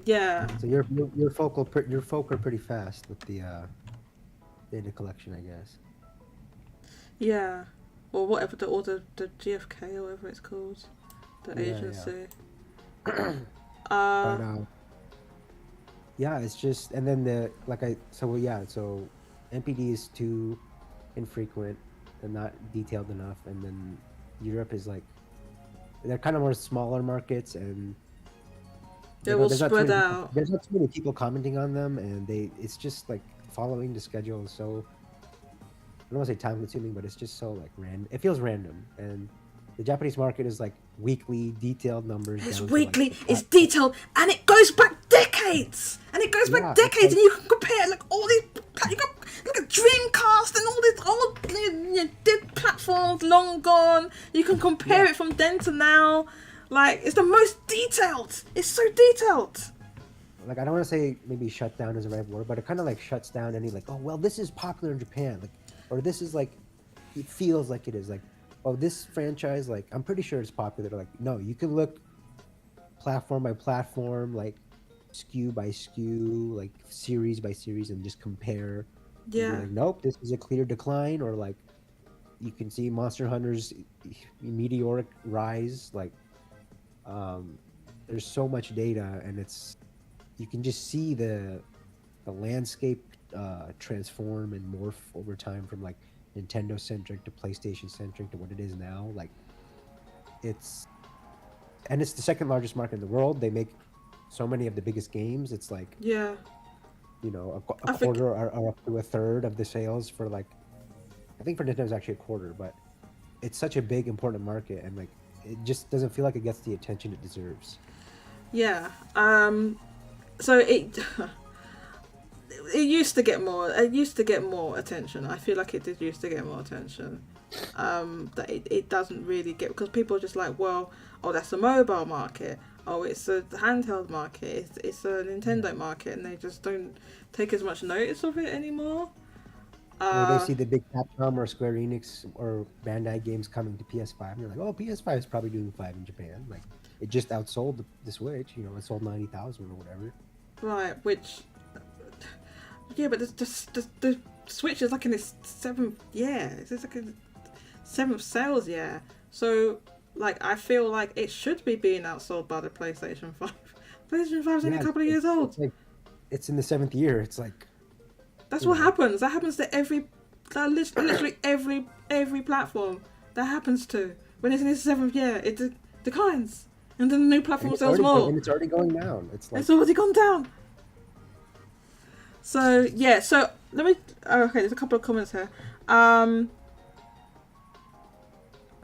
yeah, So your folk are pretty fast with the data collection, I guess. yeah, or whatever the GFK or whatever it's called, the Yeah, yeah. agency. But yeah, it's just, and then so NPD is too infrequent and not detailed enough, and then Europe is like, they're kind of more smaller markets, and They're all there's not too spread many out. people, there's not too many people commenting on them, and it's just like following the schedule is so, I don't want to say time consuming, but it's just so like random. It feels random, and the Japanese market is like weekly detailed numbers. It's down to, like, weekly, the it's detailed, and it goes back decades! And it goes Yeah, back it's decades, like- and you can compare like all these. You got look at Dreamcast and all these old dead platforms long gone. You can compare Yeah. it from then to now. Like it's the most detailed. It's so detailed. like I don't want to say maybe shut down is the right word, but it kind of like shuts down any like, oh well, this is popular in Japan, like, or this is like, it feels like it is like, oh, this franchise, like I'm pretty sure it's popular. Like, no, you can look platform by platform, like SKU by SKU, like series by series, and just compare. And be Yeah. like, nope, this is a clear decline, or like you can see Monster Hunter's meteoric rise. Like, there's so much data, and you can just see the landscape transform and morph over time from like Nintendo centric to PlayStation centric to what it is now. Like, it's the second largest market in the world. They make so many of the biggest games. It's like, Yeah. you know, I a think- quarter or up to a third of the sales for like, I think for Nintendo it's actually a quarter, but it's such a big important market, and like it just doesn't feel like it gets the attention it deserves. Yeah. So it used to get more. It used to get more attention. I feel like it did used to get more attention. That it doesn't really get, because people are just like, well, oh, that's a mobile market. Oh, it's a handheld market. It's a Nintendo market, and they just don't take as much notice of it anymore. Or they see the big Capcom or Square Enix or Bandai games coming to PS5, and they're like, oh, PS5 is probably doing 5 in Japan. Like, it just outsold the Switch. You know, it sold 90,000 or whatever. Right, which, yeah, but the Switch is like in its seventh year. It's like a seventh sales year. So, like, I feel like it should be being outsold by the PlayStation 5. PlayStation 5 is only a couple of years old. It's like, it's in the 7th year. It's like, That's what happens. That happens to literally every platform. That happens to. When it's in its 7th year, it declines. And then the new platform and sells more. and it's already going down. It's like, It's already gone down. So yeah, so let me. Okay, there's a couple of comments here.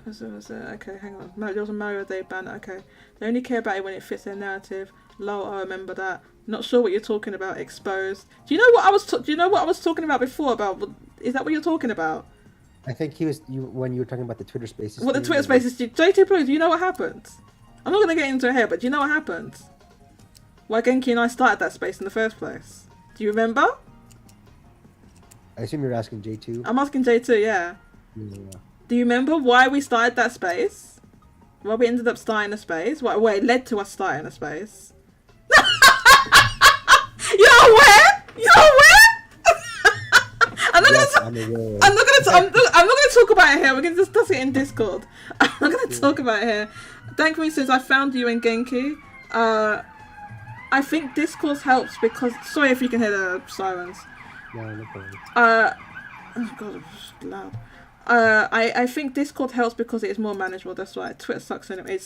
Okay, hang on. There was a Mario Day banner. Okay, they only care about it when it fits their narrative. Lol, I remember that. Not sure what you're talking about. Exposed. Do you know what I was? Do you know what I was talking about before? About is that what you're talking about? I think when you were talking about the Twitter Spaces. What the thing, Twitter Spaces? JT Blue, do you know what happened? I'm not gonna get into it here, but do you know what happened? Why Genki and I started that space in the first place? Do you remember? I assume you're asking J2. I'm asking J2, yeah. Yeah. Do you remember why we started that space? Why we ended up starting a space? Why it led to us starting a space? You're aware? You're aware? Yes, I'm aware. I'm not gonna talk about it here. We're gonna discuss it in Discord. I'm not gonna talk about it here. Thankfully, since I found you in Genki, I think Discord helps because. Sorry if you can hear the sirens. No, no problem. Oh god, it's loud. I think Discord helps because it is more manageable. That's why Twitter sucks anyway. It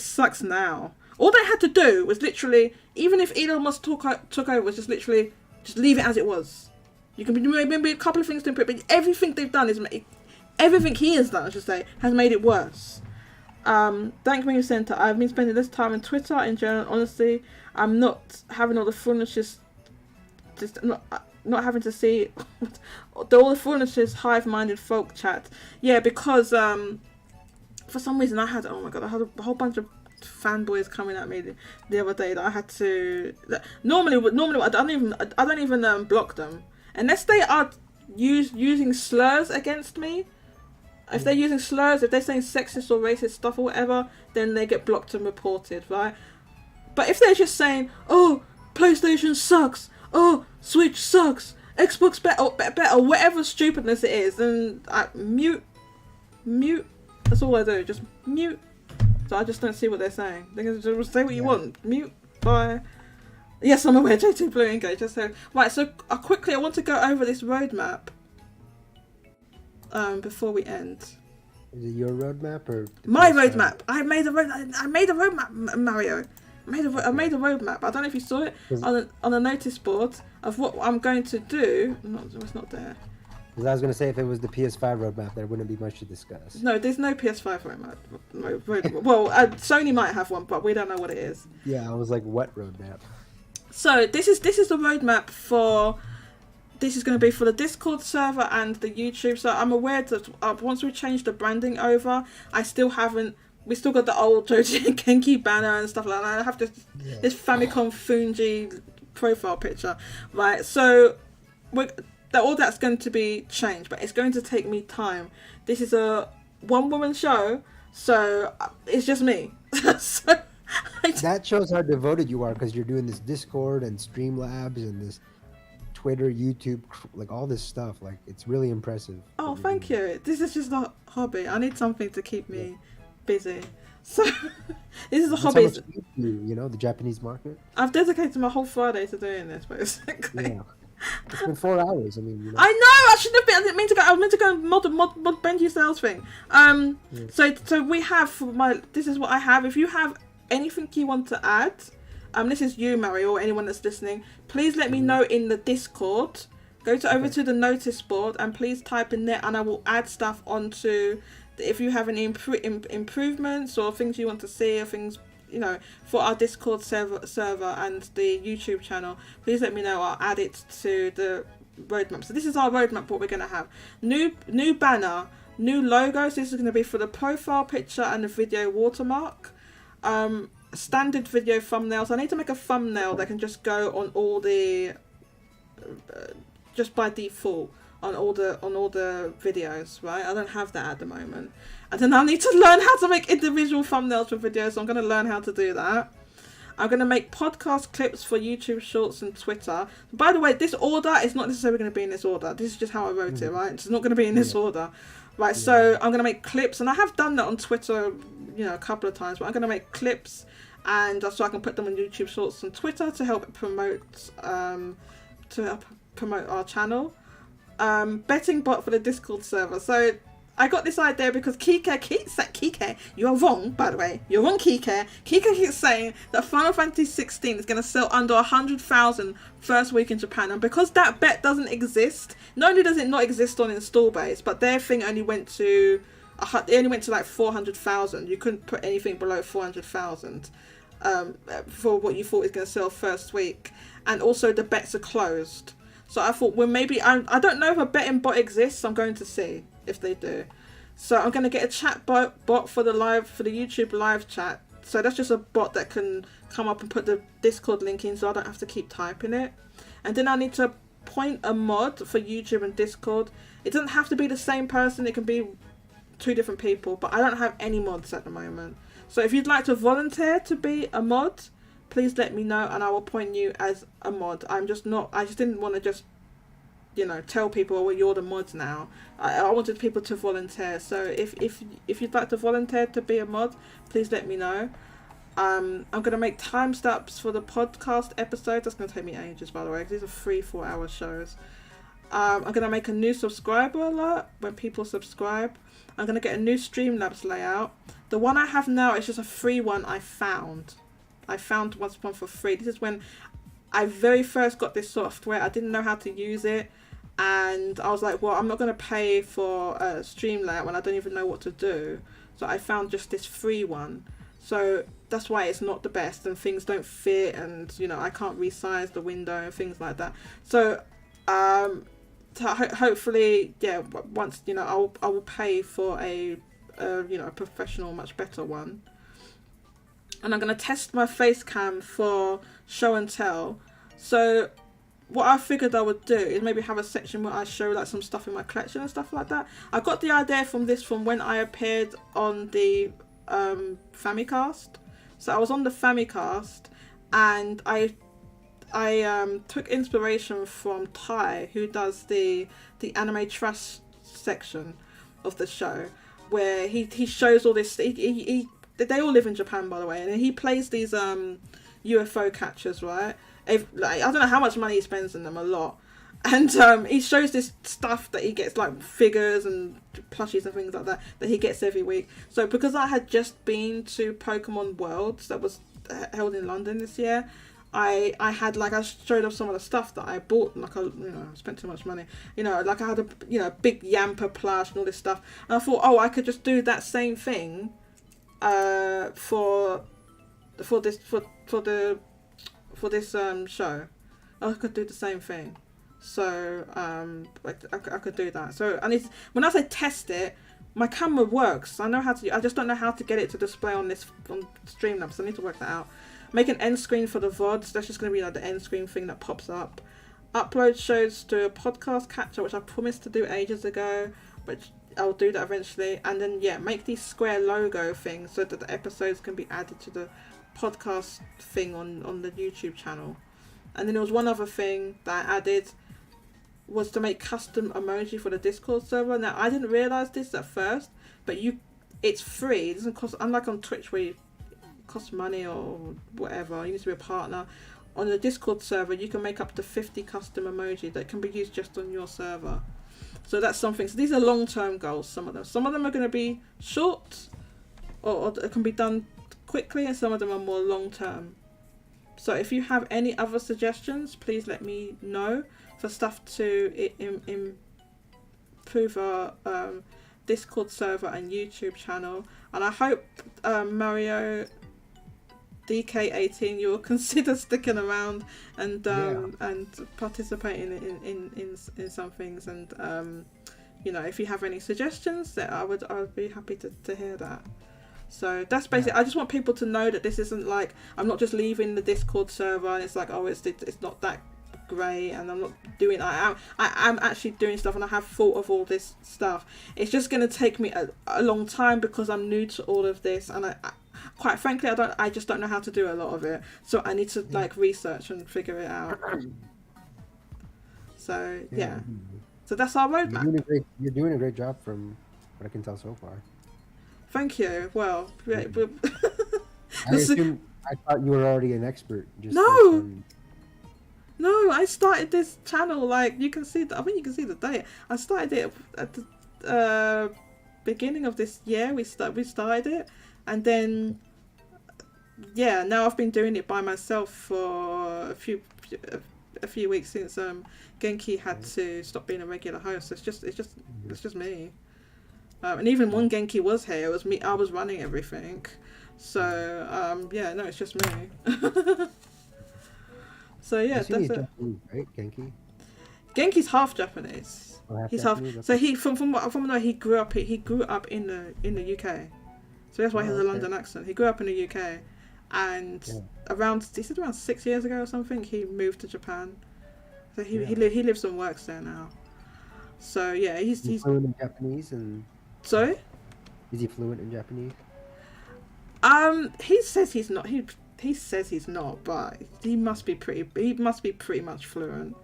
sucks now. All they had to do was literally, even if Elon Musk took over, was just literally just leave it as it was. You can maybe a couple of things to improve, but everything they've done everything he has done, I should say, has made it worse. Thank me, Center. I've been spending this time on Twitter in general. Honestly, I'm not having all the foolishness. Just not having to see all the foolishness, hive-minded folk chat. Yeah, because for some reason I had a whole bunch of fanboys coming at me the other day that I had to. Normally I don't even block them unless they are using slurs against me. If they're using slurs, if they're saying sexist or racist stuff or whatever, then they get blocked and reported, right? But if they're just saying, "Oh, PlayStation sucks," "Oh, Switch sucks," "Xbox better," whatever stupidness it is, then I mute. That's all I do, just mute. So I just don't see what they're saying. They can just say what you want. Mute. Bye. Yes, I'm aware. J2 Blue Engage just said. Right, so quickly, I want to go over this roadmap. Before we end. Is it your roadmap or my roadmap? I made a roadmap, Mario. I made a roadmap. I don't know if you saw it on a notice board of what I'm going to do. It's not there. Because I was going to say, if it was the PS5 roadmap, there wouldn't be much to discuss. No, there's no PS5 roadmap. Well, Sony might have one, but we don't know what it is. Yeah, I was like, what roadmap? So this is the roadmap for. This is going to be for the Discord server and the YouTube. So I'm aware that once we change the branding over, we still got the old Joji and Genki banner and stuff like that. I have this Famicom Funji profile picture, right? So all that's going to be changed, but it's going to take me time. This is a one-woman show, so it's just me. So that shows how devoted you are, because you're doing this Discord and Streamlabs and this Twitter, YouTube, like all this stuff. Like, it's really impressive. Oh, thank you. This is just a hobby. I need something to keep me busy. So this is a hobby. You know, the Japanese market. I've dedicated my whole Friday to doing this, basically. Yeah. It's been 4 hours. I mean, you know. I know. I shouldn't have been. I didn't mean to go. I was meant to go and mod Benji sales thing. So we have this is what I have. If you have anything you want to add, this is you, Mario, or anyone that's listening. Please let me know in the Discord. Go over to the notice board and please type in there, and I will add stuff onto. If you have any improvements or things you want to see, or things for our Discord server and the YouTube channel, please let me know. I'll add it to the roadmap. So this is our roadmap. What we're going to have: new banner, new logos. This is going to be for the profile picture and the video watermark. Standard video thumbnails. I need to make a thumbnail that can just go on all the just by default on all the videos, right? I don't have that at the moment, and then I need to learn how to make individual thumbnails for videos, so I'm going to learn how to do that. I'm going to make podcast clips for YouTube Shorts and Twitter. By the way, this order is not necessarily going to be in this order. This is just how I wrote it, right? It's not going to be in this order, right? So I'm going to make clips, and I have done that on Twitter, a couple of times, but I'm going to make clips, and so I can put them on YouTube Shorts and Twitter to help promote our channel. Betting bot for the Discord server. So I got this idea because Kike, you're wrong, by the way. You're wrong, Kike. Kike keeps saying that Final Fantasy 16 is going to sell under 100,000 first week in Japan. And because that bet doesn't exist, not only does it not exist on install base, but their thing only went to like 400,000. You couldn't put anything below 400,000 for what you thought was going to sell first week. And also the bets are closed. So I thought, well, maybe I don't know if a betting bot exists. I'm going to see if they do. So I'm going to get a chat bot for the YouTube live chat. So that's just a bot that can come up and put the Discord link in, so I don't have to keep typing it. And then I need to point a mod for YouTube and Discord. It doesn't have to be the same person. It can be 2 different people. But I don't have any mods at the moment. So if you'd like to volunteer to be a mod, please let me know, and I will point you as a mod. I just didn't want to just, tell people, well, you're the mods now. I wanted people to volunteer. So if you'd like to volunteer to be a mod, please let me know. I'm going to make timestamps for the podcast episodes. That's going to take me ages, by the way, because these are 3-4 hour shows. I'm going to make a new subscriber alert when people subscribe. I'm going to get a new Streamlabs layout. The one I have now is just a free one I found. I found one for free. This is when I very first got this software. I didn't know how to use it. And I was like, well, I'm not going to pay for a Streamlabs when I don't even know what to do. So I found just this free one. So that's why it's not the best, and things don't fit, and you know, I can't resize the window and things like that. So hopefully, yeah, once, you know, I will pay for a you know, a professional, much better one. And I'm going to test my face cam for show and tell. So what I figured I would do is maybe have a section where I show like some stuff in my collection and stuff like that. I got the idea from when I appeared on the Famicast. So I was on the Famicast, and I took inspiration from Ty, who does the anime trash section of the show, where he shows all this. They all live in Japan, by the way, and he plays these UFO catchers, right? Like, I don't know how much money he spends on them, a lot. And he shows this stuff that he gets, like figures and plushies and things like that he gets every week. So because I had just been to Pokemon Worlds that was held in London this year, I had, like, I showed off some of the stuff that I bought, like, I spent too much money, you know, like I had a big Yamper plush and all this stuff, and I thought, oh, I could just do that same thing for this show. I could do the same thing. So like I could do that. So when I say test it, my camera works. I know how to. I just don't know how to get it to display on Streamlabs. So I need to work that out. Make an end screen for the VODs. That's just going to be like the end screen thing that pops up. Upload shows to a podcast catcher, which I promised to do ages ago, but I'll do that eventually. And then, yeah, make these square logo things so that the episodes can be added to the podcast thing on the YouTube channel. And then there was one other thing that I added, was to make custom emoji for the Discord server. Now, I didn't realise this at first, but it's free. It doesn't cost, unlike on Twitch where it costs money or whatever, you need to be a partner. On the Discord server, you can make up to 50 custom emoji that can be used just on your server. So that's something. So these are long-term goals, some of them. Some of them are going to be short, or it can be done quickly, and some of them are more long-term. So if you have any other suggestions, please let me know for stuff to improve our Discord server and YouTube channel. And I hope Mario DK18, you'll consider sticking around and participating in some things. And you know, if you have any suggestions, that I would be happy to hear that. So that's basically, I just want people to know that this isn't like, I'm not just leaving the Discord server and it's like, oh, it's not that great, and I'm not doing, I'm actually doing stuff, and I have thought of all this stuff. It's just going to take me a long time because I'm new to all of this, and I quite frankly, I just don't know how to do a lot of it. So I need to like research and figure it out. So yeah. So that's our roadmap. You're doing a great job from what I can tell so far. Thank you. Well, I thought you were already an expert. No, I started this channel, like, you can see, I think you can see the date. I started it at the beginning of this year. We started it, and then yeah, now I've been doing it by myself for a few weeks since Genki had to stop being a regular host. It's just me. And even when Genki was here, it was me. I was running everything. So yeah, no, it's just me. So yeah, that's it. Japanese, right, Genki? Genki's half Japanese. Oh, He's Japanese? half. So he from what I know, he grew up in the UK. So that's why he has a London accent. He grew up in the UK, and around 6 years ago or something, he moved to Japan. So he lives and works there now. So yeah, he's fluent in Japanese. And sorry? Is he fluent in Japanese? He says he's not. He says he's not, but he must be pretty much fluent.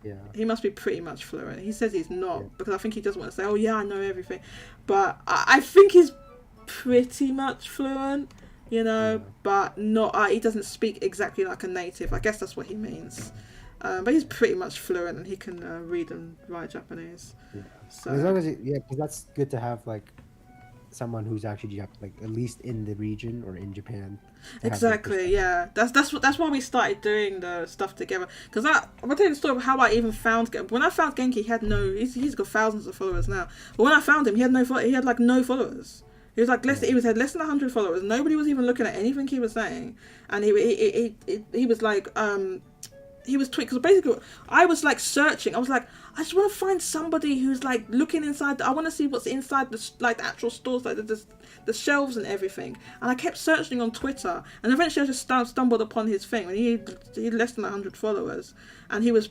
Yeah. He must be pretty much fluent. He says he's not because I think he doesn't want to say, "Oh yeah, I know everything," but I think he's pretty much fluent, you know, but not. He doesn't speak exactly like a native. I guess that's what he means. But he's pretty much fluent and he can read and write Japanese. Yeah. So As long as because that's good to have like someone who's actually like at least in the region or in Japan. exactly, yeah. That's why we started doing the stuff together. Because I'm gonna tell you the story of how I even found. When I found Genki, he had no. He's got thousands of followers now. But when I found him, he had like no followers. He was like he had less than 100 followers. Nobody was even looking at anything he was saying, and he was like he was tweeting, because basically I was like searching. I was like, I just want to find somebody who's like looking inside. I want to see what's inside the like the actual stores, like the shelves and everything. And I kept searching on Twitter, and eventually I just stumbled upon his thing. And he had less than 100 followers, and he was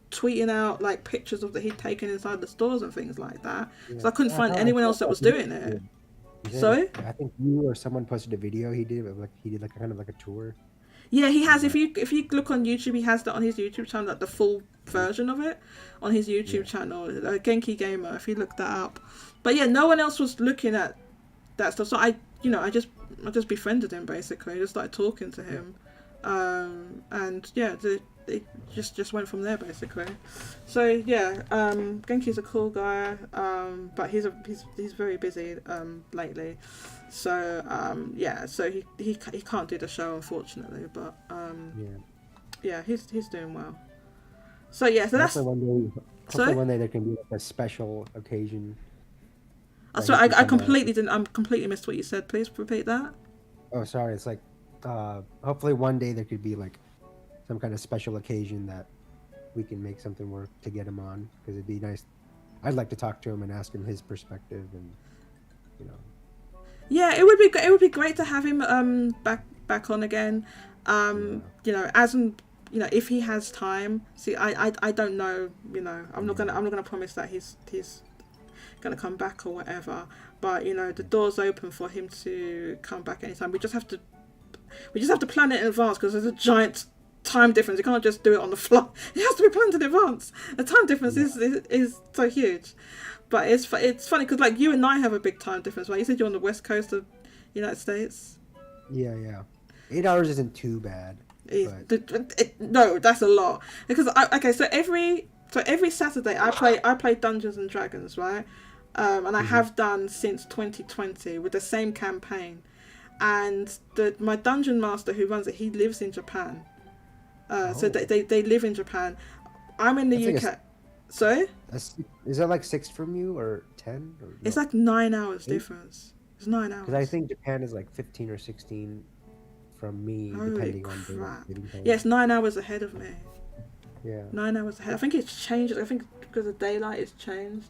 tweeting out like pictures of that he'd taken inside the stores and things like that. So I couldn't find anyone else that was doing it. Sorry? I think you or someone posted a video he did like kind of like a tour. Yeah, he has. If you look on YouTube, he has that on his YouTube channel, like the full version of it on his YouTube channel, Genki Gamer. If you look that up, but yeah, no one else was looking at that stuff. So I just befriended him basically. I just started talking to him, and yeah, it just went from there basically. So yeah, Genki's a cool guy, but he's very busy lately. So yeah, so he can't do the show unfortunately, but yeah, he's doing well. So yeah, so that's hopefully one day there can be like a special occasion. Sorry, I completely missed what you said. Please repeat that. Oh, sorry. It's like hopefully one day there could be like some kind of special occasion that we can make something work to get him on, because it'd be nice. I'd like to talk to him and ask him his perspective, and you know. Yeah, it would be great to have him back on again. You know, if he has time. See, I don't know. You know, I'm not gonna promise that he's gonna come back or whatever. But you know, the door's open for him to come back anytime. We just have to plan it in advance, because there's a giant time difference. You can't just do it on the fly. It has to be planned in advance. The time difference is so huge. But it's funny because like you and I have a big time difference, right? You said you're on the west coast of the United States. Yeah. 8 hours isn't too bad. No, that's a lot. Because so every Saturday I play Dungeons and Dragons, right? And I have done since 2020 with the same campaign. And my dungeon master who runs it, he lives in Japan. So they live in Japan. I'm in the UK. Sorry? Is that like 6 from you or 10? Or it's like 9 hours difference. It's 9 hours. Because I think Japan is like 15 or 16 from me, depending on the yeah, it's 9 hours ahead of me. Yeah. 9 hours ahead. I think it's changed. I think because of daylight it's changed.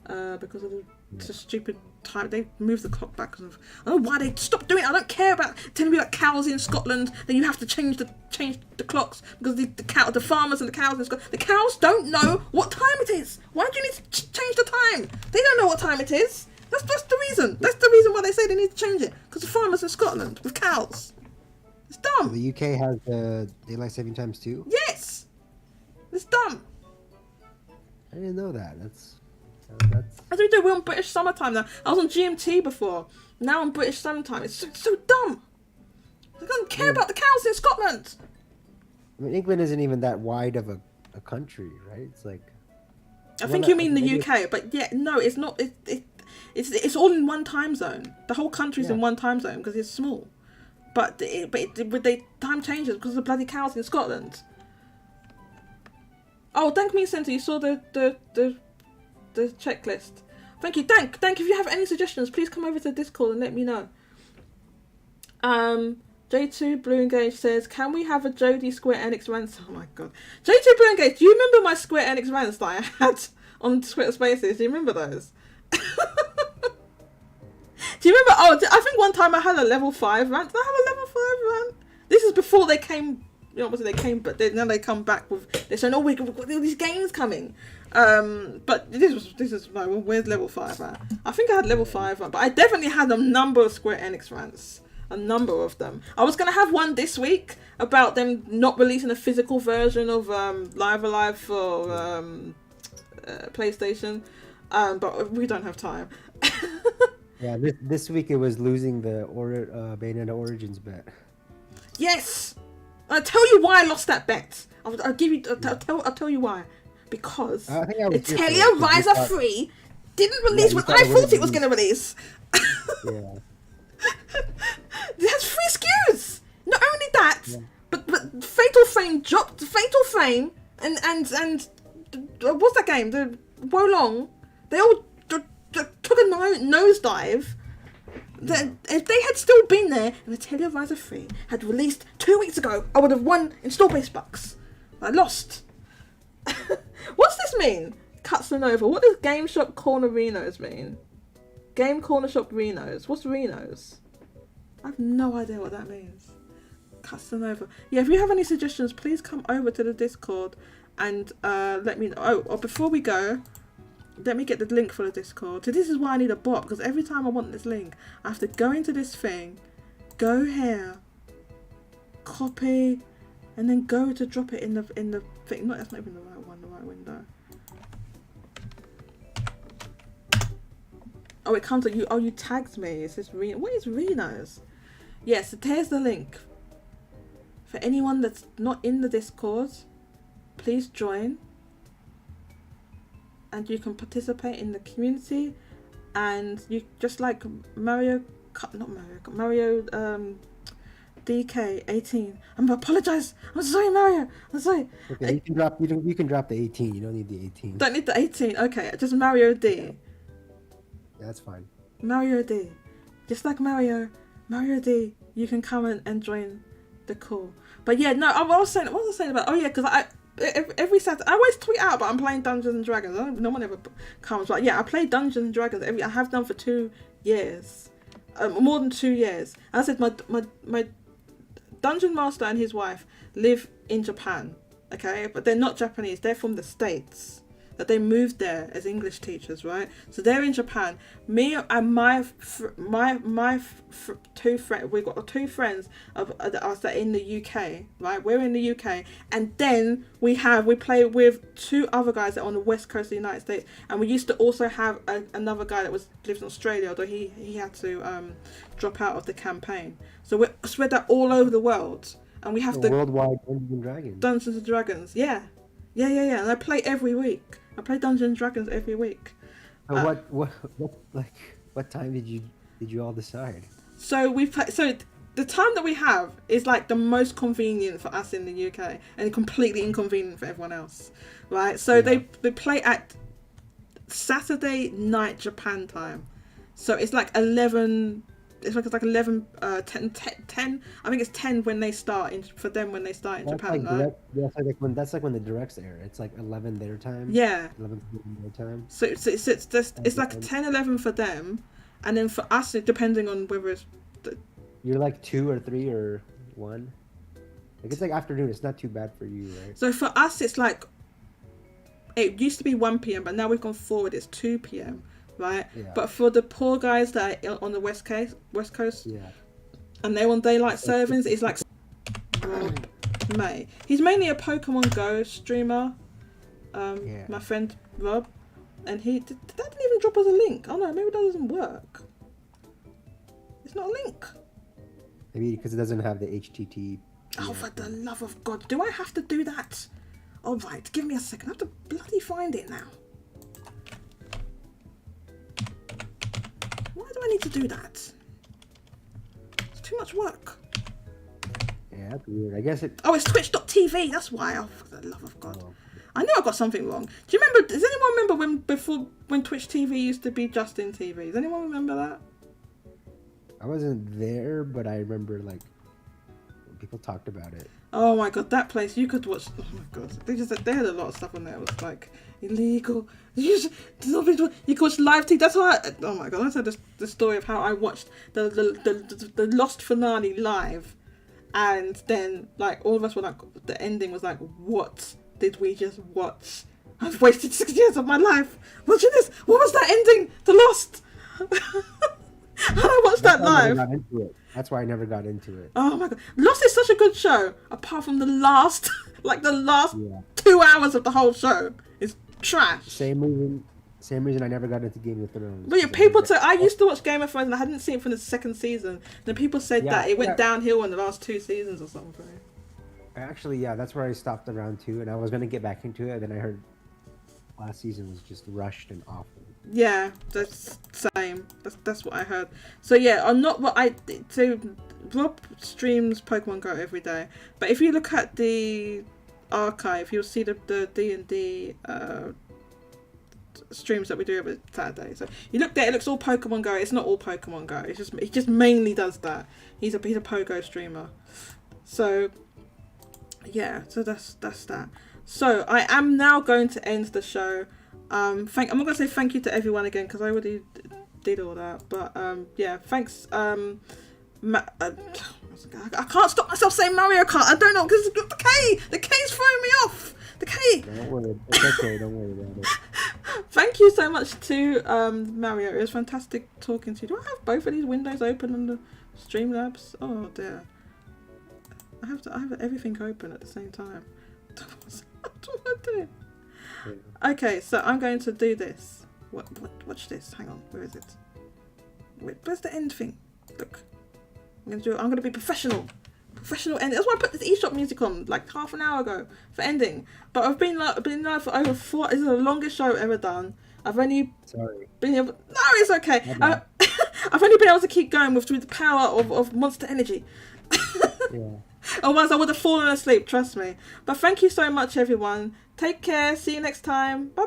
Because of the stupid time. They moved the clock back. I don't know why they stopped doing it. I don't care about telling me about cows in Scotland. Then you have to change the clocks because the farmers and the cows in Scotland. The cows don't know what time it is. Why do you need to change the time? They don't know what time it is. That's the reason. That's the reason why they say they need to change it. Because the farmers in Scotland with cows. It's dumb. So the UK has daylight saving times too? Yes. It's dumb. I didn't know that. That's as we do, we're on British summertime now. I was on GMT before. Now on British summertime. It's so dumb. I don't care about the cows in Scotland. I mean, England isn't even that wide of a country, right? It's like. I think you mean the UK, but yeah, no, it's not. It's all in one time zone. The whole country's in one time zone because it's small. But the time changes because of the bloody cows in Scotland. Oh, thank me, Centre. You saw the checklist. Thank you. Dank, if you have any suggestions, please come over to Discord and let me know. J2 Blue Engage says, can we have a Jodie Square Enix rant? Oh my god. J2 Blue Engage, do you remember my Square Enix rants that I had on Twitter Spaces? Do you remember those? Do you remember? Oh, I think one time I had a level 5 rant. Did I have a level 5 rant? This is before they came. You know, obviously they came, but now they come back with. They're saying, "Oh, we've got these games coming." But this is like, well, where's level 5 at? I think I had level 5 rant, but I definitely had a number of Square Enix rants. A number of them. I was gonna have one this week about them not releasing a physical version of Live Alive for PlayStation, but we don't have time. Yeah, this week it was losing the Bayonetta Origins bet. Yes, I'll tell you why I lost that bet. I'll give you. I'll tell you why. Because I think I was here for Atelier it, 'cause we Riser thought- 3 didn't release you when thought I it wouldn't thought it was release. going to release. Yeah. It has 3 SKUs. Not only that, Yeah. but Fatal Frame dropped. Fatal Frame and what's that game? The Wolong. They all took a nosedive. If they had still been there and Atelier Riser 3 had released 2 weeks ago, I would have won install-based bucks. I lost. What's this mean? Katsunova. What does Game Shop Corner Renos mean? Game Corner Shop Renos. What's Renos? I have no idea what that means. Katsunova. Yeah, if you have any suggestions, please come over to the Discord and let me know. Oh, or before we go, let me get the link for the Discord. So this is why I need a bot, because every time I want this link, I have to go into this thing, go here, copy, and then go to drop it in the thing. No, that's not even the right one, the right window. Oh, it comes at you. Oh, you tagged me. It says Reno. What is Reno's? Yes, so here's the link. For anyone that's not in the Discord, please join. And you can participate in the community. And you just like Mario DK 18. I apologize. I'm sorry, Mario. I'm sorry. Okay, you can drop the 18. You don't need the 18. Don't need the 18. Okay, just Mario D. Yeah, that's fine. Mario D. Just like Mario D, you can come and join the call. But yeah, no, what was I saying about? Oh yeah, because every Saturday I always tweet out, but I'm playing Dungeons and Dragons. No one ever comes. But yeah, I play Dungeons and Dragons. I have done for 2 years, more than 2 years. As I said, my dungeon master and his wife live in Japan. Okay, but they're not Japanese. They're from the States. That they moved there as English teachers, right? So they're in Japan. Me and my 2 friends, we've got 2 friends of us that are in the UK, right? We're in the UK, and then we play with 2 other guys that are on the west coast of the United States, and we used to also have another guy that lives in Australia, although he had to drop out of the campaign. So we're spread out all over the world, and we have to worldwide Dungeons and Dragons. Dungeons and Dragons, yeah. And I play every week. I play Dungeons and Dragons every week. What time did you all decide? So the time that we have is like the most convenient for us in the UK and completely inconvenient for everyone else, right? So Yeah. they play at Saturday night Japan time. So it's like 11. It's like 11, 10. I think it's 10 when they start for them when they start in Japan. Right? That's like when the directs air. It's like 11 their time. Yeah. 11 p.m. their time. So it's like 10, 11 for them, and then for us, depending on whether it's. You're like 2 or 3 or 1. Like it's like afternoon. It's not too bad for you, right? So for us, it's like. It used to be 1 p.m, but now we've gone forward. It's 2 p.m. Right, Yeah. but for the poor guys that are on the west coast, Yeah. and they're on daylight savings, it's like May. He's mainly a Pokemon Go streamer. Yeah. My friend Rob, and that didn't even drop us a link. Oh no, maybe that doesn't work. It's not a link. Maybe because it doesn't have the HTTP. Oh, for the love of God, do I have to do that? All right, give me a second. I have to bloody find it now. Why do I need to do that? It's too much work. Yeah, that's weird. I guess it. Oh, it's twitch.tv. That's why. Oh, for the love of God. Oh. I knew I got something wrong. Do you remember? Does anyone remember when Twitch TV used to be Justin TV? Does anyone remember that? I wasn't there, but I remember like when people talked about it. Oh my God, that place you could watch. Oh my God, they had a lot of stuff on there. It was like illegal. You could watch live TV. That's why. Oh my God, that's had the story of how I watched the Lost finale live, and then like all of us were like, the ending was like, what did we just watch? I've wasted 6 years of my life watching this. What was that ending? The Lost. And I watched that live. That's why I never got into it. Oh my God, Lost is such a good show. Apart from the last, Yeah. 2 hours of the whole show is trash. Same reason I never got into Game of Thrones. But yeah, people say I used to watch Game of Thrones and I hadn't seen it from the second season. Then people said Yeah, that it went yeah. downhill in the last 2 seasons or something. Actually, yeah, that's where I stopped around 2, and I was gonna get back into it. And then I heard last season was just rushed and awful. Yeah, that's same. That's what I heard. So yeah, I'm not what I so Rob streams Pokemon Go every day, but if you look at the archive, you'll see the D&D streams that we do every Saturday. So you look there, it looks all Pokemon Go. It's not all Pokemon Go. He just mainly does that. He's a Pogo streamer. So yeah, so that's that. So I am now going to end the show. I'm not gonna say thank you to everyone again because I already did all that. But yeah, thanks. I can't stop myself saying Mario Kart. I don't know because the K's throwing me off. The K. Don't worry, it's okay. Don't worry about it. Thank you so much to Mario. It was fantastic talking to you. Do I have both of these windows open on the Streamlabs? Oh dear. I have everything open at the same time. What do I do? Okay, so I'm going to do this. Watch this. Hang on. Where is it? Wait, where's the end thing? Look. I'm going to be professional. Professional ending. That's why I put this eShop music on like half an hour ago for ending. But I've been live for over 4. This is the longest show I've ever done. I've only been able. No, it's okay. I've only been able to keep going with through the power of Monster Energy. Yeah. Otherwise, I would have fallen asleep. Trust me. But thank you so much, everyone. Take care. See you next time. Bye.